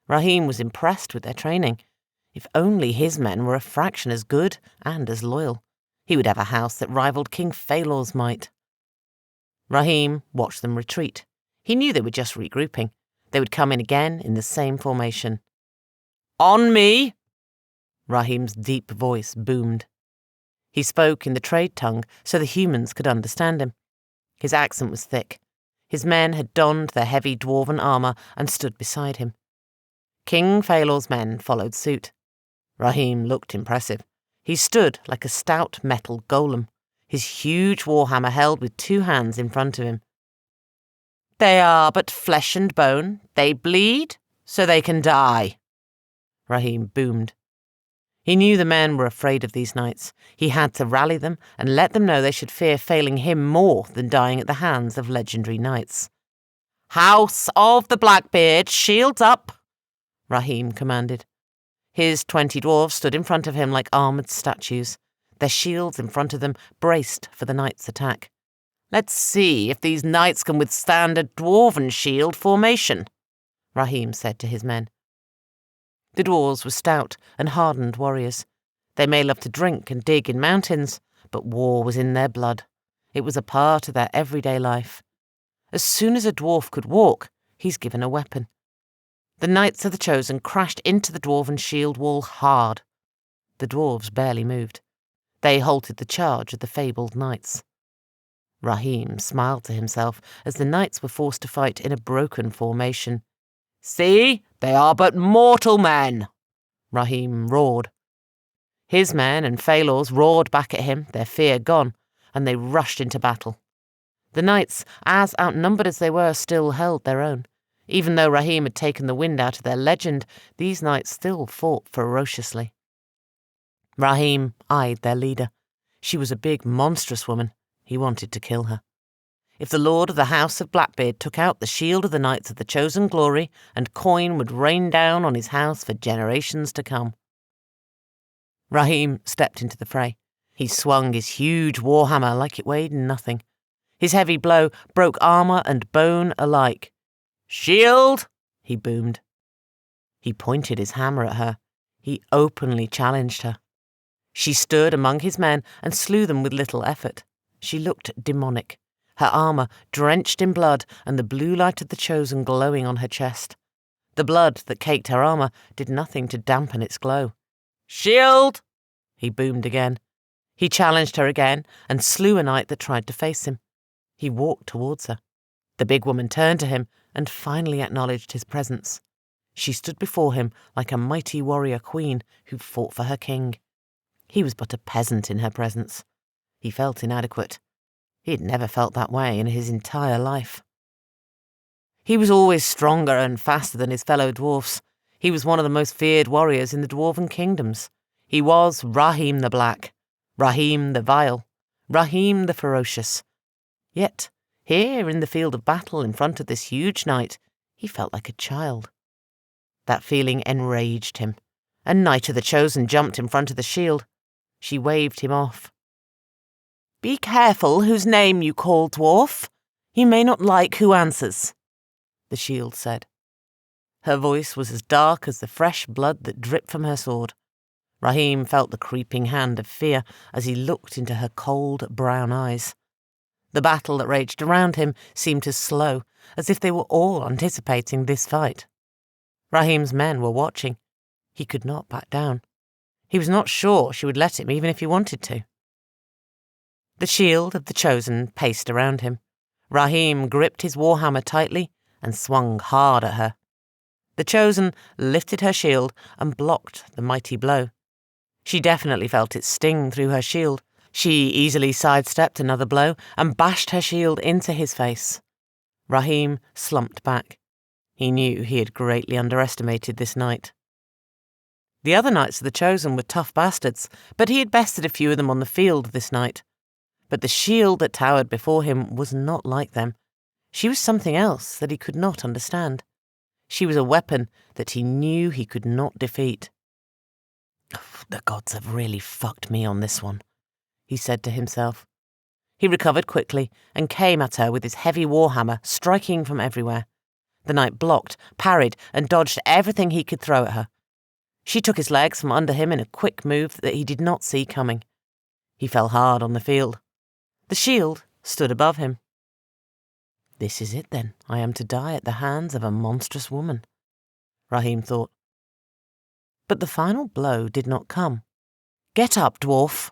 Rahim was impressed with their training. If only his men were a fraction as good and as loyal, he would have a house that rivaled King Phalor's might. Rahim watched them retreat. He knew they were just regrouping. They would come in again in the same formation. "On me!" Rahim's deep voice boomed. He spoke in the trade tongue so the humans could understand him. His accent was thick. His men had donned their heavy dwarven armour and stood beside him. King Phalor's men followed suit. Rahim looked impressive. He stood like a stout metal golem, his huge warhammer held with 2 hands in front of him. "They are but flesh and bone. They bleed, so they can die," Rahim boomed. He knew the men were afraid of these knights. He had to rally them and let them know they should fear failing him more than dying at the hands of legendary knights. "House of the Blackbeard, shields up!" Rahim commanded. His 20 dwarves stood in front of him like armoured statues, their shields in front of them braced for the knights' attack. "Let's see if these knights can withstand a dwarven shield formation," Rahim said to his men. The dwarves were stout and hardened warriors. They may love to drink and dig in mountains, but war was in their blood. It was a part of their everyday life. As soon as a dwarf could walk, he's given a weapon. The Knights of the Chosen crashed into the dwarven shield wall hard. The dwarves barely moved. They halted the charge of the fabled knights. Rahim smiled to himself as the knights were forced to fight in a broken formation. "See, they are but mortal men," Rahim roared. His men and Phalor's roared back at him, their fear gone, and they rushed into battle. The knights, as outnumbered as they were, still held their own. Even though Rahim had taken the wind out of their legend, these knights still fought ferociously. Rahim eyed their leader. She was a big, monstrous woman. He wanted to kill her. If the Lord of the House of Blackbeard took out the shield of the Knights of the Chosen Glory, and coin would rain down on his house for generations to come. Rahim stepped into the fray. He swung his huge warhammer like it weighed nothing. His heavy blow broke armour and bone alike. "Shield!" he boomed. He pointed his hammer at her. He openly challenged her. She stood among his men and slew them with little effort. She looked demonic, her armour drenched in blood and the blue light of the Chosen glowing on her chest. The blood that caked her armour did nothing to dampen its glow. "Shield!" he boomed again. He challenged her again and slew a knight that tried to face him. He walked towards her. The big woman turned to him and finally acknowledged his presence. She stood before him like a mighty warrior queen who fought for her king. He was but a peasant in her presence. He felt inadequate. He had never felt that way in his entire life. He was always stronger and faster than his fellow dwarfs. He was one of the most feared warriors in the dwarven kingdoms. He was Rahim the Black, Rahim the Vile, Rahim the Ferocious. Yet, here in the field of battle in front of this huge knight, he felt like a child. That feeling enraged him. A knight of the Chosen jumped in front of the shield. She waved him off. "Be careful whose name you call, dwarf. You may not like who answers," the shield said. Her voice was as dark as the fresh blood that dripped from her sword. Rahim felt the creeping hand of fear as he looked into her cold brown eyes. The battle that raged around him seemed to slow, as if they were all anticipating this fight. Rahim's men were watching. He could not back down. He was not sure she would let him even if he wanted to. The shield of the Chosen paced around him. Rahim gripped his warhammer tightly and swung hard at her. The Chosen lifted her shield and blocked the mighty blow. She definitely felt it sting through her shield. She easily sidestepped another blow and bashed her shield into his face. Rahim slumped back. He knew he had greatly underestimated this knight. The other knights of the Chosen were tough bastards, but he had bested a few of them on the field this night. But the shield that towered before him was not like them. She was something else that he could not understand. She was a weapon that he knew he could not defeat. "The gods have really fucked me on this one," he said to himself. He recovered quickly and came at her with his heavy warhammer, striking from everywhere. The knight blocked, parried, and dodged everything he could throw at her. She took his legs from under him in a quick move that he did not see coming. He fell hard on the field. The shield stood above him. "This is it, then. I am to die at the hands of a monstrous woman," Rahim thought. But the final blow did not come. "Get up, dwarf,"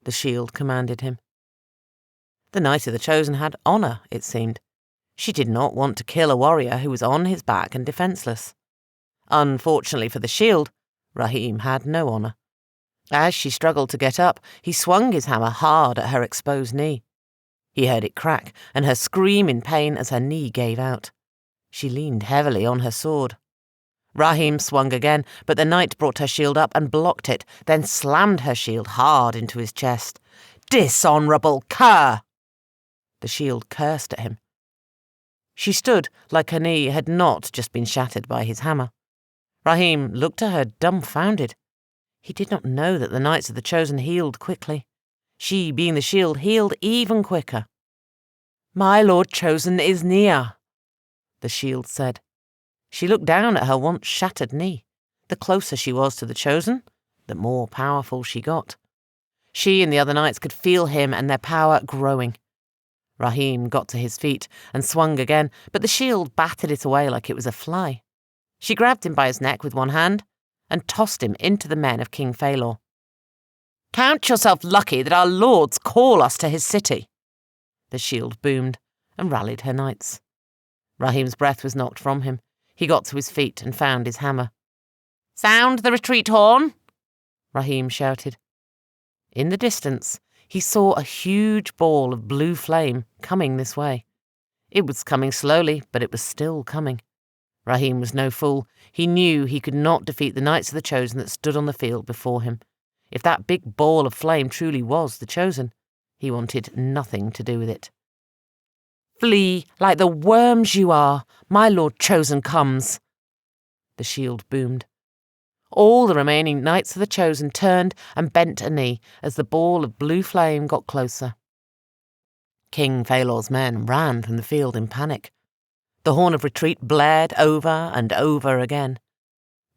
the shield commanded him. The Knight of the Chosen had honour, it seemed. She did not want to kill a warrior who was on his back and defenceless. Unfortunately for the shield, Rahim had no honour. As she struggled to get up, he swung his hammer hard at her exposed knee. He heard it crack, and her scream in pain as her knee gave out. She leaned heavily on her sword. Rahim swung again, but the knight brought her shield up and blocked it, then slammed her shield hard into his chest. "Dishonourable cur!" The shield cursed at him. She stood like her knee had not just been shattered by his hammer. Rahim looked at her dumbfounded. He did not know that the Knights of the Chosen healed quickly. She, being the shield, healed even quicker. "My Lord Chosen is near," the shield said. She looked down at her once shattered knee. The closer she was to the Chosen, the more powerful she got. She and the other knights could feel him and their power growing. Rahim got to his feet and swung again, but the shield battered it away like it was a fly. She grabbed him by his neck with one hand and tossed him into the men of King Phalor. "Count yourself lucky that our lords call us to his city," the shield boomed and rallied her knights. Rahim's breath was knocked from him. He got to his feet and found his hammer. "Sound the retreat horn!" Rahim shouted. In the distance, he saw a huge ball of blue flame coming this way. It was coming slowly, but it was still coming. Rahim was no fool. He knew he could not defeat the Knights of the Chosen that stood on the field before him. If that big ball of flame truly was the Chosen, he wanted nothing to do with it. "Flee like the worms you are. My Lord Chosen comes," the shield boomed. All the remaining knights of the Chosen turned and bent a knee as the ball of blue flame got closer. King Phalor's men ran from the field in panic. The horn of retreat blared over and over again.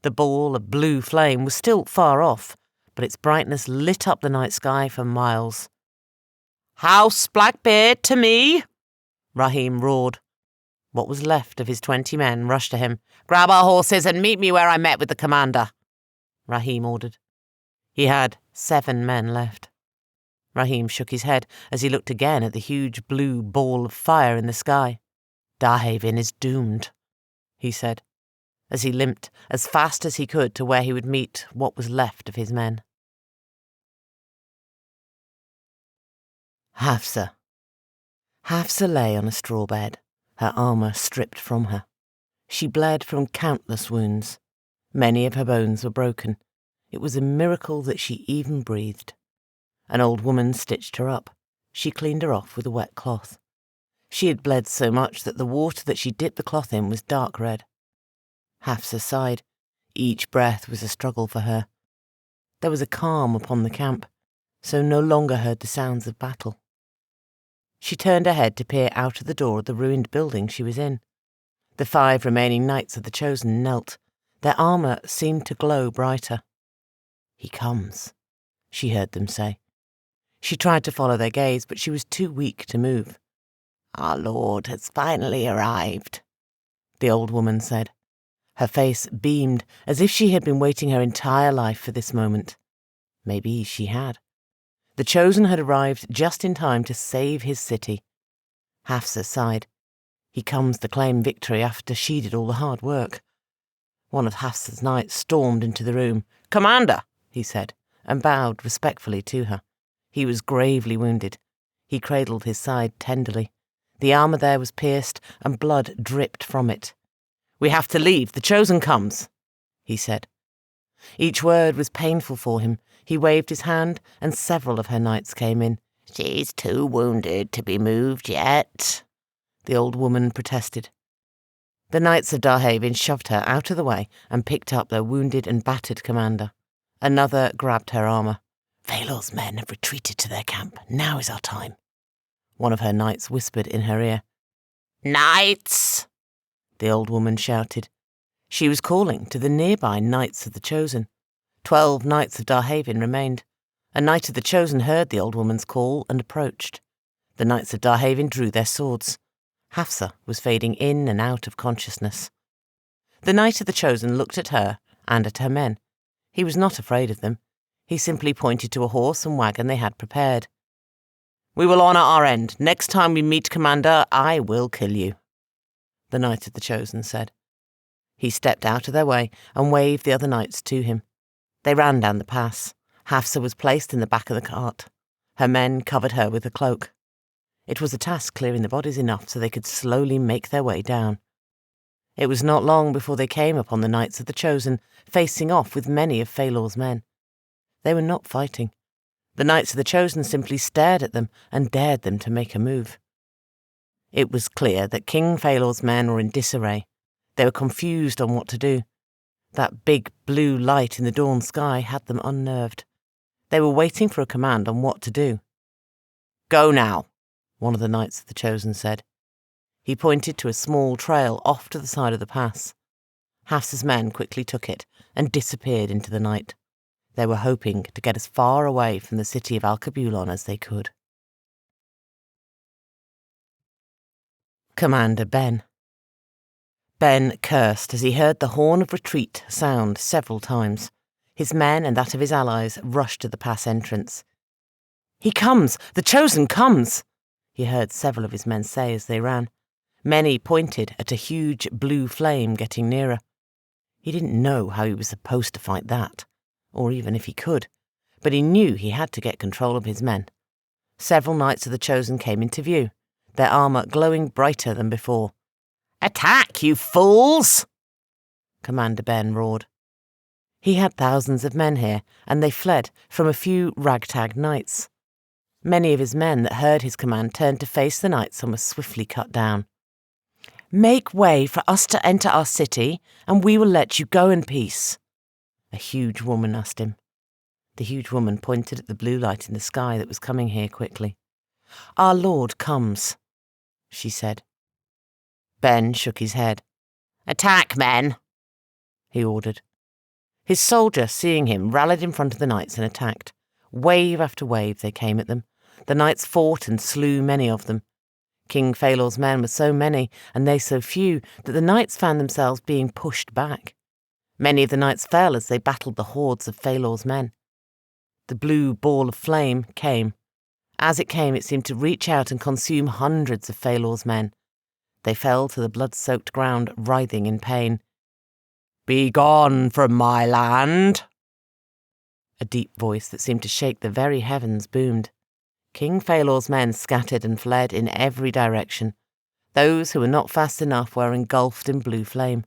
The ball of blue flame was still far off, but its brightness lit up the night sky for miles. "House Blackbeard to me!" Rahim roared. What was left of his 20 men rushed to him. "Grab our horses and meet me where I met with the commander," Rahim ordered. He had 7 men left. Rahim shook his head as he looked again at the huge blue ball of fire in the sky. "Darhavin is doomed," he said, as he limped as fast as he could to where he would meet what was left of his men. Hafsa. Hafsa lay on a straw bed, her armour stripped from her. She bled from countless wounds. Many of her bones were broken. It was a miracle that she even breathed. An old woman stitched her up. She cleaned her off with a wet cloth. She had bled so much that the water that she dipped the cloth in was dark red. Hafsa sighed. Each breath was a struggle for her. There was a calm upon the camp, so no longer heard the sounds of battle. She turned her head to peer out of the door of the ruined building she was in. The 5 remaining knights of the Chosen knelt. Their armour seemed to glow brighter. "He comes," she heard them say. She tried to follow their gaze, but she was too weak to move. "Our Lord has finally arrived," the old woman said. Her face beamed as if she had been waiting her entire life for this moment. Maybe she had. The Chosen had arrived just in time to save his city. Hafsa sighed. He comes to claim victory after she did all the hard work. One of Hafsa's knights stormed into the room. "Commander," he said, and bowed respectfully to her. He was gravely wounded. He cradled his side tenderly. The armour there was pierced, and blood dripped from it. "We have to leave. The Chosen comes," he said. Each word was painful for him. He waved his hand, and several of her knights came in. "She's too wounded to be moved yet," the old woman protested. The knights of Darhavin shoved her out of the way and picked up their wounded and battered commander. Another grabbed her armour. "Phalor's men have retreated to their camp. Now is our time," one of her knights whispered in her ear. "Knights!" the old woman shouted. She was calling to the nearby knights of the Chosen. 12 knights of Darhavin remained. A knight of the Chosen heard the old woman's call and approached. The knights of Darhavin drew their swords. Hafsa was fading in and out of consciousness. The knight of the Chosen looked at her and at her men. He was not afraid of them. He simply pointed to a horse and wagon they had prepared. "We will honour our end. Next time we meet, Commander, I will kill you," the knight of the Chosen said. He stepped out of their way and waved the other knights to him. They ran down the pass. Hafsa was placed in the back of the cart. Her men covered her with a cloak. It was a task clearing the bodies enough so they could slowly make their way down. It was not long before they came upon the knights of the Chosen, facing off with many of Phalor's men. They were not fighting. The knights of the Chosen simply stared at them and dared them to make a move. It was clear that King Phalor's men were in disarray. They were confused on what to do. That big blue light in the dawn sky had them unnerved. They were waiting for a command on what to do. "Go now," one of the knights of the Chosen said. He pointed to a small trail off to the side of the pass. Hafsa's men quickly took it and disappeared into the night. They were hoping to get as far away from the city of Alkebulan as they could. Commander Ben. Ben cursed as he heard the horn of retreat sound several times. His men and that of his allies rushed to the pass entrance. "He comes! The Chosen comes!" he heard several of his men say as they ran. Many pointed at a huge blue flame getting nearer. He didn't know how he was supposed to fight that, or even if he could, but he knew he had to get control of his men. Several knights of the Chosen came into view, their armour glowing brighter than before. "Attack, you fools!" Commander Ben roared. He had thousands of men here, and they fled from a few ragtag knights. Many of his men that heard his command turned to face the knights and were swiftly cut down. "Make way for us to enter our city, and we will let you go in peace," a huge woman asked him. The huge woman pointed at the blue light in the sky that was coming here quickly. "Our Lord comes," she said. Ben shook his head. "Attack, men!" he ordered. His soldier, seeing him, rallied in front of the knights and attacked. Wave after wave they came at them. The knights fought and slew many of them. King Phalor's men were so many, and they so few, that the knights found themselves being pushed back. Many of the knights fell as they battled the hordes of Phalor's men. The blue ball of flame came. As it came, it seemed to reach out and consume hundreds of Phalor's men. They fell to the blood-soaked ground, writhing in pain. "Be gone from my land!" A deep voice that seemed to shake the very heavens boomed. King Phalor's men scattered and fled in every direction. Those who were not fast enough were engulfed in blue flame.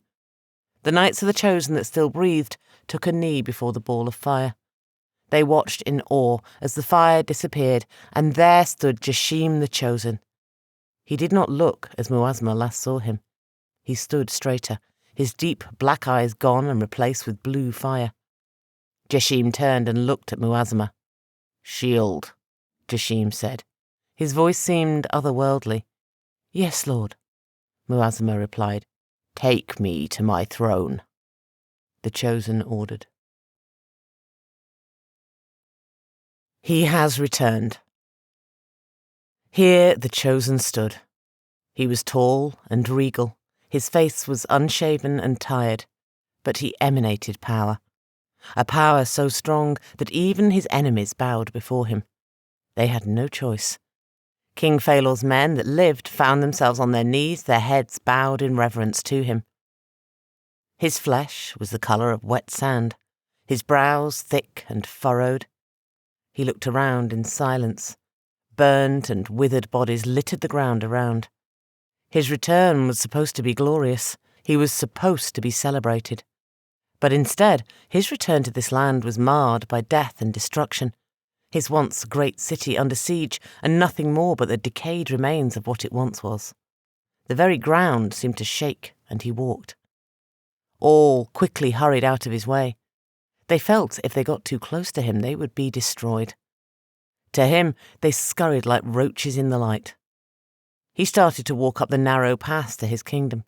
The knights of the Chosen that still breathed took a knee before the ball of fire. They watched in awe as the fire disappeared, and there stood Jashim the Chosen. He did not look as Muazma last saw him. He stood straighter, his deep black eyes gone and replaced with blue fire. Jashim turned and looked at Muazma. "Shield," Jashim said. His voice seemed otherworldly. "Yes, Lord," Muazma replied. "Take me to my throne," the Chosen ordered. He has returned. Here the Chosen stood. He was tall and regal. His face was unshaven and tired, but he emanated power. A power so strong that even his enemies bowed before him. They had no choice. King Phalor's men that lived found themselves on their knees, their heads bowed in reverence to him. His flesh was the colour of wet sand, his brows thick and furrowed. He looked around in silence. Burnt and withered bodies littered the ground around. His return was supposed to be glorious. He was supposed to be celebrated. But instead, his return to this land was marred by death and destruction. His once great city under siege, and nothing more but the decayed remains of what it once was. The very ground seemed to shake, and he walked. All quickly hurried out of his way. They felt if they got too close to him, they would be destroyed. To him, they scurried like roaches in the light. He started to walk up the narrow path to his kingdom.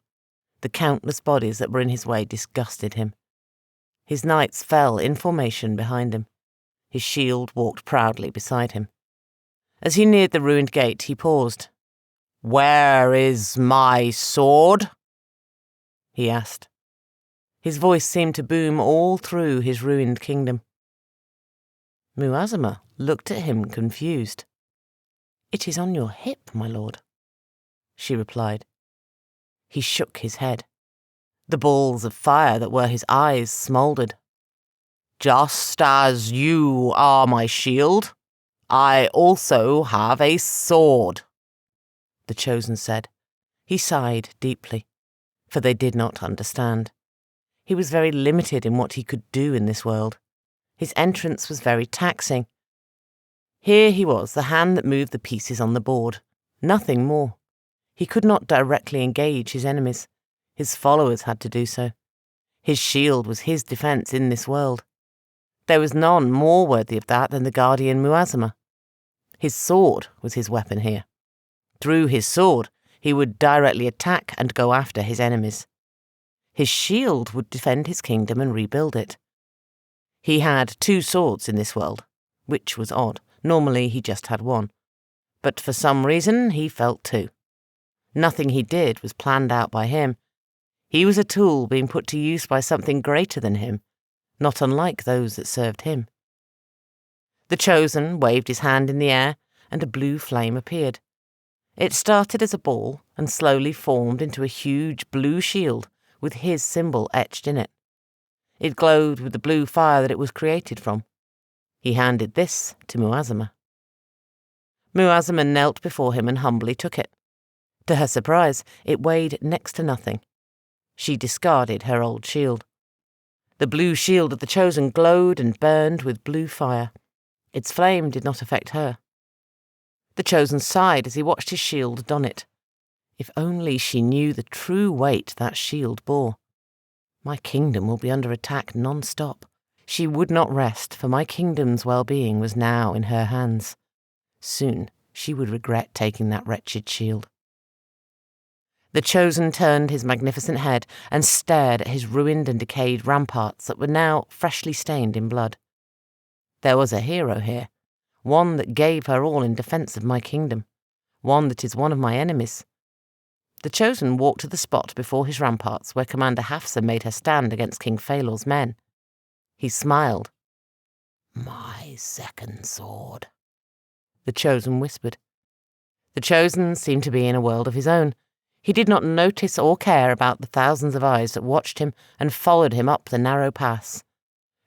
The countless bodies that were in his way disgusted him. His knights fell in formation behind him. His shield walked proudly beside him. As he neared the ruined gate, he paused. "Where is my sword?" he asked. His voice seemed to boom all through his ruined kingdom. Muazma looked at him confused. "It is on your hip, my lord," she replied. He shook his head. The balls of fire that were his eyes smouldered. "Just as you are my shield, I also have a sword," the Chosen said. He sighed deeply, for they did not understand. He was very limited in what he could do in this world. His entrance was very taxing. Here he was, the hand that moved the pieces on the board. Nothing more. He could not directly engage his enemies. His followers had to do so. His shield was his defence in this world. There was none more worthy of that than the guardian Muazma. His sword was his weapon here. Through his sword, he would directly attack and go after his enemies. His shield would defend his kingdom and rebuild it. He had 2 swords in this world, which was odd. Normally he just had 1. But for some reason he felt 2. Nothing he did was planned out by him. He was a tool being put to use by something greater than him, not unlike those that served him. The Chosen waved his hand in the air, and a blue flame appeared. It started as a ball and slowly formed into a huge blue shield with his symbol etched in it. It glowed with the blue fire that it was created from. He handed this to Muazma. Muazma knelt before him and humbly took it. To her surprise, it weighed next to nothing. She discarded her old shield. The blue shield of the Chosen glowed and burned with blue fire. Its flame did not affect her. The Chosen sighed as he watched his shield don it. If only she knew the true weight that shield bore. My kingdom will be under attack non-stop. She would not rest, for my kingdom's well-being was now in her hands. Soon she would regret taking that wretched shield. The Chosen turned his magnificent head and stared at his ruined and decayed ramparts that were now freshly stained in blood. There was a hero here, one that gave her all in defence of my kingdom, one that is one of my enemies. The Chosen walked to the spot before his ramparts where Commander Hafsa made her stand against King Phalor's men. He smiled. "My second sword," the Chosen whispered. The Chosen seemed to be in a world of his own. He did not notice or care about the thousands of eyes that watched him and followed him up the narrow pass.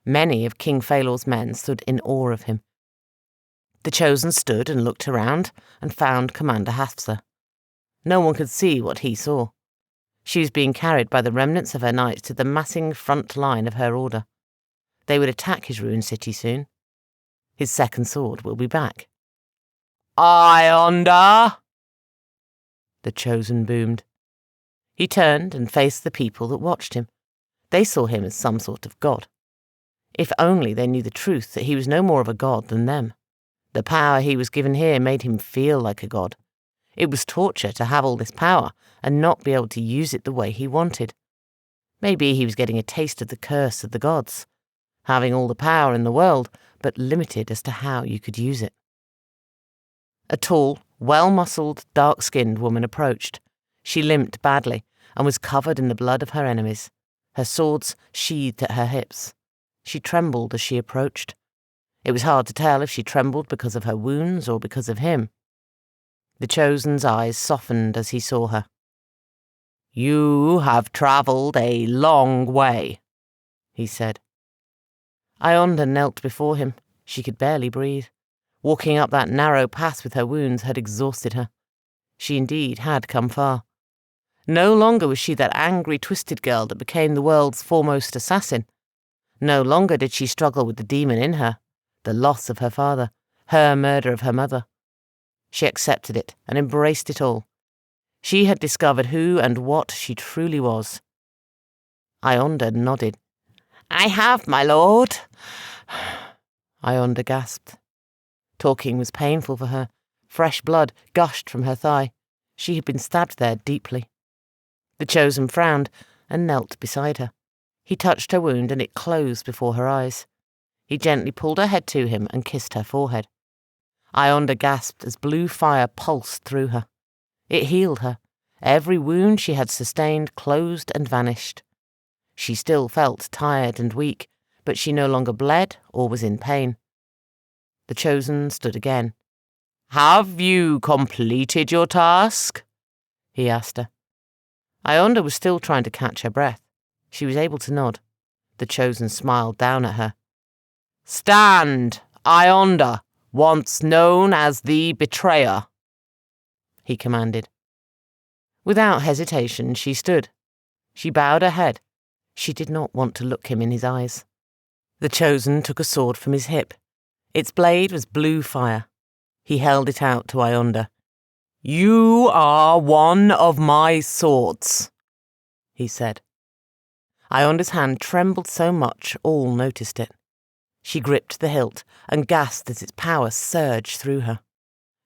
Many of King Phalor's men stood in awe of him. The Chosen stood and looked around and found Commander Hafsa. No one could see what he saw. She was being carried by the remnants of her knights to the massing front line of her order. They would attack his ruined city soon. His second sword will be back. "Ionder!" the Chosen boomed. He turned and faced the people that watched him. They saw him as some sort of god. If only they knew the truth that he was no more of a god than them. The power he was given here made him feel like a god. It was torture to have all this power and not be able to use it the way he wanted. Maybe he was getting a taste of the curse of the gods, having all the power in the world, but limited as to how you could use it. A tall, well-muscled, dark-skinned woman approached. She limped badly and was covered in the blood of her enemies, her swords sheathed at her hips. She trembled as she approached. It was hard to tell if she trembled because of her wounds or because of him. The Chosen's eyes softened as he saw her. "You have travelled a long way," he said. Ionder knelt before him. She could barely breathe. Walking up that narrow path with her wounds had exhausted her. She indeed had come far. No longer was she that angry, twisted girl that became the world's foremost assassin. No longer did she struggle with the demon in her, the loss of her father, her murder of her mother. She accepted it and embraced it all. She had discovered who and what she truly was. Ionder nodded. "I have, my lord." Ionder gasped. Talking was painful for her. Fresh blood gushed from her thigh. She had been stabbed there deeply. The Chosen frowned and knelt beside her. He touched her wound and it closed before her eyes. He gently pulled her head to him and kissed her forehead. Ionder gasped as blue fire pulsed through her. It healed her. Every wound she had sustained closed and vanished. She still felt tired and weak, but she no longer bled or was in pain. The Chosen stood again. "Have you completed your task?" he asked her. Ionder was still trying to catch her breath. She was able to nod. The Chosen smiled down at her. "Stand, Ionder, once known as the Betrayer," he commanded. Without hesitation, she stood. She bowed her head. She did not want to look him in his eyes. The Chosen took a sword from his hip. Its blade was blue fire. He held it out to Ionder. "You are one of my swords," he said. Ionder's hand trembled so much all noticed it. She gripped the hilt and gasped as its power surged through her.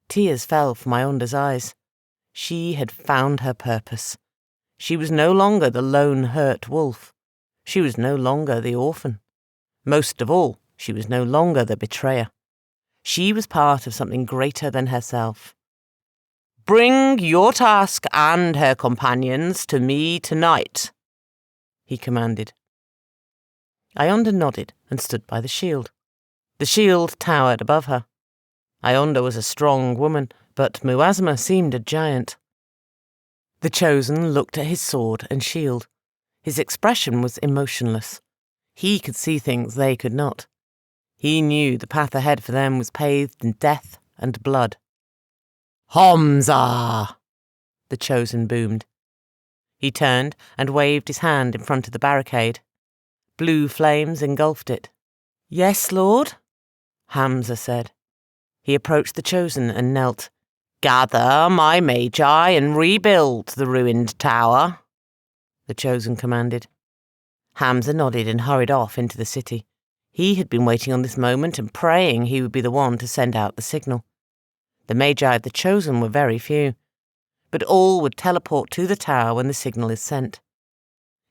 Tears fell from Ionder's eyes. She had found her purpose. She was no longer the lone hurt wolf. She was no longer the orphan. Most of all, she was no longer the betrayer. She was part of something greater than herself. "Bring your task and her companions to me tonight," he commanded. Ionder nodded and stood by the shield. The shield towered above her. Ionder was a strong woman, but Muasma seemed a giant. The Chosen looked at his sword and shield. His expression was emotionless. He could see things they could not. He knew the path ahead for them was paved in death and blood. "Hamza!" the Chosen boomed. He turned and waved his hand in front of the barricade. Blue flames engulfed it. "Yes, Lord?" Hamza said. He approached the Chosen and knelt. "Gather my magi and rebuild the ruined tower," the Chosen commanded. Hamza nodded and hurried off into the city. He had been waiting on this moment and praying he would be the one to send out the signal. The Magi of the Chosen were very few, but all would teleport to the tower when the signal is sent.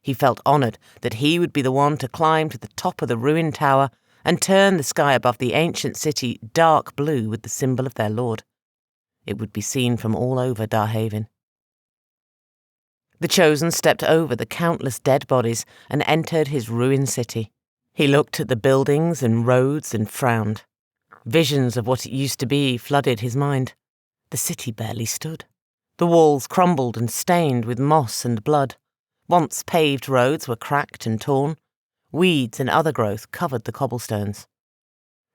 He felt honoured that he would be the one to climb to the top of the ruined tower and turn the sky above the ancient city dark blue with the symbol of their lord. It would be seen from all over Darhavin. The Chosen stepped over the countless dead bodies and entered his ruined city. He looked at the buildings and roads and frowned. Visions of what it used to be flooded his mind. The city barely stood. The walls crumbled and stained with moss and blood. Once paved roads were cracked and torn. Weeds and other growth covered the cobblestones.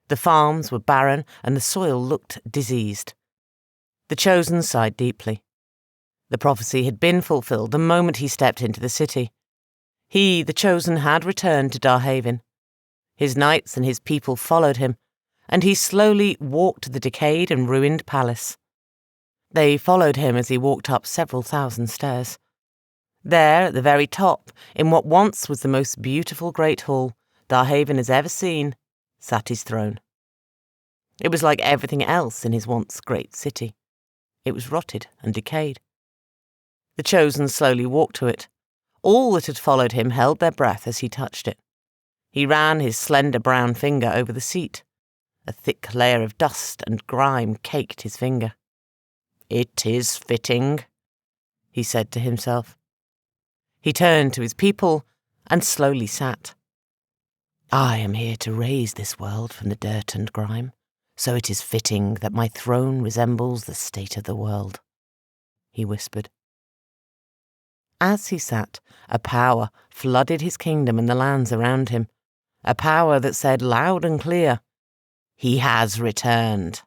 The farms were barren and the soil looked diseased. The Chosen sighed deeply. The prophecy had been fulfilled the moment he stepped into the city. He, the Chosen, had returned to Darhavin. His knights and his people followed him, and he slowly walked to the decayed and ruined palace. They followed him as he walked up several thousand stairs. There, at the very top, in what once was the most beautiful great hall Darhavin has ever seen, sat his throne. It was like everything else in his once great city. It was rotted and decayed. The Chosen slowly walked to it. All that had followed him held their breath as he touched it. He ran his slender brown finger over the seat. A thick layer of dust and grime caked his finger. "It is fitting," he said to himself. He turned to his people and slowly sat. "I am here to raise this world from the dirt and grime, so it is fitting that my throne resembles the state of the world," he whispered. As he sat, a power flooded his kingdom and the lands around him, a power that said loud and clear, "He has returned."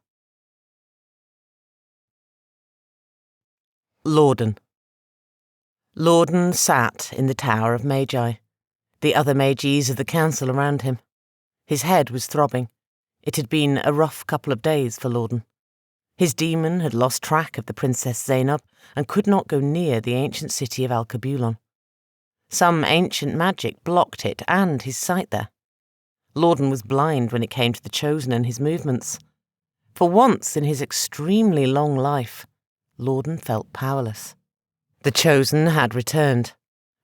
Lorden sat in the Tower of Magi, the other Magis of the council around him. His head was throbbing. It had been a rough couple of days for Lorden. His demon had lost track of the Princess Zainab and could not go near the ancient city of Alkebulan. Some ancient magic blocked it and his sight there. Lorden was blind when it came to the Chosen and his movements. For once in his extremely long life, Lorden felt powerless. The Chosen had returned.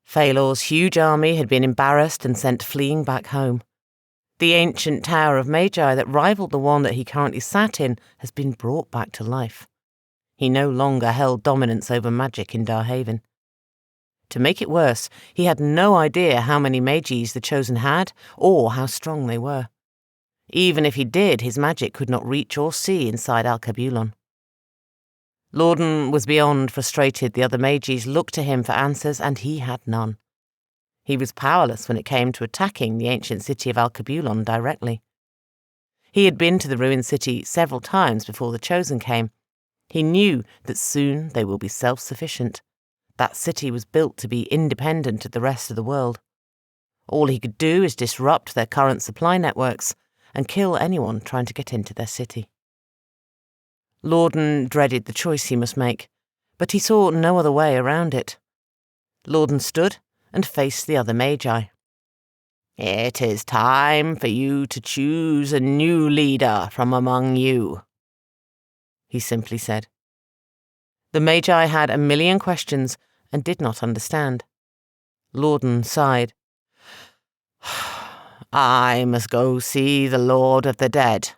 Phalor's huge army had been embarrassed and sent fleeing back home. The ancient Tower of Magi that rivaled the one that he currently sat in has been brought back to life. He no longer held dominance over magic in Darhavin. To make it worse, he had no idea how many Magis the Chosen had or how strong they were. Even if he did, his magic could not reach or see inside Alkebulan. Lorden was beyond frustrated. The other Magis looked to him for answers, and he had none. He was powerless when it came to attacking the ancient city of Alkebulan directly. He had been to the ruined city several times before the Chosen came. He knew that soon they will be self-sufficient. That city was built to be independent of the rest of the world. All he could do is disrupt their current supply networks and kill anyone trying to get into their city. Lorden dreaded the choice he must make, but he saw no other way around it. Lorden stood and faced the other Magi. "It is time for you to choose a new leader from among you," he simply said. The Magi had a million questions and did not understand. Lorden sighed. "I must go see the Lord of the Dead.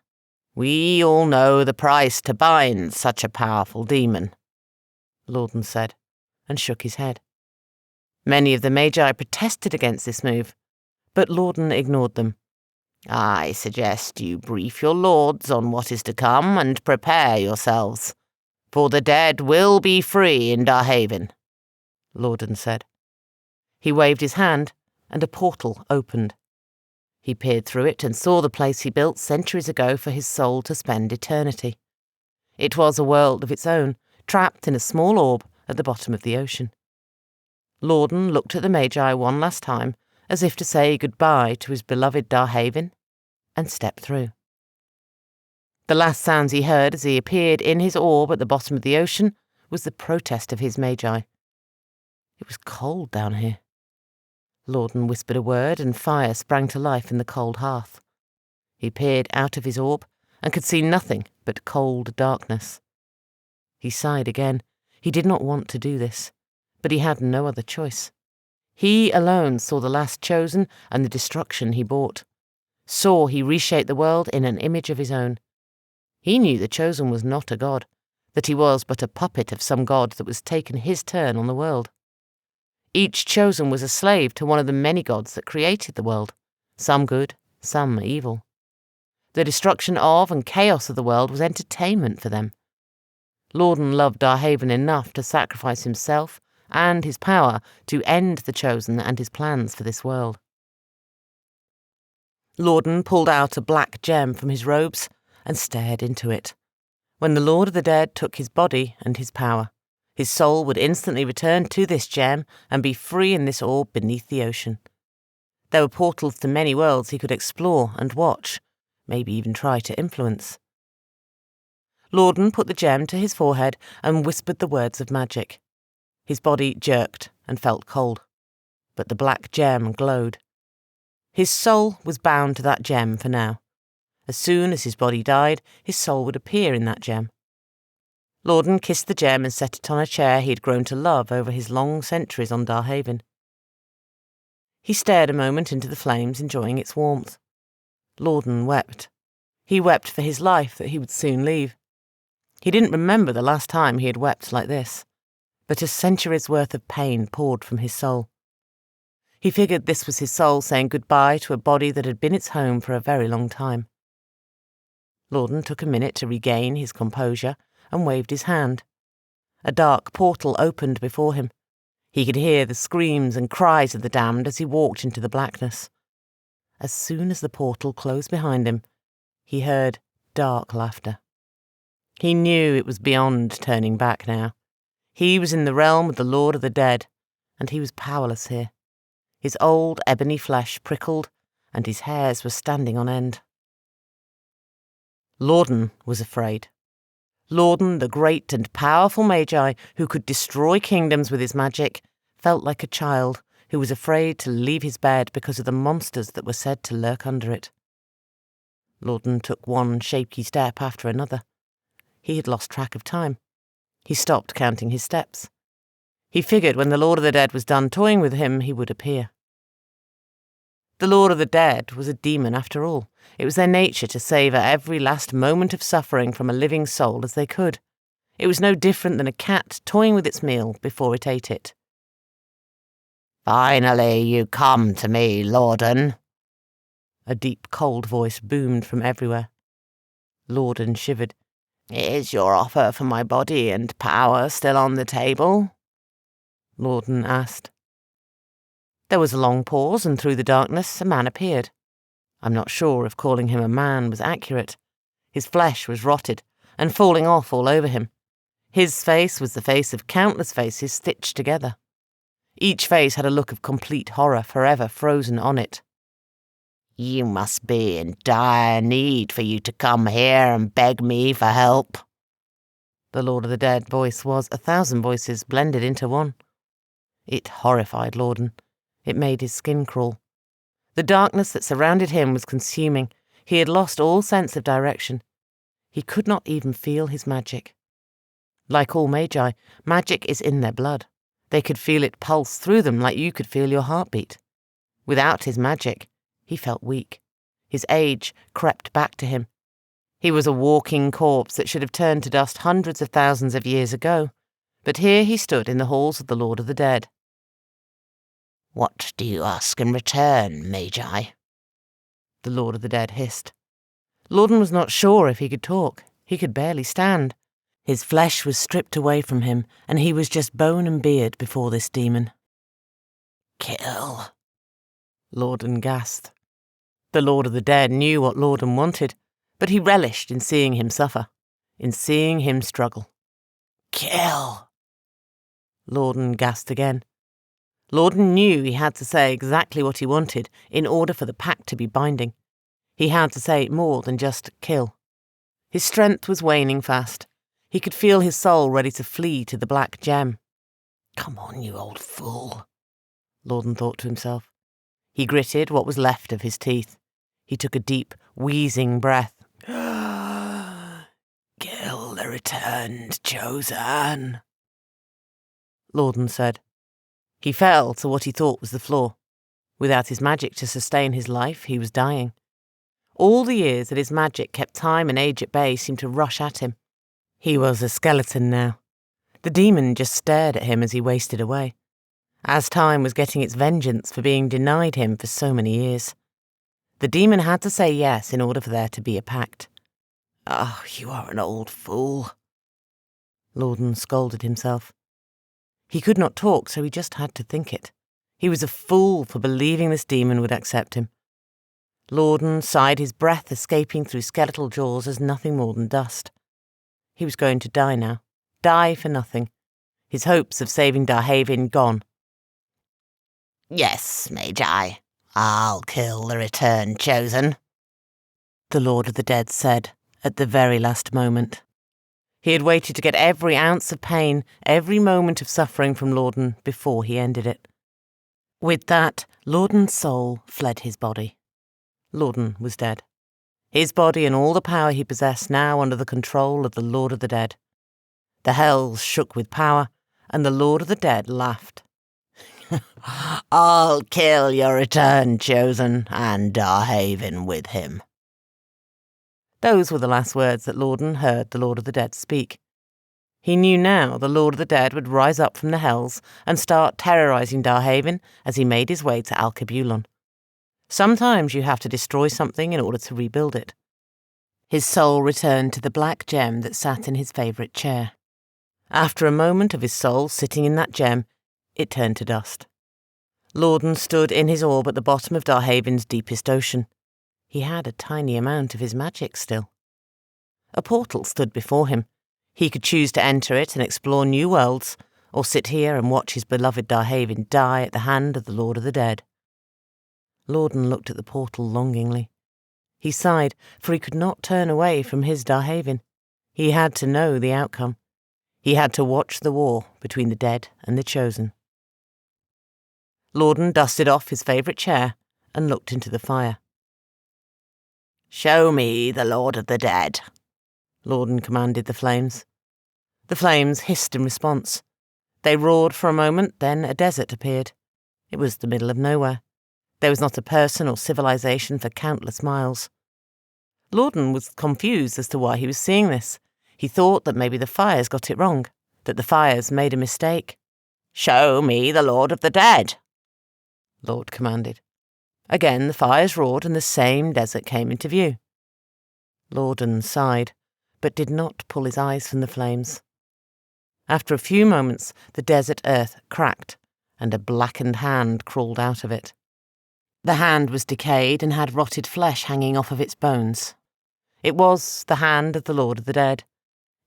We all know the price to bind such a powerful demon," Lorden said, and shook his head. Many of the Magi protested against this move, but Lorden ignored them. "I suggest you brief your lords on what is to come and prepare yourselves, for the dead will be free in Darhavin," Lorden said. He waved his hand, and a portal opened. He peered through it and saw the place he built centuries ago for his soul to spend eternity. It was a world of its own, trapped in a small orb at the bottom of the ocean. Lorden looked at the Magi one last time, as if to say goodbye to his beloved Darhavin, and stepped through. The last sounds he heard as he appeared in his orb at the bottom of the ocean was the protest of his Magi. It was cold down here. Lorden whispered a word, and fire sprang to life in the cold hearth. He peered out of his orb and could see nothing but cold darkness. He sighed again. He did not want to do this, but he had no other choice. He alone saw the last chosen and the destruction he brought. Saw he reshaped the world in an image of his own. He knew the chosen was not a god, that he was but a puppet of some god that was taking his turn on the world. Each chosen was a slave to one of the many gods that created the world, some good, some evil. The destruction of and chaos of the world was entertainment for them. Lorden loved Darhavin enough to sacrifice himself and his power to end the chosen and his plans for this world. Lorden pulled out a black gem from his robes and stared into it. When the Lord of the Dead took his body and his power, his soul would instantly return to this gem and be free in this orb beneath the ocean. There were portals to many worlds he could explore and watch, maybe even try to influence. Lorden put the gem to his forehead and whispered the words of magic. His body jerked and felt cold, but the black gem glowed. His soul was bound to that gem for now. As soon as his body died, his soul would appear in that gem. Lorden kissed the gem and set it on a chair he had grown to love over his long centuries on Darhavin. He stared a moment into the flames, enjoying its warmth. Lorden wept. He wept for his life that he would soon leave. He didn't remember the last time he had wept like this, but a century's worth of pain poured from his soul. He figured this was his soul saying goodbye to a body that had been its home for a very long time. Lorden took a minute to regain his composure and waved his hand. A dark portal opened before him. He could hear the screams and cries of the damned as he walked into the blackness. As soon as the portal closed behind him, he heard dark laughter. He knew it was beyond turning back now. He was in the realm of the Lord of the Dead, and he was powerless here. His old ebony flesh prickled, and his hairs were standing on end. Lorden was afraid. Lorden, the great and powerful magi who could destroy kingdoms with his magic, felt like a child who was afraid to leave his bed because of the monsters that were said to lurk under it. Lorden took one shaky step after another. He had lost track of time. He stopped counting his steps. He figured when the Lord of the Dead was done toying with him, he would appear. The Lord of the Dead was a demon after all. It was their nature to savour every last moment of suffering from a living soul as they could. It was no different than a cat toying with its meal before it ate it. "Finally you come to me, Lorden," a deep, cold voice boomed from everywhere. Lorden shivered. "Is your offer for my body and power still on the table?" Lorden asked. There was a long pause, and through the darkness a man appeared. I'm not sure if calling him a man was accurate. His flesh was rotted and falling off all over him. His face was the face of countless faces stitched together. Each face had a look of complete horror forever frozen on it. "You must be in dire need for you to come here and beg me for help." The Lord of the Dead voice was 1,000 voices blended into one. It horrified Lorden. It made his skin crawl. The darkness that surrounded him was consuming. He had lost all sense of direction. He could not even feel his magic. Like all magi, magic is in their blood. They could feel it pulse through them like you could feel your heartbeat. Without his magic, he felt weak. His age crept back to him. He was a walking corpse that should have turned to dust hundreds of thousands of years ago. But here he stood in the halls of the Lord of the Dead. "What do you ask in return, Magi?" The Lord of the Dead hissed. Lorden was not sure if he could talk. He could barely stand. His flesh was stripped away from him, and he was just bone and beard before this demon. "Kill," Lorden gasped. The Lord of the Dead knew what Lorden wanted, but he relished in seeing him suffer, in seeing him struggle. "Kill," Lorden gasped again. Lorden knew he had to say exactly what he wanted in order for the pact to be binding. He had to say more than just kill. His strength was waning fast. He could feel his soul ready to flee to the black gem. "Come on, you old fool," Lorden thought to himself. He gritted what was left of his teeth. He took a deep, wheezing breath. "Kill the returned chosen," Lorden said. He fell to what he thought was the floor. Without his magic to sustain his life, he was dying. All the years that his magic kept time and age at bay seemed to rush at him. He was a skeleton now. The demon just stared at him as he wasted away, as time was getting its vengeance for being denied him for so many years. The demon had to say yes in order for there to be a pact. "Oh, you are an old fool," Lorden scolded himself. He could not talk, so he just had to think it. He was a fool for believing this demon would accept him. Lorden sighed, his breath escaping through skeletal jaws as nothing more than dust. He was going to die now. Die for nothing. His hopes of saving Darhavin gone. "Yes, Magi, I'll kill the returned chosen," the Lord of the Dead said at the very last moment. He had waited to get every ounce of pain, every moment of suffering from Lorden before he ended it. With that, Lorden's soul fled his body. Lorden was dead. His body and all the power he possessed now under the control of the Lord of the Dead. The hells shook with power, and the Lord of the Dead laughed. "I'll kill your returned chosen, and Darhavin with him." Those were the last words that Lorden heard the Lord of the Dead speak. He knew now the Lord of the Dead would rise up from the hells and start terrorizing Darhavin as he made his way to Alkebulan. Sometimes you have to destroy something in order to rebuild it. His soul returned to the black gem that sat in his favourite chair. After a moment of his soul sitting in that gem, it turned to dust. Lorden stood in his orb at the bottom of Darhavin's deepest ocean. He had a tiny amount of his magic still. A portal stood before him. He could choose to enter it and explore new worlds, or sit here and watch his beloved Darhavin die at the hand of the Lord of the Dead. Lorden looked at the portal longingly. He sighed, for he could not turn away from his Darhavin. He had to know the outcome. He had to watch the war between the dead and the chosen. Lorden dusted off his favourite chair and looked into the fire. "Show me the Lord of the Dead," Lorden commanded the flames. The flames hissed in response. They roared for a moment, then a desert appeared. It was the middle of nowhere. There was not a person or civilization for countless miles. Lorden was confused as to why he was seeing this. He thought that maybe the fires got it wrong, that the fires made a mistake. "Show me the Lord of the Dead," Lord commanded. Again the fires roared and the same desert came into view. Lorden sighed, but did not pull his eyes from the flames. After a few moments, the desert earth cracked, and a blackened hand crawled out of it. The hand was decayed and had rotted flesh hanging off of its bones. It was the hand of the Lord of the Dead.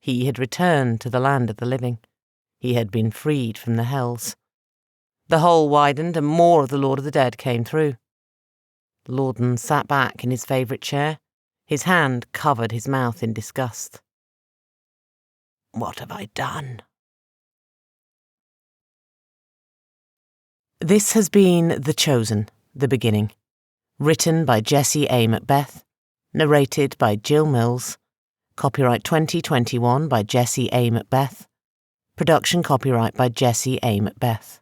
He had returned to the land of the living. He had been freed from the hells. The hole widened and more of the Lord of the Dead came through. Lorden sat back in his favourite chair. His hand covered his mouth in disgust. "What have I done?" This has been The Chosen, The Beginning. Written by Jessie A. Macbeth. Narrated by Jill Mills. Copyright 2021 by Jessie A. Macbeth. Production copyright by Jessie A. Macbeth.